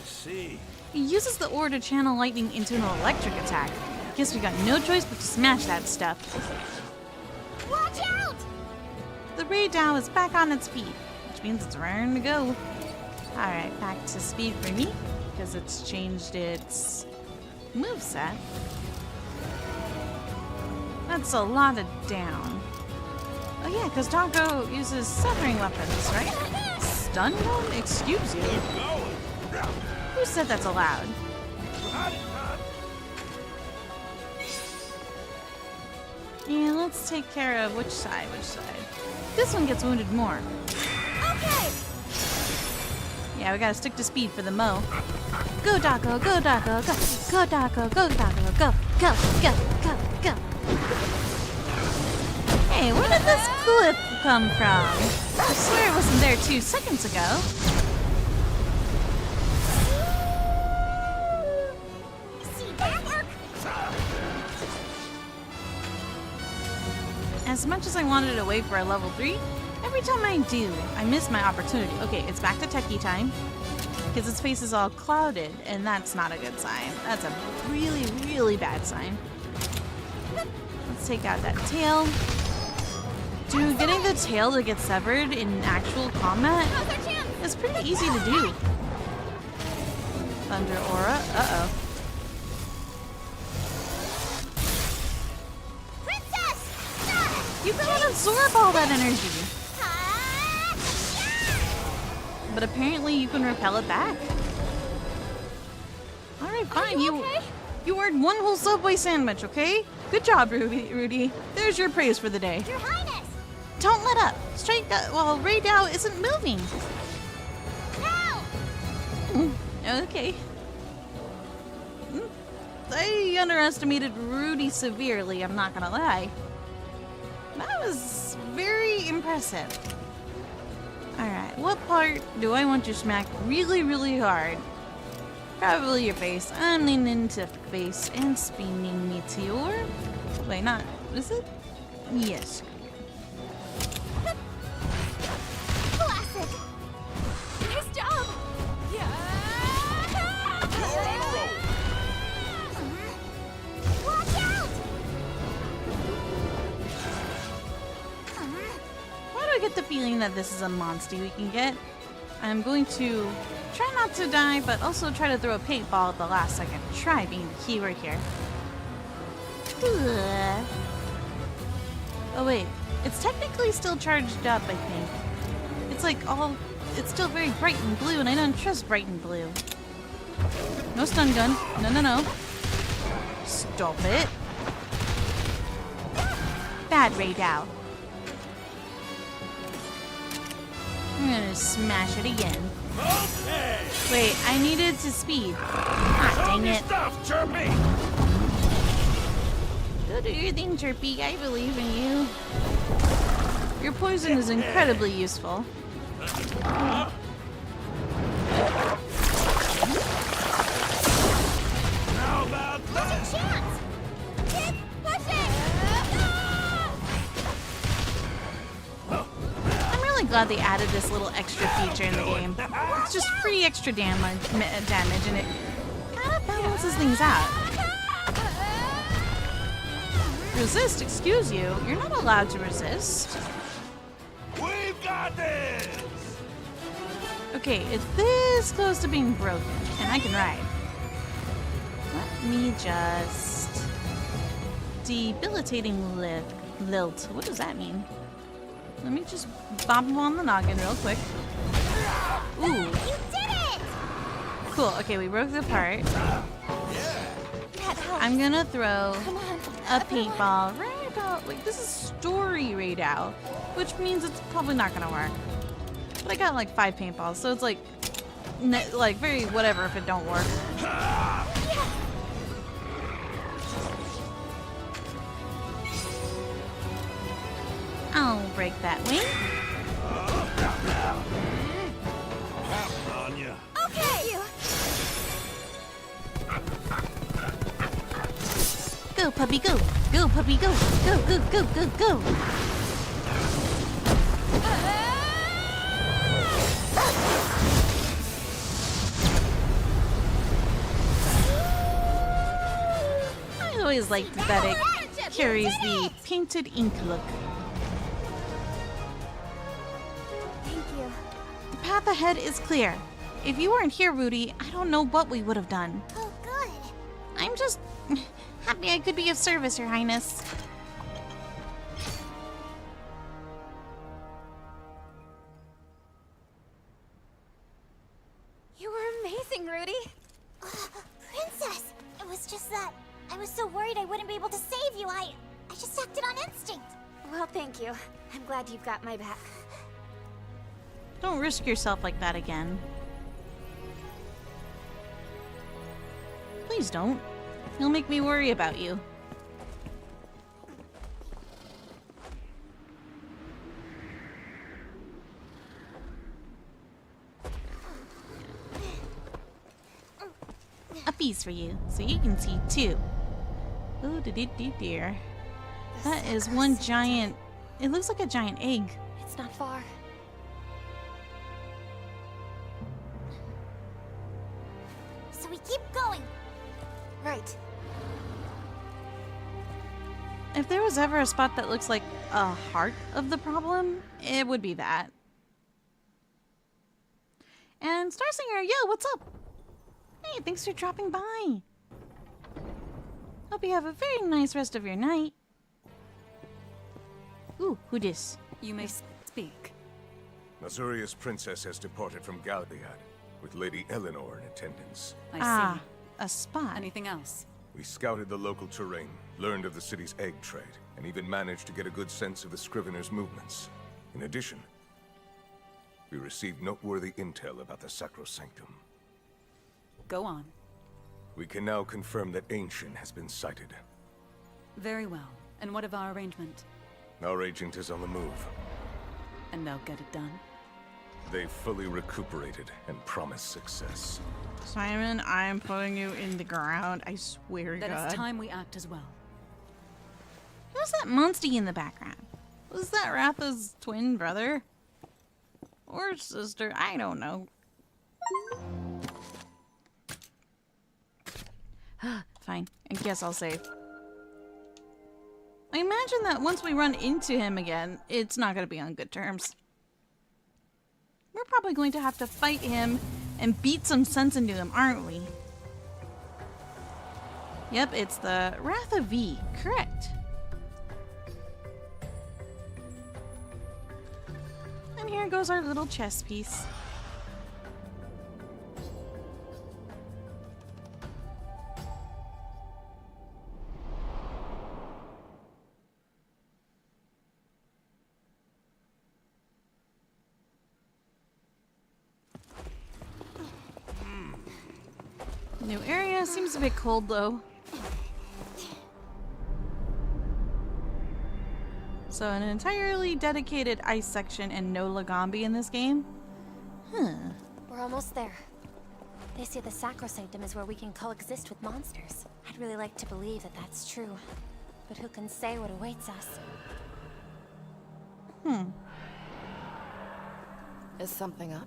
Speaker 3: See.
Speaker 2: it uses the ore to channel lightning into an electric attack. Guess we got no choice but to smash that stuff.
Speaker 7: Watch out!
Speaker 2: The Ray Dow is back on its feet, which means it's raring to go. Alright, back to speed for me, because it's changed its moveset. That's a lot of down. Oh yeah, because Tonko uses severing weapons, right? Stun gun? Excuse you. Who said that's allowed? Yeah, let's take care of which side. This one gets wounded more.
Speaker 7: Okay.
Speaker 2: Yeah, we gotta stick to speed for the Mo. Go Dako, go Dako, go! Go Dako, go Dako, go! Go, go, go, go! Hey, where did this clip come from? I swear it wasn't there 2 seconds ago.
Speaker 7: See that work?
Speaker 2: As much as I wanted to wait for a level 3, every time I do, I miss my opportunity. Okay, it's back to techie time. Because its face is all clouded, and that's not a good sign. That's a really, really bad sign. Let's take out that tail. Dude, getting the tail to get severed in actual combat is pretty easy to do. Thunder Aura. Uh-oh.
Speaker 7: Princess!
Speaker 2: You can't absorb all that energy. But apparently you can repel it back. Alright, fine. You earned one whole Subway sandwich, okay? Good job, Rudy. There's your praise for the day.
Speaker 7: Your Highness!
Speaker 2: Don't let up. Straight while Ray Dow isn't moving.
Speaker 7: No!
Speaker 2: Okay. I underestimated Rudy severely, I'm not gonna lie. That was very impressive. Alright, what part do I want to smack really, really hard? Probably your face. I'm leaning into face and spinning meteor. Wait, not. Is it? Yes.
Speaker 7: Classic!
Speaker 17: Nice job!
Speaker 7: Watch out!
Speaker 2: Why do I get the feeling that this is a Monstie we can get? I'm going to try not to die, but also try to throw a paintball at the last second. Try being the keyword here. Ugh. Oh wait, it's technically still charged up, I think. It's it's like all, it's still very bright and blue, and I don't trust bright and blue. No stun gun. No, no, no. Stop it. Bad Ray Dow. I'm gonna smash it again.
Speaker 3: Okay.
Speaker 2: Wait, I needed to speed. Ah, dang it.
Speaker 3: Stuff, Chirpy.
Speaker 2: Go do your thing, Chirpy. I believe in you. Your poison is incredibly useful.
Speaker 3: How about that?
Speaker 7: Chance! Keep pushing!
Speaker 2: I'm really glad they added this little extra feature in the game. It's just free extra damage, and it kind of balances things out. Resist, excuse you. You're not allowed to resist.
Speaker 3: We've got this!
Speaker 2: Okay, it's this close to being broken, and I can ride. Let me just... Debilitating lilt. What does that mean? Let me just bop him on the noggin real quick. Ooh.
Speaker 7: You did it!
Speaker 2: Cool, okay, we broke the part. I'm gonna throw a paintball right about, like, this is story right out, which means it's probably not gonna work. But I got like 5 paintballs, so it's like, like very whatever if it don't work. I'll break that wing.
Speaker 3: On ya.
Speaker 7: Okay!
Speaker 2: Go, puppy, go! Go, puppy, go! Go, go, go, go, go! I always liked that it carries the painted ink look.
Speaker 7: Thank you.
Speaker 2: The path ahead is clear. If you weren't here, Rudy, I don't know what we would have done.
Speaker 7: Oh, good.
Speaker 2: I'm just happy I could be of service, Your Highness.
Speaker 7: You were amazing, Rudy. Princess! It was just that I was so worried I wouldn't be able to save you. I just acted on instinct.
Speaker 1: Well, thank you. I'm glad you've got my back.
Speaker 2: Don't risk yourself like that again. Please don't. You'll make me worry about you. A piece for you, so you can see too. Oh, dear. That is one giant... It looks like a giant egg.
Speaker 1: It's not far.
Speaker 7: So we keep going.
Speaker 1: Right.
Speaker 2: If there was ever a spot that looks like a heart of the problem, it would be that. And Starsinger, yo, what's up? Hey, thanks for dropping by. Hope you have a very nice rest of your night. Ooh, who dis?
Speaker 19: You may speak.
Speaker 12: Azuria's princess has departed from Galdead, with Lady Eleanor in attendance.
Speaker 19: I see.
Speaker 2: Ah, a spot.
Speaker 19: Anything else?
Speaker 12: We scouted the local terrain, learned of the city's egg trade, and even managed to get a good sense of the Scrivener's movements. In addition, we received noteworthy intel about the Sacrosanctum.
Speaker 19: Go on.
Speaker 12: We can now confirm that Ancient has been sighted.
Speaker 19: Very well. And what of our arrangement?
Speaker 12: Our agent is on the move.
Speaker 19: And they'll get it done?
Speaker 12: They've fully recuperated and promise success.
Speaker 2: Simon, I'm putting you in the ground. I swear to God.
Speaker 19: Then it's time we act as well.
Speaker 2: Who's that Monstie in the background? Was that Ratha's twin brother? Or sister? I don't know. Fine. I guess I'll save. I imagine that once we run into him again, it's not going to be on good terms. We're probably going to have to fight him and beat some sense into him, aren't we? Yep, it's the Ratha V. Correct. I'm here goes our little chess piece. New area, seems a bit cold though. So an entirely dedicated ice section and no Lagambi in this game? Huh.
Speaker 6: We're almost there. They say the Sacrosanctum is where we can coexist with monsters. I'd really like to believe that that's true. But who can say what awaits us?
Speaker 8: Is something up?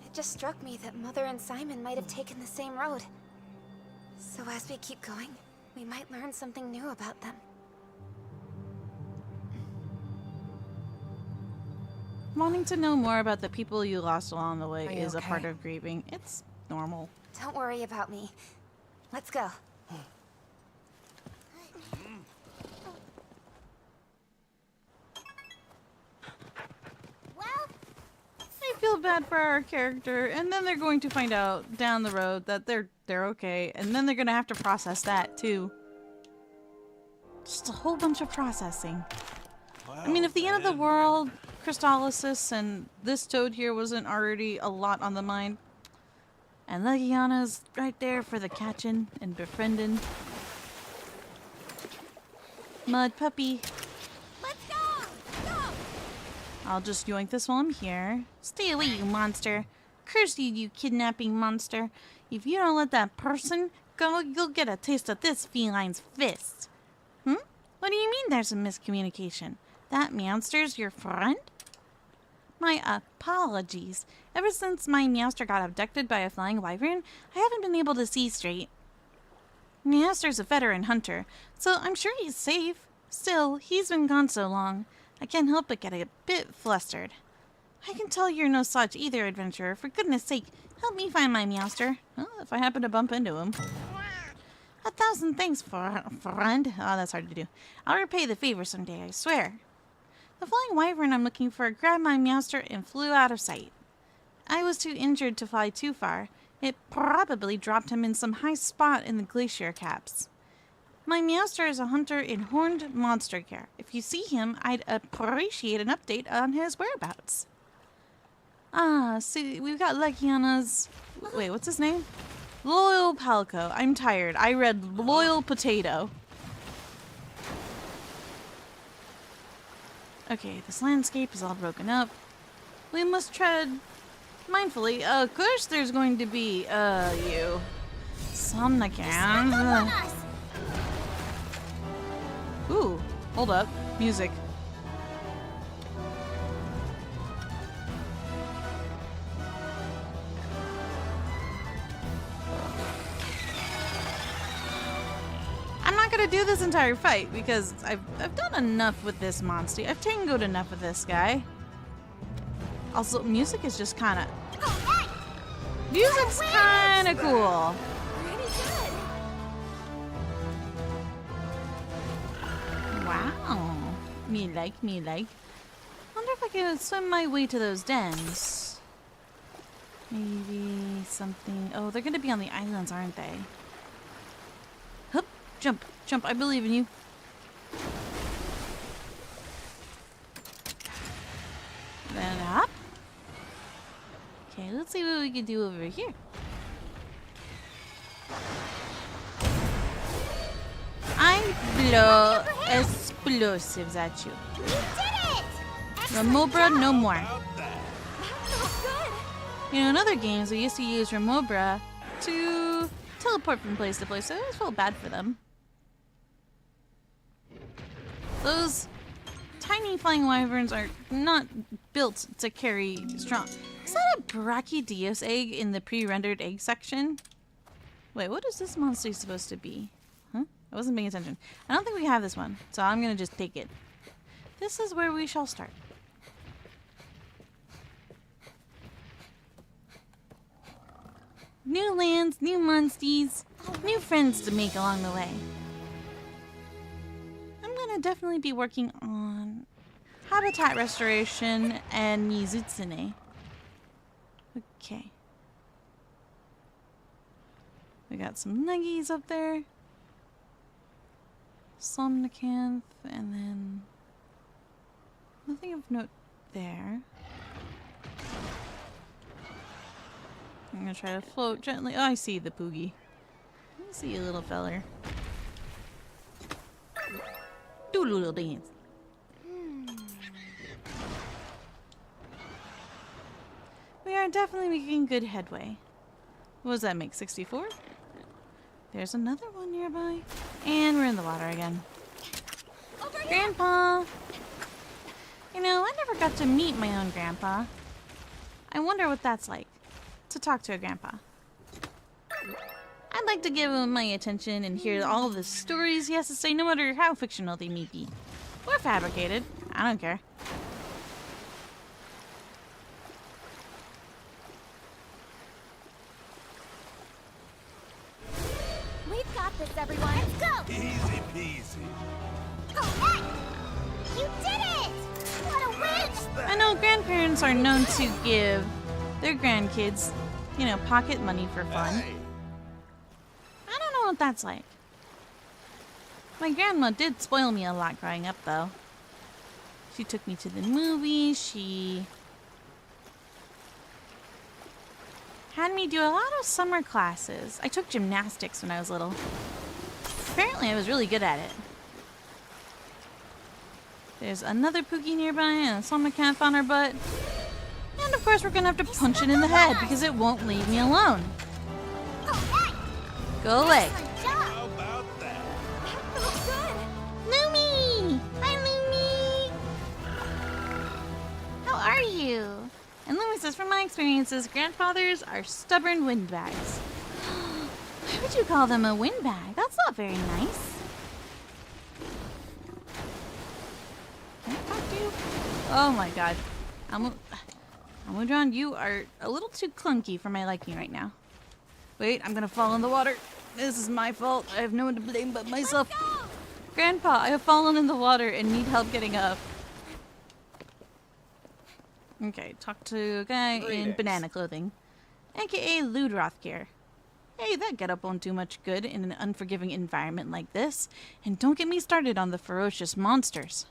Speaker 1: It just struck me that Mother and Simon might have taken the same road. So as we keep going, we might learn something new about them.
Speaker 2: Wanting to know more about the people you lost along the way
Speaker 1: Are you
Speaker 2: is a
Speaker 1: okay?
Speaker 2: part of grieving. It's normal.
Speaker 1: Don't worry about me. Let's go.
Speaker 2: I feel bad for our character, and then they're going to find out down the road that they're okay, and then they're gonna have to process that too. Just a whole bunch of processing. I mean, if the end of the world, Crystallysis, and this toad here wasn't already a lot on the mind, and Legiana's right there for the catching and befriending. Mud puppy.
Speaker 7: Let's go! Go!
Speaker 2: I'll just yoink this while I'm here. Stay away, you monster. Curse you, you kidnapping monster. If you don't let that person go, you'll get a taste of this feline's fist. What do you mean there's a miscommunication? That Meowster's your friend? My apologies. Ever since my Meowster got abducted by a flying wyvern, I haven't been able to see straight. Meowster's a veteran hunter, so I'm sure he's safe. Still, he's been gone so long. I can't help but get a bit flustered. I can tell you're no slouch either, adventurer. For goodness sake, help me find my Meowster. Well, if I happen to bump into him. 1,000 thanks, friend. Oh, that's hard to do. I'll repay the favor someday, I swear. The flying wyvern I'm looking for grabbed my Meowster and flew out of sight. I was too injured to fly too far. It probably dropped him in some high spot in the glacier caps. My Meowster is a hunter in horned monster care. If you see him, I'd appreciate an update on his whereabouts. Ah, see, we've got Legiana's... Wait, what's his name? Loyal Palico. I'm tired. I read Loyal Potato. Okay, this landscape is all broken up. We must tread mindfully. Of course there's going to be, you. Sohma. Ooh, hold up. Music. I'm not gonna do this entire fight because I've done enough with this Monstie. I've tangoed enough with this guy. Also, music is just kind of... Music's kind of cool. Wow. Me like. Wonder if I can swim my way to those dens. Maybe something... Oh, they're gonna be on the islands, aren't they? Hup. Jump. I believe in you. Then hop. Okay, let's see what we can do over here. I blow explosives at you.
Speaker 7: We did it!
Speaker 2: Remobra no more. You know, in other games, we used to use Remobra to teleport from place to place, so I always felt bad for them. Those tiny flying wyverns are not built to carry strong. Is that a Brachydios egg in the pre-rendered egg section? Wait, what is this monster supposed to be? Huh? I wasn't paying attention. I don't think we have this one, so I'm gonna just take it. This is where we shall start. New lands, new monsties, new friends to make along the way. I'm gonna definitely be working on habitat restoration, and Mizutsune. Okay. We got some nuggies up there. Somnacanth, and then nothing of note there. I'm gonna try to float gently. Oh, I see the Poogie. I see you, little feller. Do a little dance. We are definitely making good headway. What does that make? 64? There's another one nearby. And we're in the water again. Grandpa! You know, I never got to meet my own grandpa. I wonder what that's like, to talk to a grandpa. I'd like to give him my attention and hear all the stories he has to say, no matter how fictional they may be. Or fabricated. I don't care.
Speaker 7: We've got this, everyone. Let's go!
Speaker 3: Easy peasy.
Speaker 7: Alright! You did it! What a win!
Speaker 2: I know grandparents are known to give their grandkids, you know, pocket money for fun. I don't know what that's like. My grandma did spoil me a lot growing up, though. She took me to the movies, she had me do a lot of summer classes. I took gymnastics when I was little. Apparently I was really good at it. There's another Pookie nearby and a Sohma on her butt. And of course we're gonna have to punch it in the head because it won't leave me alone. Go away.
Speaker 3: How about that?
Speaker 2: Lumi! Hi, Lumi! How are you? And Lumi says, from my experiences, grandfathers are stubborn windbags. Why would you call them a windbag? That's not very nice. Can I talk to you? Oh my god. Amudron, you are a little too clunky for my liking right now. Wait, I'm gonna fall in the water. This is my fault. I have no one to blame but myself. Grandpa, I have fallen in the water and need help getting up. Okay, talk to a guy in banana clothing, aka Ludroth gear. Hey, that getup won't do much good in an unforgiving environment like this. And don't get me started on the ferocious monsters.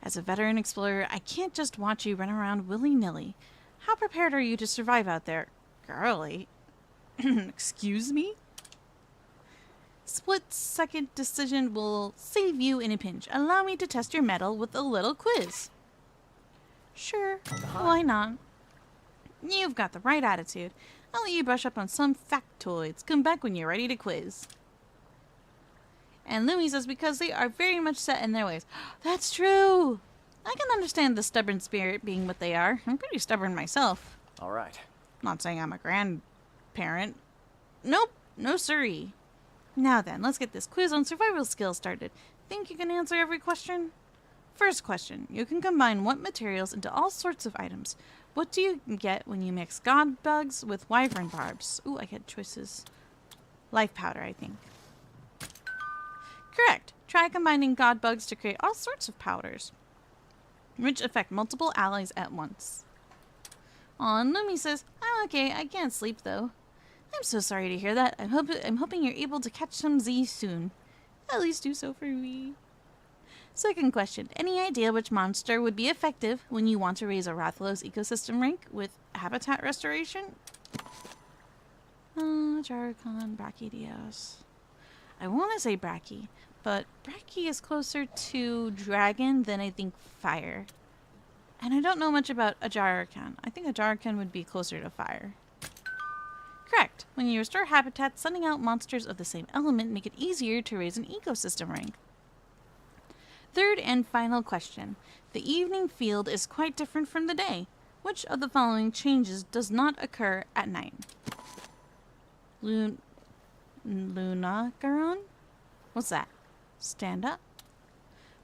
Speaker 2: As a veteran explorer, I can't just watch you run around willy-nilly. How prepared are you to survive out there? Girly. Excuse me? Split-second decision will save you in a pinch. Allow me to test your mettle with a little quiz. Sure, why not? You've got the right attitude. I'll let you brush up on some factoids. Come back when you're ready to quiz. And Lumi says because they are very much set in their ways. That's true! I can understand the stubborn spirit being what they are. I'm pretty stubborn myself.
Speaker 5: Alright.
Speaker 2: Not saying I'm a grandparent. Nope, no siree. Now then, let's get this quiz on survival skills started. Think you can answer every question? First question. You can combine what materials into all sorts of items? What do you get when you mix god bugs with wyvern barbs? Ooh, I get choices. Life powder, I think. Correct. Try combining god bugs to create all sorts of powders, which affect multiple allies at once. Aw, and Lumi says, I'm okay, I can't sleep though. I'm so sorry to hear that. I'm hoping you're able to catch some Z soon. At least do so for me. Second question. Any idea which monster would be effective when you want to raise a Rathalos ecosystem rank with habitat restoration? Jarkon, Brachydios. I want to say Brachy, but Brachy is closer to dragon than I think fire. And I don't know much about a Jarkon. I think a Jarkon would be closer to fire. Correct. When you restore habitats, sending out monsters of the same element make it easier to raise an ecosystem rank. Third and final question. The evening field is quite different from the day. Which of the following changes does not occur at night? Lunagaron? What's that? Stand up?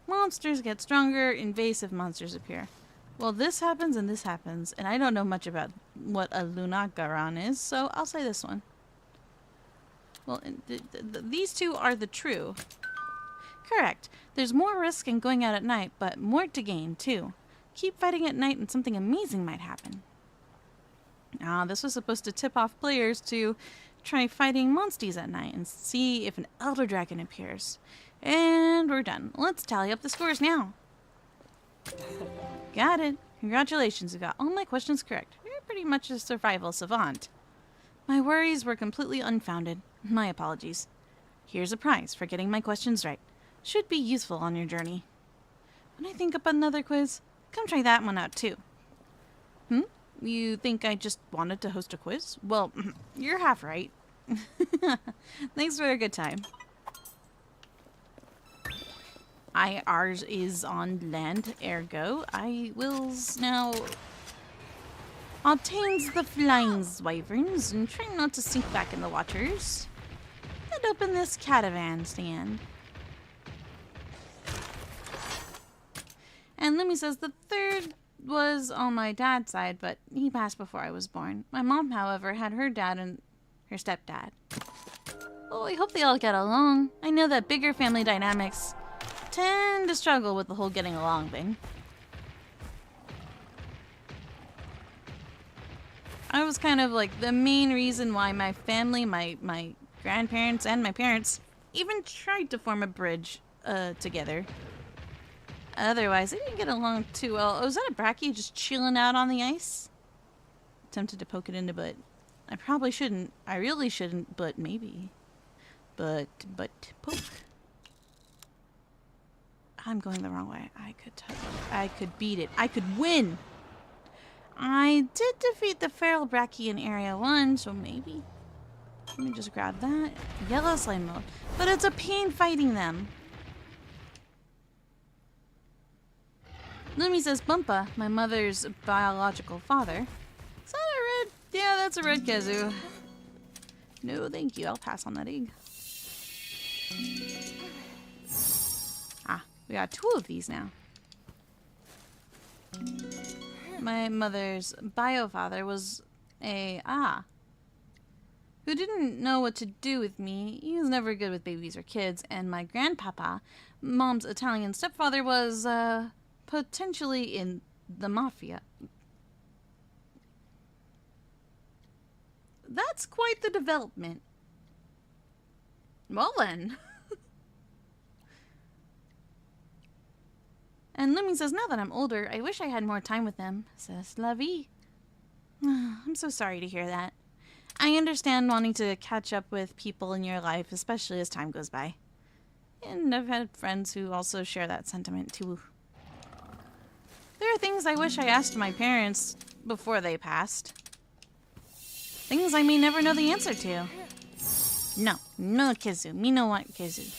Speaker 2: Monsters get stronger, invasive monsters appear. Well, this happens and this happens, and I don't know much about what a Lunagaron is, so I'll say this one. Well, these two are the true. Correct. There's more risk in going out at night, but more to gain, too. Keep fighting at night and something amazing might happen. This was supposed to tip off players to try fighting monsties at night and see if an elder dragon appears. And we're done. Let's tally up the scores now. Got it. Congratulations, you got all my questions correct. You're pretty much a survival savant. My worries were completely unfounded. My apologies. Here's a prize for getting my questions right. Should be useful on your journey. When I think up another quiz, come try that one out too. You think I just wanted to host a quiz? Well, you're half right. Thanks for a good time. Ours is on land, ergo I wills now obtains the flying wyverns and try not to sink back in the waters. And open this caravan stand. And Lumi says the third was on my dad's side, but he passed before I was born. My mom, however, had her dad and her stepdad. Oh, I hope they all get along. I know that bigger family dynamics tend to struggle with the whole getting along thing. I was kind of like the main reason why my family, my grandparents and my parents even tried to form a bridge together. Otherwise, they didn't get along too well. Oh, is that a brachie just chilling out on the ice? Tempted to poke it in the butt. I probably shouldn't. I really shouldn't, but maybe. But poke. I'm going the wrong way. I could touch it. I could beat it. I could win! I did defeat the feral brachie in Area 1, so maybe. Let me just grab that. Yellow slime mode. But it's a pain fighting them. Lumi says Bumpa, my mother's biological father. Is that a red? Yeah, that's a red kazoo. No, thank you. I'll pass on that egg. We got 2 of these now. My mother's bio-father was a who didn't know what to do with me. He was never good with babies or kids. And my grandpapa, mom's Italian stepfather, was potentially in the mafia. That's quite the development. Well then. And Lumi says, now that I'm older, I wish I had more time with them. Says La Vie. I'm so sorry to hear that. I understand wanting to catch up with people in your life, especially as time goes by. And I've had friends who also share that sentiment too. There are things I wish I asked my parents before they passed. Things I may never know the answer to. No kazoo. Me no want kazoo.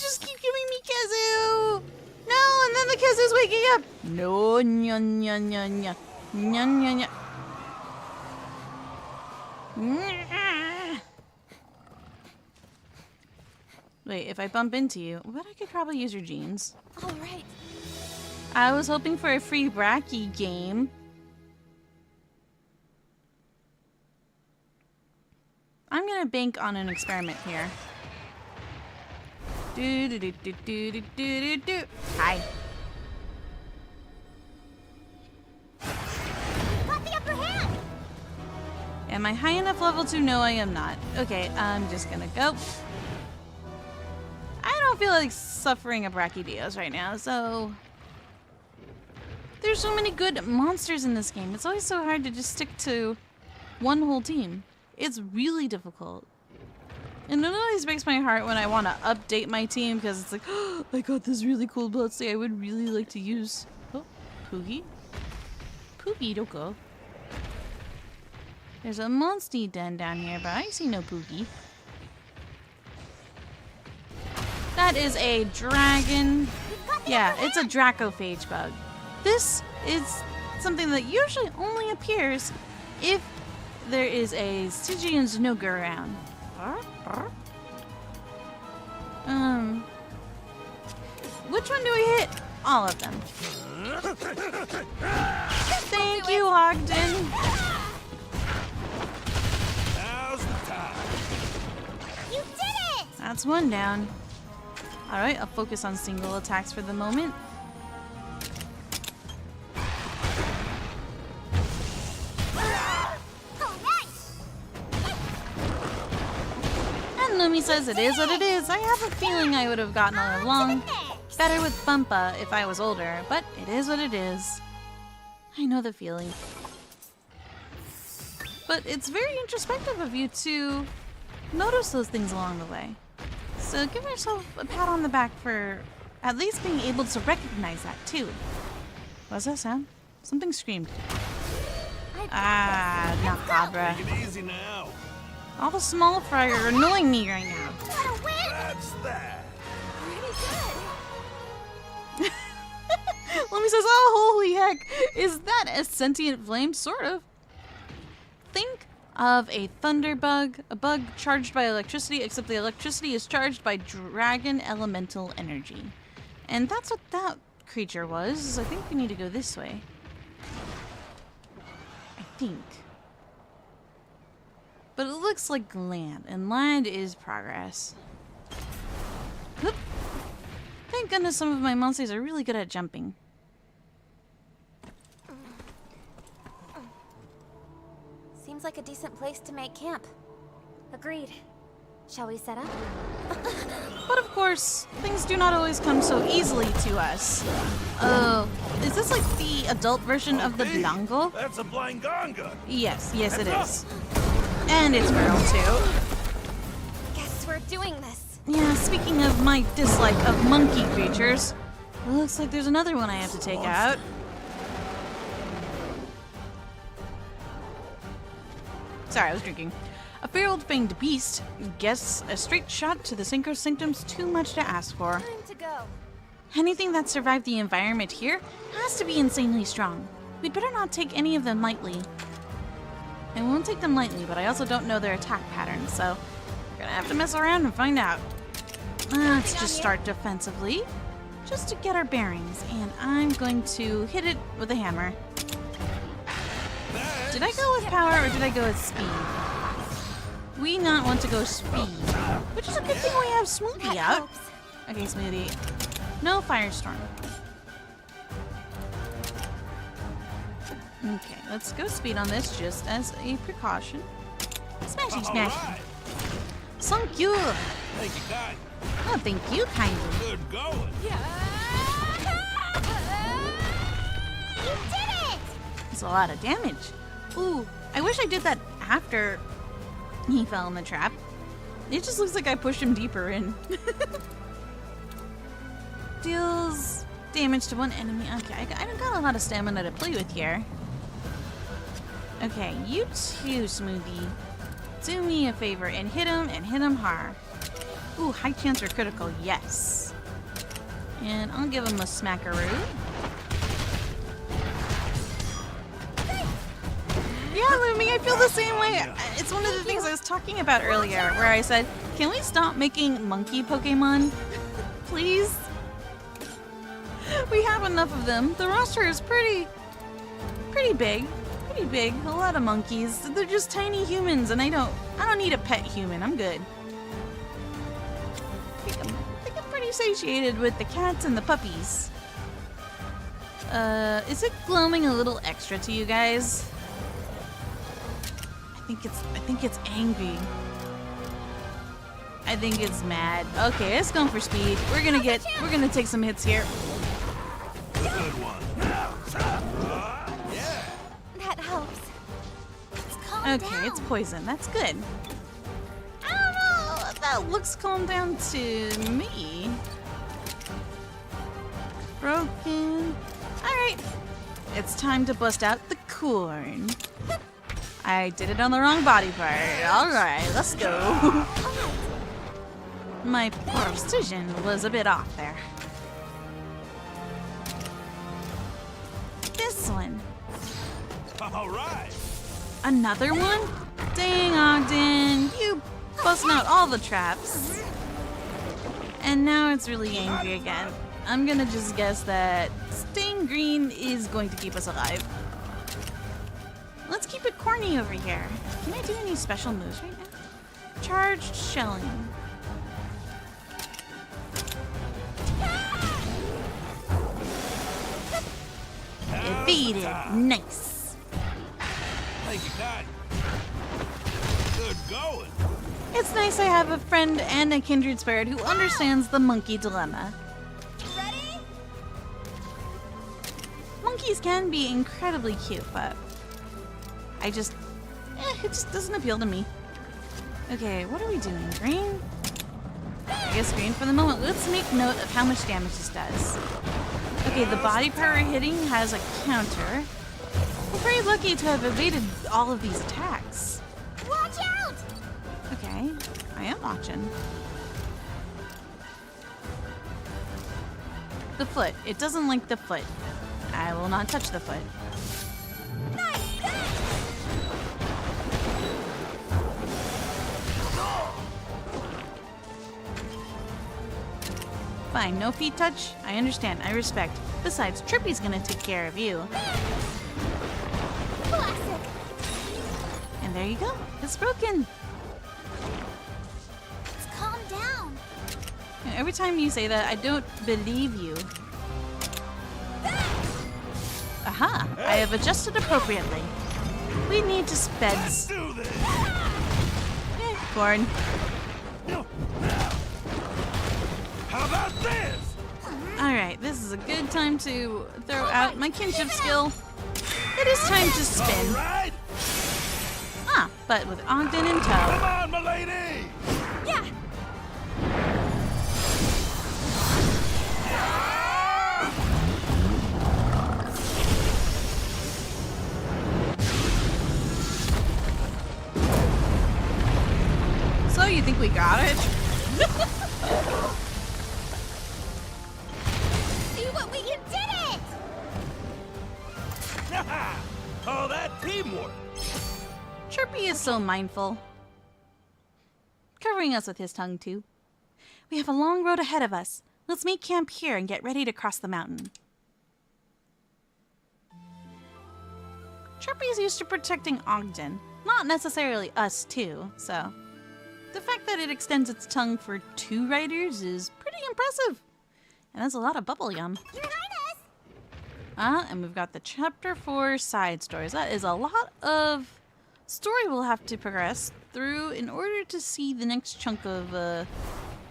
Speaker 2: Just keep giving me kazoo. No, and then the kazoo's waking up. No, nya nya nya nya nya nya nya. Wait, if I bump into you, but I could probably use your jeans.
Speaker 4: All right.
Speaker 2: I was hoping for a free brachie game. I'm gonna bank on an experiment here. Do do do do do do do do. Hi.
Speaker 7: Got the upper hand.
Speaker 2: Am I high enough level to? No, I am not. Okay, I'm just gonna go. I don't feel like suffering a brachydios right now, so there's so many good monsters in this game. It's always so hard to just stick to one whole team. It's really difficult. And it always breaks my heart when I want to update my team because it's like, oh, I got this really cool bloodstain I would really like to use. Oh, Poogie. Poogie, don't go. There's a Monstie den down here, but I see no Poogie. That is a dragon. Yeah, it's a Dracophage bug. This is something that usually only appears if there is a Stygian Znoga around. Which one do we hit? All of them. Thank you, Ogden.
Speaker 3: Now's the time.
Speaker 7: You did it!
Speaker 2: That's one down. Alright, I'll focus on single attacks for the moment. Lumi says it is what it is. I have a feeling I would have gotten along better with Bumpa if I was older, but it is what it is. I know the feeling. But it's very introspective of you to notice those things along the way. So give yourself a pat on the back for at least being able to recognize that too. What's that sound? Something screamed. Ah, Macabre.
Speaker 3: Take it easy now.
Speaker 2: All the small fry are annoying me right now.
Speaker 3: That's that.
Speaker 2: Lemmy says, oh, holy heck. Is that a sentient flame? Sort of. Think of a thunder bug, a bug charged by electricity, except the electricity is charged by dragon elemental energy. And that's what that creature was. I think we need to go this way. I think. But it looks like land, and land is progress. Whoop. Thank goodness some of my monsters are really good at jumping.
Speaker 1: Seems like a decent place to make camp.
Speaker 6: Agreed. Shall we set up?
Speaker 2: But of course, things do not always come so easily to us. Oh, is this like the adult version of the Blango?
Speaker 3: That's a blind ganga.
Speaker 2: Yes, yes it is. And it's feral too.
Speaker 1: Guess we're doing this.
Speaker 2: Yeah, speaking of my dislike of monkey creatures, it looks like there's another one I have to take out. Sorry, I was drinking. A feral fanged beast. Guess a straight shot to the synchrosynctum's too much to ask for.
Speaker 1: Time to go.
Speaker 2: Anything that survived the environment here has to be insanely strong. We'd better not take any of them lightly. I won't take them lightly, but I also don't know their attack pattern, so we're gonna have to mess around and find out. Let's just start defensively, just to get our bearings, and I'm going to hit it with a hammer. Did I go with power or did I go with speed? We not want to go speed, which is a good thing we have Smoothie out. Okay, Smoothie. No Firestorm. Okay, let's go speed on this just as a precaution. Smashy, smashy. Thank you.
Speaker 3: Thank you, kind.
Speaker 2: Oh, thank you, kindly.
Speaker 3: Good going.
Speaker 7: You did it!
Speaker 2: It's a lot of damage. Ooh, I wish I did that after he fell in the trap. It just looks like I pushed him deeper in. Deals damage to one enemy. Okay, I don't got a lot of stamina to play with here. Okay, you too, Smoothie. Do me a favor and hit him hard. Ooh, high chance for critical, yes. And I'll give him a smackaroo. Yeah, Lumi, I feel the same way. It's one of the things I was talking about earlier, where I said, can we stop making monkey Pokemon? Please? We have enough of them. The roster is pretty big. Pretty big. A lot of monkeys. They're just tiny humans, and I don't need a pet human. I'm good. I think I'm pretty satiated with the cats and the puppies. Is it glowing a little extra to you guys? I think it's angry. I think it's mad. Okay, it's going for speed. We're gonna take some hits here.
Speaker 3: Good one. Yeah.
Speaker 1: That helps.
Speaker 2: Okay, it's poison. That's good. I don't know if that looks calm down to me. Broken. Alright. It's time to bust out the corn. I did it on the wrong body part. Alright, let's go. My precision was a bit off there. This one.
Speaker 3: Alright.
Speaker 2: Another one? Dang, Ogden. You busting out all the traps. And now it's really angry again. I'm gonna just guess that staying green is going to keep us alive. Let's keep it corny over here. Can I do any special moves right now? Charged shelling. Evaded. Nice.
Speaker 3: Thank you, kind. Good going.
Speaker 2: It's nice I have a friend and a kindred spirit who understands the monkey dilemma.
Speaker 7: Ready?
Speaker 2: Monkeys can be incredibly cute, but it just doesn't appeal to me. Okay, what are we doing? Green? I guess green for the moment. Let's make note of how much damage this does. Okay, the body part we're hitting has a counter. We're very lucky to have evaded all of these attacks.
Speaker 7: Watch out!
Speaker 2: Okay, I am watching. The foot. It doesn't like the foot. I will not touch the foot.
Speaker 7: Nice catch!
Speaker 2: Fine, no feet touch. I understand. I respect. Besides, Trippy's gonna take care of you.
Speaker 7: Classic!
Speaker 2: And there you go. It's broken.
Speaker 7: Let's calm down.
Speaker 2: Every time you say that, I don't believe you. Aha! I have adjusted appropriately. We need to speds. Corn.
Speaker 3: How about this?
Speaker 2: Alright, this is a good time to throw out my kinship skill. It is time to spin.
Speaker 3: Right.
Speaker 2: Ah, but with Ogden in tow.
Speaker 3: Come on, milady!
Speaker 7: Yeah!
Speaker 2: So you think we got it?
Speaker 7: See what we did it!
Speaker 3: Oh, that teamwork!
Speaker 2: Chirpy is so mindful. Covering us with his tongue, too. We have a long road ahead of us. Let's make camp here and get ready to cross the mountain. Chirpy is used to protecting Ogden, not necessarily us, too, so... The fact that it extends its tongue for 2 riders is pretty impressive. And that's a lot of bubble yum.
Speaker 7: Your Highness!
Speaker 2: And we've got the Chapter 4 side stories. That is a lot of story we'll have to progress through in order to see the next chunk of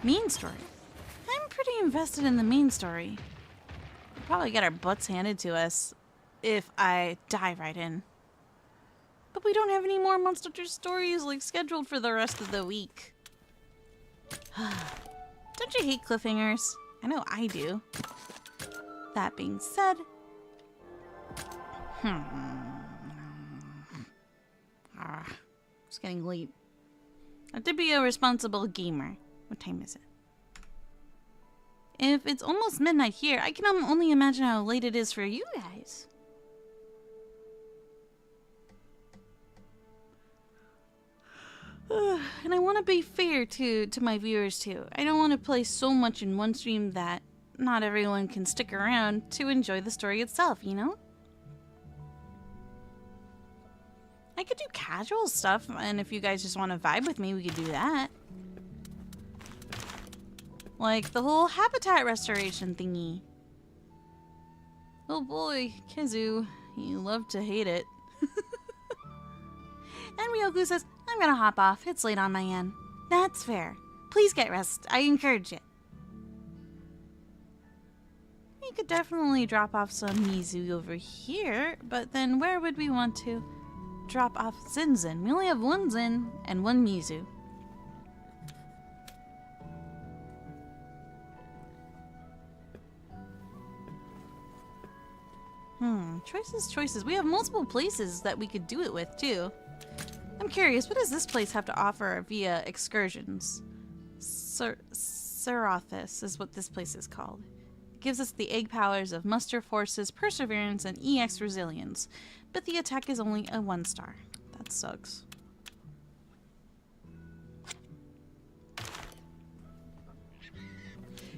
Speaker 2: main story. I'm pretty invested in the main story. We'll probably get our butts handed to us if I dive right in. But we don't have any more Monster stories scheduled for the rest of the week. Don't you hate cliffhangers? I know I do. That being said, it's getting late. I have to be a responsible gamer. What time is it? If it's almost midnight here, I can only imagine how late it is for you guys. And I want to be fair to my viewers too. I don't want to play so much in one stream that not everyone can stick around to enjoy the story itself, you know? I could do casual stuff, and if you guys just want to vibe with me, we could do that. Like the whole habitat restoration thingy. Oh boy, Kizu, you love to hate it. And Ryoku says, I'm gonna hop off. It's late on my end. That's fair. Please get rest. I encourage it. We could definitely drop off some Mizu over here, but then where would we want to drop off Zinzin? We only have 1 Zin and 1 Mizu. Choices. We have multiple places that we could do it with, too. I'm curious, what does this place have to offer via excursions? Serathis is what this place is called. It gives us the egg powers of Muster Forces, Perseverance, and EX Resilience, but the attack is only a 1-star. That sucks.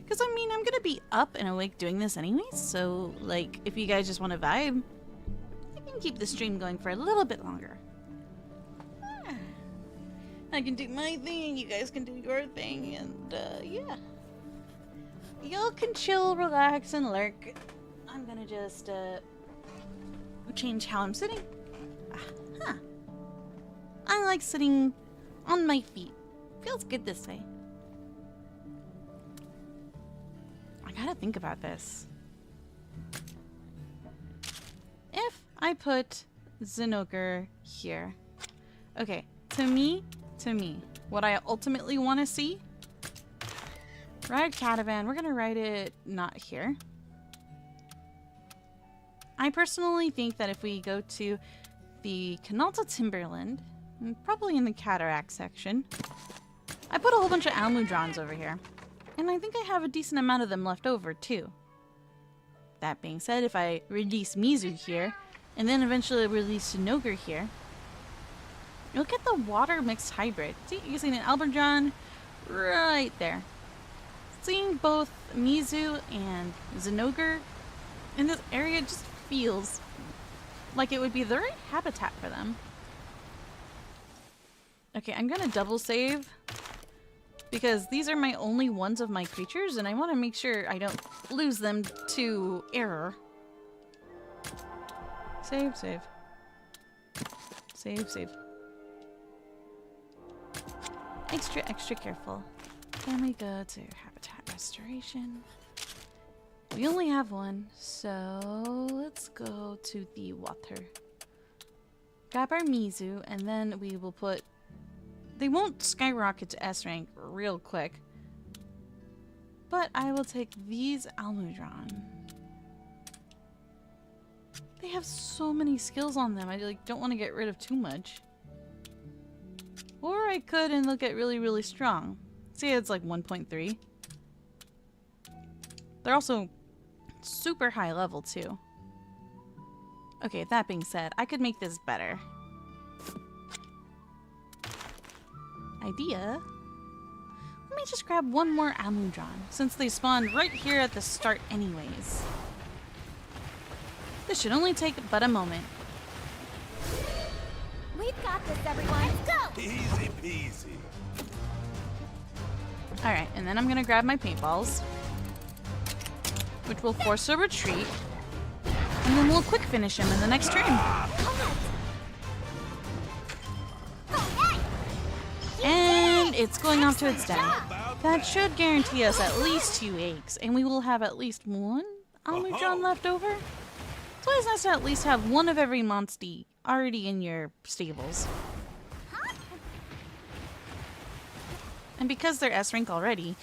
Speaker 2: Because, I mean, I'm gonna be up and awake doing this anyways, so, if you guys just want to vibe, I can keep the stream going for a little bit longer. I can do my thing, you guys can do your thing, and, yeah. Y'all can chill, relax, and lurk. I'm gonna just, change how I'm sitting. I like sitting on my feet Feels good this way. I gotta think about this. If I put Zinogre here. Okay, to me, what I ultimately want to see, ride caravan. We're gonna ride it not here. I personally think that if we go to the Canalta Timberland, probably in the Cataract section, I put a whole bunch of Almudrons over here, and I think I have a decent amount of them left over too. That being said, if I release Mizu here, and then eventually release Zinogre here, you'll get the water mixed hybrid. See, you can see an Almudron right there. Seeing both Mizu and Zinogre in this area just feels like it would be the right habitat for them. Okay, I'm gonna double save because these are my only ones of my creatures and I want to make sure I don't lose them to error. Save, save. Save, save. Extra careful. Then we go to habitat restoration. We only have one, so let's go to the water. Grab our Mizu, and then we will put... They won't skyrocket to S rank real quick, but I will take these Almudron. They have so many skills on them, I don't want to get rid of too much. Or I could and they'll get really, really strong. See, it's like 1.3. They're also super high level too. Okay, that being said, I could make this better. Idea? Let me just grab one more Almudron, since they spawned right here at the start anyways. This should only take but a moment.
Speaker 7: We've got this, everyone. Let's go!
Speaker 3: Easy peasy.
Speaker 2: Alright, and then I'm gonna grab my paintballs, which will force a retreat, and then we'll quick finish him in the next turn. And it's going off to its death. That should guarantee us at least 2 eggs, and we will have at least 1 Almudron left over. It's always nice to at least have one of every Monstie already in your stables. And because they're S rank already,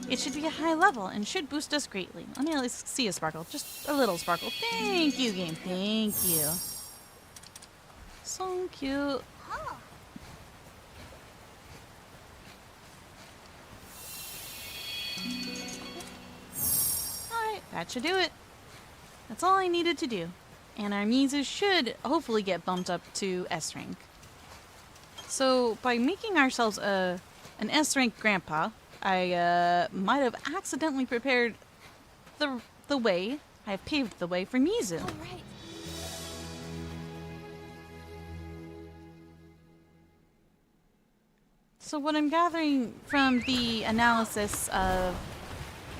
Speaker 2: it should be a high level and should boost us greatly. Let me at least see a sparkle. Just a little sparkle. Thank you, game. Thank you. So cute. Alright, that should do it. That's all I needed to do. And our Mizu should hopefully get bumped up to S rank. So by making ourselves an S rank grandpa, I might have accidentally prepared the way. I have paved the way for Mizu.
Speaker 4: Right.
Speaker 2: So what I'm gathering from the analysis of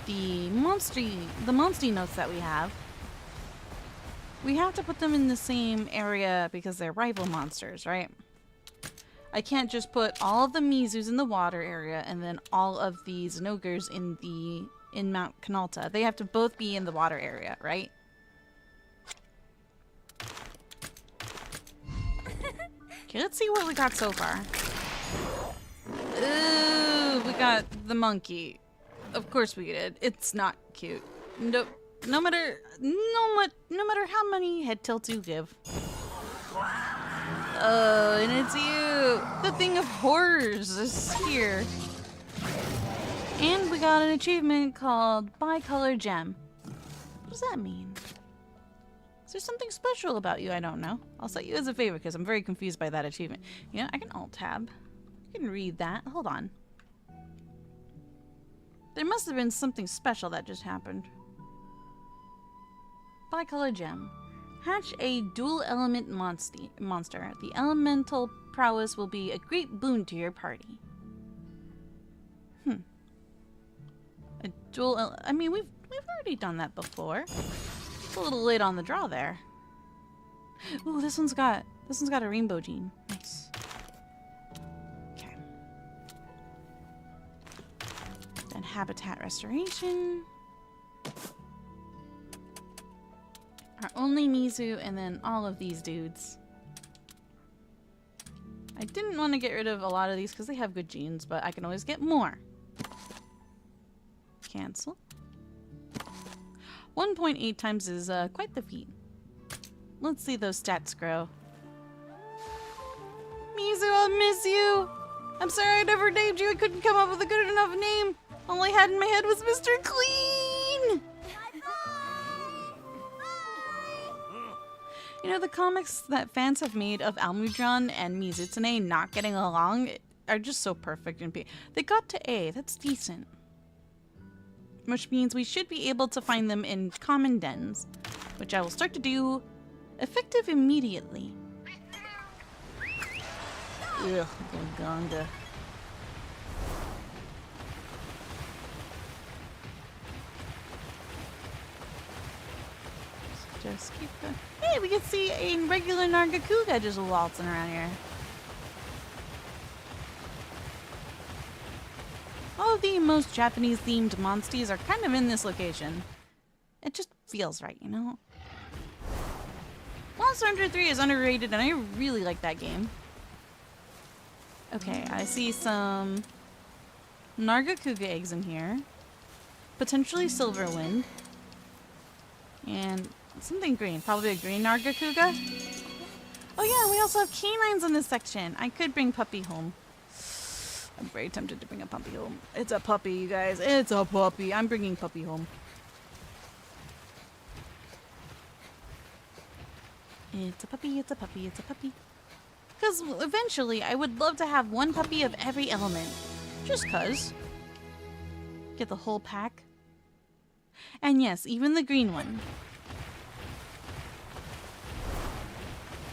Speaker 2: the Monstie notes that we have to put them in the same area because they're rival monsters, right? I can't just put all of the Mizus in the water area and then all of the Zinogres in Mount Canalta. They have to both be in the water area, right? Okay, let's see what we got so far. Ooh, we got the monkey. Of course we did. It's not cute. Nope. No matter how many head tilts you give. Oh, and it's you! The thing of horrors is here. And we got an achievement called Bicolor Gem. What does that mean? Is there something special about you I don't know? I'll set you as a favor because I'm very confused by that achievement. You know, I can alt-tab. I can read that. Hold on. There must have been something special that just happened. Bicolor Gem. Hatch a dual element monster. The elemental prowess will be a great boon to your party. A dual I mean, we've already done that before. It's a little late on the draw there. Ooh, this one's got a rainbow gene. Nice. Okay. habitat restoration. Our only Mizu, and then all of these dudes. I didn't want to get rid of a lot of these because they have good genes, but I can always get more. Cancel. 1.8 times is quite the feat. Let's see those stats grow. Mizu, I'll miss you! I'm sorry I never named you. I couldn't come up with a good enough name. All I had in my head was Mr. Clean! You know, the comics that fans have made of Almudron and Mizutsune not getting along are just so perfect and they got to A. That's decent. Which means we should be able to find them in common dens, which I will start to do effective immediately. Ugh, Gonganga. Just keep the... Hey, we can see a regular Nargacuga just waltzing around here. All of the most Japanese-themed monsties are kind of in this location. It just feels right, you know? Monster Hunter 3 is underrated, and I really like that game. Okay, I see some Nargacuga eggs in here. Potentially Silverwind. And something green. Probably a green Nargacuga. Oh yeah, we also have canines in this section. I could bring Puppy home. I'm very tempted to bring a puppy home. It's a puppy, you guys. It's a puppy. I'm bringing Puppy home. It's a puppy, it's a puppy, it's a puppy. Because eventually I would love to have one puppy of every element. Just cuz. Get the whole pack. And yes, even the green one.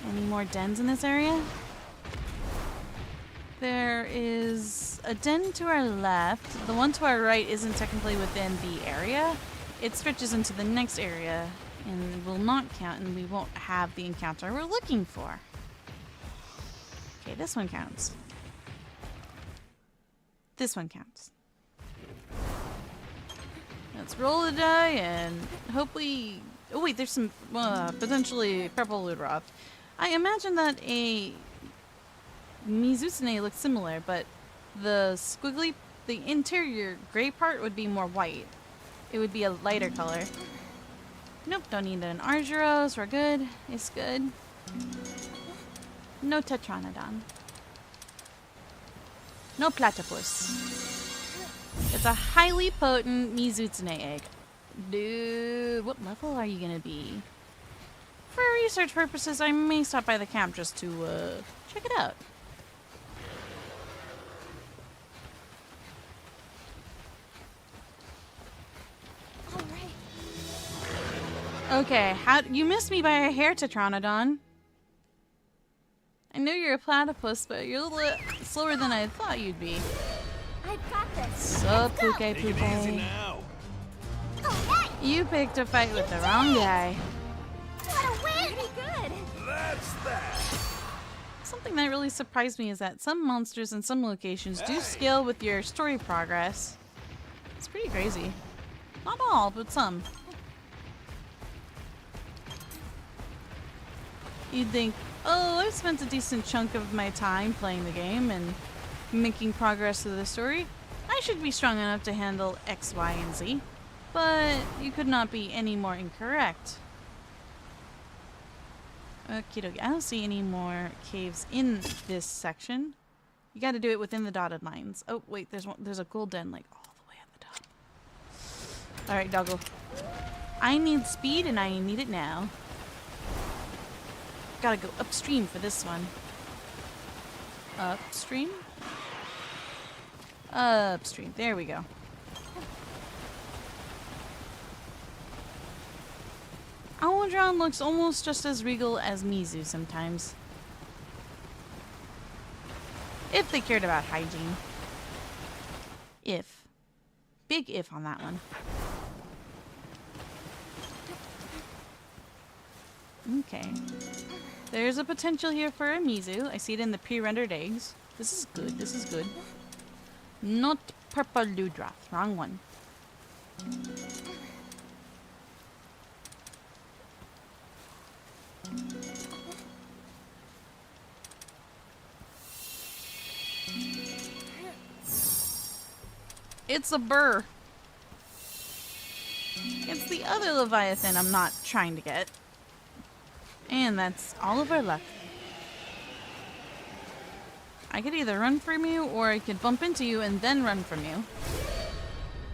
Speaker 2: Any more dens in this area? There is a den to our left. The one to our right isn't technically within the area. It stretches into the next area and will not count, and we won't have the encounter we're looking for. Okay, this one counts. This one counts. Let's roll the die and hopefully... Oh wait, there's some potentially purple Ludroth. I imagine that a Mizutsune looks similar, but the squiggly, the interior gray part would be more white. It would be a lighter color. Nope, don't need an Argyros. We're good. It's good. No Tetranodon. No Platypus. It's a highly potent Mizutsune egg. Dude, what level are you gonna be? For research purposes, I may stop by the camp just to check it out. Okay, you missed me by a hair, Tetranodon. I know you're a platypus, but you're a little slower than I thought you'd be.
Speaker 7: I've got this.
Speaker 2: So, Puke Puke. You picked a fight with the wrong guy.
Speaker 7: What a win! Pretty good.
Speaker 3: That's that.
Speaker 2: Something that really surprised me is that some monsters in some locations do scale with your story progress. It's pretty crazy. Not all, but some. You'd think, oh, I've spent a decent chunk of my time playing the game and making progress through the story. I should be strong enough to handle X, Y, and Z. But you could not be any more incorrect. Okie dokie. I don't see any more caves in this section. You gotta do it within the dotted lines. Oh, wait, there's a gold den, like, all the way at the top. Alright, doggo. I need speed, and I need it now. Gotta go upstream for this one. Upstream? Upstream. There we go. Almudron looks almost just as regal as Mizu sometimes. If they cared about hygiene. If. Big if on that one. Okay. There's a potential here for a Mizu. I see it in the pre-rendered eggs. This is good. This is good. Not purple Ludroth. Wrong one. It's a burr. It's the other Leviathan I'm not trying to get. And that's all of our luck. I could either run from you, or I could bump into you and then run from you.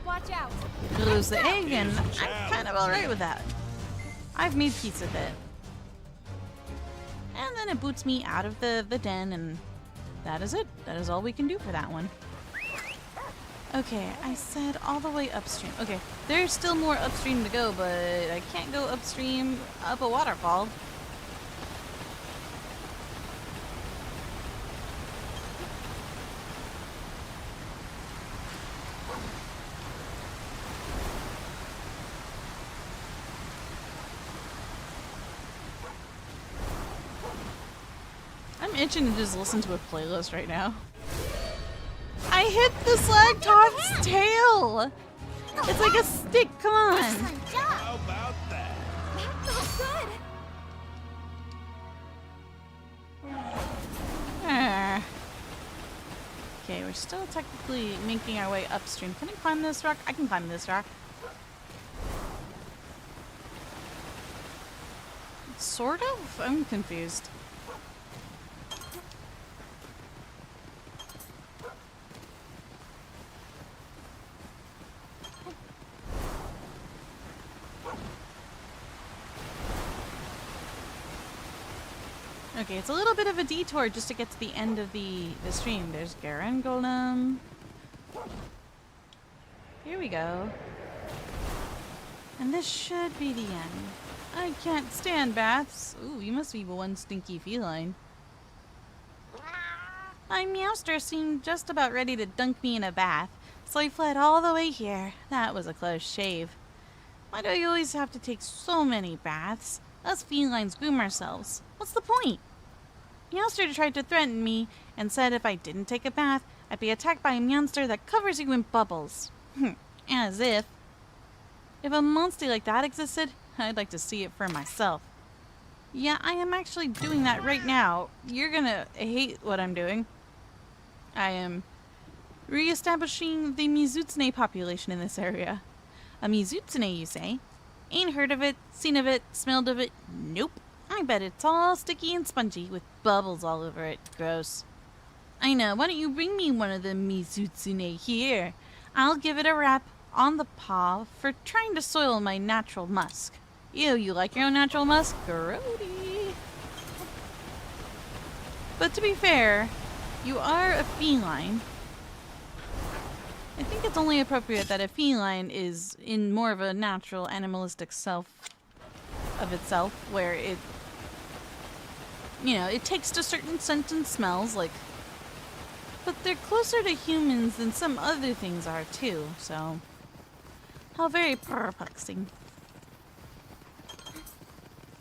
Speaker 13: Watch out.
Speaker 2: Lose the egg, and I'm kind of alright with that. I've made peace with it. And then it boots me out of the den, and that is it. That is all we can do for that one. Okay, I said all the way upstream. Okay, there's still more upstream to go, but I can't go upstream up a waterfall. I'm itching to just listen to a playlist right now. I hit the Slagtoth's tail! It's like a stick, come on!
Speaker 3: How about that?
Speaker 13: That felt good.
Speaker 2: Okay, we're still technically making our way upstream. Can I climb this rock? I can climb this rock. Sort of? I'm confused. Okay, it's a little bit of a detour just to get to the end of the stream. There's Garen Golem. Here we go. And this should be the end. I can't stand baths. Ooh, you must be one stinky feline. My Meowster seemed just about ready to dunk me in a bath, so I fled all the way here. That was a close shave. Why do you always have to take so many baths? Us felines groom ourselves. What's the point? Meowster tried to threaten me and said if I didn't take a bath, I'd be attacked by a monster that covers you in bubbles. As if. If a monster like that existed, I'd like to see it for myself. Yeah, I am actually doing that right now. You're gonna hate what I'm doing. I am re-establishing the Mizutsune population in this area. A Mizutsune, you say? Ain't heard of it, seen of it, smelled of it. Nope. I bet it's all sticky and spongy with bubbles all over it. Gross. I know. Why don't you bring me one of the Mizutsune here? I'll give it a rap on the paw for trying to soil my natural musk. Ew, you like your own natural musk? Grody. But to be fair, you are a feline. I think it's only appropriate that a feline is in more of a natural animalistic self of itself, where it, you know, it takes to certain scents and smells, like, but they're closer to humans than some other things are too, so how very perplexing.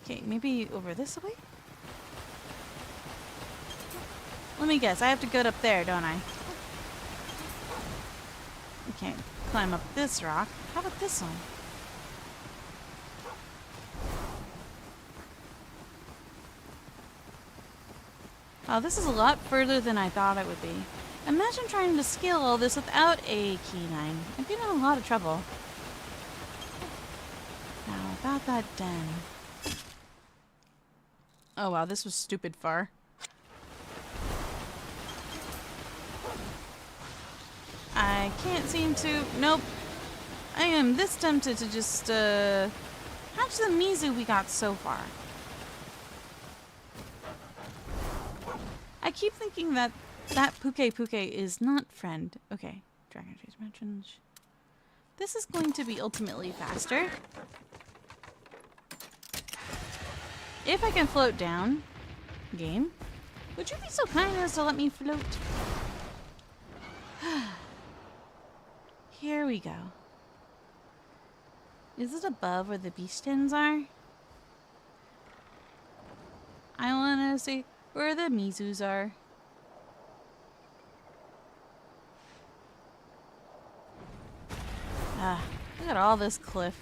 Speaker 2: Okay, maybe over this way? Let me guess, I have to go up there, don't I? Okay, climb up this rock. How about this one? Oh, this is a lot further than I thought it would be. Imagine trying to scale all this without a key9. I'd be in a lot of trouble. Now, about that den. Oh wow, this was stupid far. I can't seem to... Nope. I am this tempted to just, hatch the Mizu we got so far. I keep thinking that Puke is not friend. Okay, Dragon Chase Merchants. This is going to be ultimately faster. If I can float down, game, would you be so kind as to let me float? Here we go. Is it above where the beast dens are? I wanna see where the Mizus are. Ah, look at all this cliff.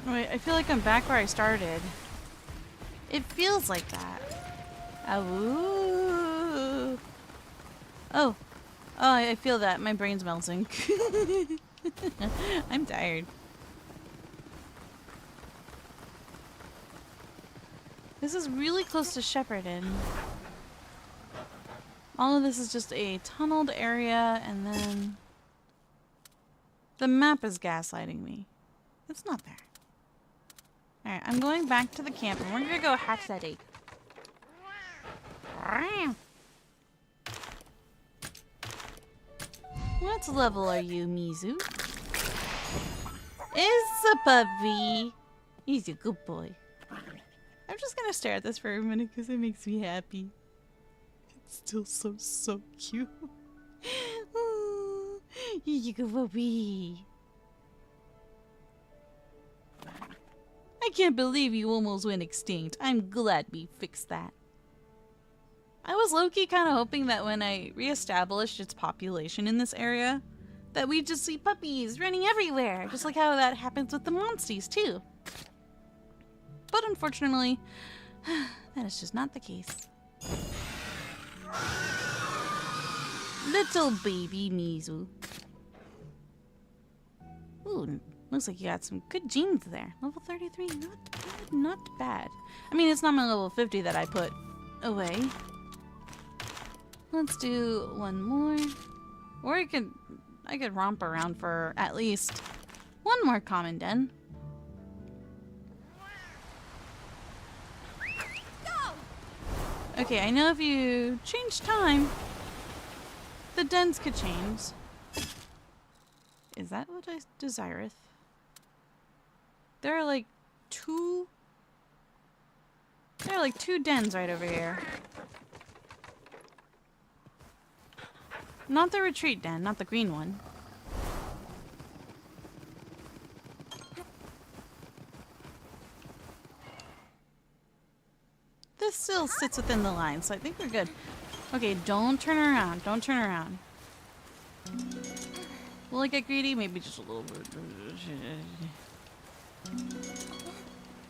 Speaker 2: Wait, I feel like I'm back where I started. It feels like that. Ooh. Oh. Oh, I feel that. My brain's melting. I'm tired. This is really close to Shepherded. All of this is just a tunneled area, and then the map is gaslighting me. It's not there. Alright, I'm going back to the camp, and we're gonna go hatch that egg. What level are you, Mizu? It's a puppy. He's a good boy. I'm just gonna stare at this for a minute because it makes me happy. It's still so cute. Oh, he's a good puppy. I can't believe you almost went extinct. I'm glad we fixed that. I was low-key kind of hoping that when I reestablished its population in this area, that we'd just see puppies running everywhere, just like how that happens with the Monsties too. But unfortunately, that is just not the case. Little baby Mizu. Ooh, looks like you got some good genes there. Level 33, not bad, not bad. I mean, it's not my level 50 that I put away. Let's do one more. Or I could romp around for at least one more common den. Okay, I know if you change time, the dens could change. Is that what I desireth? There are like two dens right over here. Not the retreat den, not the green one. This still sits within the line, so I think we're good. Okay, don't turn around. Don't turn around. Will I get greedy? Maybe just a little bit.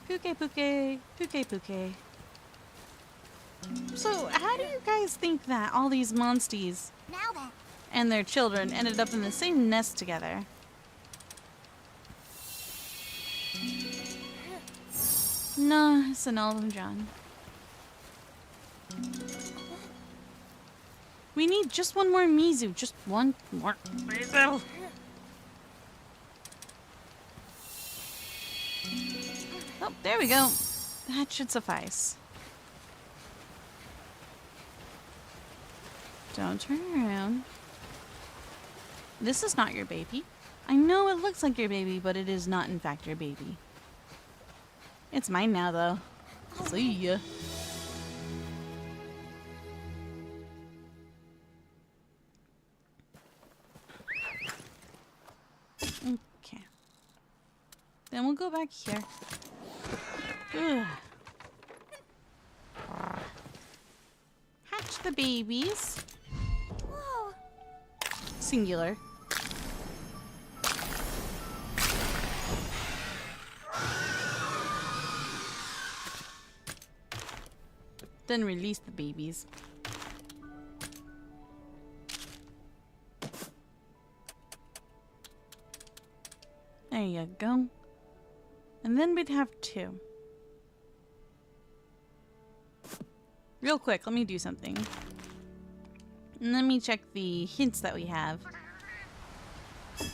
Speaker 2: Puke, puke, puke, puke. So, how do you guys think that all these Monsties and their children ended up in the same nest together? No, it's an album, John. We need just one more Mizu. Just one more Mizu. Oh, there we go. That should suffice. Don't turn around. This is not your baby. I know it looks like your baby, but it is not in fact your baby. It's mine now, though. See ya. Okay. Then we'll go back here. Ugh. Hatch the babies.
Speaker 7: Whoa.
Speaker 2: Singular. Then release the babies. There you go. And then we'd have two. Real quick, let me do something. And let me check the hints that we have. It's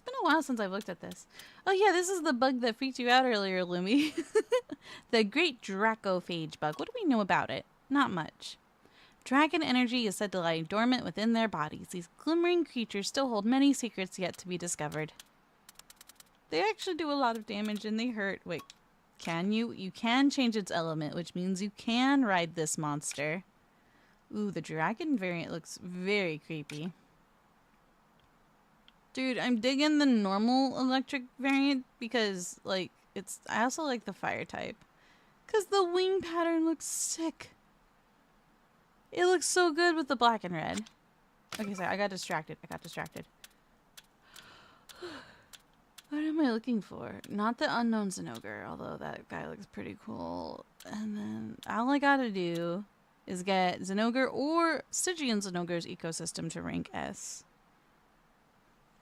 Speaker 2: been a while since I've looked at this. Oh yeah, this is the bug that freaked you out earlier, Lumi. The Great Dracophage bug. What do we know about it? Not much. Dragon energy is said to lie dormant within their bodies. These glimmering creatures still hold many secrets yet to be discovered. They actually do a lot of damage and they hurt. Wait, can you? You can change its element, which means you can ride this monster. Ooh, the dragon variant looks very creepy. Dude, I'm digging the normal electric variant because, like, I also like the fire type. Because the wing pattern looks sick. It looks so good with the black and red. Okay, sorry, I got distracted. What am I looking for? Not the unknown Zinogre, although that guy looks pretty cool. And then all I gotta do is get Zinogre or Stygian Zinogre's ecosystem to rank S.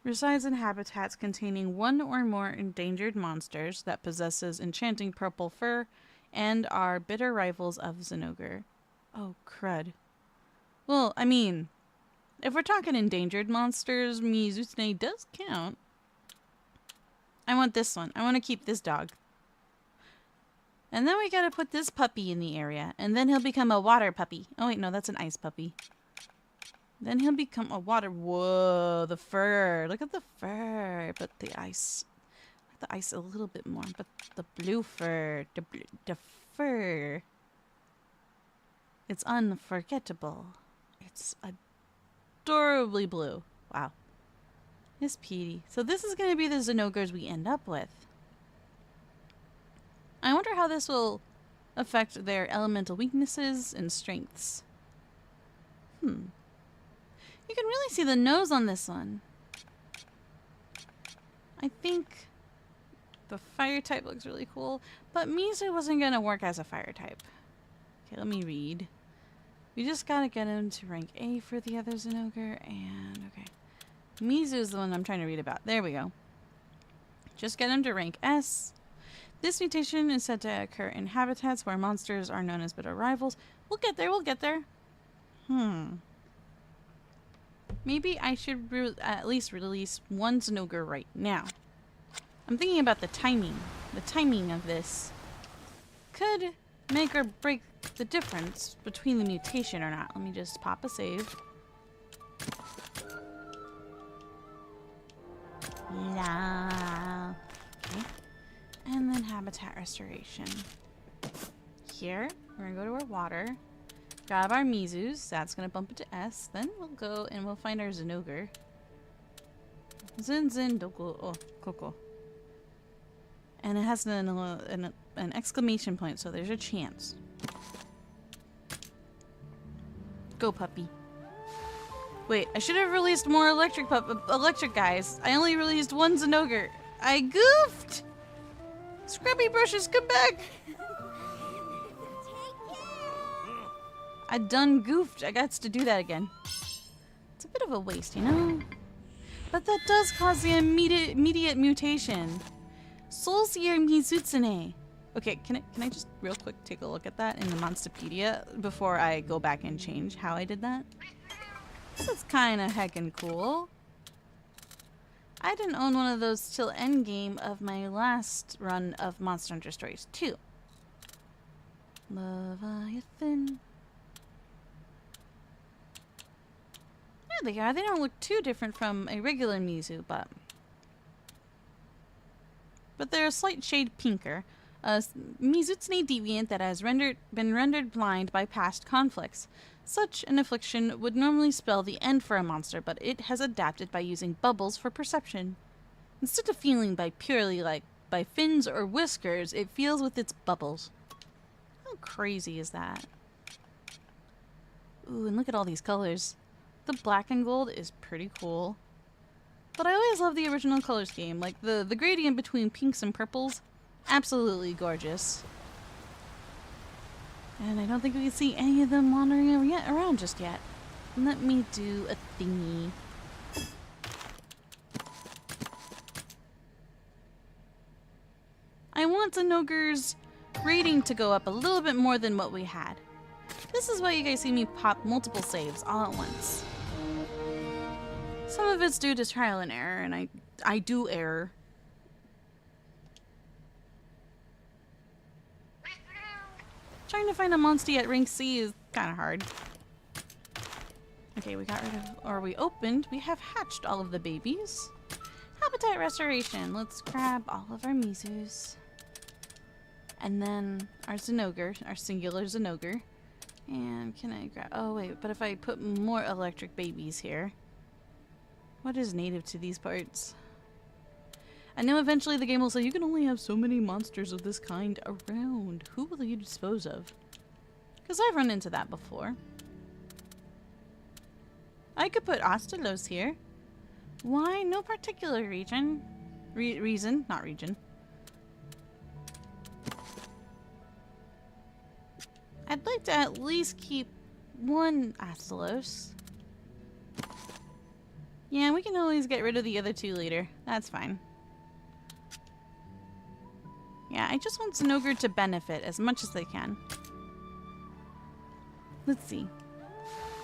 Speaker 2: Resides in habitats containing one or more endangered monsters that possesses enchanting purple fur and are bitter rivals of Zinogre. Oh, crud. Well, I mean, if we're talking endangered monsters, Mizutsune does count. I want this one. I want to keep this dog. And then we gotta put this puppy in the area, and then he'll become a water puppy. Oh wait, no, that's an ice puppy. Then he'll become a water... Whoa, the fur. Look at the fur. But the ice... the ice a little bit more. But the blue fur. The fur. It's unforgettable. It's adorably blue. Wow. Miss Petey. So this is going to be the Zinogres we end up with. I wonder how this will affect their elemental weaknesses and strengths. You can really see the nose on this one. I think the fire type looks really cool, but Mizu wasn't going to work as a fire type. Okay, let me read. We just got to get him to rank A for the other Zinogre, and okay. Mizu is the one I'm trying to read about. There we go. Just get him to rank S. This mutation is said to occur in habitats where monsters are known as bitter rivals. We'll get there, we'll get there. Maybe I should at least release one Zinogre right now. I'm thinking about the timing. The timing of this could make or break the difference between the mutation or not. Let me just pop a save. Yeah. Okay. And then habitat restoration. Here, we're gonna go to our water. Grab our Mizus. That's gonna bump it to S. Then we'll go and we'll find our Zinogre. Zin Doko. Oh, Coco. And it has an exclamation point, so there's a chance. Go, puppy. Wait, I should have released more electric guys. I only released one Zinogre. I goofed! Scrubby brushes, come back! I done goofed. I got to do that again. It's a bit of a waste, you know? But that does cause the immediate mutation. Soulseer Mizutsune. Okay, can I just real quick take a look at that in the Monsterpedia before I go back and change how I did that? This is kind of heckin' cool. I didn't own one of those till endgame of my last run of Monster Hunter Stories 2. Leviathan. There they are. They don't look too different from a regular Mizu, but they're a slight shade pinker. A Mizutsune deviant that has been rendered blind by past conflicts. Such an affliction would normally spell the end for a monster, but it has adapted by using bubbles for perception. Instead of feeling purely by fins or whiskers, it feels with its bubbles. How crazy is that? Ooh, and look at all these colors. The black and gold is pretty cool. But I always love the original color scheme. Like the gradient between pinks and purples, absolutely gorgeous. And I don't think we can see any of them wandering around just yet. Let me do a thingy. I want Zinogre's rating to go up a little bit more than what we had. This is why you guys see me pop multiple saves all at once. Some of it's due to trial and error, and I do error. Trying to find a Monstie at rank C is kind of hard. Okay, we got rid of, or we have hatched all of the babies. Habitat restoration. Let's grab all of our Mizus. And then our Zinogre, our singular Zinogre. And can I grab, oh wait, but if I put more electric babies here. What is native to these parts? I know eventually the game will say you can only have so many monsters of this kind around. Who will you dispose of? Because I've run into that before. I could put Ostelos here. Why? No particular reason. Not region. I'd like to at least keep one Ostelos. Yeah, we can always get rid of the other two later. That's fine. Yeah, I just want Zinogre to benefit as much as they can. Let's see.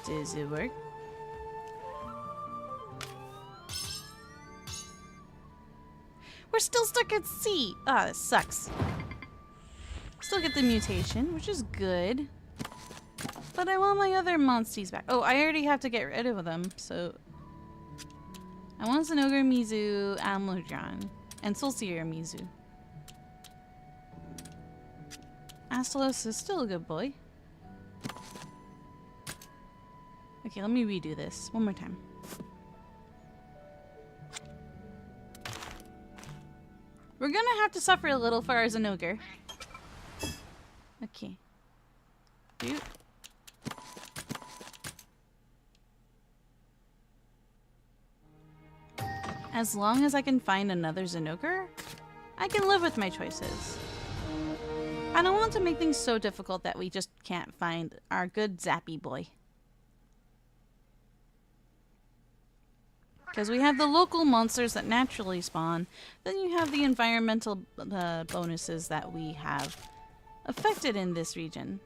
Speaker 2: Does it work? We're still stuck at sea! Ah, this sucks. Still get the mutation, which is good. But I want my other Monsties back. Oh, I already have to get rid of them, so... I want Zinogre, Mizu, Almudron, and Solstier Mizu. Astalos is still a good boy. Okay, let me redo this one more time. We're gonna have to suffer a little for our Zinogre. Okay. Dude. As long as I can find another Zinogre, I can live with my choices. I don't want to make things so difficult that we just can't find our good Zappy boy. Because we have the local monsters that naturally spawn, then you have the environmental bonuses that we have affected in this region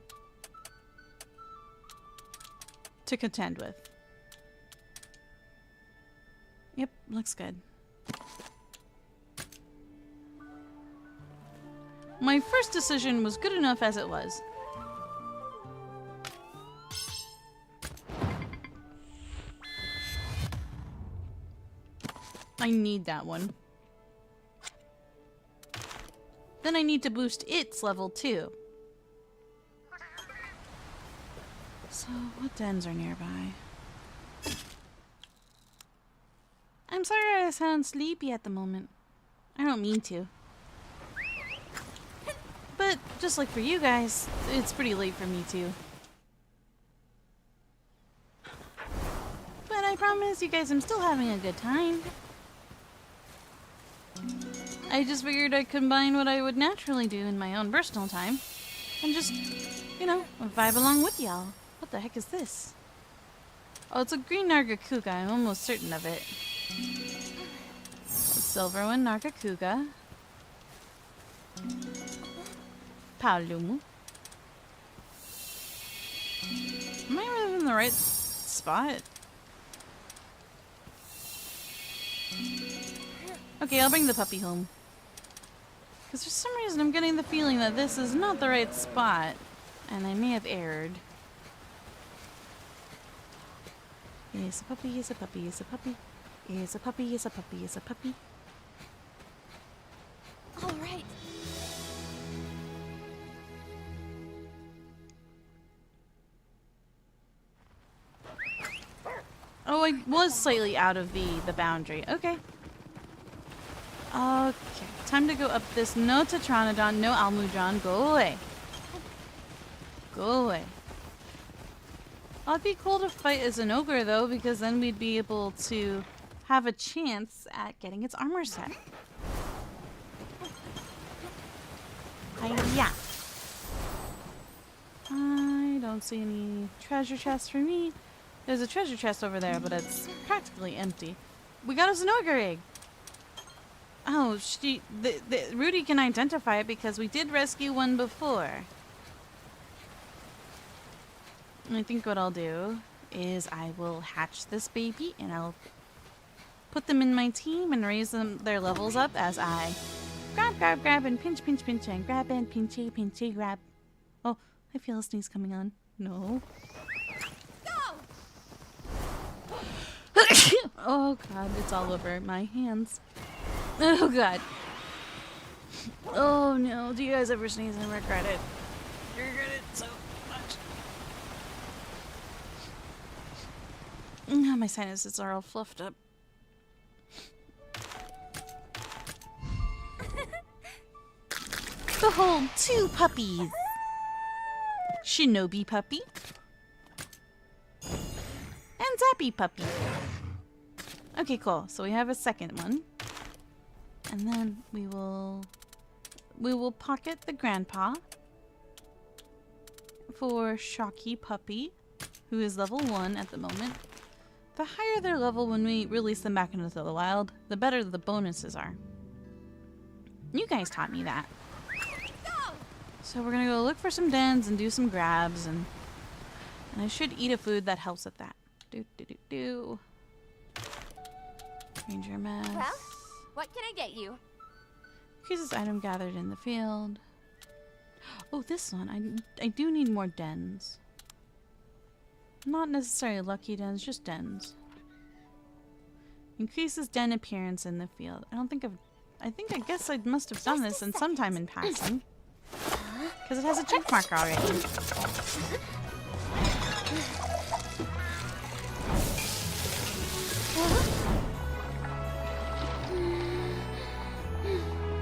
Speaker 2: to contend with. Yep, looks good. My first decision was good enough as it was. I need that one. Then I need to boost its level too. So, what dens are nearby? I'm sorry I sound sleepy at the moment. I don't mean to. But, just like for you guys, it's pretty late for me too. But I promise you guys I'm still having a good time. I just figured I'd combine what I would naturally do in my own personal time and just, you know, vibe along with y'all. What the heck is this? Oh, it's a green Nargacuga. I'm almost certain of it. A silver one Nargacuga. Paolumu. Am I really in the right spot? Okay, I'll bring the puppy home. Because for some reason I'm getting the feeling that this is not the right spot. And I may have erred. Is a puppy, is a puppy, is a puppy. Is a puppy, is a puppy, is a puppy.
Speaker 16: Alright.
Speaker 2: Oh, I was slightly out of the boundary. Okay. Okay, time to go up this. No Tetranodon, no Almudron. Go away. Go away. Oh, it'd be cool to fight as an ogre, though, because then we'd be able to have a chance at getting its armor set. Hiya! I don't see any treasure chests for me. There's a treasure chest over there, but it's practically empty. We got a Zinogre egg! Oh, Rudy can identify it because we did rescue one before. I think what I'll do is I will hatch this baby and I'll put them in my team and raise their levels up as I grab, and pinch, and grab and pinchy, grab. Oh, I feel a sneeze coming on. No. Oh god, it's all over my hands. Oh god. Oh no, do you guys ever sneeze and regret it? Regret it so much. Oh, my sinuses are all fluffed up. Behold, 2 puppies. Shinobi puppy. And Zappy puppy. Okay, cool. So we have a second one. And then we will pocket the grandpa for Shocky puppy, who is level 1 at the moment. The higher their level when we release them back into the wild, the better the bonuses are. You guys taught me that. So we're gonna go look for some dens and do some grabs, and I should eat a food that helps with that. Do. Ranger mess.
Speaker 19: Well, what can I get you?
Speaker 2: Increases item gathered in the field. Oh, this one. I do need more dens. Not necessarily lucky dens, just dens. Increases den appearance in the field. I guess I must have done this in some time in passing. Because it has a check mark already.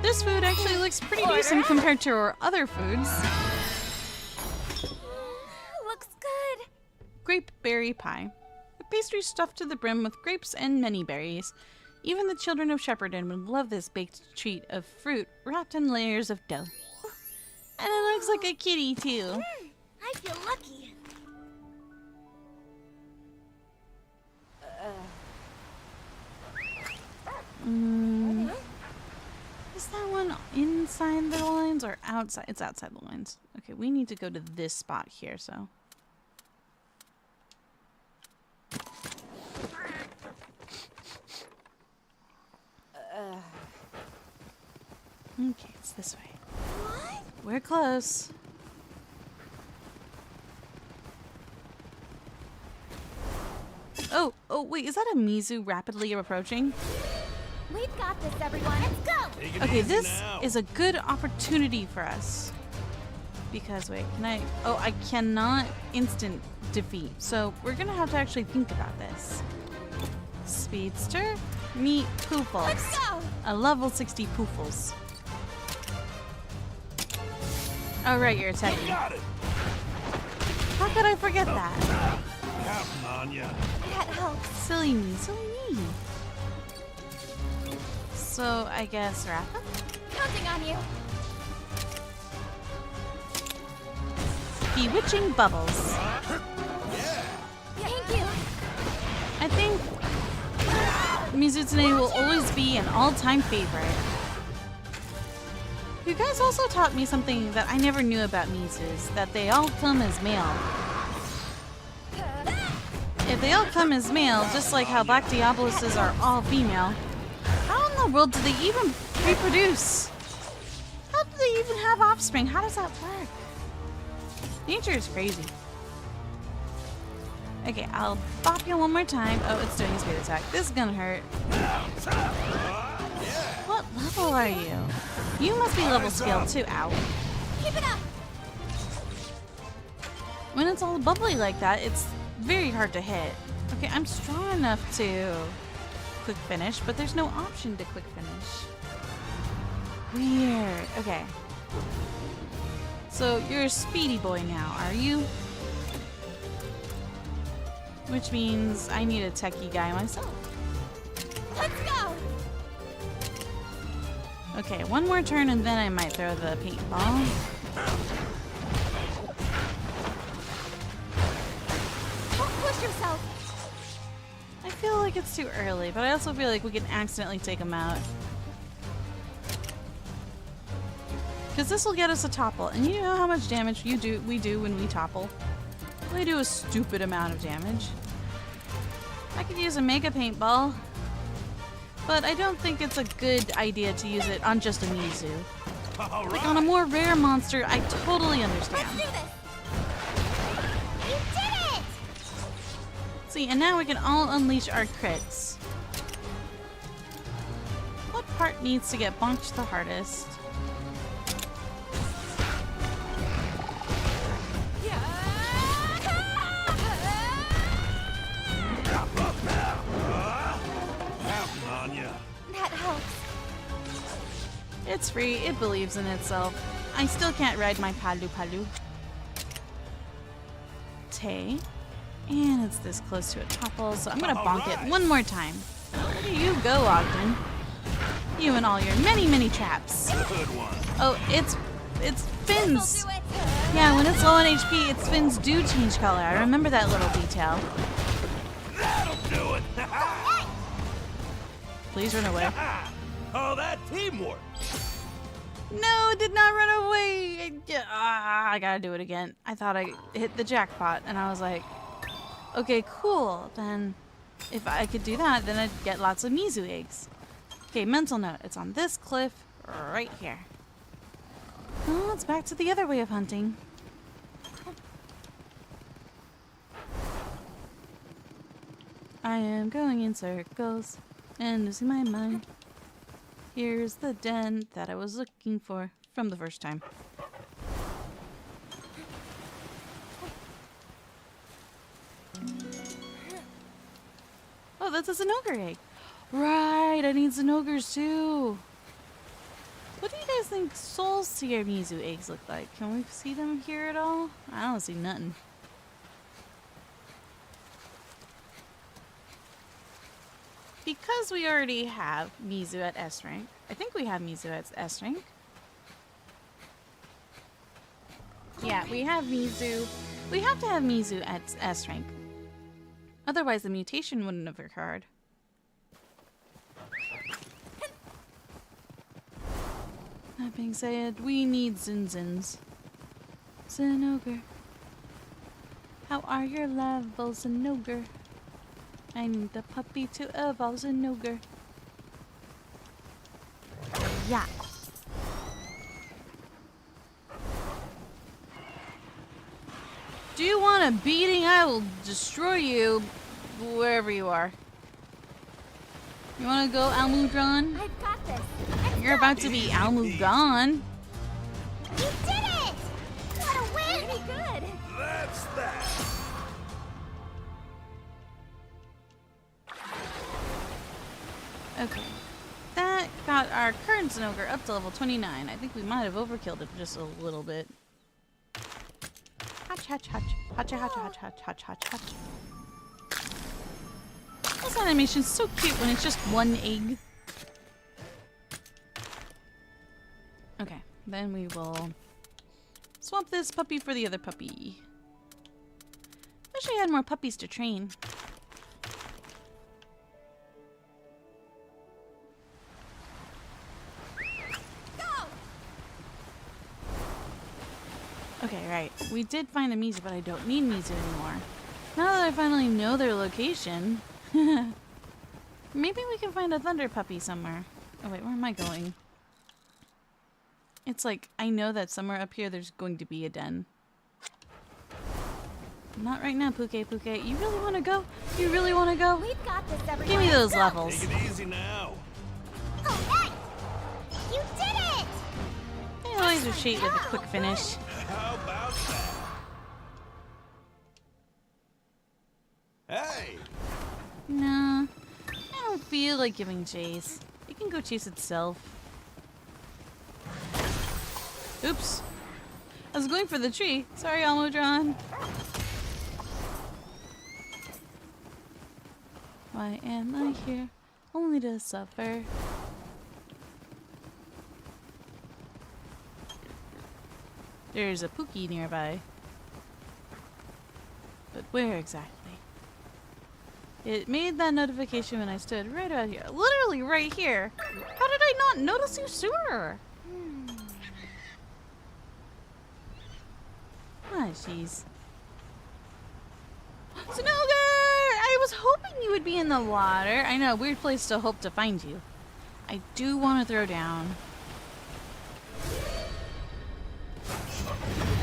Speaker 2: This food actually looks pretty decent compared to our other foods.
Speaker 19: Looks good.
Speaker 2: Grape berry pie. A pastry stuffed to the brim with grapes and many berries. Even the children of Shepherdon would love this baked treat of fruit wrapped in layers of dough. And it looks like a kitty too.
Speaker 16: I feel lucky.
Speaker 2: Is that one inside the lines or outside? It's outside the lines. Okay, we need to go to this spot here, so. Okay, it's this way.
Speaker 16: What?
Speaker 2: We're close. Oh, wait, is that a Mizu rapidly approaching?
Speaker 7: We've got this, everyone. Let's go!
Speaker 2: Okay, this is a good opportunity for us. Because, wait, can I... Oh, I cannot instant defeat. So, we're gonna have to actually think about this. Speedster, meet Poofles.
Speaker 19: Let's go!
Speaker 2: A level 60 Poofles. Oh, right, you're attacking.
Speaker 3: Got it.
Speaker 2: How could I forget that?
Speaker 3: Counting on ya.
Speaker 19: That helps.
Speaker 2: Silly me, silly me. So, I guess Rafa?
Speaker 19: Counting on you.
Speaker 2: Bewitching Bubbles.
Speaker 19: Thank you.
Speaker 2: I think Mizutsune will always be an all-time favorite. You guys also taught me something that I never knew about Mizus, that they all come as male. If they all come as male, just like how Black Diaboluses are all female, how in the world do they even reproduce? How do they even have offspring? How does that work? Nature is crazy. Okay, I'll bop you one more time. Oh, it's doing a speed attack. This is gonna hurt. What level are you? You must be level scaled too. Ow.
Speaker 19: Keep it up.
Speaker 2: When it's all bubbly like that, it's very hard to hit. Okay, I'm strong enough to quick finish, but there's no option to quick finish. Weird. Okay. So you're a speedy boy now, are you? Which means I need a techie guy myself.
Speaker 19: Let's go.
Speaker 2: Okay, one more turn and then I might throw the paintball.
Speaker 19: Don't push yourself.
Speaker 2: I feel like it's too early, but I also feel like we can accidentally take him out. Because this will get us a topple, and you know how much damage we do when we topple. We do a stupid amount of damage. I could use a mega paintball, but I don't think it's a good idea to use it on just a Mizu. Like on a more rare monster, I totally understand.
Speaker 19: Let's do this. You did it!
Speaker 2: See, and now we can all unleash our crits. What part needs to get bonked the hardest?
Speaker 19: That helps.
Speaker 2: It's free, it believes in itself. I still can't ride my Palu. Tay. And it's this close to a topple, so I'm gonna bonk it one more time. There you go, Ogden. You and all your many traps.
Speaker 3: Good one.
Speaker 2: Oh, it's fins. Yeah, when it's low on HP, its fins do change color. I remember that little detail.
Speaker 3: That'll do it.
Speaker 2: Please run away.
Speaker 3: Oh, that teamwork.
Speaker 2: No, it did not run away. I gotta do it again. I thought I hit the jackpot, and I was like, okay, cool. Then if I could do that, then I'd get lots of Mizu eggs. Okay, mental note. It's on this cliff right here. Oh, it's back to the other way of hunting. I am going in circles and losing my mind. Here's the den that I was looking for from the first time. Oh, that's a Zinogre egg. Right, I need Zinogres too. What do you guys think Soul Seer Mizu eggs look like? Can we see them here at all? I don't see nothing. Because we already have Mizu at S rank, I think we have Mizu at S rank. Yeah, we have Mizu. We have to have Mizu at S rank. Otherwise, the mutation wouldn't have occurred. That being said, we need Zinzins. Zinogre. How are your levels, Zinogre? I need the puppy to evolve, Zinogre. Yeah. Do you want a beating? I will destroy you wherever you are. You want to go Almudron?
Speaker 7: I've got this.
Speaker 2: You're about to be Almugon.
Speaker 7: You did it! What a win! Pretty good.
Speaker 3: That's that.
Speaker 2: Okay. That got our current Zinogre up to level 29. I think we might have overkilled it just a little bit. Hatch, hatch, hatch. Hatch, hatch, hatch, hatch, hatch, hatch, hatch. This animation's so cute when it's just one egg. Okay, then we will swap this puppy for the other puppy. Wish I had more puppies to train. Okay, right. We did find a Mizu, but I don't need Mizu anymore. Now that I finally know their location, maybe we can find a Thunder Puppy somewhere. Oh wait, where am I going? It's like, I know that somewhere up here there's going to be a den. Not right now, Puke. You really want to go? You really want to go?
Speaker 7: We've got this, everyone.
Speaker 2: Give me those levels.
Speaker 3: Take it easy now.
Speaker 7: Alright! You did it!
Speaker 2: I always retreat with a quick finish.
Speaker 3: How about that? Hey!
Speaker 2: Nah, I don't feel like giving chase. It can go chase itself. Oops. I was going for the tree. Sorry, Almudron. Why am I here? Only to suffer. There's a Pookie nearby. But where exactly? It made that notification when I stood right out here. Literally right here. How did I not notice you sooner? Ah, jeez. Zinogre! I was hoping you would be in the water. I know, weird place to hope to find you. I do want to throw down.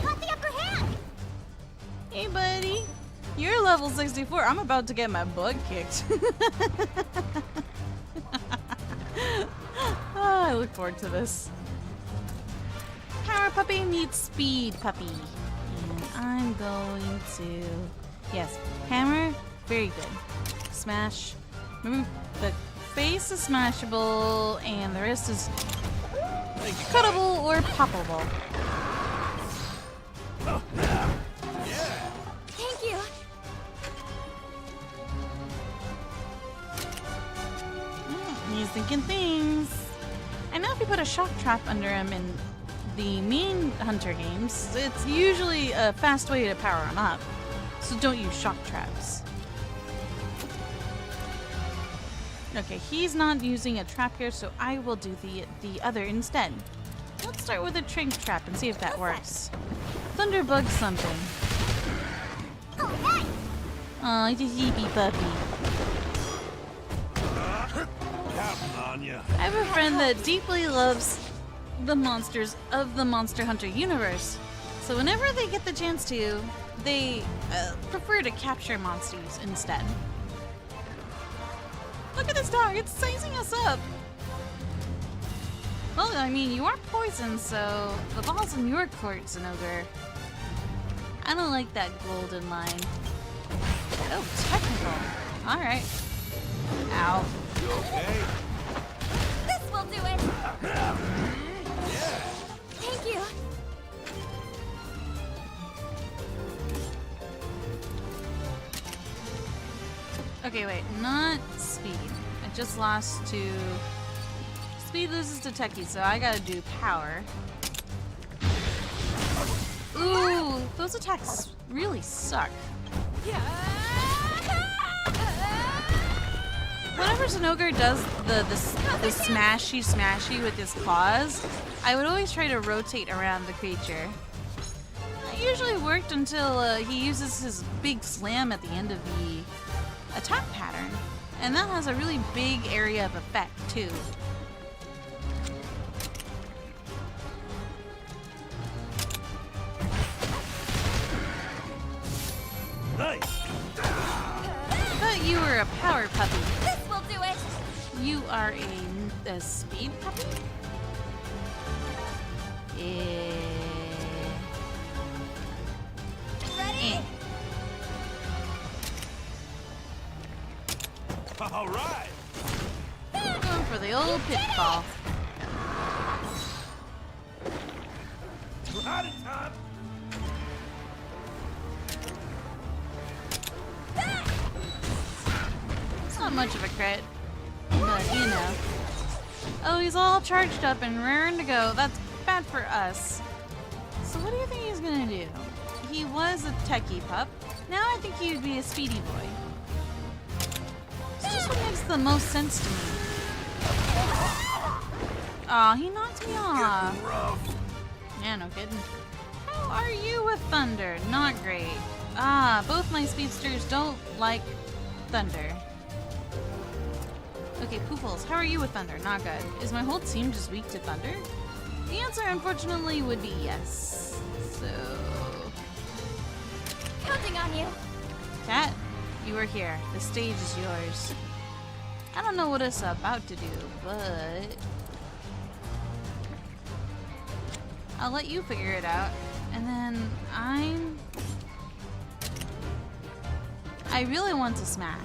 Speaker 7: Got the upper hand!
Speaker 2: Hey, buddy. You're level 64. I'm about to get my butt kicked. Oh, I look forward to this. Power puppy meets speed puppy. And I'm going to... Yes, hammer. Very good. Smash. Remember, the face is smashable, and the rest is cuttable or poppable.
Speaker 7: Thank you.
Speaker 2: He's thinking things. I know if you put a shock trap under him in the main Hunter games, it's usually a fast way to power him up. So don't use shock traps. Okay, he's not using a trap here, so I will do the other instead. Let's start with a Thnx trap and see if that works. Thunderbug something. Aw, he's a zippy puppy. I have a friend that deeply loves the monsters of the Monster Hunter universe. So whenever they get the chance to, they prefer to capture monsters instead. Look at this dog, it's sizing us up. Well, I mean, you are poisoned, so the ball's in your court, Zinogre. I don't like that golden line. Oh, technical. Alright. Ow.
Speaker 3: You okay?
Speaker 7: This will do it. Thank you.
Speaker 2: Okay, wait, not speed. I just lost to... Speed loses to Techie, so I gotta do power. Ooh, those attacks really suck. Whenever Zinogre does the smashy with his claws, I would always try to rotate around the creature. It usually worked until he uses his big slam at the end of the attack pattern. And that has a really big area of effect, too.
Speaker 3: Nice.
Speaker 2: I thought you were a power puppy.
Speaker 7: This will do it.
Speaker 2: You are a speed puppy?
Speaker 7: Ready?
Speaker 3: All right.
Speaker 2: Going for the old pitfall.
Speaker 3: We're out of time.
Speaker 2: It's not much of a crit, but you know. Oh, he's all charged up and raring to go. That's bad for us. So what do you think he's gonna do? He was a techie pup. Now I think he would be a speedy boy. It's just what makes the most sense to me. Aw, he knocked me off. Yeah, no kidding. How are you with thunder? Not great. Ah, both my speedsters don't like thunder. Okay, Poofles, how are you with thunder? Not good. Is my whole team just weak to thunder? The answer, unfortunately, would be yes. So...
Speaker 7: Counting on you.
Speaker 2: Cat, you are here. The stage is yours. I don't know what it's about to do, but... I'll let you figure it out. And then I really want to smash.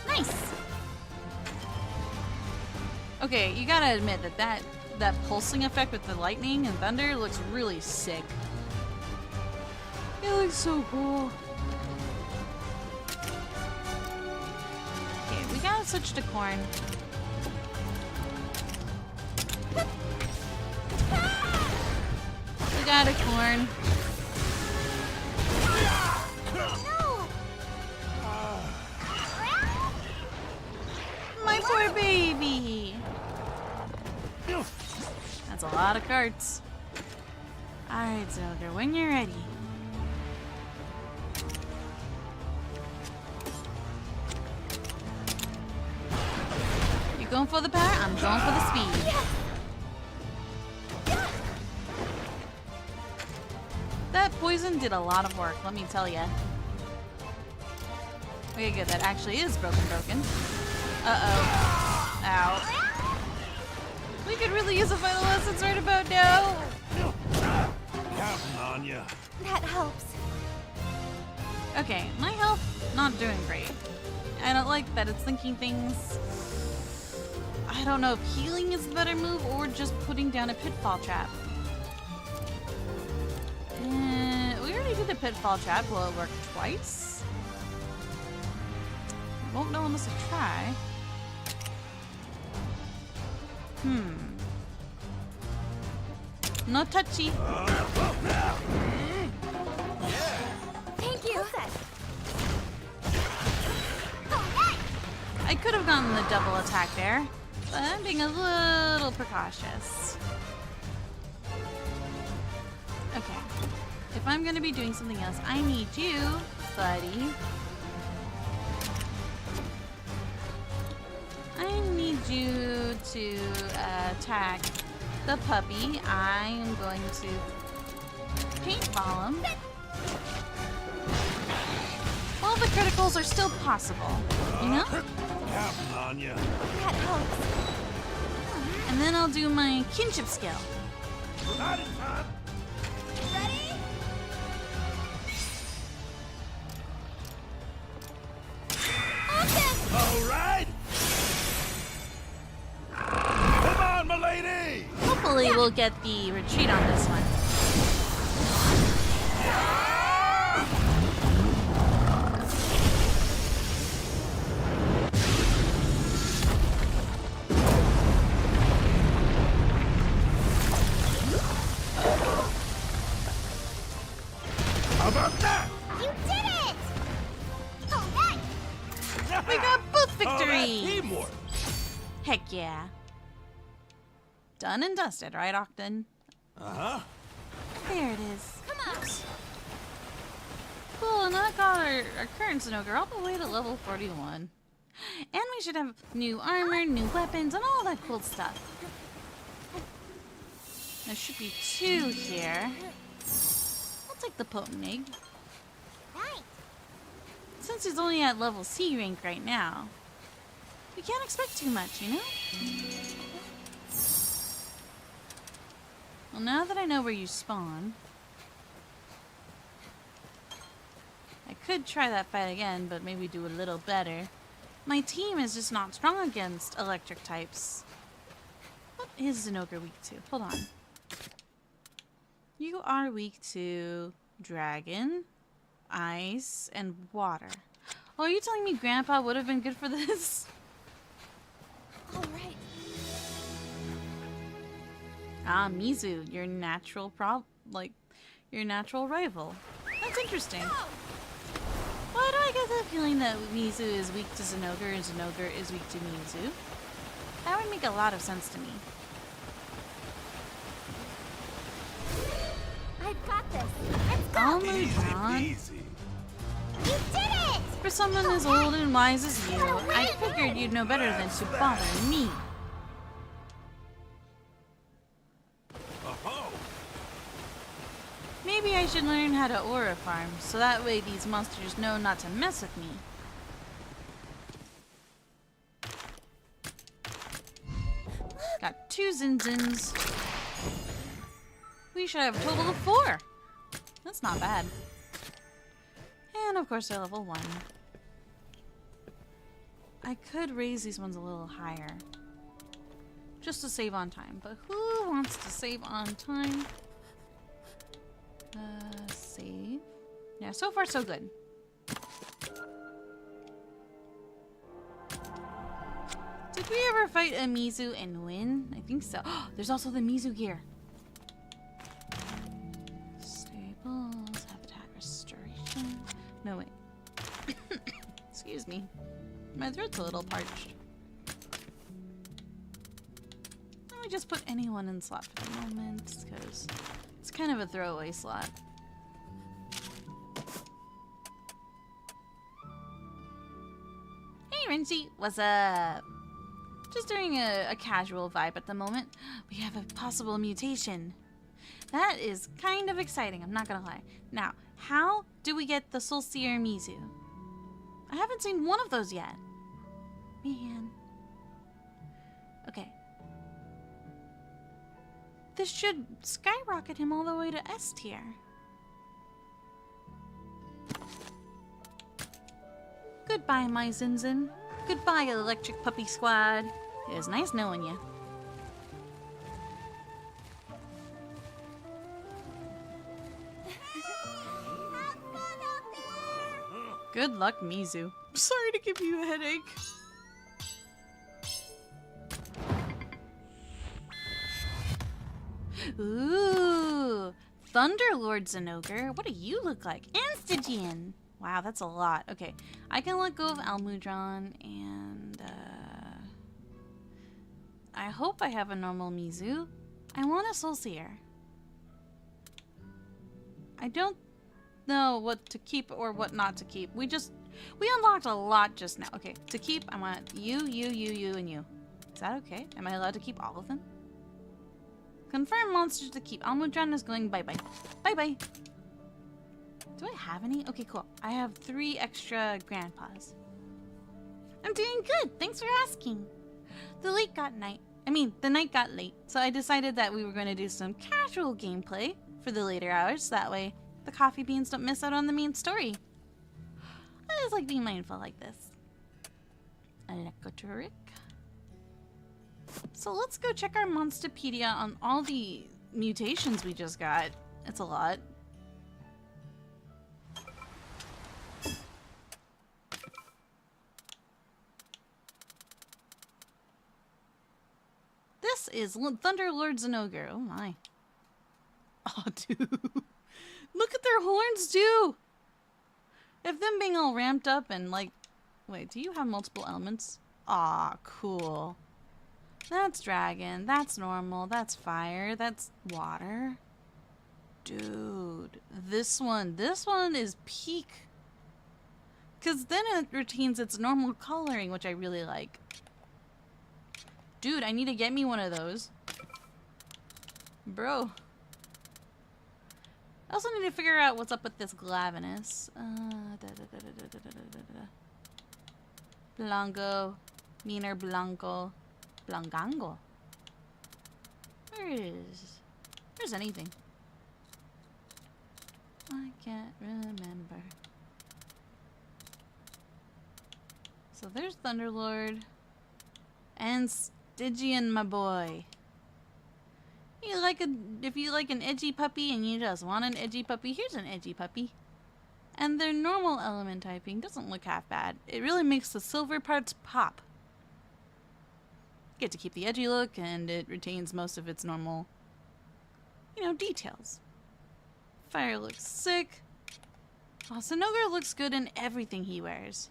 Speaker 2: Nice. Okay, you gotta admit that pulsing effect with the lightning and thunder looks really sick. It looks so cool. Okay, we gotta switch to corn. We got a corn. My poor baby. That's a lot of carts. Alright, Zelda, when you're ready. You going for the power? I'm going for the speed. That poison did a lot of work, let me tell ya. Okay, good. That actually is broken. Uh-oh. Ow. We could really use a Vital Essence right about now.
Speaker 3: Counting on ya.
Speaker 7: That helps.
Speaker 2: Okay, my health not doing great. I don't like that it's thinking things. I don't know if healing is the better move or just putting down a pitfall trap. We already did the pitfall trap. Will it work twice? Won't know unless I try. No touchy.
Speaker 6: Thank you.
Speaker 2: I could have gotten the double attack there, but I'm being a little precautious. Okay. If I'm going to be doing something else, I need you, buddy. I need you to attack the puppy. I am going to paintball him. All the criticals are still possible, you know?
Speaker 3: Counting on you.
Speaker 6: That helps.
Speaker 2: And then I'll do my kinship skill.
Speaker 3: Not in time.
Speaker 6: Ready? Open!
Speaker 3: All right. Come on, milady.
Speaker 2: Hopefully we'll get the retreat on this one.
Speaker 3: How about that?
Speaker 7: You did it! All right!
Speaker 2: We got both
Speaker 3: Oh, that
Speaker 2: victories!
Speaker 3: teamwork.
Speaker 2: Heck yeah. Done and dusted, right, Octon?
Speaker 3: Uh-huh.
Speaker 2: There it is.
Speaker 7: Come on!
Speaker 2: Cool, and I got our current Snooker all the way to level 41. And we should have new armor, new weapons, and all that cool stuff. There should be 2 here. I'll take the potent egg.
Speaker 7: Right.
Speaker 2: Since he's only at level C rank right now, we can't expect too much, you know? Well, now that I know where you spawn, I could try that fight again, but maybe do a little better. My team is just not strong against electric types. What is Zinogre weak to? Hold on. You are weak to dragon, ice, and water. Oh, are you telling me Grandpa would have been good for this?
Speaker 6: All right.
Speaker 2: Ah, Mizu, your natural your natural rival. That's interesting. Why do I get the feeling that Mizu is weak to Zinogre and Zinogre is weak to Mizu? That would make a lot of sense to me.
Speaker 7: I've got this. Let's go!
Speaker 2: I'll move on.
Speaker 3: Easy.
Speaker 7: You did it!
Speaker 2: For someone as old and wise as you, I figured you'd know better than to bother me. Maybe I should learn how to aura farm, so that way these monsters know not to mess with me. Got 2 Zinzins. We should have a total of 4. That's not bad. And of course they're level 1. I could raise these ones a little higher, just to save on time. But who wants to save on time? Save. Yeah, so far so good. Did we ever fight a Mizu and win? I think so. There's also the Mizu gear. Stables, habitat restoration. No, wait. Excuse me. My throat's a little parched. Let me just put anyone in slot for the moment, because it's kind of a throwaway slot. Hey, Rinchy, what's up? Just doing a casual vibe at the moment. We have a possible mutation. That is kind of exciting, I'm not gonna lie. Now, how do we get the Soul Seer Mizu? I haven't seen one of those yet. Man. Okay. This should skyrocket him all the way to S tier. Goodbye, my Zinzin. Goodbye, Electric Puppy Squad. It was nice knowing you. Good luck, Mizu. Sorry to give you a headache. Ooh, Thunderlord Zinogre. What do you look like? And Stygian. Wow, that's a lot. Okay, I can let go of Almudron, and I hope I have a normal Mizu. I want a Soulseer. I don't know what to keep or what not to keep. We unlocked a lot just now. Okay, to keep, I want you, and you. Is that okay? Am I allowed to keep all of them? Confirm monsters to keep. Almudron is going bye-bye. Bye-bye. Do I have any? Okay, cool. I have 3 extra grandpas. I'm doing good. Thanks for asking. The night got late, so I decided that we were going to do some casual gameplay for the later hours. That way, the coffee beans don't miss out on the main story. I just like being mindful like this. Electric. So let's go check our Monsterpedia on all the mutations we just got. It's a lot. This is Thunderlord Zinogre. Oh my. Oh, dude. Look at their horns, too! If them being all ramped up and like... Wait, do you have multiple elements? Aw, cool. That's dragon, that's normal, that's fire, that's water. Dude, this one is peak. Because then it retains its normal coloring, which I really like. Dude, I need to get me one of those. Bro. I also need to figure out what's up with this Glavenus. Blanco. Meaner Blanco. Blangango. Where's anything? I can't remember. So there's Thunderlord. And Stygian, my boy. If you like an edgy puppy and you just want an edgy puppy, here's an edgy puppy. And their normal element typing doesn't look half bad. It really makes the silver parts pop. You get to keep the edgy look, and it retains most of its normal, details. Fire looks sick. Oh, Zinogre looks good in everything he wears.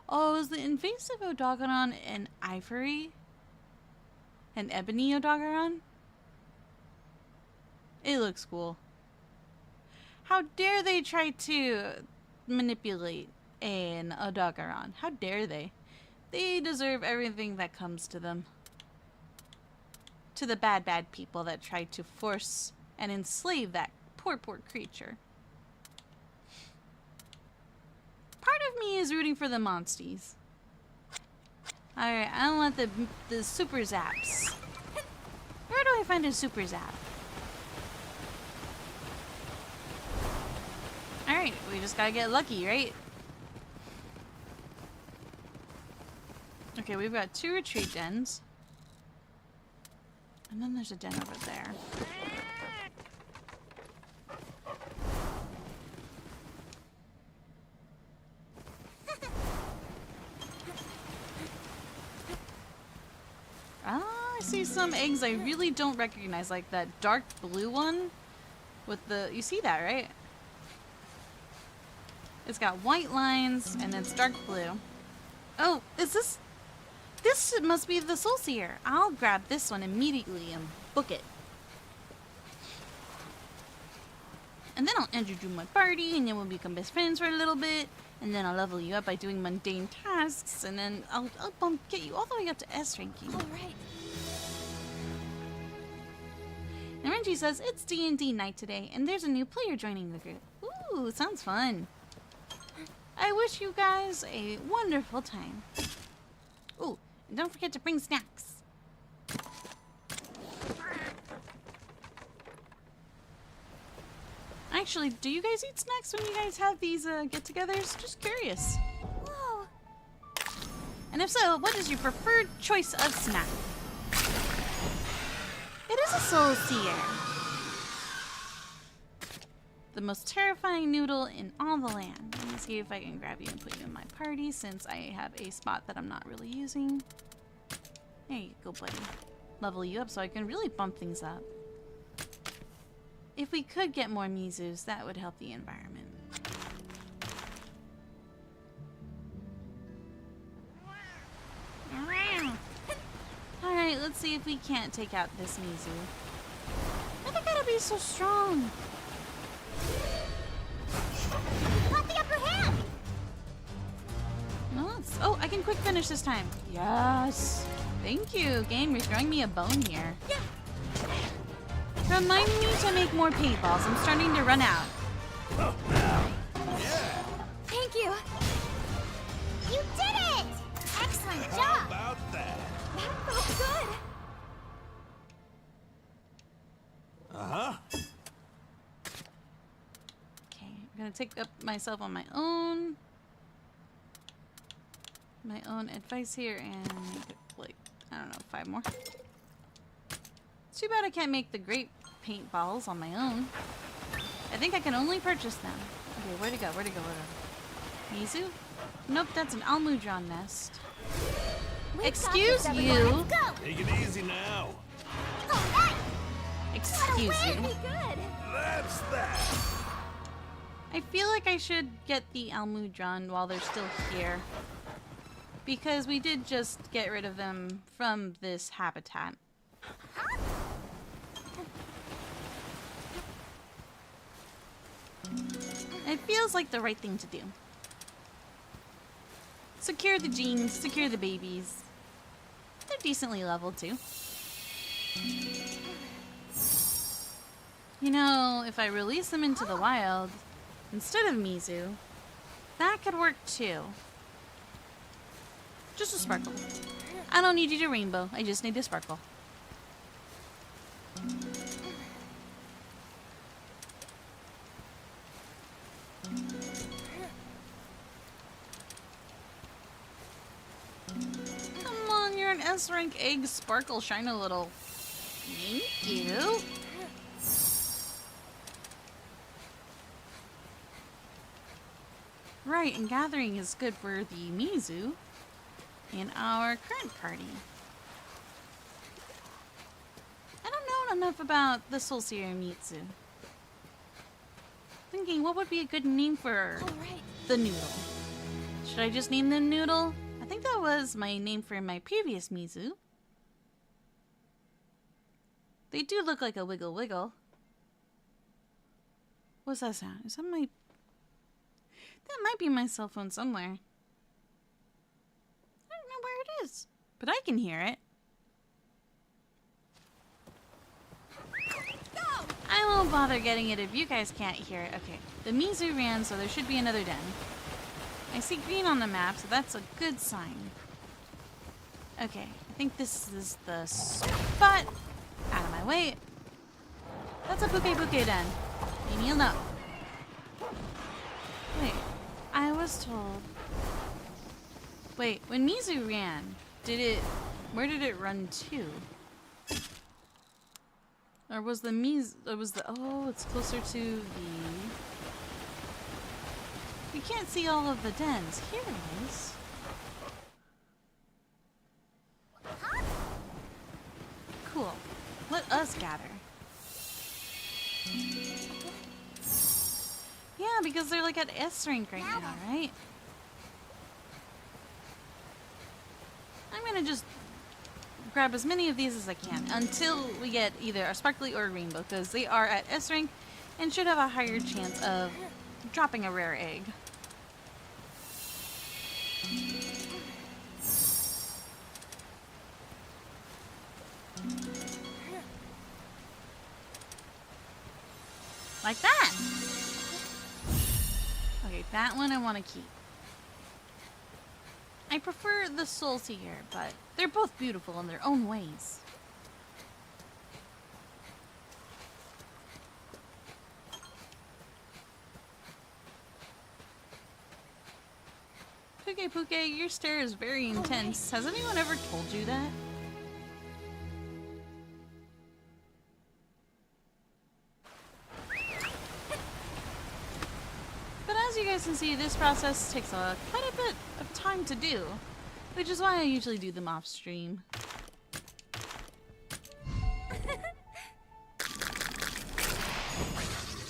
Speaker 2: Oh, is the invasive Odogaron an ivory? An ebony Odogaron? It looks cool. How dare they try to manipulate an Odogaron? How dare they? They deserve everything that comes to them. To the bad people that try to force and enslave that poor creature. Part of me is rooting for the Monsties. Alright, I don't want the super zaps. Where do I find a super zap? Alright, we just gotta get lucky, right? Okay, we've got 2 retreat dens. And then there's a den over there. I see some eggs I really don't recognize, like that dark blue one with the... You see that, right? It's got white lines and it's dark blue. Oh, is this... This must be the Soulseer. I'll grab this one immediately and book it. And then I'll introduce my party, and then we'll become best friends for a little bit. And then I'll level you up by doing mundane tasks, and then I'll get you all the way up to S ranking.
Speaker 4: Alright.
Speaker 2: And Renji says, it's D&D night today, and there's a new player joining the group. Ooh, sounds fun. I wish you guys a wonderful time. Ooh, and don't forget to bring snacks. I Actually, do you guys eat snacks when you guys have these get-togethers? Just curious.
Speaker 7: Whoa.
Speaker 2: And if so, what is your preferred choice of snack? It is a soul seer. The most terrifying noodle in all the land. Let me see if I can grab you and put you in my party since I have a spot that I'm not really using. There you go, buddy. Level you up so I can really bump things up. If we could get more Mizus, that would help the environment. Alright, let's see if we can't take out this Mizu. Why they gotta be so strong?
Speaker 7: Got the upper hand!
Speaker 2: No, oh, I can quick finish this time. Yes. Thank you, game. You're throwing me a bone here.
Speaker 7: Yeah.
Speaker 2: Remind me to make more paintballs. I'm starting to run out.
Speaker 7: Thank you. You did it! Excellent job.
Speaker 3: How about that?
Speaker 7: That felt good.
Speaker 3: Uh-huh.
Speaker 2: Okay, I'm gonna take up myself on my own advice here and make it like, I don't know, 5 more. It's too bad I can't make the grape paintballs on my own. I think I can only purchase them. Okay, where'd it go? Where'd it go? Mizu? Nope, that's an Almudron nest. Excuse you.
Speaker 3: Take it easy now.
Speaker 2: Excuse you.
Speaker 3: That's that.
Speaker 2: I feel like I should get the Almudron while they're still here. Because we did just get rid of them from this habitat. It feels like the right thing to do. Secure the genes, secure the babies. They're decently leveled too. You know, if I release them into the wild, instead of Mizu, that could work too. Just a sparkle. I don't need you to rainbow, I just need a sparkle. Come on, you're an S-rank egg. Sparkle, shine a little. Thank you. Right, and gathering is good for the Mizu in our current party. I don't know enough about the Soulseer Mitsu. Thinking, what would be a good name for the noodle? Should I just name them Noodle? I think that was my name for my previous Mizu. They do look like a wiggle wiggle. What's that sound? Is that my... That might be my cell phone somewhere. I don't know where it is, but I can hear it. I won't bother getting it if you guys can't hear it. Okay, the Mizu ran, so there should be another den. I see green on the map, so that's a good sign. Okay, I think this is the spot. Out of my way. That's a Puke den. Leave me alone. Wait, I was told... Wait, when Mizu ran, where did it run to? Or was the oh, it's closer to the... We can't see all of the dens. Here it is. Cool. Let us gather. Yeah, because they're like at S rank right now, right? I'm gonna just grab as many of these as I can until we get either a sparkly or a rainbow, because they are at S rank and should have a higher chance of dropping a rare egg. Like that. Okay, that one I want to keep. I prefer the Soulseer, but they're both beautiful in their own ways. Puke, your stare is very intense. Has anyone ever told you that? But as you guys can see, this process takes quite a bit of time to do, which is why I usually do them off stream.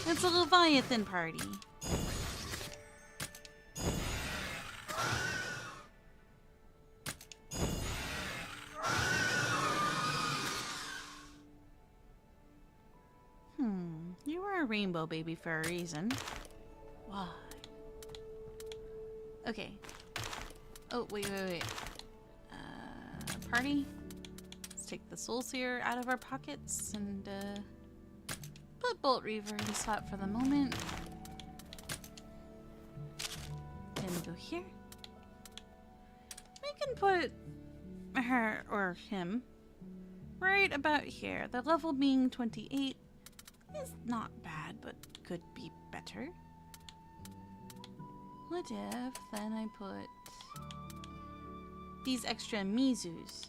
Speaker 2: It's a Leviathan party. You were a rainbow baby for a reason. Why? Okay. Oh, wait. Party? Let's take the Soul Seer out of our pockets and, put Bolt Reaver in the slot for the moment. Then we go here. We can put her, or him, right about here. The level being 28 is not bad, but could be better. What if then I put these extra Mizus?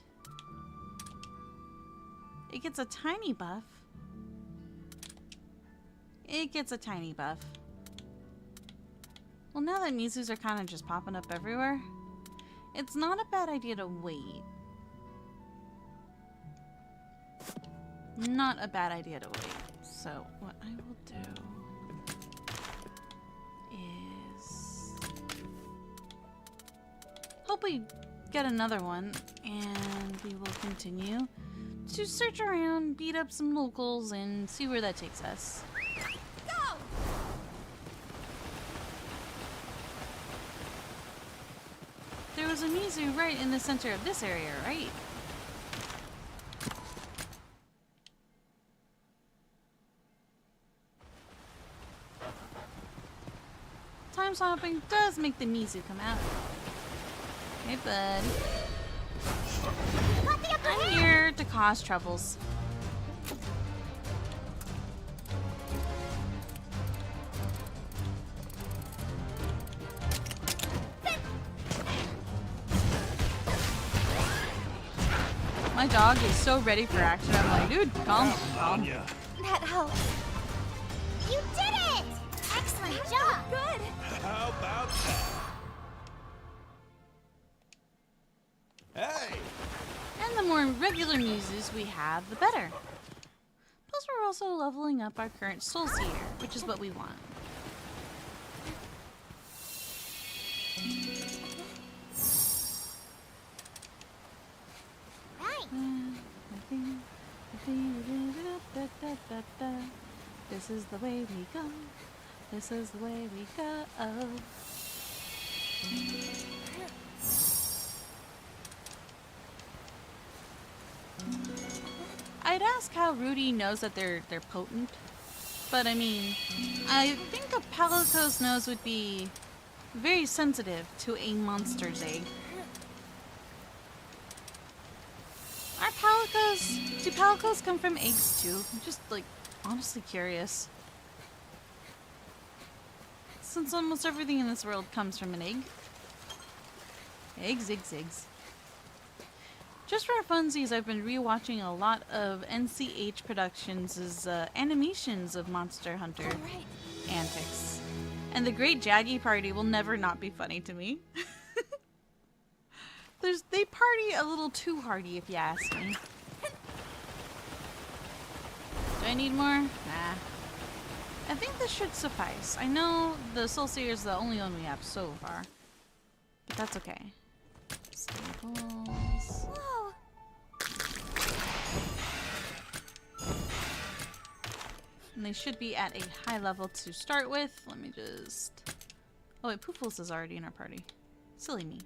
Speaker 2: It gets a tiny buff. It gets a tiny buff. Well, now that Mizus are kind of just popping up everywhere, it's not a bad idea to wait. Not a bad idea to wait. So, what I will do is hope we get another one, and we will continue to search around, beat up some locals, and see where that takes us.
Speaker 7: Go!
Speaker 2: There was a Mizu right in the center of this area, right? Time swapping does make the Mizu come out. Hey, bud. I'm here to cause troubles. My dog is so ready for action. I'm like, dude, calm.
Speaker 7: That helps. You did it! Excellent job! Good!
Speaker 3: How about that? Hey!
Speaker 2: And the more regular muses we have, the better. Plus, we're also leveling up our current Soul Seer, which is what we want.
Speaker 7: Right.
Speaker 2: This is the way we go. This is the way we go. I'd ask how Rudy knows that they're potent, but I mean, I think a Palico's nose would be very sensitive to a monster's egg. Do Palicos come from eggs too? I'm just like honestly curious. Since almost everything in this world comes from an egg. Eggs. Just for funsies, I've been rewatching a lot of NCH Productions' animations of Monster Hunter antics. And the Great Jaggy Party will never not be funny to me. They party a little too hardy, if you ask me. Do I need more? Nah. I think this should suffice. I know the Soul Seer is the only one we have so far. But that's okay. Staples.
Speaker 7: Whoa!
Speaker 2: And they should be at a high level to start with. Let me just... Oh wait, Poofles is already in our party. Silly me.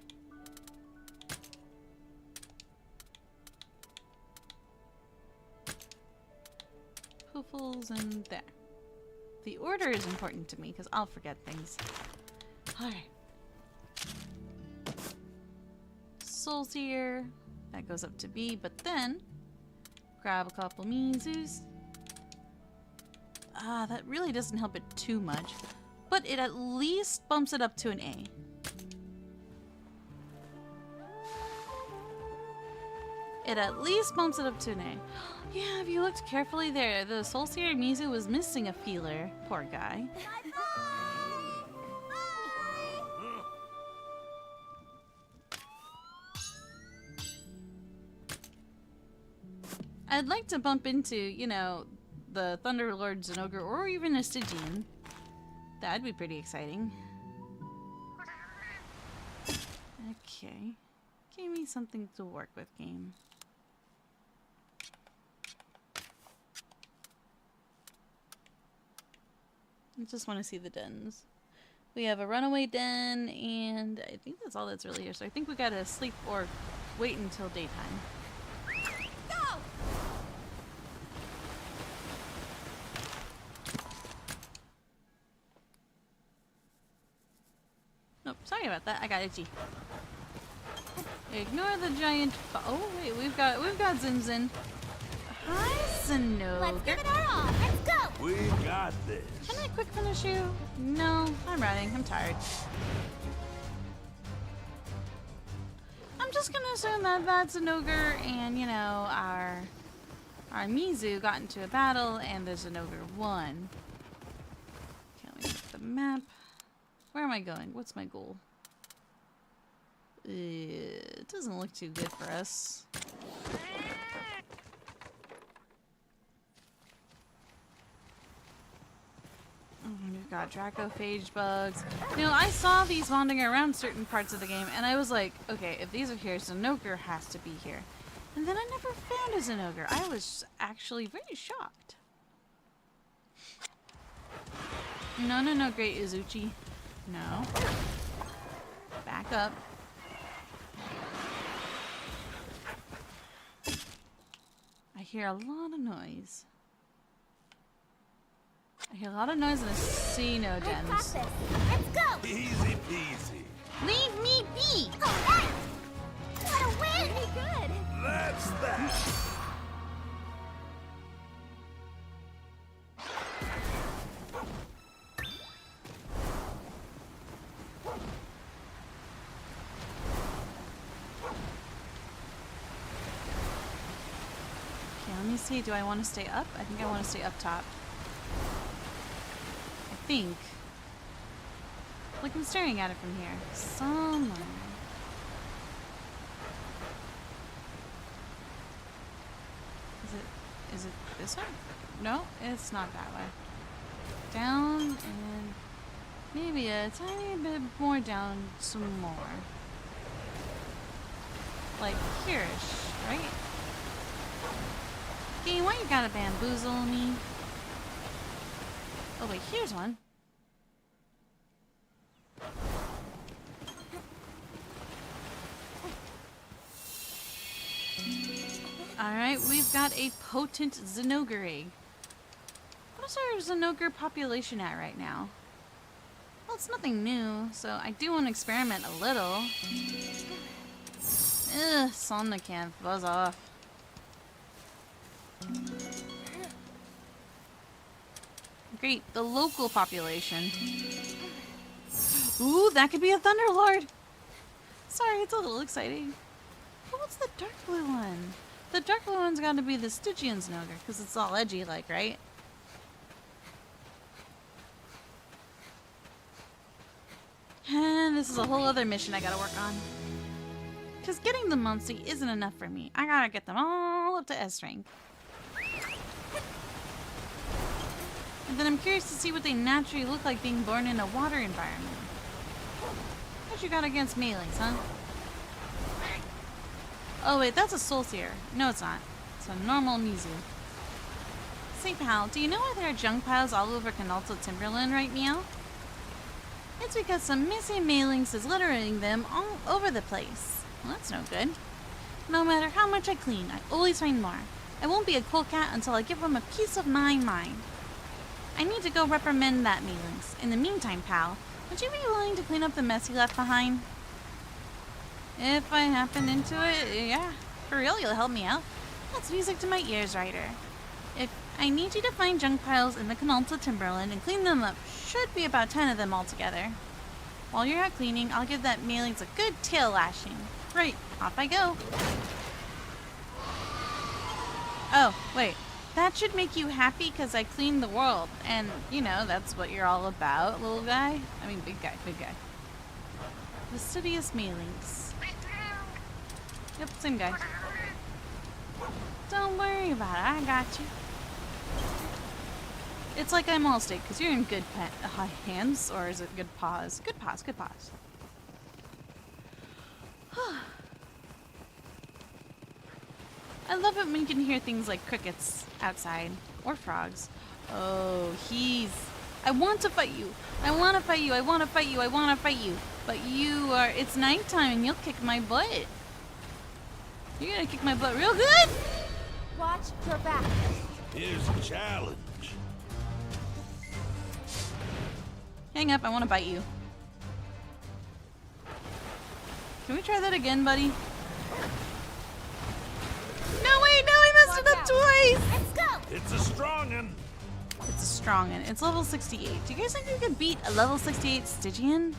Speaker 2: Poofles and there. The order is important to me because I'll forget things. Alright. Soul Seer. That goes up to B, but then grab a couple Mizus. That really doesn't help it too much, but it at least bumps it up to an A. It at least bumps it up to an A. Yeah, if you looked carefully there, the Soulseer Mizu was missing a feeler. Poor guy. I'd like to bump into, you know, the Thunderlord Zinogre or even a Stygian. That'd be pretty exciting. Okay. Give me something to work with, game. I just want to see the dens. We have a runaway den, and I think that's all that's really here. So I think we gotta sleep or wait until daytime. Nope, sorry about that. I got itchy. Ignore the giant. Oh wait, we've got Zimzin. Hi, Zinogre.
Speaker 7: Let's give it our all. Let's go.
Speaker 3: We got this.
Speaker 2: Can I quick finish you? No, I'm running. I'm tired. I'm just gonna assume that that's Zinogre and, you know, our Mizu got into a battle and the Zinogre won. Okay, let me check the map. Where am I going? What's my goal? It doesn't look too good for us. We've got Dracophage bugs. You know, I saw these wandering around certain parts of the game, and I was like, okay, if these are here, Zinogre has to be here. And then I never found a Zinogre. I was actually very shocked. No, great Izuchi. No. Back up. I hear a lot of noise. I hear a lot of noise and I see no gems.
Speaker 7: Let's go.
Speaker 3: Easy peasy.
Speaker 2: Leave me be!
Speaker 7: Alright! What a win! Pretty good!
Speaker 3: That's that!
Speaker 2: Okay, let me see. Do I want to stay up? I think I want to stay up top. I think. Like, I'm staring at it from here. Somewhere. Is it this way? No, it's not that way. Down and maybe a tiny bit more down some more. Like here-ish, right? Game, why you gotta bamboozle me? Oh wait, here's one. Alright, we've got a potent Zinogre egg. What is our Zinogre population at right now? Well, it's nothing new, so I do want to experiment a little. Ugh, Somnicanth, buzz off. Great, the local population. Ooh, that could be a Thunderlord! Sorry, it's a little exciting. But what's the dark blue one? The dark blue one's got to be the Stygian Zinogre, because it's all edgy like, right? And this is a whole other mission I gotta work on. Because getting the Monstie isn't enough for me. I gotta get them all up to S rank. And then I'm curious to see what they naturally look like being born in a water environment. What you got against Melees, huh? Oh wait, that's a Soulseer. No, it's not. It's a normal Mizu. Say pal, do you know why there are junk piles all over Canalta Timberland right meow? It's because some missing mailings is littering them all over the place. Well, that's no good. No matter how much I clean, I always find more. I won't be a cool cat until I give them a piece of my mind. I need to go reprimand that mailings. In the meantime, pal, would you be willing to clean up the mess you left behind? If I happen into it, yeah. For real, you'll help me out. That's music to my ears, Ryder. If I need you to find junk piles in the Canalta Timberland and clean them up, should be about 10 of them altogether. While you're out cleaning, I'll give that mailings a good tail lashing. Right, off I go. Oh, wait. That should make you happy because I cleaned the world. And, you know, that's what you're all about, little guy. I mean, big guy, big guy. Fastidious mailings. Yep, same guy. Don't worry about it. I got you. It's like I'm all state because you're in good hands. Or is it good paws? Good paws, good paws. I love it when you can hear things like crickets outside. Or frogs. Oh, I want to fight you. I want to fight you. I want to fight you. I want to fight you. But you are... It's nighttime and you'll kick my butt. You're gonna kick my butt real good.
Speaker 7: Watch your back.
Speaker 3: Here's a challenge.
Speaker 2: Hang up. I want to bite you. Can we try that again, buddy? No, wait, no, I messed it up twice!
Speaker 7: Let's go!
Speaker 3: It's a strong one.
Speaker 2: It's a strong one. It's level 68. Do you guys think you could beat a level 68 Stygian?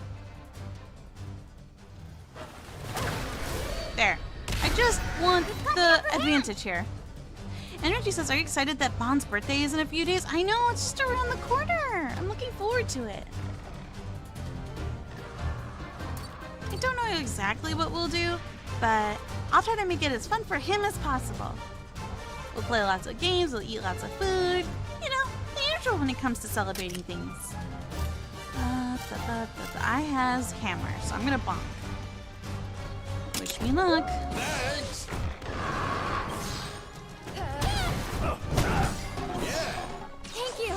Speaker 2: There. I just want the advantage here. Energy says, are you excited that Bond's birthday is in a few days? I know, it's just around the corner. I'm looking forward to it. I don't know exactly what we'll do, but I'll try to make it as fun for him as possible. We'll play lots of games, we'll eat lots of food. You know, the usual when it comes to celebrating things. I has hammer, so I'm gonna bonk. Wish me luck.
Speaker 3: Thanks.
Speaker 7: Thank you.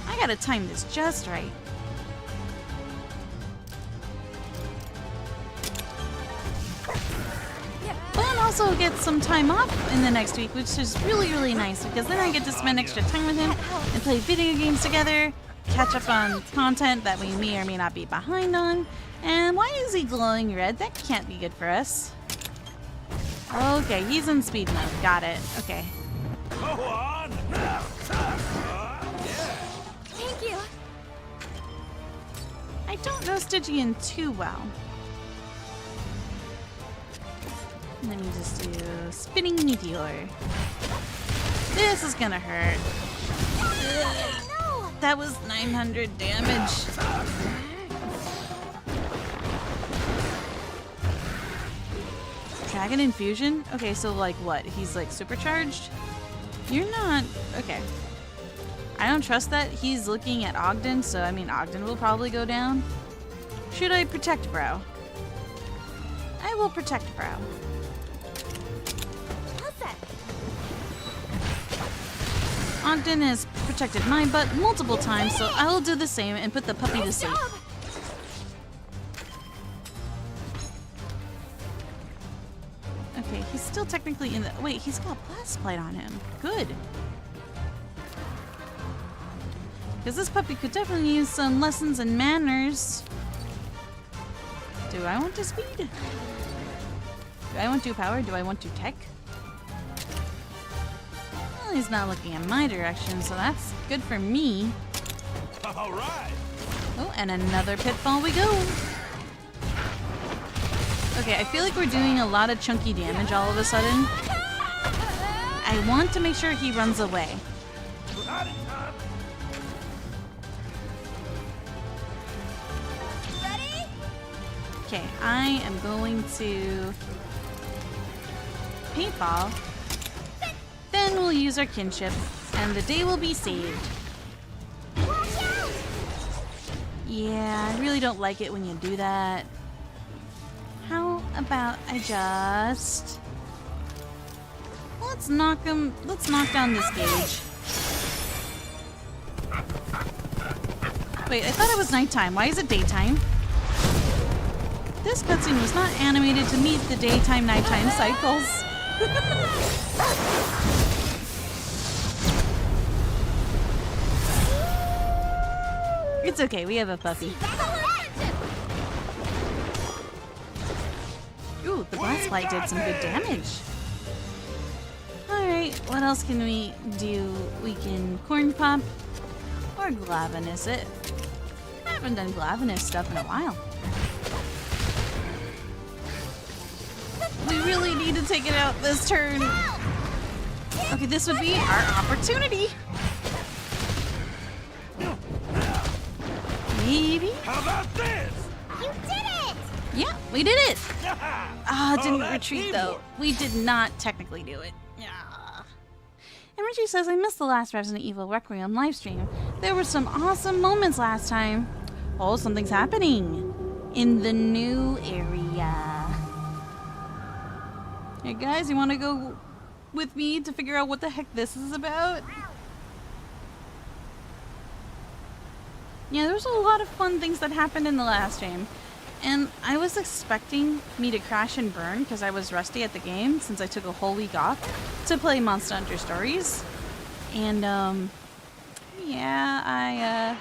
Speaker 2: I gotta time this just right. But also get some time off in the next week, which is really, really nice because then I get to spend extra time with him and play video games together, catch up on content that we may or may not be behind on. And why is he glowing red? That can't be good for us. Okay, he's in speed mode. Got it. Okay.
Speaker 3: Go on.
Speaker 7: Thank you.
Speaker 2: I don't know Stygian too well. Let me just do spinning meteor. This is gonna hurt.
Speaker 7: No.
Speaker 2: That was 900 damage. Dragon infusion? Okay, so like what? He's like supercharged? You're not... Okay. I don't trust that. He's looking at Ogden, so I mean Ogden will probably go down. Should I protect Brow? I will protect Brow. Ogden has protected my butt multiple times, so I will do the same and put the puppy to sleep. Okay, he's still technically in the... Wait, he's got blast plate on him. Good. Because this puppy could definitely use some lessons in manners. Do I want to speed? Do I want to power? Do I want to tech? Well, he's not looking in my direction, so that's good for me.
Speaker 3: All right.
Speaker 2: Oh, and another pitfall we go. Okay, I feel like we're doing a lot of chunky damage all of a sudden. I want to make sure he runs away.
Speaker 7: Ready?
Speaker 2: Okay, I am going to paintball. Then we'll use our kinship, and the day will be saved.
Speaker 7: Watch out!
Speaker 2: Yeah, I really don't like it when you do that. How about I just... Let's knock down this gauge. Wait, I thought it was nighttime. Why is it daytime? This cutscene was not animated to meet the daytime-nighttime cycles. It's okay, we have a puppy. Ooh, the blast light did some good damage. Alright, what else can we do? We can corn pop or glavinus it. I haven't done glavinus stuff in a while. We really need to take it out this turn. Okay, this would be our opportunity. Maybe?
Speaker 3: How about this?
Speaker 7: You did it!
Speaker 2: Yeah, we did it. Ah, didn't
Speaker 3: that's
Speaker 2: retreat though.
Speaker 3: teamwork.
Speaker 2: We did not technically do it. Yeah. And Richie says, I missed the last Resident Evil Requiem livestream. There were some awesome moments last time. Oh, something's happening in the new area. Hey guys, you want to go with me to figure out what the heck this is about? Yeah, there was a lot of fun things that happened in the last stream. And I was expecting me to crash and burn because I was rusty at the game since I took a whole week off to play Monster Hunter Stories. And, yeah,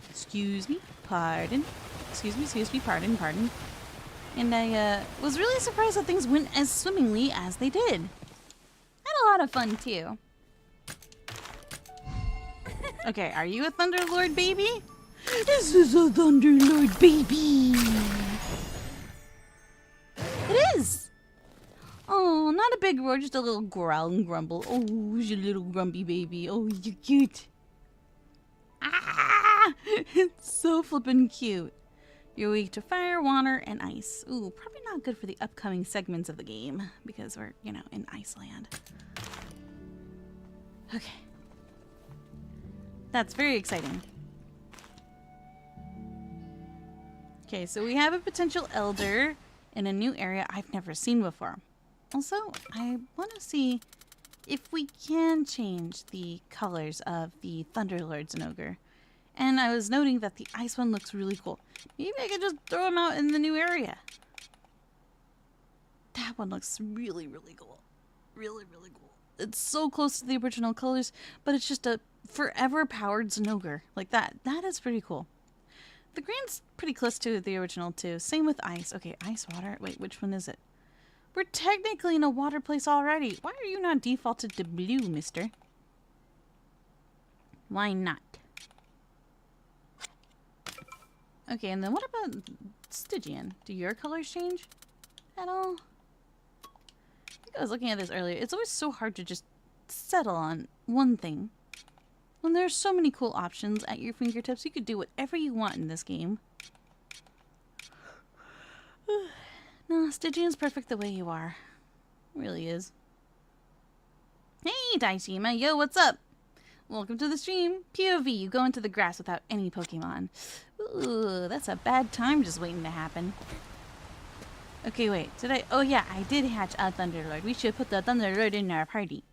Speaker 2: excuse me, pardon. Excuse me, pardon. And I, was really surprised that things went as swimmingly as they did. Had a lot of fun, too. Okay, are you a Thunderlord baby? This is a Thunderlord baby! It is! Oh, not a big roar, just a little growl and grumble. Oh, you little grumpy baby. Oh, you're cute. Ah! It's so flippin' cute. You're weak to fire, water, and ice. Ooh, probably not good for the upcoming segments of the game because we're, you know, in Iceland. Okay. That's very exciting. Okay, so we have a potential elder in a new area I've never seen before. Also, I want to see if we can change the colors of the Thunderlords and Ogre. And I was noting that the ice one looks really cool. Maybe I could just throw him out in the new area. That one looks really, really cool. Really, really cool. It's so close to the original colors, but it's just a forever powered Zinogre. Like that. That is pretty cool. The green's pretty close to the original too. Same with ice. Okay, ice, water. Wait, which one is it? We're technically in a water place already. Why are you not defaulted to blue, mister? Why not? Okay, and then what about Stygian? Do your colors change at all? I think I was looking at this earlier. It's always so hard to just settle on one thing. When there's so many cool options at your fingertips, you could do whatever you want in this game. No, Stygian's perfect the way you are. It really is. Hey, Daishima. Yo, what's up? Welcome to the stream. POV, you go into the grass without any Pokemon. Ooh, that's a bad time just waiting to happen. Okay, wait. Did I? Oh, yeah, I did hatch a Thunderlord. We should put the Thunderlord in our party.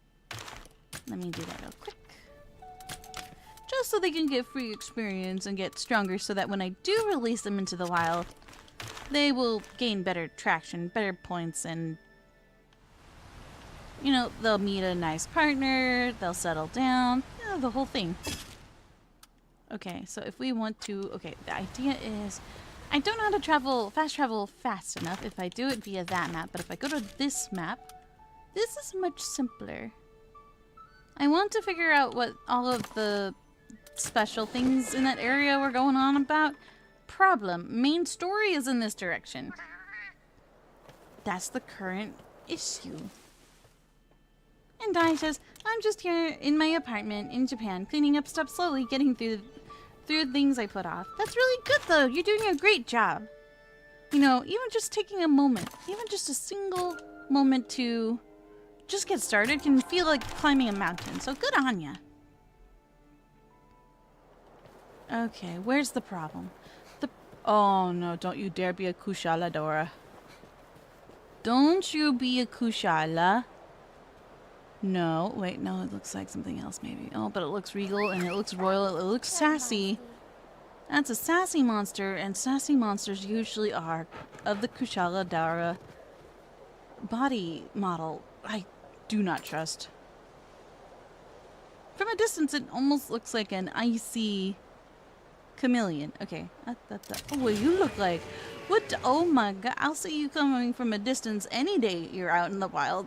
Speaker 2: Let me do that real quick. Just so they can get free experience and get stronger so that when I do release them into the wild, they will gain better traction, better points, and, you know, they'll meet a nice partner, they'll settle down, yeah, the whole thing. Okay, so if we want to, okay, the idea is, I don't know how to fast travel fast enough if I do it via that map, but if I go to this map, this is much simpler. I want to figure out what all of the special things in that area were going on about. Problem, main story is in this direction. That's the current issue. And Dai says, I'm just here in my apartment in Japan, cleaning up stuff slowly, getting through things I put off. That's really good though, you're doing a great job. You know, even just taking a moment, even just a single moment to just get started can feel like climbing a mountain, so good on ya. Okay, where's the problem? Oh no, don't you dare be a Kushala, Dora. Don't you be a Kushala. No, wait, no, it looks like something else maybe. Oh, but it looks regal and it looks royal, it looks sassy. That's a sassy monster, and sassy monsters usually are of the Kushala Dara body model. I do not trust. From a distance, it almost looks like an icy chameleon. Okay. Oh, what you look like. What? Oh my god. I'll see you coming from a distance any day you're out in the wild.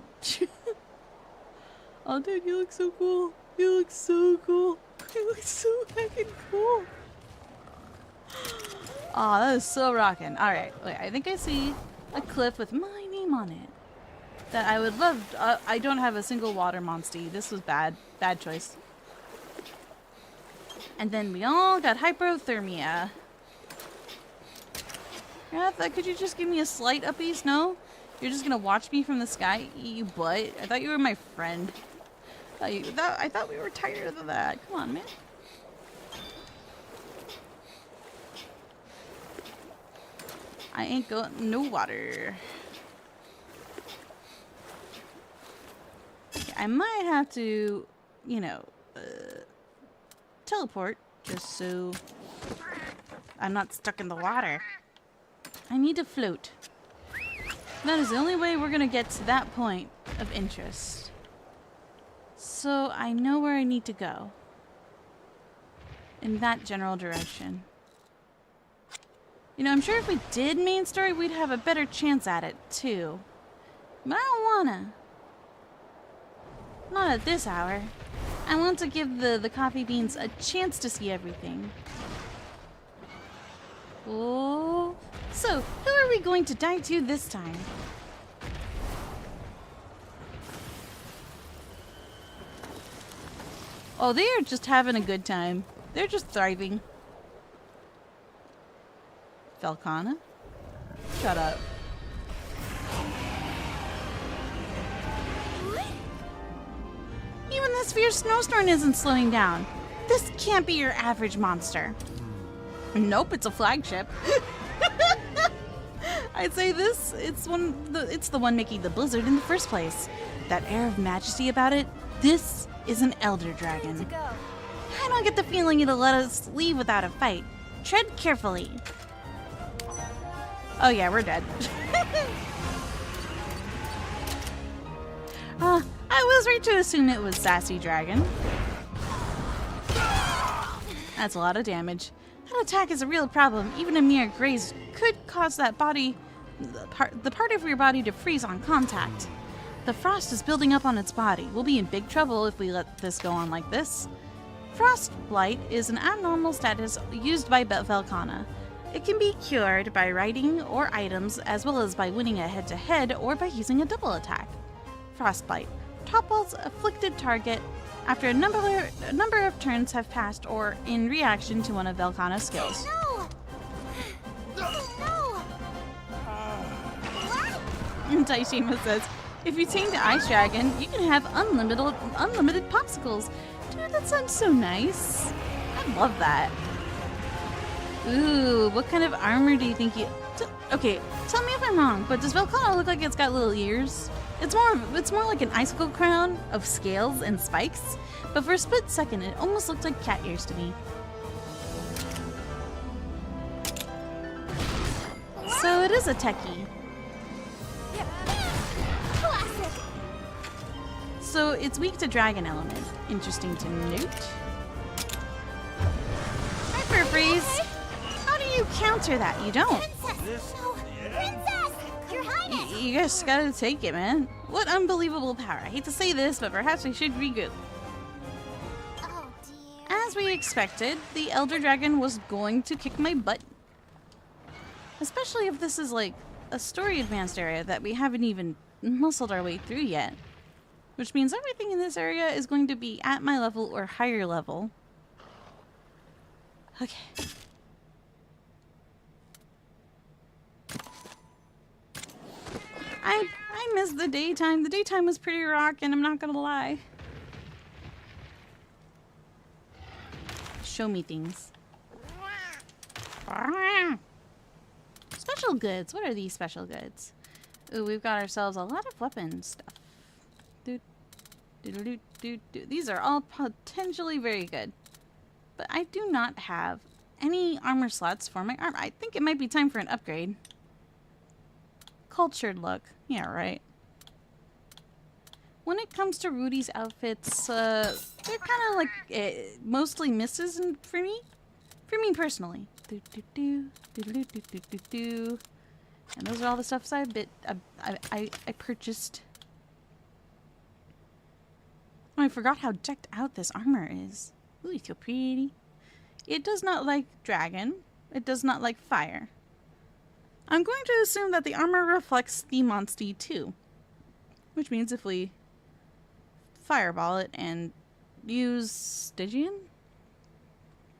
Speaker 2: Oh, dude, you look so cool. You look so cool. You look so fucking cool. Oh, that is so rocking. Alright. Wait, I think I see a cliff with my name name on it. That I would love. I don't have a single water Monstie. This was bad. Bad choice. And then we all got hypothermia. Ratha, could you just give me a slight uppies? No? You're just gonna watch me from the sky? You butt. I thought you were my friend. I thought we were tighter than that. Come on, man. I ain't got no water. Okay, I might have to, you know, teleport just so I'm not stuck in the water. I need to float. That is the only way we're gonna get to that point of interest. So I know where I need to go. In that general direction. You know, I'm sure if we did main story, we'd have a better chance at it, too. But I don't wanna. Not at this hour. I want to give the coffee beans a chance to see everything. Oh. So, who are we going to die to this time? Oh, they are just having a good time. They're just thriving. Velkhana? Shut up. Even this fierce snowstorm isn't slowing down. This can't be your average monster. Nope, it's a flagship. I'd say it's the one making the blizzard in the first place. That air of majesty about it, this is an elder dragon. I don't get the feeling it'll let us leave without a fight. Tread carefully. Oh yeah, we're dead. I was right to assume it was Sassy Dragon. That's a lot of damage. That attack is a real problem. Even a mere graze could cause that body, the part of your body to freeze on contact. The frost is building up on its body. We'll be in big trouble if we let this go on like this. Frostblight is an abnormal status used by Velkhana. It can be cured by riding or items, as well as by winning a head-to-head or by using a double attack. Frostbite topples afflicted target after a number of turns have passed or in reaction to one of Velkhana's skills.
Speaker 7: No!
Speaker 2: No! Taishima says, if you tame the ice dragon, you can have unlimited popsicles. Dude, that sounds so nice. I love that. Ooh, what kind of armor do you think you... Okay, tell me if I'm wrong, but does Velkhana look like it's got little ears? It's more like an icicle crown of scales and spikes, but for a split second, it almost looked like cat ears to me. So it is a techie.
Speaker 7: Classic.
Speaker 2: So it's weak to dragon element. Interesting to note. Hyper freeze. How do you counter that? You don't.
Speaker 7: Princess! No! Princess! Your Highness!
Speaker 2: You just gotta take it, man. What unbelievable power. I hate to say this, but perhaps we should regroup.
Speaker 7: Oh dear.
Speaker 2: As we expected, the Elder Dragon was going to kick my butt. Especially if this is like a story advanced area that we haven't even muscled our way through yet. Which means everything in this area is going to be at my level or higher level. Okay. I missed the daytime. The daytime was pretty rockin', I'm not gonna lie. Show me things. Special goods. What are these special goods? Ooh, we've got ourselves a lot of weapon stuff. These are all potentially very good. But I do not have any armor slots for my armor. I think it might be time for an upgrade. Cultured look. Yeah, right. When it comes to Rudy's outfits, they're kind of like mostly misses for me. For me personally. And those are all the stuffs I purchased. Oh, I forgot how decked out this armor is. Ooh, it's so pretty. It does not like dragon. It does not like fire. I'm going to assume that the armor reflects the Monstie too. Which means if we fireball it and use Stygian?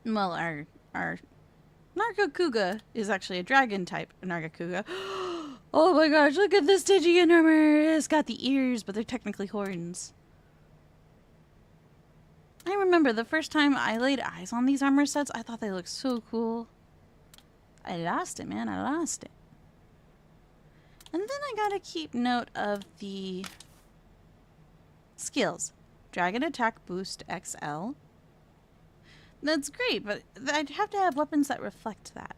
Speaker 2: Well, our Nargacuga is actually a dragon type Nargacuga. Oh my gosh, look at the Stygian armor! It's got the ears, but they're technically horns. I remember the first time I laid eyes on these armor sets, I thought they looked so cool. I lost it, man. I lost it. And then I gotta keep note of the skills. Dragon Attack Boost XL. That's great, but I'd have to have weapons that reflect that.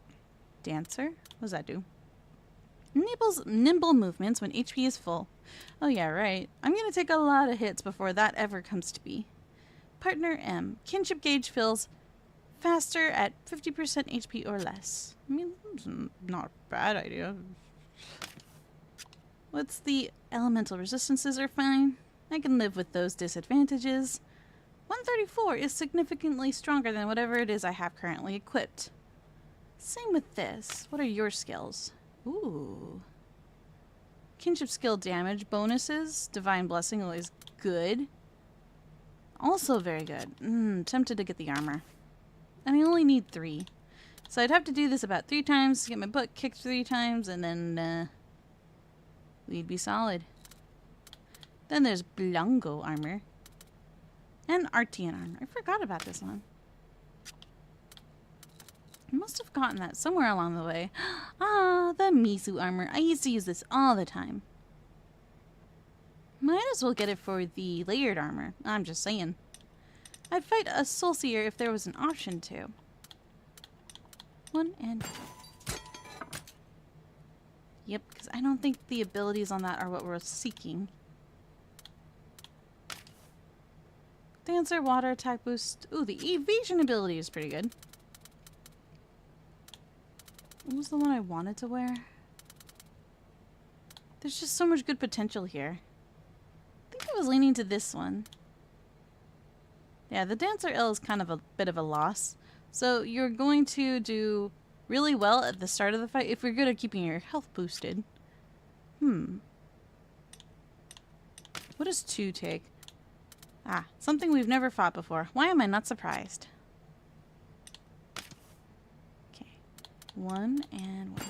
Speaker 2: Dancer? What does that do? Enables nimble movements when HP is full. Oh yeah, right. I'm gonna take a lot of hits before that ever comes to be. Partner M. Kinship gauge fills faster at 50% HP or less. I mean, it's not a bad idea. What's the elemental resistances are fine. I can live with those disadvantages. 134 is significantly stronger than whatever it is I have currently equipped. Same with this. What are your skills? Ooh. Kinship skill damage bonuses. Divine Blessing, always good. Also very good. Tempted to get the armor. And I only need 3. So I'd have to do this about 3 times, get my butt kicked 3 times, and then we'd be solid. Then there's Blongo armor. And Artian armor. I forgot about this one. I must have gotten that somewhere along the way. Ah, the Mizu armor. I used to use this all the time. Might as well get it for the layered armor. I'm just saying. I'd fight a Soul Seer if there was an option to. 1 and... Yep, because I don't think the abilities on that are what we're seeking. Dancer, water attack boost. Ooh, the evasion ability is pretty good. What was the one I wanted to wear? There's just so much good potential here. I think I was leaning to this one. Yeah, the Dancer L is kind of a bit of a loss. So you're going to do really well at the start of the fight if you're good at keeping your health boosted. What does 2 take? Ah, something we've never fought before. Why am I not surprised? Okay. 1 and 1.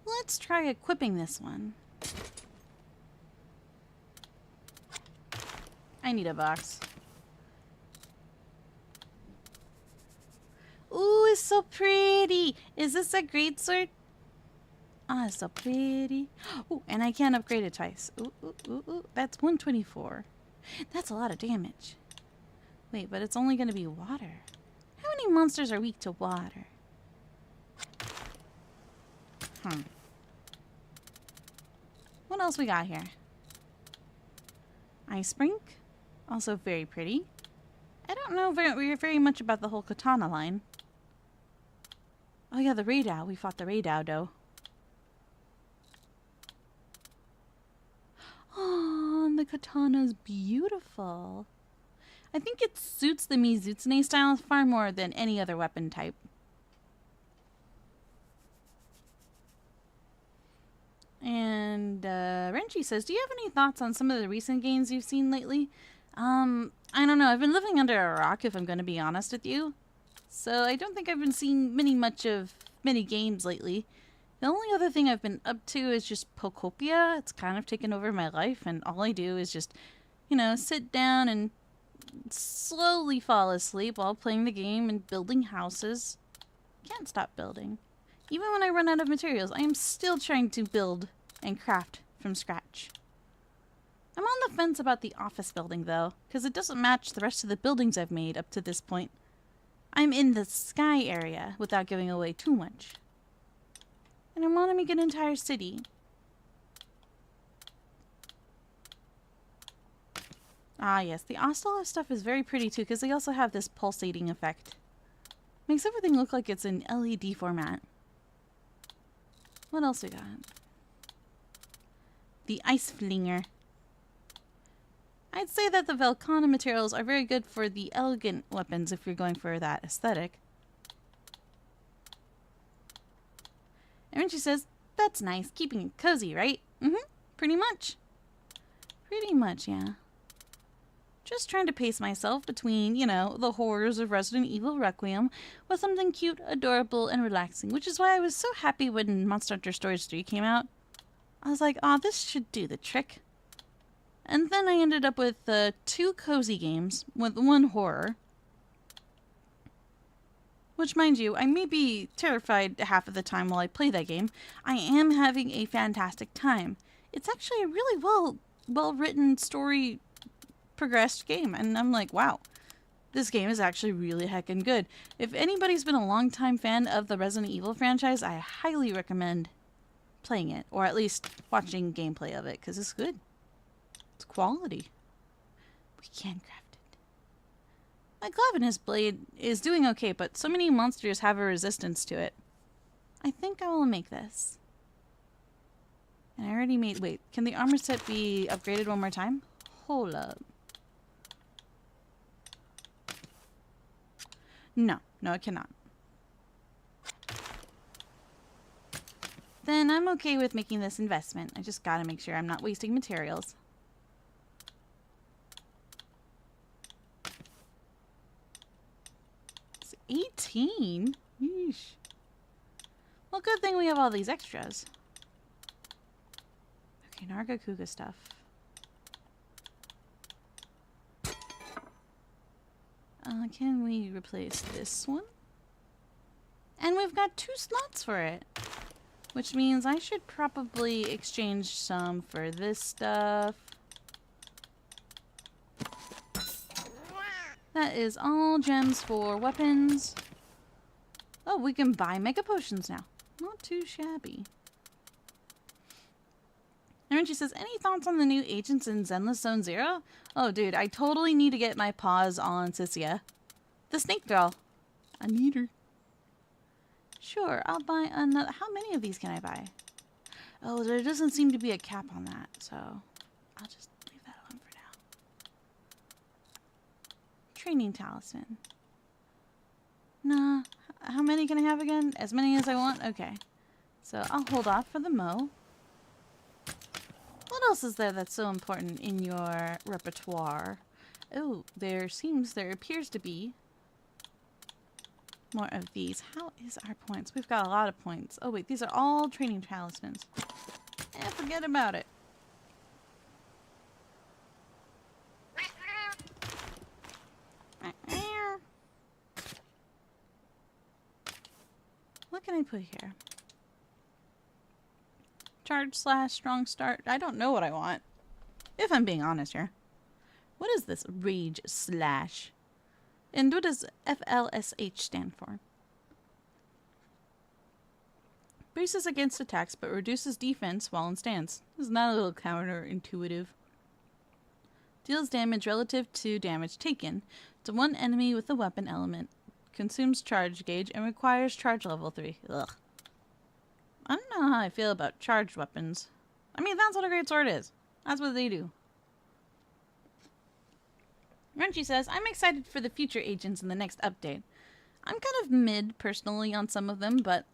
Speaker 2: Let's try equipping this one. I need a box. Ooh, it's so pretty. Is this a greatsword? Ah, it's so pretty. Ooh, and I can upgrade it twice. Ooh, ooh, ooh, ooh. That's 124. That's a lot of damage. Wait, but it's only going to be water. How many monsters are weak to water? What else we got here? Ice Brink. Also very pretty. I don't know very much about the whole katana line. Oh yeah, the Raidao. We fought the Raidao, though. Oh, and the katana's beautiful. I think it suits the Mizutsune style far more than any other weapon type. And Renchi says, do you have any thoughts on some of the recent games you've seen lately? I don't know. I've been living under a rock, if I'm going to be honest with you. So I don't think I've been seeing many games lately. The only other thing I've been up to is just Pokopia. It's kind of taken over my life, and all I do is just, you know, sit down and slowly fall asleep while playing the game and building houses. Can't stop building. Even when I run out of materials, I am still trying to build and craft from scratch. I'm on the fence about the office building, though, because it doesn't match the rest of the buildings I've made up to this point. I'm in the sky area without giving away too much. And I want to make an entire city. Ah, yes, the Ostala stuff is very pretty, too, because they also have this pulsating effect. Makes everything look like it's in LED format. What else we got? The Ice Flinger. I'd say that the Velcana materials are very good for the elegant weapons if you're going for that aesthetic. And she says, that's nice, keeping it cozy, right? Mm-hmm, pretty much. Pretty much, yeah. Just trying to pace myself between, you know, the horrors of Resident Evil Requiem with something cute, adorable, and relaxing, which is why I was so happy when Monster Hunter Stories 3 came out. I was like, aw, this should do the trick. And then I ended up with 2 cozy games with 1 horror. Which, mind you, I may be terrified half of the time while I play that game. I am having a fantastic time. It's actually a really well-written, story progressed game, and I'm like, wow, this game is actually really heckin' good. If anybody's been a long-time fan of the Resident Evil franchise, I highly recommend playing it, or at least watching gameplay of it, because it's good. It's quality. We can craft it. My Glavinus blade is doing okay, but so many monsters have a resistance to it. I think I will make this. And I already made... Wait, can the armor set be upgraded one more time? Hold up. No, it cannot. Then I'm okay with making this investment. I just gotta make sure I'm not wasting materials. It's 18? Yeesh. Well, good thing we have all these extras. Okay, Nargacuga stuff. Can we replace this one? And we've got 2 slots for it. Which means I should probably exchange some for this stuff. That is all gems for weapons. Oh, we can buy mega potions now. Not too shabby. And she says, any thoughts on the new agents in Zenless Zone Zero? Oh, dude, I totally need to get my paws on Cisia. The snake girl. I need her. Sure, I'll buy another. How many of these can I buy? Oh, there doesn't seem to be a cap on that, so I'll just leave that alone for now. Training talisman. Nah, how many can I have again? As many as I want? Okay. So I'll hold off for the Mo. What else is there that's so important in your repertoire? Oh, there appears to be more of these. How is our points? We've got a lot of points. Oh wait, these are all training talismans. Forget about it. What can I put here? Charge / strong start. I don't know what I want. If I'm being honest here. What is this rage /? And what does FLSH stand for? Braces against attacks but reduces defense while in stance. Isn't that a little counterintuitive? Deals damage relative to damage taken to one enemy with a weapon element. Consumes charge gauge and requires charge level 3. Ugh. I don't know how I feel about charged weapons. I mean, that's what a great sword is. That's what they do. Renchi says, I'm excited for the future agents in the next update. I'm kind of mid, personally, on some of them, but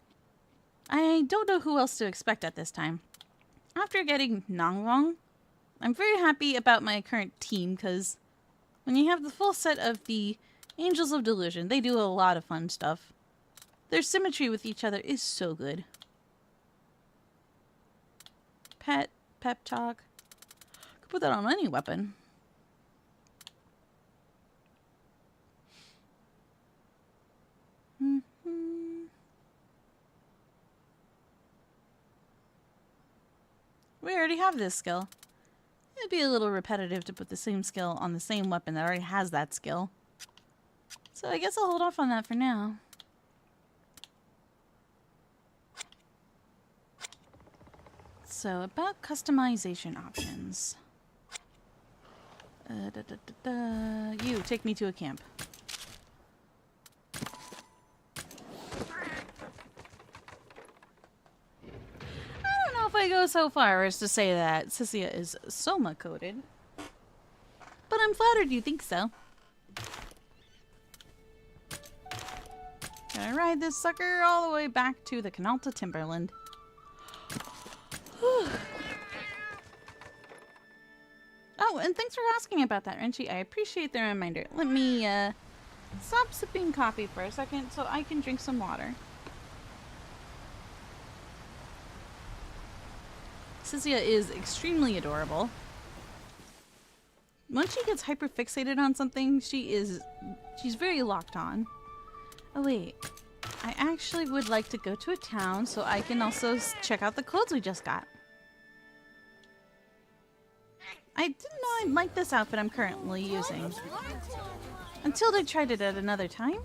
Speaker 2: I don't know who else to expect at this time. After getting Nangrong, I'm very happy about my current team, because when you have the full set of the Angels of Delusion, they do a lot of fun stuff. Their symmetry with each other is so good. Pep talk. Could put that on any weapon. We already have this skill. It'd be a little repetitive to put the same skill on the same weapon that already has that skill. So I guess I'll hold off on that for now. So, about customization options. You, take me to a camp. I go so far as to say that Cisia is Sohma coded, but I'm flattered you think so. Gonna ride this sucker all the way back to the Canalta Timberland. Oh, and thanks for asking about that, Renchi. I appreciate the reminder. Let me stop sipping coffee for a second so I can drink some water. Cynthia is extremely adorable. Once she gets hyper fixated on something, she's very locked on. Oh wait, I actually would like to go to a town so I can also check out the clothes we just got. I didn't know I'd like this outfit I'm currently using until they tried it at another time.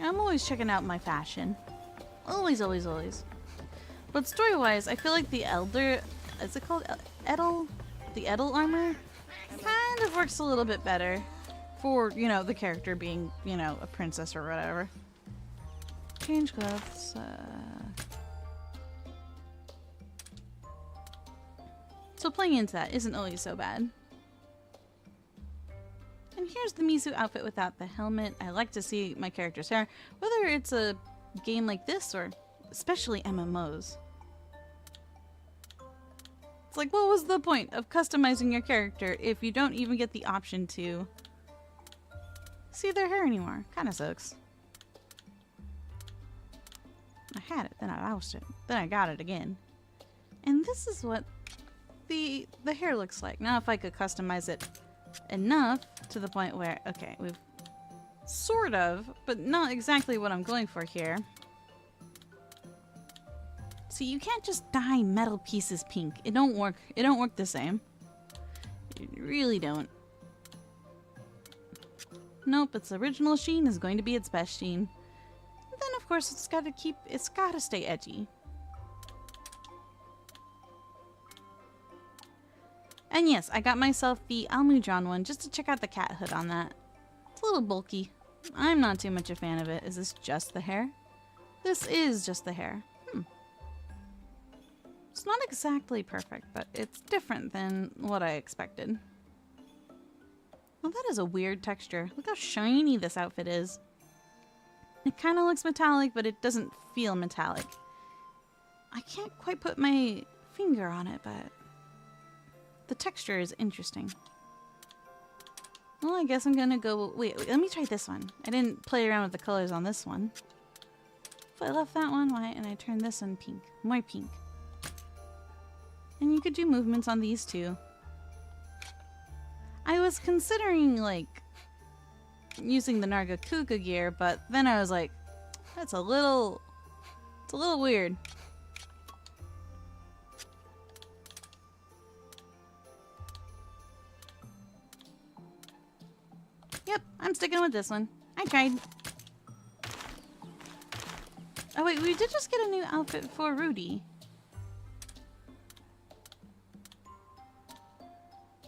Speaker 2: I'm always checking out my fashion. Always, always, always. But story-wise, I feel like the Elder... Is it called Edel? The Edel armor? Kind of works a little bit better for, you know, the character being, you know, a princess or whatever. Change clothes. So playing into that isn't always so bad. And here's the Mizu outfit without the helmet. I like to see my character's hair, whether it's a game like this or especially MMOs. It's like, what was the point of customizing your character if you don't even get the option to see their hair anymore? Kinda sucks. I had it, then I lost it, then I got it again. And this is what the hair looks like. Now if I could customize it enough to the point where, okay, we've sort of, but not exactly what I'm going for here. See, you can't just dye metal pieces pink. It don't work. It don't work the same. You really don't. Nope, its original sheen is going to be its best sheen. And then of course it's gotta stay edgy. And yes, I got myself the Almudron one just to check out the cat hood on that. It's a little bulky. I'm not too much a fan of it. Is this just the hair? This is just the hair. It's not exactly perfect, but it's different than what I expected. Well, that is a weird texture. Look how shiny this outfit is. It kind of looks metallic, but it doesn't feel metallic. I can't quite put my finger on it, but the texture is interesting. Well, I guess I'm gonna go... Wait, let me try this one. I didn't play around with the colors on this one. If I left that one white and I turned this one pink. More pink. And you could do movements on these too. I was considering, like, using the Nargacuga gear, but then I was like, it's a little weird. Yep, I'm sticking with this one. I tried. Oh wait, we did just get a new outfit for Rudy.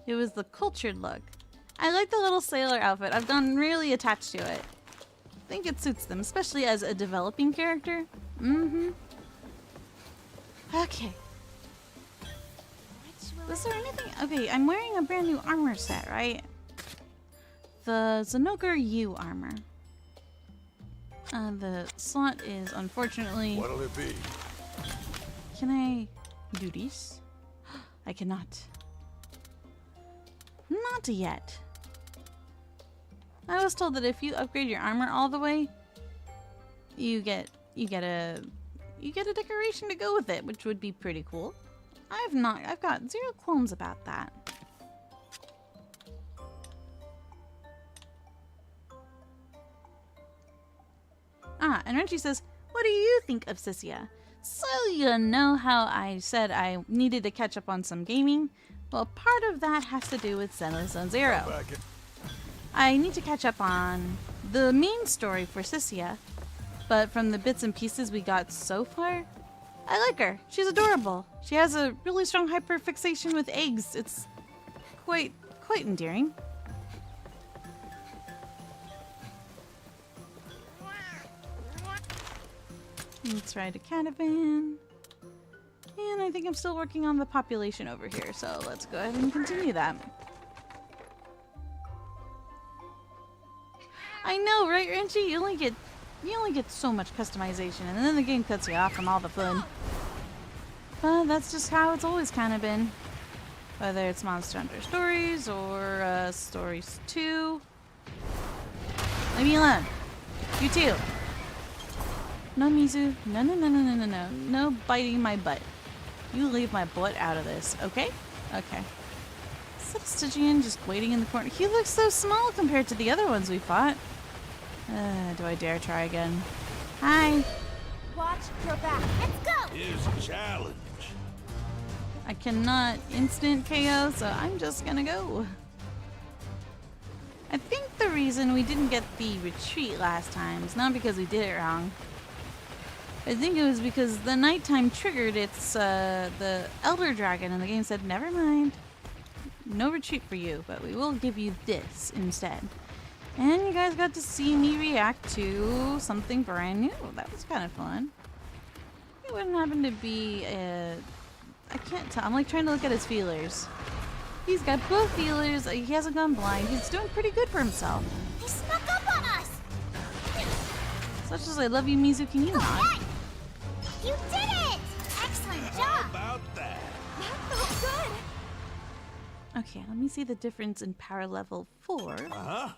Speaker 2: It was the cultured look. I like the little sailor outfit. I've gotten really attached to it. I think it suits them, especially as a developing character. Mm-hmm. Okay. Was there anything? Okay, I'm wearing a brand new armor set, right? The Zenogre U armor. The slot is unfortunately...
Speaker 3: What'll it be?
Speaker 2: Can I do this? I cannot. Not yet. I was told that if you upgrade your armor all the way, you get a decoration to go with it, which would be pretty cool. I've got zero qualms about that. Ah, and Renchi says, what do you think of Sissia? So you know how I said I needed to catch up on some gaming? Well, part of that has to do with Zenless Zone Zero. I need to catch up on the main story for Sissia, but from the bits and pieces we got so far, I like her. She's adorable. She has a really strong hyperfixation with eggs. It's quite endearing. Let's ride a caravan. And I think I'm still working on the population over here, so let's go ahead and continue that. I know, right, Renchi? You only get so much customization, and then the game cuts you off from all the fun. But that's just how it's always kind of been. Whether it's Monster Hunter Stories or Stories 2. Leave me alone. You too. No, Mizu. No, no, no, no, no, no, no. No biting my butt. You leave my butt out of this, okay? Okay. Is that Stygian just waiting in the corner? He looks so small compared to the other ones we fought. Do I dare try again? Hi.
Speaker 7: Watch your back. Let's go!
Speaker 3: Here's a challenge.
Speaker 2: I cannot instant KO, so I'm just gonna go. I think the reason we didn't get the retreat last time is not because we did it wrong. I think it was because the nighttime triggered its, the Elder Dragon, and the game said, never mind. No retreat for you, but we will give you this instead. And you guys got to see me react to something brand new. That was kind of fun. It wouldn't happen to be, I can't tell. I'm like trying to look at his feelers. He's got both feelers. He hasn't gone blind. He's doing pretty good for himself.
Speaker 7: He snuck up on us!
Speaker 2: Such as I love you, Mizu, can you not?
Speaker 7: You did it! Excellent job!
Speaker 3: How about that?
Speaker 7: That felt good!
Speaker 2: Okay, let me see the difference in power level 4.
Speaker 3: Uh-huh.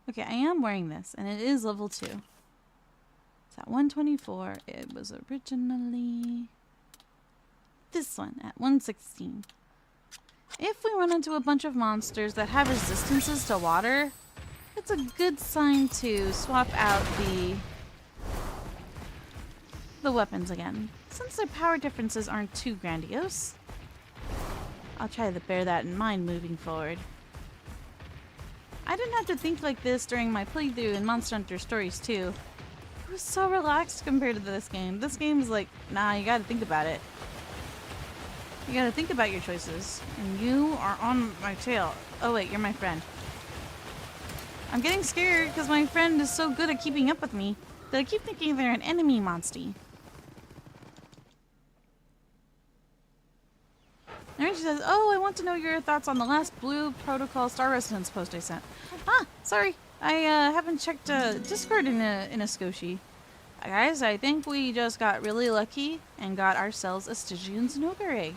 Speaker 2: Okay, I am wearing this, and it is level 2. It's at 124. It was originally this one at 116. If we run into a bunch of monsters that have resistances to water, it's a good sign to swap out the weapons again. Since their power differences aren't too grandiose, I'll try to bear that in mind moving forward. I didn't have to think like this during my playthrough in Monster Hunter Stories 2. It was so relaxed compared to this game. This game is like, nah, you gotta think about it. You gotta think about your choices. And you are on my tail. Oh wait, you're my friend. I'm getting scared because my friend is so good at keeping up with me that I keep thinking they're an enemy Monstie. And then she says, oh, I want to know your thoughts on the last Blue Protocol Star Residence post I sent. Ah, sorry. I haven't checked Discord in a skoshi. Guys, I think we just got really lucky and got ourselves a Stygian's Ogre egg.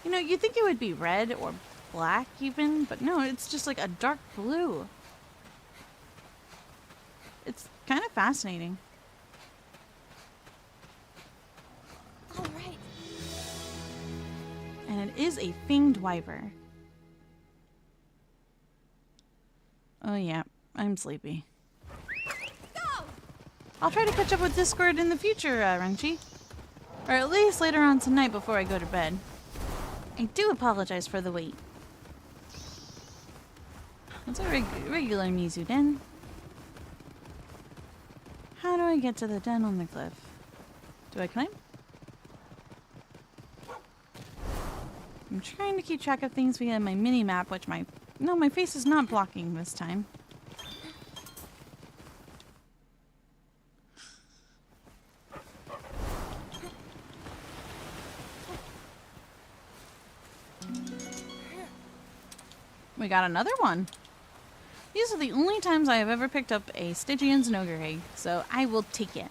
Speaker 2: You know, you'd think it would be red or black even, but no, it's just like a dark blue. It's kind of fascinating.
Speaker 7: All right.
Speaker 2: And it is a Finged Wyver. Oh yeah, I'm sleepy.
Speaker 7: Go!
Speaker 2: I'll try to catch up with Discord in the future, Renchi. Or at least later on tonight before I go to bed. I do apologize for the wait. It's a regular Mizu den. How do I get to the den on the cliff? Do I climb? I'm trying to keep track of things via my mini-map, which my face is not blocking this time. We got another one. These are the only times I have ever picked up a Stygian's Ogre egg, so I will take it.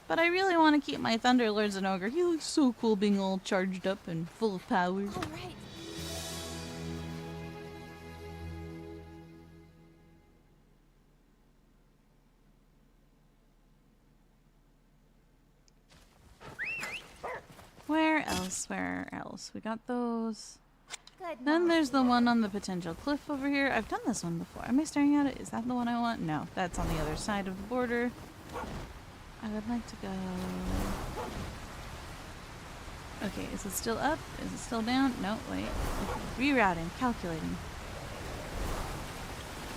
Speaker 2: But I really want to keep my Thunderlord's an ogre. He looks so cool being all charged up and full of power.
Speaker 7: All right.
Speaker 2: Where else? Where else? We got those.
Speaker 7: Good.
Speaker 2: Then there's the one on the potential cliff over here. I've done this one before. Am I staring at it? Is that the one I want? No, that's on the other side of the border. I would like to go... Okay, is it still up? Is it still down? No, wait. Rerouting, calculating.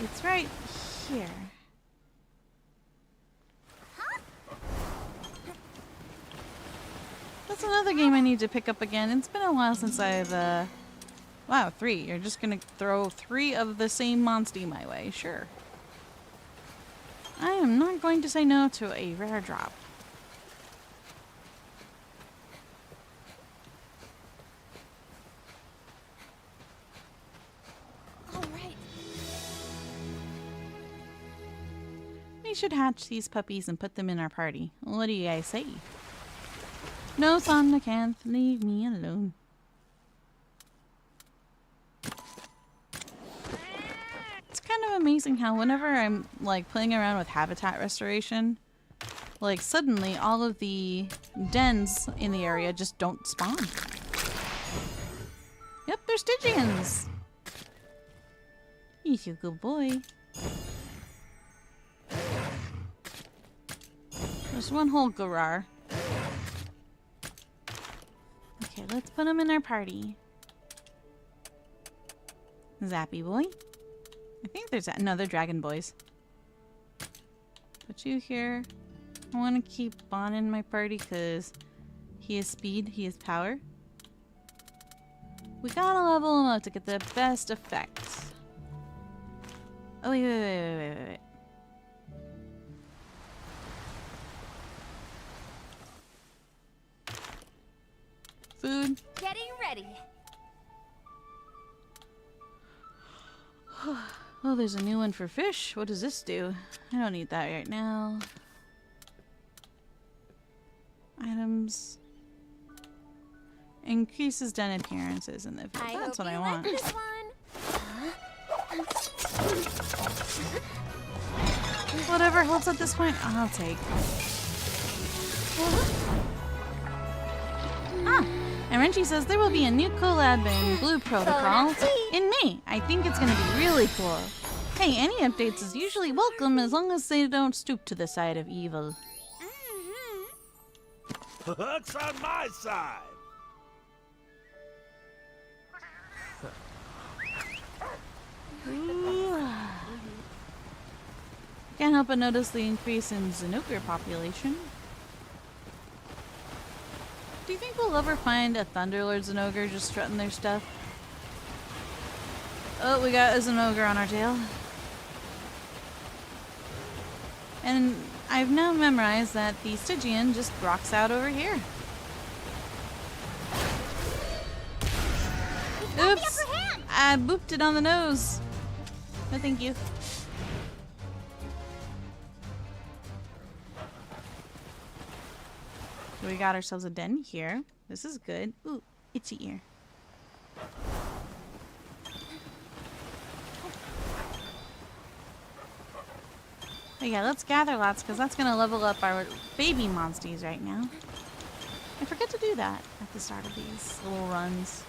Speaker 2: It's right here. That's another game I need to pick up again. It's been a while since I've, Wow, 3. You're just gonna throw 3 of the same Monstie my way. Sure. I am not going to say no to a rare drop.
Speaker 7: All right.
Speaker 2: should hatch these puppies and put them in our party. What do you guys say? No, Thanakanth, leave me alone. It's kind of amazing how whenever I'm like playing around with habitat restoration, like suddenly all of the dens in the area just don't spawn. Yep, they're Stygians. He's a good boy. There's one whole Garar. Okay, let's put him in our party. Zappy boy. I think there's no, they're dragon boys. Put you here. I want to keep Bon in my party because he has speed, he has power. We gotta level him up to get the best effect. Oh, wait. Food.
Speaker 7: Getting ready.
Speaker 2: Oh, there's a new one for fish. What does this do? I don't need that right now. Items. Increases den appearances in the field. That's what I want.
Speaker 7: This one.
Speaker 2: Whatever holds at this point, I'll take. And Renchi says there will be a new collab in Blue Protocol in May. I think it's going to be really cool. Hey, any updates is usually welcome as long as they don't stoop to the side of evil.
Speaker 3: Hook's on my side.
Speaker 2: Can't help but notice the increase in Zinogre population. Do you think we'll ever find a Thunderlord Zinogre just strutting their stuff? Oh, we got a Zinogre on our tail. And I've now memorized that the Stygian just rocks out over here. Oops! I booped it on the nose. No, thank you. So we got ourselves a den here. This is good. Ooh, itchy ear. But yeah, let's gather lots because that's going to level up our baby monsties right now. I forget to do that at the start of these little runs.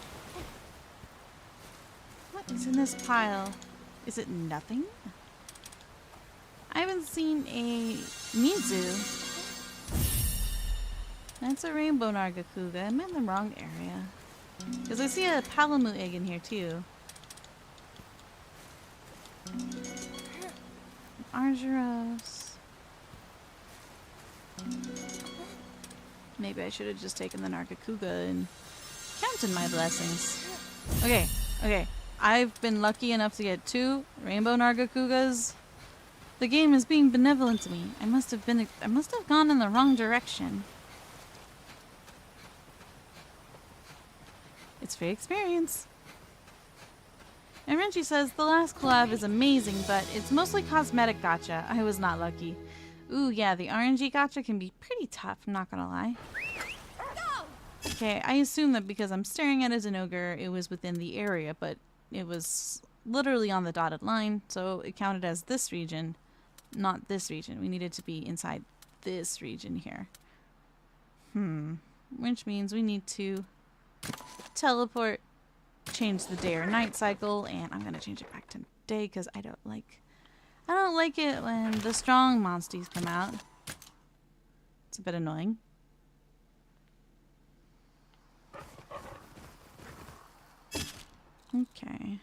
Speaker 2: What is in this pile? Is it nothing? I haven't seen a Mizu. That's a rainbow Nargacuga. I'm in the wrong area. Because I see a Palamu egg in here too. Argyros. Maybe I should have just taken the Nargacuga and counted my blessings. Okay. I've been lucky enough to get 2 rainbow Nargacugas. The game is being benevolent to me. I must have gone in the wrong direction. It's free experience. And Renchi says the last collab is amazing, but it's mostly cosmetic gacha. I was not lucky. Ooh, yeah, the RNG gacha can be pretty tough, I'm not gonna lie. Okay, I assume that because I'm staring at a Zinogre, it was within the area, but it was literally on the dotted line, so it counted as this region, not this region. We needed to be inside this region here. Which means we need to teleport, change the day or night cycle, and I'm gonna change it back to day because I don't like it when the strong monsties come out. It's a bit annoying. Okay.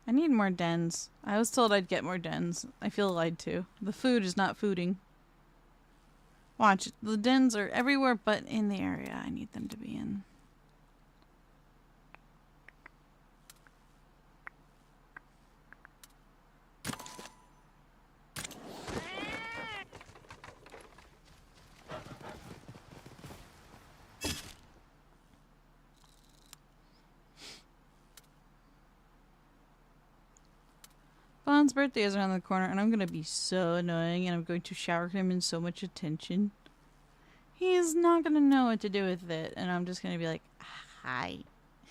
Speaker 2: I need more dens. I was told I'd get more dens. I feel lied to. The food is not fooding. Watch, the dens are everywhere but in the area I need them to be in. Sean's birthday is around the corner, and I'm gonna be so annoying, and I'm going to shower him in so much attention. He's not gonna know what to do with it, and I'm just gonna be like, hi,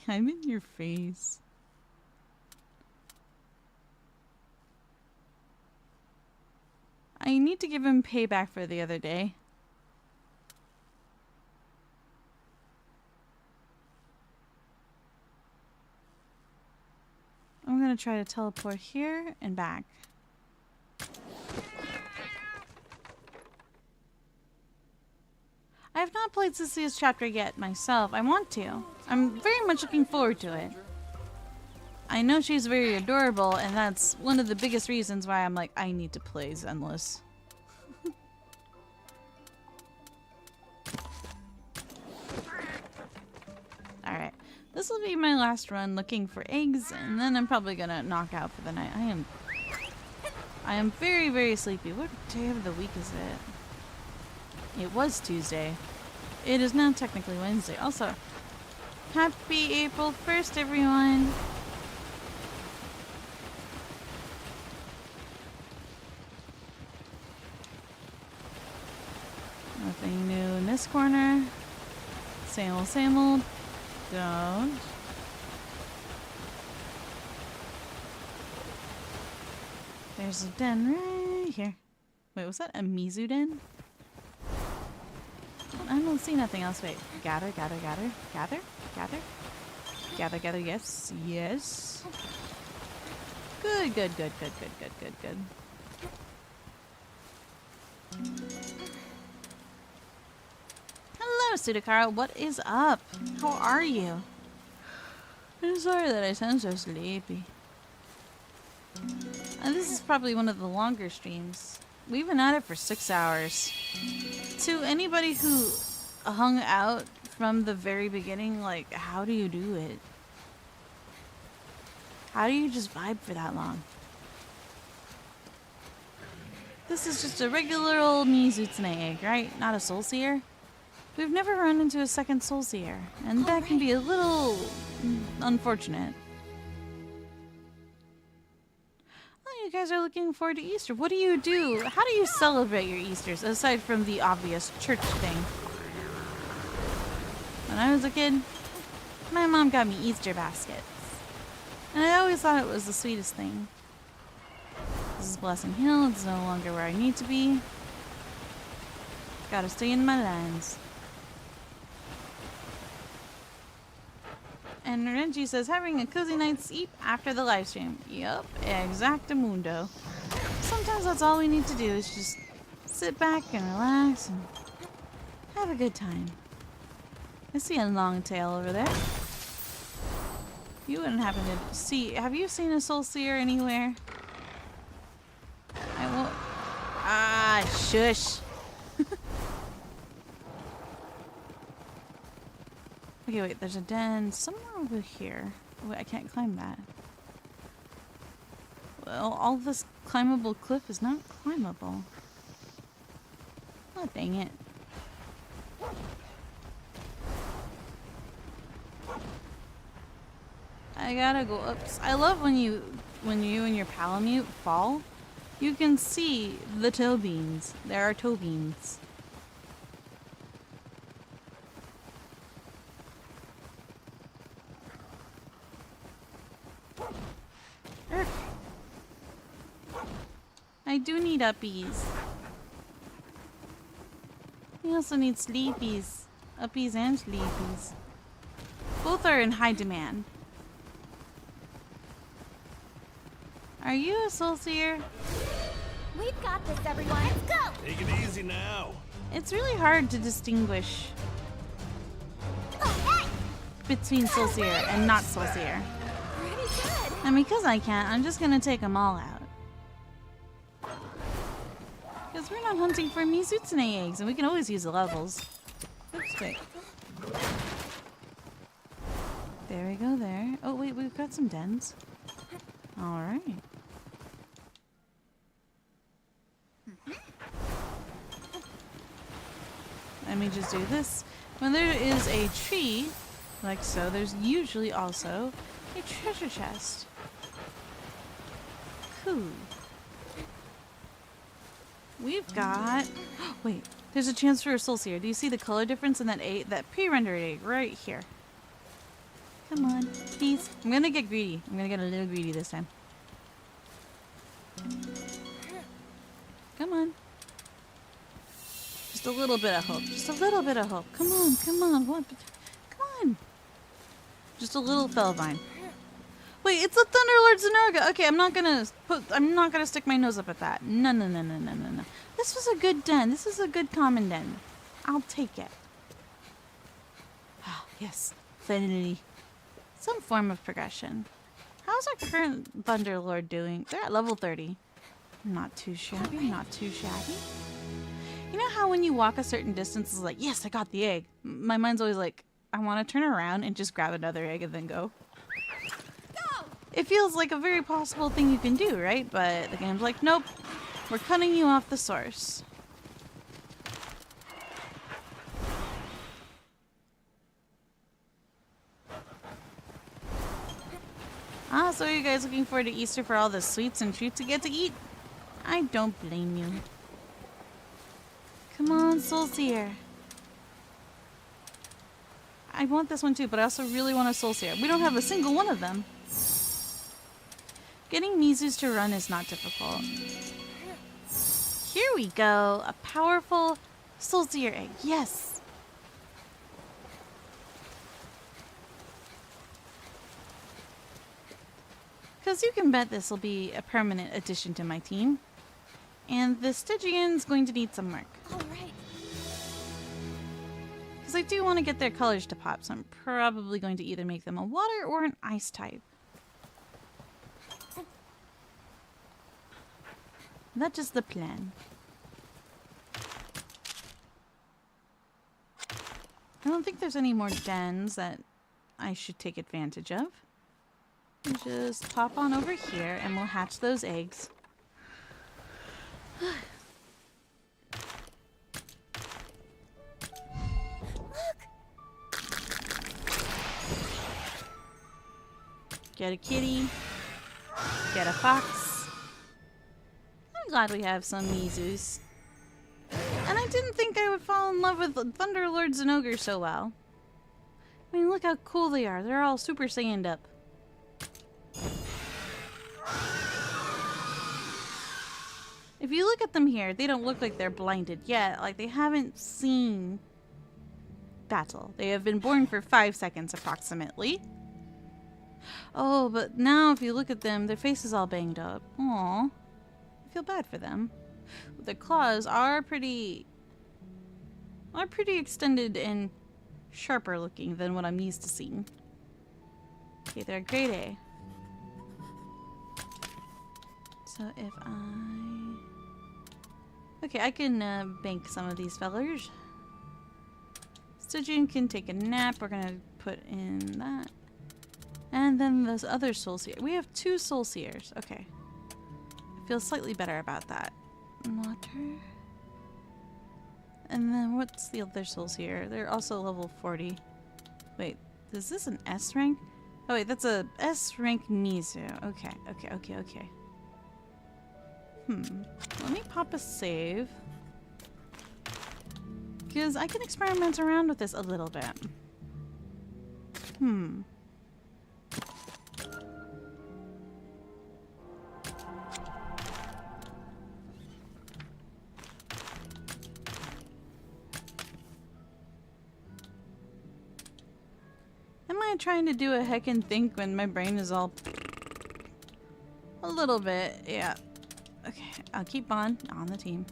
Speaker 2: I'm in your face. I need to give him payback for the other day. I'm gonna try to teleport here and back. I have not played Cecily's chapter yet myself. I want to. I'm very much looking forward to it. I know she's very adorable, and that's one of the biggest reasons why I'm like, I need to play Zenless. Alright. This will be my last run looking for eggs, and then I'm probably gonna knock out for the night. I am very, very sleepy. What day of the week is it? It was Tuesday. It is now technically Wednesday. Also, happy April 1st, everyone! Nothing new in this corner. Same old, same old. Don't. There's a den right here. Wait, was that a Mizu den? I don't see nothing else. Wait. Gather, gather, gather, gather, gather. Gather, gather, yes, yes. Good, good, good, good, good, good, good, good. Hello, Sudakara. What is up? How are you? I'm sorry that I sound so sleepy. And this is probably one of the longer streams. We've been at it for 6 hours. To anybody who hung out from the very beginning, like, how do you do it? How do you just vibe for that long? This is just a regular old Mizutsune egg, right? Not a soul seer? We've never run into a second soul seer, and that can be a little unfortunate. Oh, you guys are looking forward to Easter. What do you do? How do you celebrate your Easters, aside from the obvious church thing? When I was a kid, my mom got me Easter baskets. And I always thought it was the sweetest thing. This is Blessing Hill. It's no longer where I need to be. Gotta stay in my lines. And Renji says, having a cozy night's sleep after the live stream. Yup, exactamundo. Sometimes that's all we need to do is just sit back and relax and have a good time. I see a long tail over there. You wouldn't happen to see... Have you seen a soul seer anywhere? I won't... Ah, shush. Okay, wait, there's a den somewhere over here. Wait, I can't climb that. Well, all this climbable cliff is not climbable. Oh, dang it. I gotta go up. I love when you and your Palamute fall, you can see the toe beans. There are toe beans. I do need uppies. We also need sleepies. Uppies and sleepies. Both are in high demand. Are you a soul seer?
Speaker 7: We've got this, everyone. Let's go!
Speaker 3: Take it easy now.
Speaker 2: It's really hard to distinguish between soul seer and not soul seer.
Speaker 7: Pretty good.
Speaker 2: And because I can't, I'm just gonna take them all out. Because we're not hunting for Mizutsune eggs, and we can always use the levels. Oops, wait. There we go there. Oh, wait, we've got some dens. Alright. Let me just do this. When there is a tree, like so, there's usually also a treasure chest. Whew. We've got... Wait, there's a chance for a soul seer. Do you see the color difference in that egg, that pre-rendered egg right here? Come on, please. I'm gonna get greedy. I'm gonna get a little greedy this time. Come on. Just a little bit of hope. Just a little bit of hope. Come on, come on. What? Come on. Just a little Felvine. Wait, it's a Thunderlord Zenorga. Okay, I'm not gonna stick my nose up at that. No, no, no, no, no, no, no. This was a good den. This is a good common den. I'll take it. Ah, yes, finally. Some form of progression. How's our current Thunderlord doing? They're at level 30. Not too shabby, not too shabby. You know how when you walk a certain distance, it's like, yes, I got the egg. My mind's always like, I want to turn around and just grab another egg and then go. It feels like a very possible thing you can do, right? But the game's like, nope, we're cutting you off the source. Ah, so are you guys looking forward to Easter for all the sweets and treats you get to eat? I don't blame you. Come on, Soul Seer. I want this one too, but I also really want a Soul Seer. We don't have a single one of them. Getting Mizus to run is not difficult. Here we go. A powerful Soul Seer egg. Yes. Because you can bet this will be a permanent addition to my team. And the Stygian's going to need some work.
Speaker 7: All right.
Speaker 2: Because I do want to get their colors to pop, so I'm probably going to either make them a water or an ice type. That is the plan. I don't think there's any more dens that I should take advantage of. Just pop on over here and we'll hatch those eggs. Get a kitty. Get a fox. I'm glad we have some Mizus. And I didn't think I would fall in love with Thunderlords and Ogres so well. I mean, look how cool they are. They're all Super Saiyaned up. If you look at them here, they don't look like they're blinded yet. Like, they haven't seen battle. They have been born for 5 seconds, approximately. Oh, but now if you look at them, their face is all banged up. Aww. I feel bad for them. Their claws are pretty extended and sharper looking than what I'm used to seeing. Okay, they're a grade A. So if okay, I can bank some of these fellers. Stygian can take a nap. We're gonna put in that. And then those other Soul Seers. We have 2 Soul Seers. Okay. I feel slightly better about that. Water. And then what's the other Soul Seer? They're also level 40. Wait, is this an S rank? Oh wait, that's a S rank Mizu. Okay, okay, okay, okay. Let me pop a save. Because I can experiment around with this a little bit. Am I trying to do a heckin' think when my brain is all... A little bit, yeah. Okay, I'll keep on the team.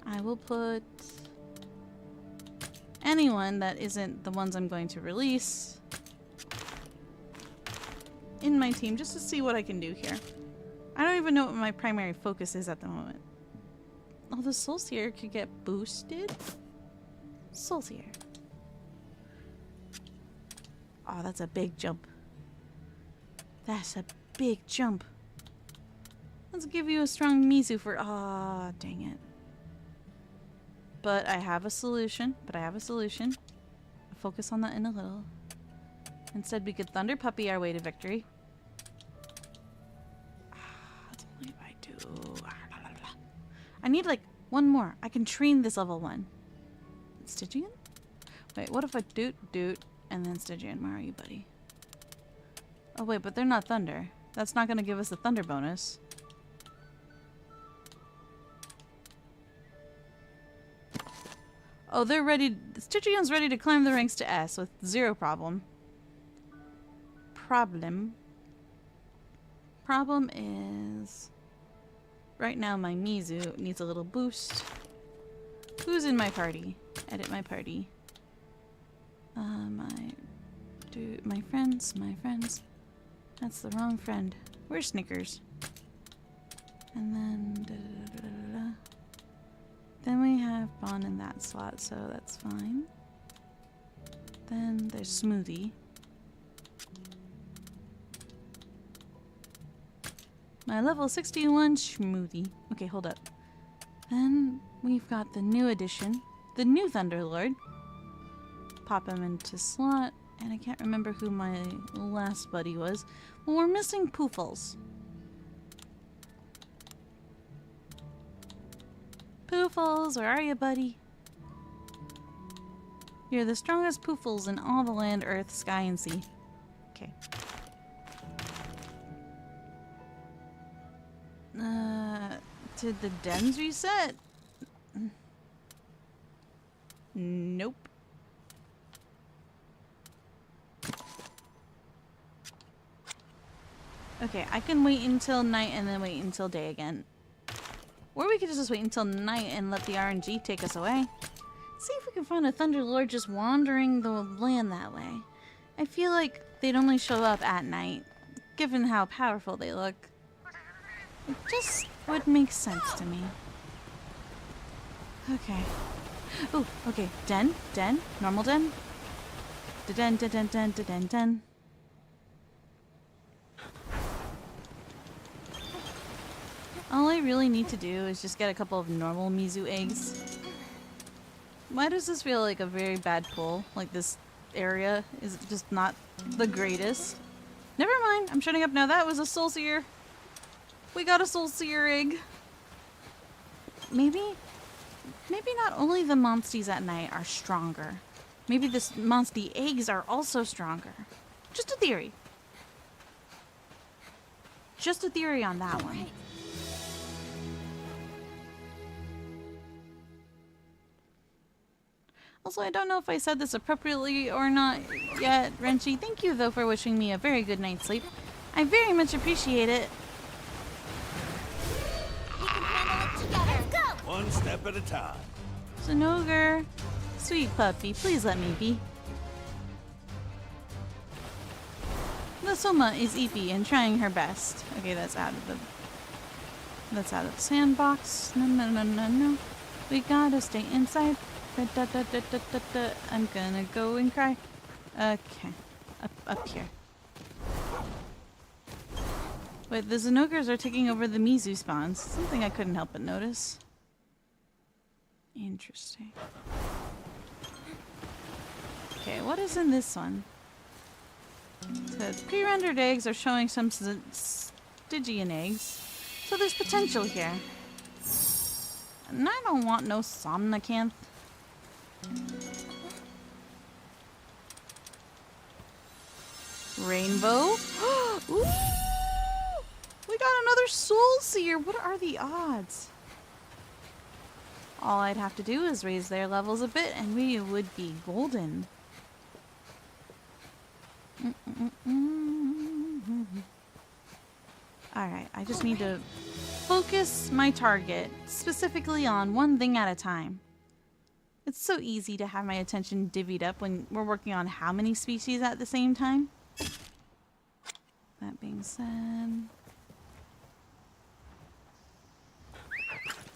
Speaker 2: I will put anyone that isn't the ones I'm going to release in my team just to see what I can do here. I don't even know what my primary focus is at the moment. Oh, the Soul Seer could get boosted? Soul Seer. Oh, that's a big jump. That's a big jump. Let's give you a strong Mizu for... Ah, dang it. But I have a solution. I'll focus on that in a little. Instead, we could Thunder Puppy our way to victory. I need like one more. I can train this level 1. Stygian? Wait, what if I doot and then Stygian? Where are you, buddy? Oh wait, but they're not thunder. That's not gonna give us a thunder bonus. Oh, they're ready. Stygian's ready to climb the ranks to S with 0 problem. Problem is... right now my Mizu needs a little boost. Who's in my party? Edit my party. My friends. That's the wrong friend. Where's Snickers? And then... Then we have Bon in that slot, so that's fine. Then there's Smoothie. My level 61 Smoothie. Okay, hold up. Then we've got the new addition, the new Thunderlord. Pop him into slot, and I can't remember who my last buddy was. Well, we're missing Poofles. Poofles, where are you, buddy? You're the strongest Poofles in all the land, earth, sky, and sea. Okay. Did the dens reset? Nope. Okay, I can wait until night and then wait until day again. Or we could just wait until night and let the RNG take us away. See if we can find a Thunderlord just wandering the land that way. I feel like they'd only show up at night, given how powerful they look. It just would make sense to me. Okay. Oh, okay. Den, normal den. Den. All I really need to do is just get a couple of normal Mizu eggs. Why does this feel like a very bad pull? Like this area is just not the greatest. Never mind, I'm shutting up now. That was a Soul Seer. We got a Soul Seer egg. Maybe not only the Monsties at night are stronger. Maybe the Monstie eggs are also stronger. Just a theory. Just a theory on that one. Also, I don't know if I said this appropriately or not yet, Renchi. Thank you, though, for wishing me a very good night's sleep. I very much appreciate it.
Speaker 7: We can handle it together. Let's go!
Speaker 3: One step at a time.
Speaker 2: Zinogre, sweet puppy, please let me be. The Sohma is eepy and trying her best. Okay, that's out of the sandbox. No. We gotta stay inside. I'm gonna go and cry. Okay. Up here. Wait, the Zinogres are taking over the Mizu spawns. Something I couldn't help but notice. Interesting. Okay, what is in this one? It says pre-rendered eggs are showing some Stygian eggs. So there's potential here. And I don't want no Somnacanth. Rainbow. Ooh! We got another Soul Seer. What are the odds? All I'd have to do is raise their levels a bit and we would be golden. Alright, I just need to focus my target specifically on one thing at a time. It's so easy to have my attention divvied up when we're working on how many species at the same time. That being said...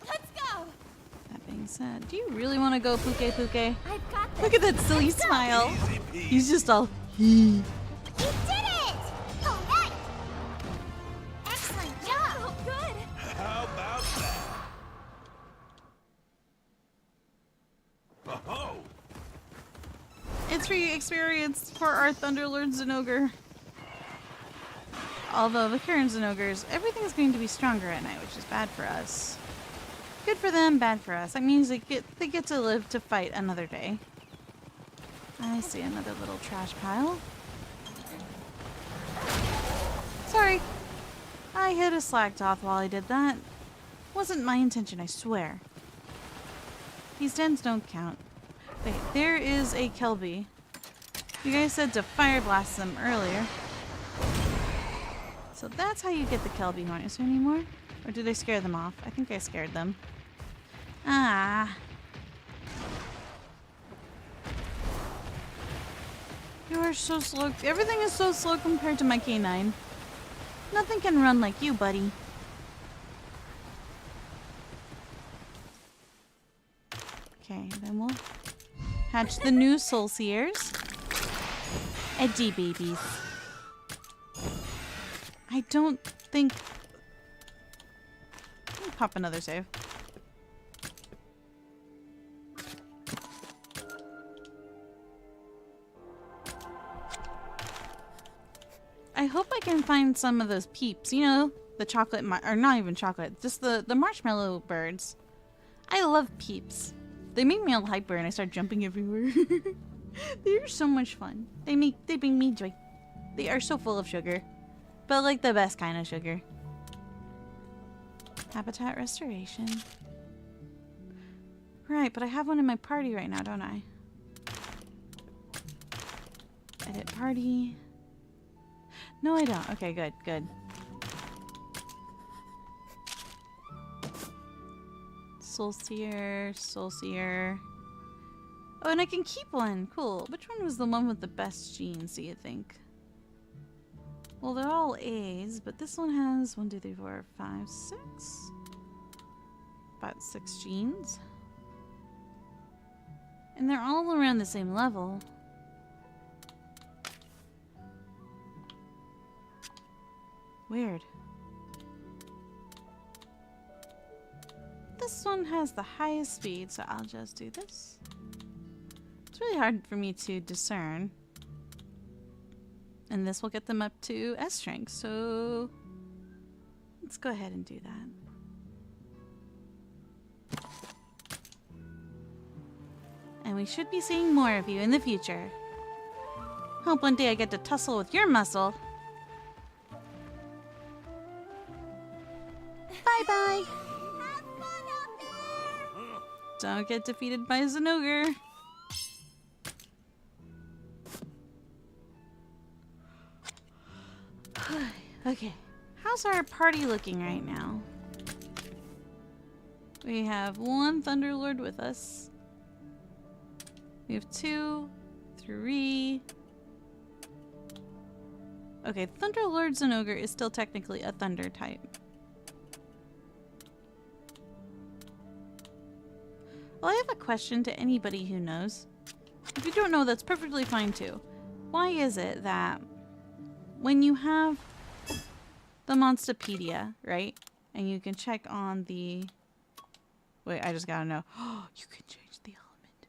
Speaker 7: Let's go!
Speaker 2: That being said, do you really want to go Puke?
Speaker 7: I've got this.
Speaker 2: Look at that silly smile. He's just all hee.
Speaker 7: You did it! Oh, hey! Excellent job! Oh, good!
Speaker 3: How about that? Oh!
Speaker 2: It's free experience for our Thunderlord Zinogre. Although the current Zinogres, everything's going to be stronger at night, which is bad for us. Good for them, bad for us. That means they get to live to fight another day. I see another little trash pile. Sorry. I hit a slacktoth while I did that. Wasn't my intention, I swear. These dens don't count. Wait, there is a Kelby. You guys said to fire blast them earlier. So that's how you get the Kelby horn. Is there any more? Or did I scare them off? I think I scared them. Ah. You are so slow. Everything is so slow compared to my canine. Nothing can run like you, buddy. Okay, then we'll hatch the new Soulseers. Edgy babies. I don't think... Let me pop another save. I hope I can find some of those peeps. You know, the chocolate... or not even chocolate. Just the marshmallow birds. I love peeps. They make me all hyper and I start jumping everywhere. They are so much fun. They bring me joy. They are so full of sugar. But like the best kind of sugar. Habitat restoration. Right, but I have one in my party right now, don't I? Edit party. No, I don't. Okay, good, good. Soulseer, Soulseer. Oh, and I can keep one. Cool. Which one was the one with the best genes, do you think? Well, they're all A's, but this one has 1, 2, 3, 4, 5, 6. About 6 genes. And they're all around the same level. Weird. This one has the highest speed, so I'll just do this. It's really hard for me to discern. And this will get them up to S strength, so let's go ahead and do that. And we should be seeing more of you in the future. Hope one day I get to tussle with your muscle. Bye-bye! Don't get defeated by Zinogre. Okay, how's our party looking right now? We have 1 Thunderlord with us. We have 2, 3. Okay, Thunderlord Zinogre is still technically a Thunder type. Well, I have a question to anybody who knows. If you don't know, that's perfectly fine too. Why is it that when you have the Monsterpedia, right? And you can check on the... Wait, I just gotta know. Oh, you can change the element.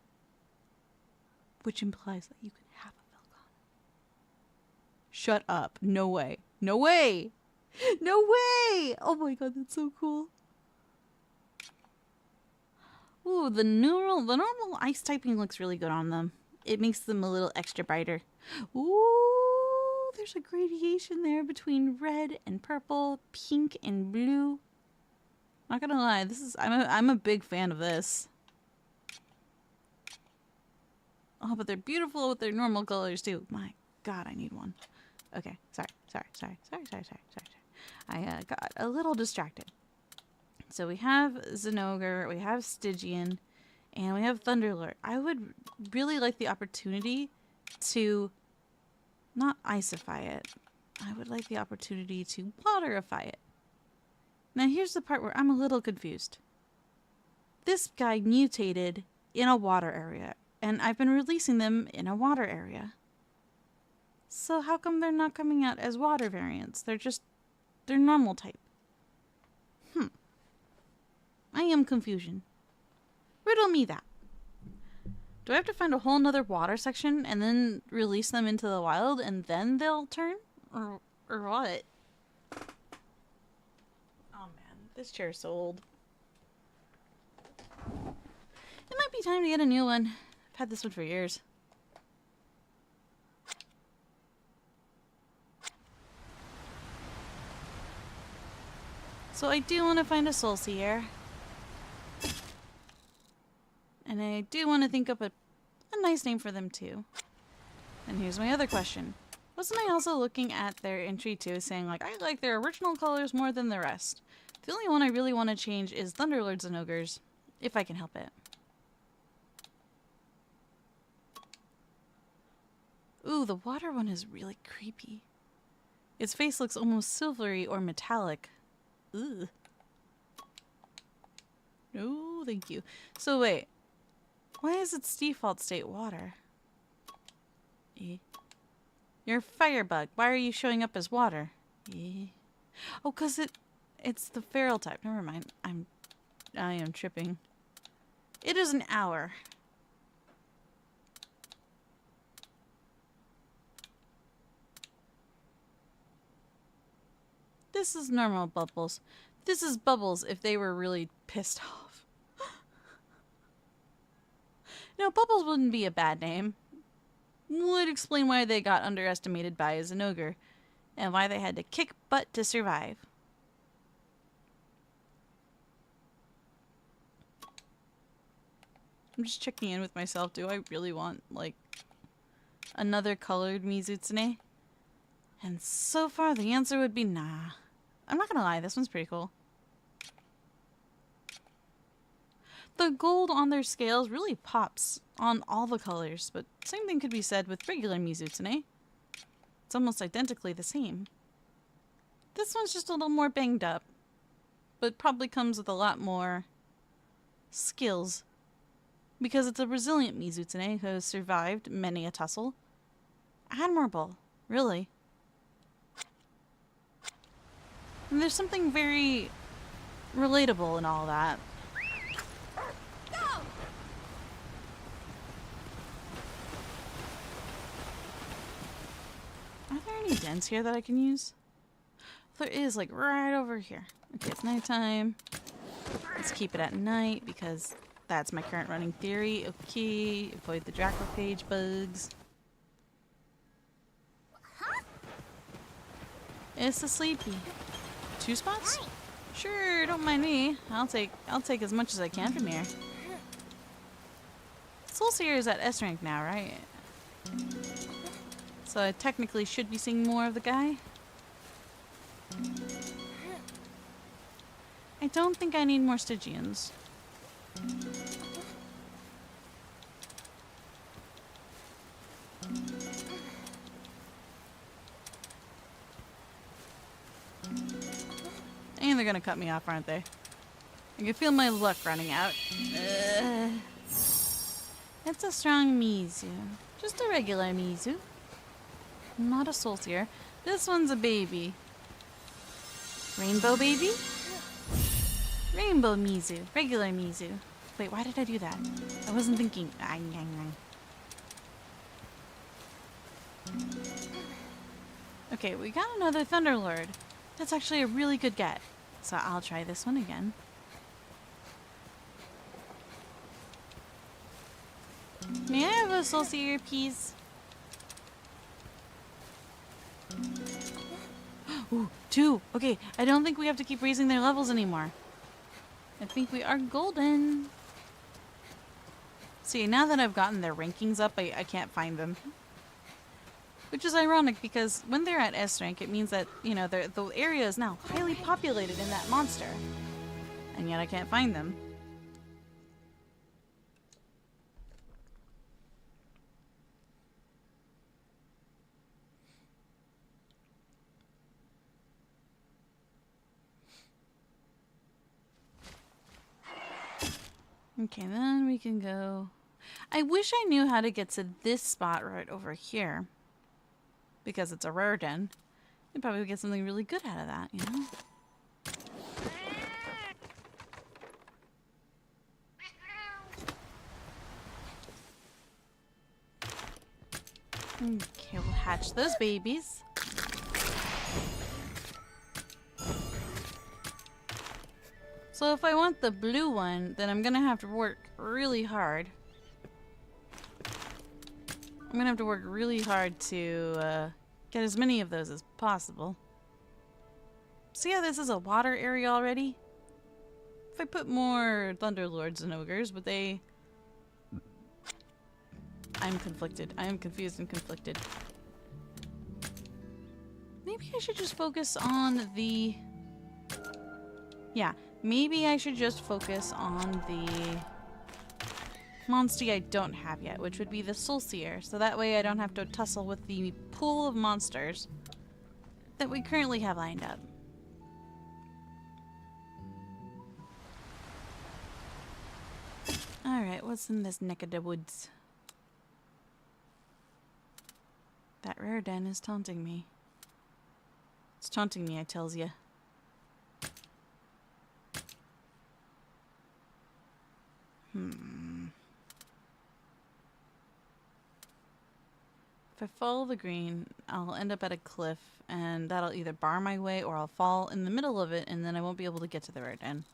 Speaker 2: Which implies that you can have a Velcon. Shut up. No way. No way! No way! Oh my god, that's so cool. Ooh, the normal ice typing looks really good on them. It makes them a little extra brighter. Ooh, there's a gradation there between red and purple, pink and blue. Not gonna lie, I'm a big fan of this. Oh, but they're beautiful with their normal colors too. My god, I need one. Okay, sorry. I got a little distracted. So we have Zinogre, we have Stygian, and we have Thunderlord. I would really like the opportunity to not icify it. I would like the opportunity to waterify it. Now here's the part where I'm a little confused. This guy mutated in a water area, and I've been releasing them in a water area. So how come they're not coming out as water variants? They're normal type. I am confusion. Riddle me that. Do I have to find a whole nother water section and then release them into the wild and then they'll turn? Or what? Oh man, this chair's so old. be time to get a new one. I've had this one for years. So I do want to find a soul seer. And I do want to think up a nice name for them too. And here's my other question. Wasn't I also looking at their entry too, saying like, I like their original colors more than the rest. The only one I really want to change is Thunderlords and Ogres, if I can help it. Ooh, the water one is really creepy. Its face looks almost silvery or metallic. Ugh. No, thank you. So wait, why is its default state water? You're a firebug. Why are you showing up as water? Oh, 'cause it's the feral type. Never mind. I am tripping. It is an hour. This is normal Bubbles. This is Bubbles if they were really pissed off. No, Bubbles wouldn't be a bad name. Would explain why they got underestimated by as an ogre, and why they had to kick butt to survive. I'm just checking in with myself. Do I really want, like, another colored Mizutsune? And so far, the answer would be nah. I'm not gonna lie, this one's pretty cool. The gold on their scales really pops on all the colors, but same thing could be said with regular Mizutsune. It's almost identically the same. This one's just a little more banged up, but probably comes with a lot more skills. Because it's a resilient Mizutsune who has survived many a tussle. Admirable, really. And there's something very relatable in all that. Are there any dents here that I can use? There is, like, right over here. Okay, it's nighttime. Let's keep it at night because that's my current running theory. Okay, avoid the Dracopage bugs. It's a sleepy. 2 spots? Sure, don't mind me. I'll take as much as I can from here. Soul Seer is at S rank now, right? So I technically should be seeing more of the guy. I don't think I need more Stygians. And they're gonna cut me off, aren't they? I can feel my luck running out. It's a strong Mizu. Just a regular Mizu. Not a soul seer. This one's a baby. Rainbow baby? Rainbow Mizu. Regular Mizu. Wait, why did I do that? I wasn't thinking. Okay, we got another Thunderlord. That's actually a really good get. So I'll try this one again. May I have a soul seer, please? Ooh, 2. Okay, I don't think we have to keep raising their levels anymore. I think we are golden. See, now that I've gotten their rankings up, I can't find them. Which is ironic because when they're at S rank, it means that, you know, the area is now highly populated in that monster. And yet I can't find them. Okay, then we can go... I wish I knew how to get to this spot right over here. Because it's a rare den. You'd probably get something really good out of that, you know? Okay, we'll hatch those babies. So if I want the blue one, then I'm gonna have to work really hard. I'm gonna have to work really hard to get as many of those as possible. See how this is a water area already? If I put more Thunderlords and Ogres, would they... I'm conflicted. I am confused and conflicted. Maybe I should just focus on the... Yeah, maybe I should just focus on the Monstie I don't have yet, which would be the Soulseer, so that way I don't have to tussle with the pool of monsters that we currently have lined up. Alright, what's in this neck of the woods? That rare den is taunting me. It's taunting me, I tells ya. If I follow the green, I'll end up at a cliff, and that'll either bar my way or I'll fall in the middle of it, and then I won't be able to get to the rare den.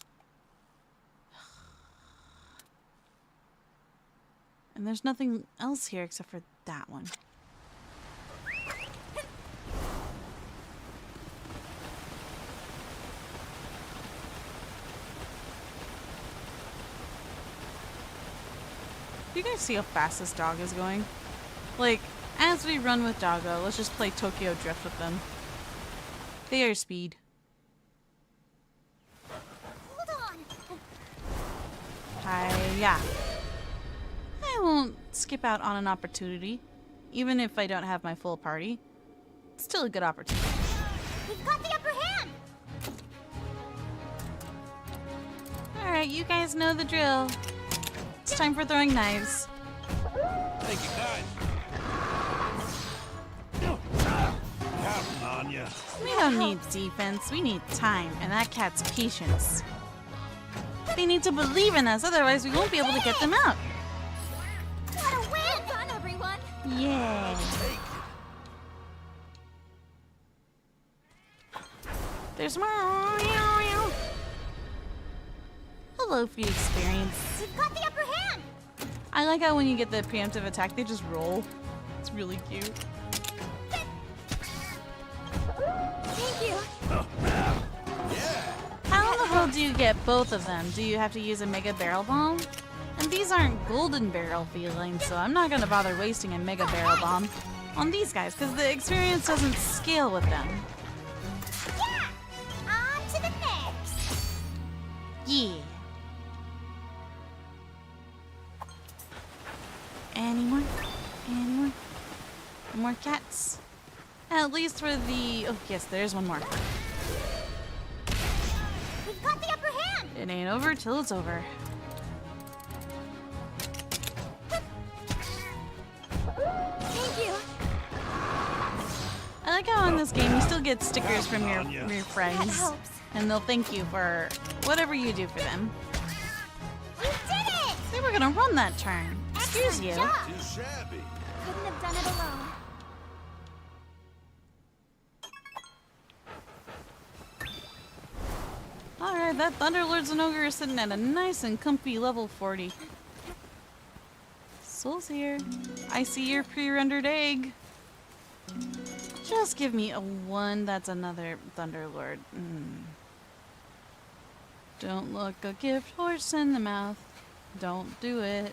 Speaker 2: And there's nothing else here except for that one. Do you guys see how fast this dog is going? Like, as we run with Doggo, let's just play Tokyo Drift with them. They are speed.
Speaker 7: Hold on.
Speaker 2: Yeah. I won't skip out on an opportunity, even if I don't have my full party. It's still a good opportunity.
Speaker 7: We've got the upper hand.
Speaker 2: Alright, you guys know the drill. It's time for throwing knives.
Speaker 3: Thank you, guys. Counting on ya.
Speaker 2: We don't need defense, we need time, and that cat's patience. They need to believe in us, otherwise we won't be able to get them out.
Speaker 7: What a win! Well done, everyone.
Speaker 2: Yeah. There's more. Hello, free experience.
Speaker 7: We've got the upper hand.
Speaker 2: I like how when you get the preemptive attack, they just roll. It's really cute.
Speaker 7: Thank you.
Speaker 2: How in the world do you get both of them? Do you have to use a Mega Barrel Bomb? And these aren't golden barrel feelings, so I'm not gonna bother wasting a Mega Barrel Bomb on these guys, because the experience doesn't scale with them.
Speaker 7: Yeah! On to the next.
Speaker 2: Yeah. Any more? Any more? More cats? At least for the... Oh, yes, there's one more.
Speaker 7: We've got the upper hand.
Speaker 2: It ain't over till it's over.
Speaker 7: Thank you.
Speaker 2: I like how in this game you still get stickers from your friends.
Speaker 7: That helps.
Speaker 2: And they'll thank you for whatever you do for them.
Speaker 7: We did it!
Speaker 2: They were gonna run that turn. Excuse you.
Speaker 7: Job.
Speaker 3: Too shabby.
Speaker 7: Couldn't have done it alone.
Speaker 2: Alright, that Thunderlords and Ogre is sitting at a nice and comfy level 40. Soul's here. I see your pre-rendered egg. Just give me a 1. That's another Thunderlord. Don't look a gift horse in the mouth. Don't do it.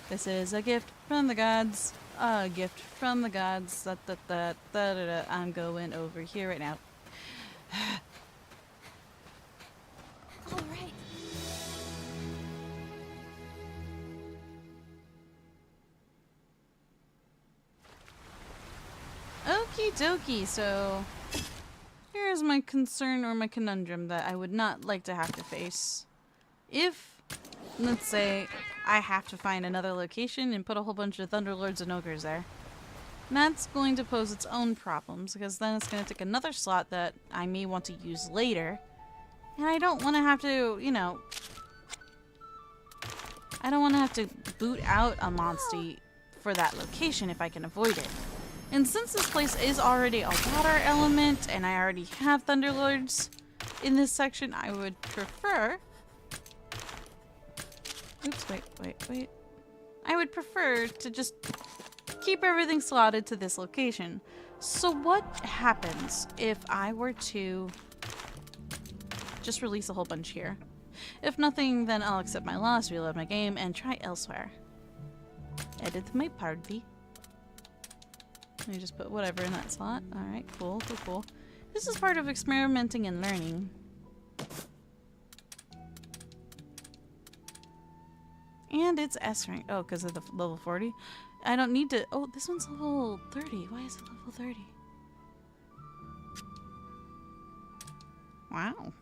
Speaker 2: This is a gift from the gods. A gift from the gods. I'm going over here right now.
Speaker 7: All right.
Speaker 2: Okie dokie, so here's my concern or my conundrum that I would not like to have to face. If, let's say, I have to find another location and put a whole bunch of Thunderlords and Ogres there, that's going to pose its own problems, because then it's going to take another slot that I may want to use later, and I don't want to have to, you know, I don't want to have to boot out a Monstie for that location if I can avoid it. And since this place is already a water element, and I already have Thunderlords in this section, I would prefer Oops, wait. I would prefer to just keep everything slotted to this location. So what happens if I were to just release a whole bunch here? If nothing, then I'll accept my loss, reload my game, and try elsewhere. Edit my party. Let me just put whatever in that slot. Alright, cool. This is part of experimenting and learning. And it's S rank. Oh, because of the level 40? I don't need to... Oh, this one's level 30. Why is it level 30? Wow.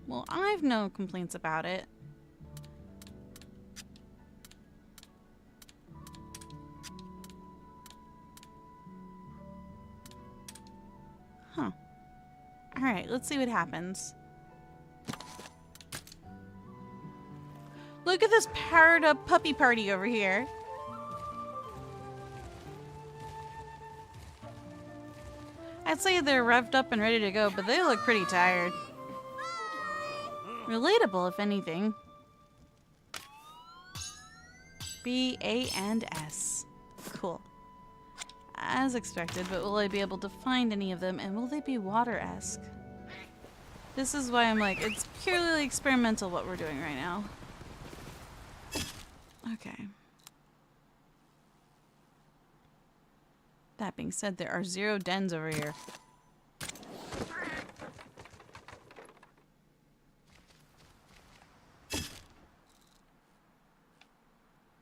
Speaker 2: Well, I've no complaints about it. Huh. Alright, let's see what happens. Look at this powered up puppy party over here. I'd say they're revved up and ready to go, but they look pretty tired. Relatable, if anything. B, A, and S. Cool. As expected, but will I be able to find any of them, and will they be water-esque? This is why I'm like, it's purely experimental what we're doing right now. Okay. That being said, there are 0 dens over here.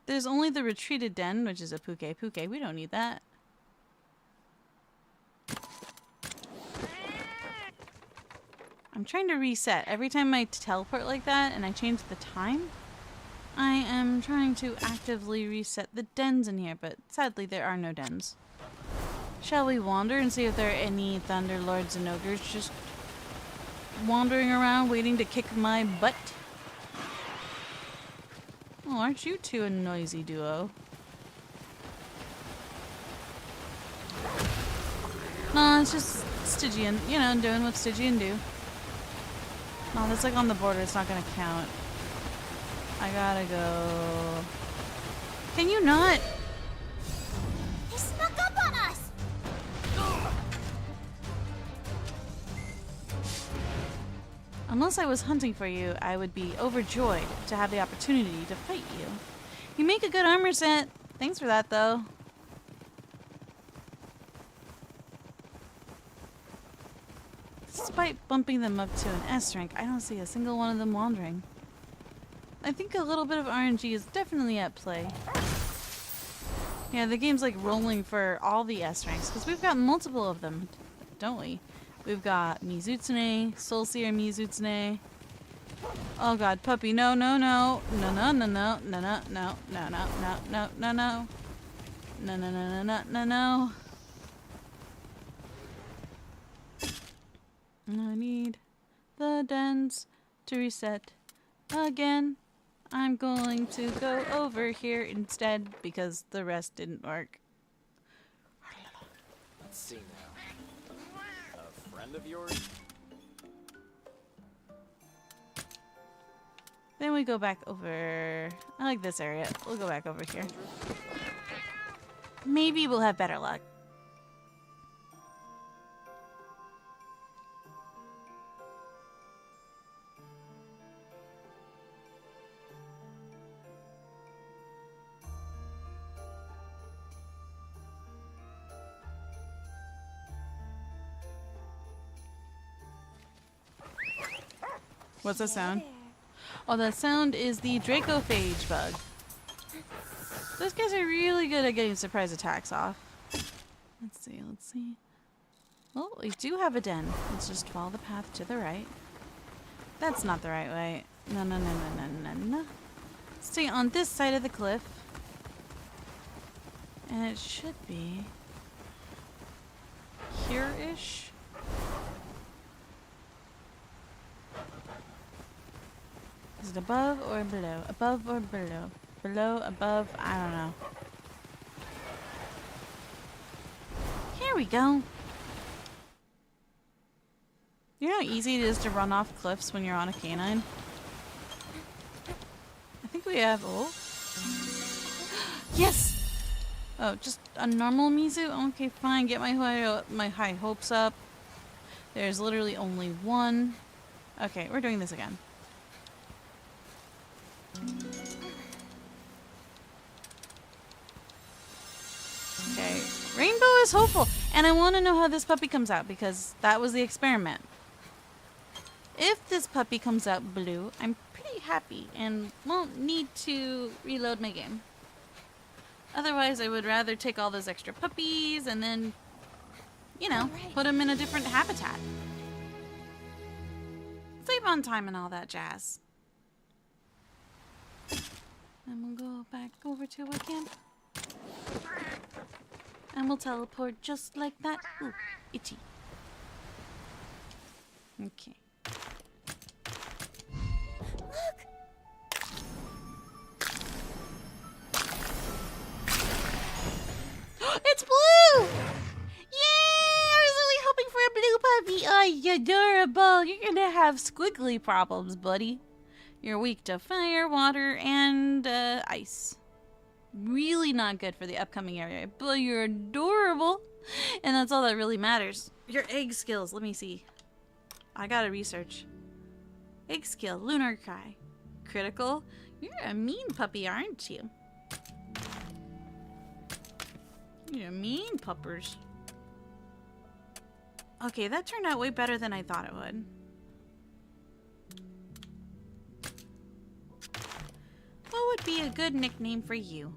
Speaker 2: There's only the retreated den, which is a puke. We don't need that. I'm trying to reset. Every time I teleport like that and I change the time, I am trying to actively reset the dens in here, but sadly there are no dens. Shall we wander and see if there are any Thunderlords and Ogres just wandering around waiting to kick my butt? Oh, aren't you two a noisy duo? No, it's just Stygian, you know, doing what Stygian do. No, that's like on the border, it's not gonna count. I gotta go. Can you not?
Speaker 7: He snuck up on us!
Speaker 2: Unless I was hunting for you, I would be overjoyed to have the opportunity to fight you. You make a good armor set. Thanks for that, though. Despite bumping them up to an S rank, I don't see a single one of them wandering. I think a little bit of RNG is definitely at play. Yeah, the game's like rolling for all the S ranks, because we've got multiple of them, don't we? We've got Mizutsune, Soulseer Mizutsune. Oh god, puppy, no. No, no, no, no, no, no, no, no, no, no, no, no, no, no. No, no, no, no, no, no, no. I need the dens to reset again. I'm going to go over here instead because the rest didn't work.
Speaker 19: Let's see now. A friend of yours?
Speaker 2: Then we go back over. I like this area. We'll go back over here. Maybe we'll have better luck. What's that sound? Oh, that sound is the Dracophage bug. Those guys are really good at getting surprise attacks off. Let's see, let's see. Well, we do have a den. Let's just follow the path to the right. That's not the right way. No, no, no, no, no, no, no. Stay on this side of the cliff. And it should be here-ish. Is it above or below? Above or below? Below, above, I don't know. Here we go. You know how easy it is to run off cliffs when you're on a canine? think we have... Oh. Yes! Oh, just a normal Mizu? Okay, fine. Get my high hopes up. There's literally only one. Okay, we're doing this again. Okay, rainbow is hopeful. And I want to know how this puppy comes out because that was the experiment. If this puppy comes out blue, I'm pretty happy and won't need to reload my game. Otherwise, I would rather take all those extra puppies and then, you know, put them in a different habitat. Save on time and all that jazz. And we'll go back over to our camp. And we'll teleport just like that. Ooh, itchy. Okay. It's blue! Yay! I was really hoping for a blue puppy. Oh, you're adorable. You're gonna have squiggly problems, buddy. You're weak to fire, water, and ice. Really not good for the upcoming area, but you're adorable. And that's all that really matters. Your egg skills. Let me see. I gotta research. Egg skill. Lunar cry. Critical. You're a mean puppy, aren't you? You're mean puppers. Okay, that turned out way better than I thought it would. What would be a good nickname for you?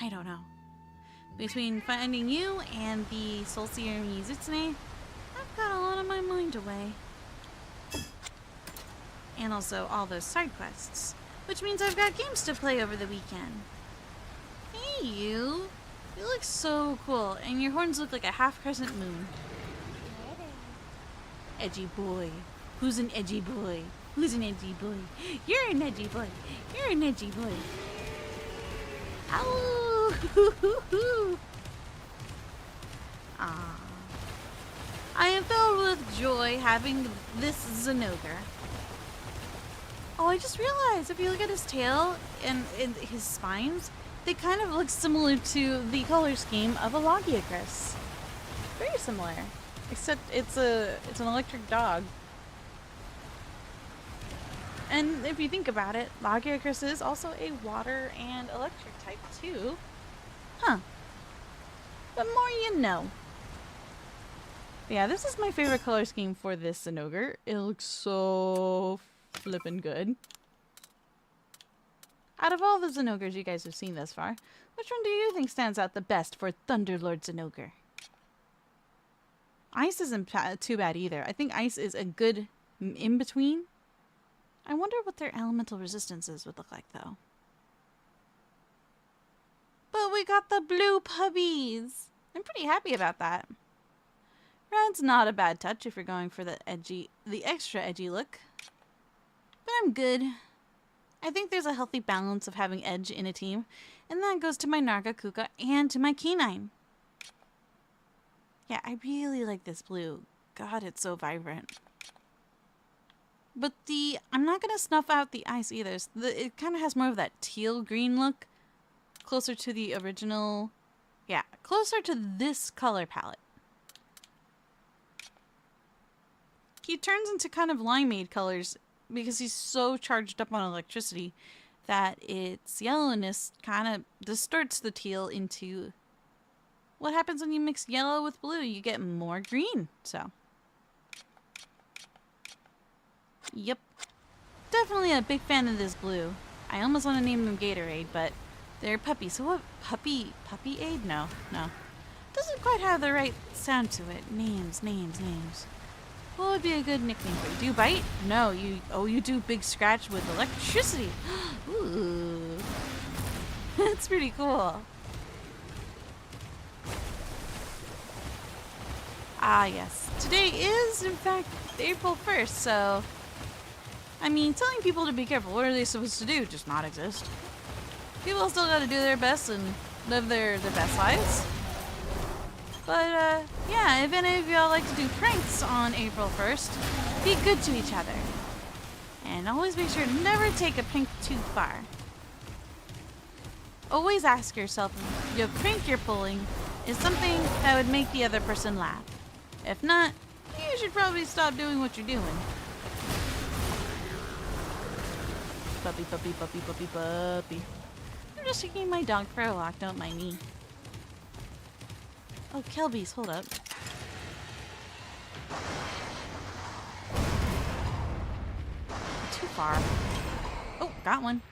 Speaker 2: I don't know. Between finding you and the Soulseer Mizutsune, I've got a lot of my mind away. And also all those side quests, which means I've got games to play over the weekend. Hey, you. You look so cool, and your horns look like a half-crescent moon. Edgy boy. Who's an edgy boy? Who's an edgy boy? You're an edgy boy. You're an edgy boy. Ow! Ah. I am filled with joy having this Zinogre. Oh, I just realized if you look at his tail and his spines, they kind of look similar to the color scheme of a Logiacris. Very similar. Except it's an electric dog. And if you think about it, Logiacris is also a water and electric type too. Huh. The more you know. But yeah, this is my favorite color scheme for this Zinogre. It looks so flippin' good. Out of all the Zinogres you guys have seen thus far, which one do you think stands out the best for Thunderlord Zinogre? Ice isn't too bad either. I think Ice is a good in-between. I wonder what their elemental resistances would look like, though. But we got the blue puppies! I'm pretty happy about that. Red's not a bad touch if you're going for the extra edgy look. But I'm good. I think there's a healthy balance of having edge in a team, and that goes to my Nargacuca and to my Canine. Yeah, I really like this blue. God, it's so vibrant. But I'm not going to snuff out the ice either. It kind of has more of that teal green look. Closer to the original. Yeah, closer to this color palette. He turns into kind of limeade colors because he's so charged up on electricity that its yellowness kind of distorts the teal into... What happens when you mix yellow with blue? You get more green, so... Yep. Definitely a big fan of this blue. I almost want to name them Gatorade, but they're puppies. So what? Puppy-aid? No. Doesn't quite have the right sound to it. Names. What would be a good nickname for you? Do you bite? No, you do big scratch with electricity. Ooh. That's pretty cool. Ah, yes. Today is, in fact, April 1st, so... I mean, telling people to be careful, what are they supposed to do? Just not exist. People still gotta do their best and live their best lives. But, yeah, if any of y'all like to do pranks on April 1st, be good to each other. And always make sure to never take a prank too far. always ask yourself if the prank you're pulling is something that would make the other person laugh. If not, you should probably stop doing what you're doing. Puppy, puppy, puppy, puppy, puppy. I'm just taking my dog for a walk, don't mind me. Oh, Kelby's, hold up. Too far. Oh, got one.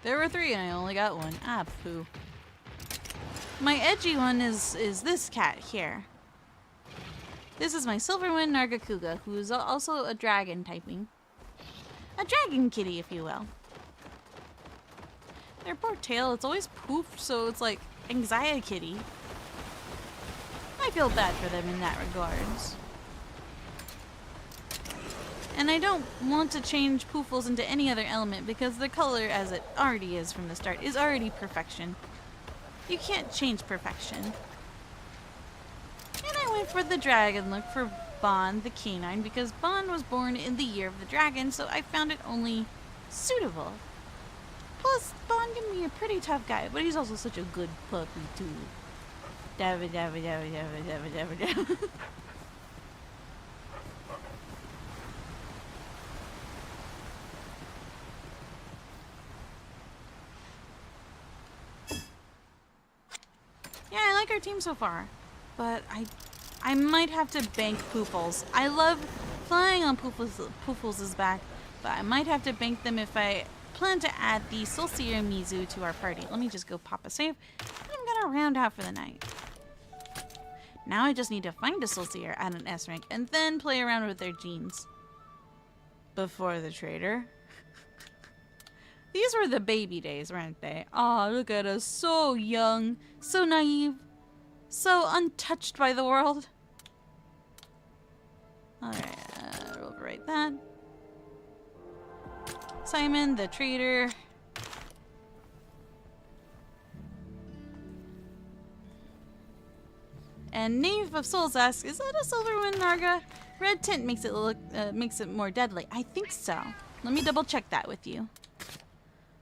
Speaker 2: There were 3 and I only got 1. Ah, poo. My edgy one is this cat here. This is my Silverwind Nargacuga, who is also a dragon typing. A dragon kitty, if you will. Their poor tail, it's always poofed, so it's like anxiety kitty. I feel bad for them in that regards. And I don't want to change poofles into any other element because the color, as it already is from the start, is already perfection. You can't change perfection. And I went for the dragon look for Bond the canine because Bond was born in the year of the dragon, so I found it only suitable. Plus, Bond can be a pretty tough guy, but he's also such a good puppy too. Dabba dabba dabba dabba dabba dabba dabba. Yeah, I like our team so far, but I might have to bank Poofles. I love flying on Poofles' back, but I might have to bank them if I plan to add the Solstier Mizu to our party. Let me just go pop a save, and I'm gonna round out for the night. Now I just need to find a Solstier at an S rank, and then play around with their genes. Before the trader. These were the baby days, weren't they? Aw, look at us, so young, so naive, so untouched by the world. Alright, overwrite that. Simon, the trader. And Knave of Souls asks, is that a Silverwind Narga? Red tint makes it look, makes it more deadly. I think so. Let me double check that with you.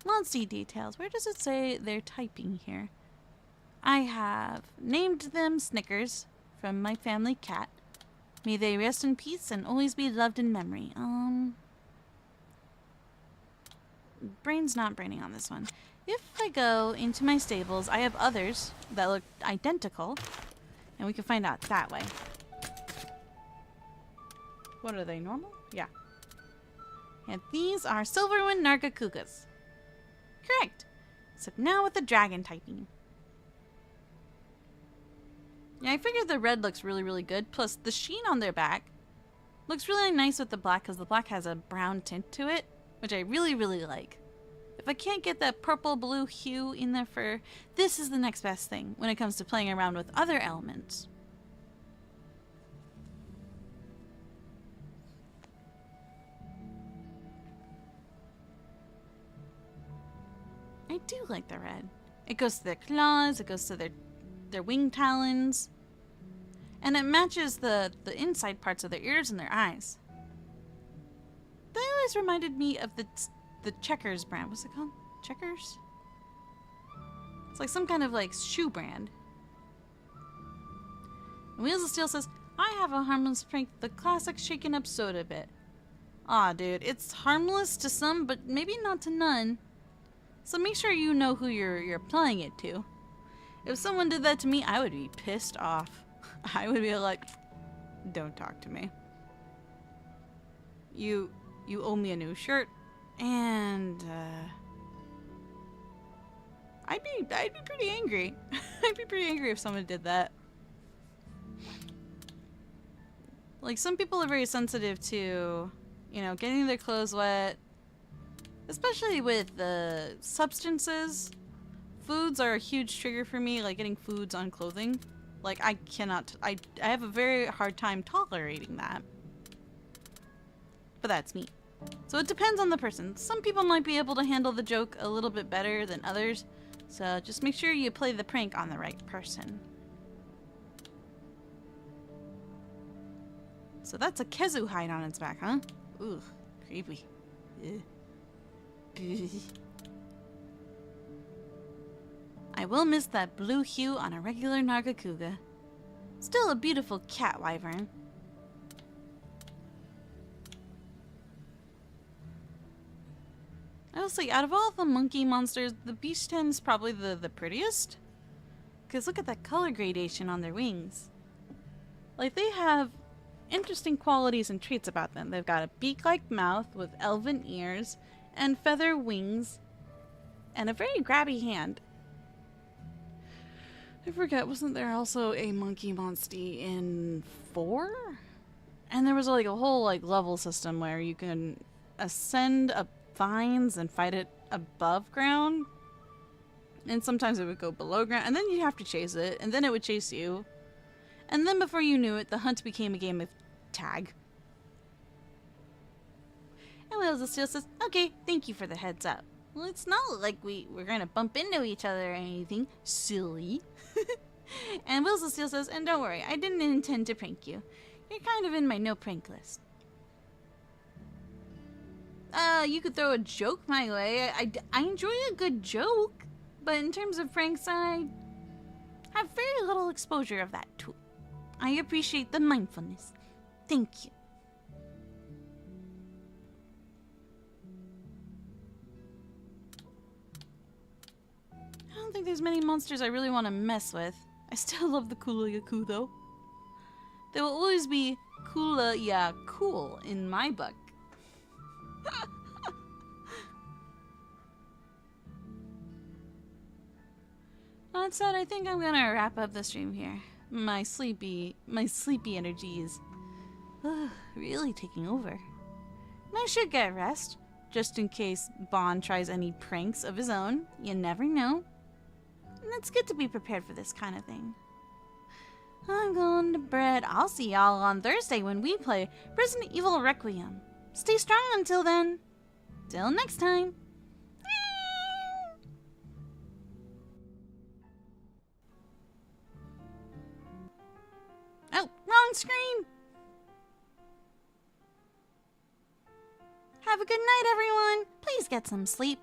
Speaker 2: Monstie details. Where does it say they're typing here? I have named them Snickers from my family cat. May they rest in peace and always be loved in memory. Brain's not braining on this one. If I go into my stables, I have others that look identical, and we can find out that way. What are they, normal? Yeah. And these are Silverwind Nargacugas. Correct. Except now with the dragon typing. Yeah, I figured the red looks really, really good. Plus, the sheen on their back looks really nice with the black because the black has a brown tint to it, which I really, really like. If I can't get that purple-blue hue in their fur, this is the next best thing when it comes to playing around with other elements. I do like the red. It goes to their claws, it goes to their wing talons, and it matches the inside parts of their ears and their eyes. They always reminded me of the Checkers brand. What's it called? Checkers? It's like some kind of like shoe brand. And Wheels of Steel says, I have a harmless prank, the classic shaken up soda bit. Aw, dude, it's harmless to some, but maybe not to none. So make sure you know who you're applying it to. If someone did that to me, I would be pissed off. I would be like, don't talk to me. You owe me a new shirt, and I'd be pretty angry. I'd be pretty angry if someone did that. Like, some people are very sensitive to, you know, getting their clothes wet. Especially with the substances. Foods are a huge trigger for me, like getting foods on clothing. Like, I have a very hard time tolerating that. But that's me. So it depends on the person. Some people might be able to handle the joke a little bit better than others. So just make sure you play the prank on the right person. So that's a Kezu hide on its back, huh? Ooh, creepy. Ugh. I will miss that blue hue on a regular Nargacuga. Still a beautiful cat wyvern. I will say, out of all the monkey monsters, the beach ten is probably the prettiest. Because look at that color gradation on their wings. Like, they have interesting qualities and traits about them. They've got a beak-like mouth with elven ears and feather wings and a very grabby hand. I forget, wasn't there also a monkey monstie in 4? And there was like a whole like level system where you can ascend up vines and fight it above ground. And sometimes it would go below ground, and then you'd have to chase it, and then it would chase you. And then before you knew it, the hunt became a game of tag. And Wills still says, okay, thank you for the heads up. Well, it's not like we're gonna bump into each other or anything. Silly. And Wills still says, and don't worry, I didn't intend to prank you. You're kind of in my no prank list. You could throw a joke my way. I enjoy a good joke. But in terms of pranks, I have very little exposure of that tool. I appreciate the mindfulness. Thank you. I don't think there's many monsters I really want to mess with. I still love the Kula Yaku though. They will always be Kula Ya cool in my book. That said, I think I'm gonna wrap up the stream here. My sleepy energy is really taking over. And I should get rest, just in case Bond tries any pranks of his own. You never know. And it's good to be prepared for this kind of thing. I'm going to bed. I'll see y'all on Thursday when we play Resident Evil Requiem. Stay strong until then. Till next time. Oh, wrong screen! Have a good night, everyone! Please get some sleep.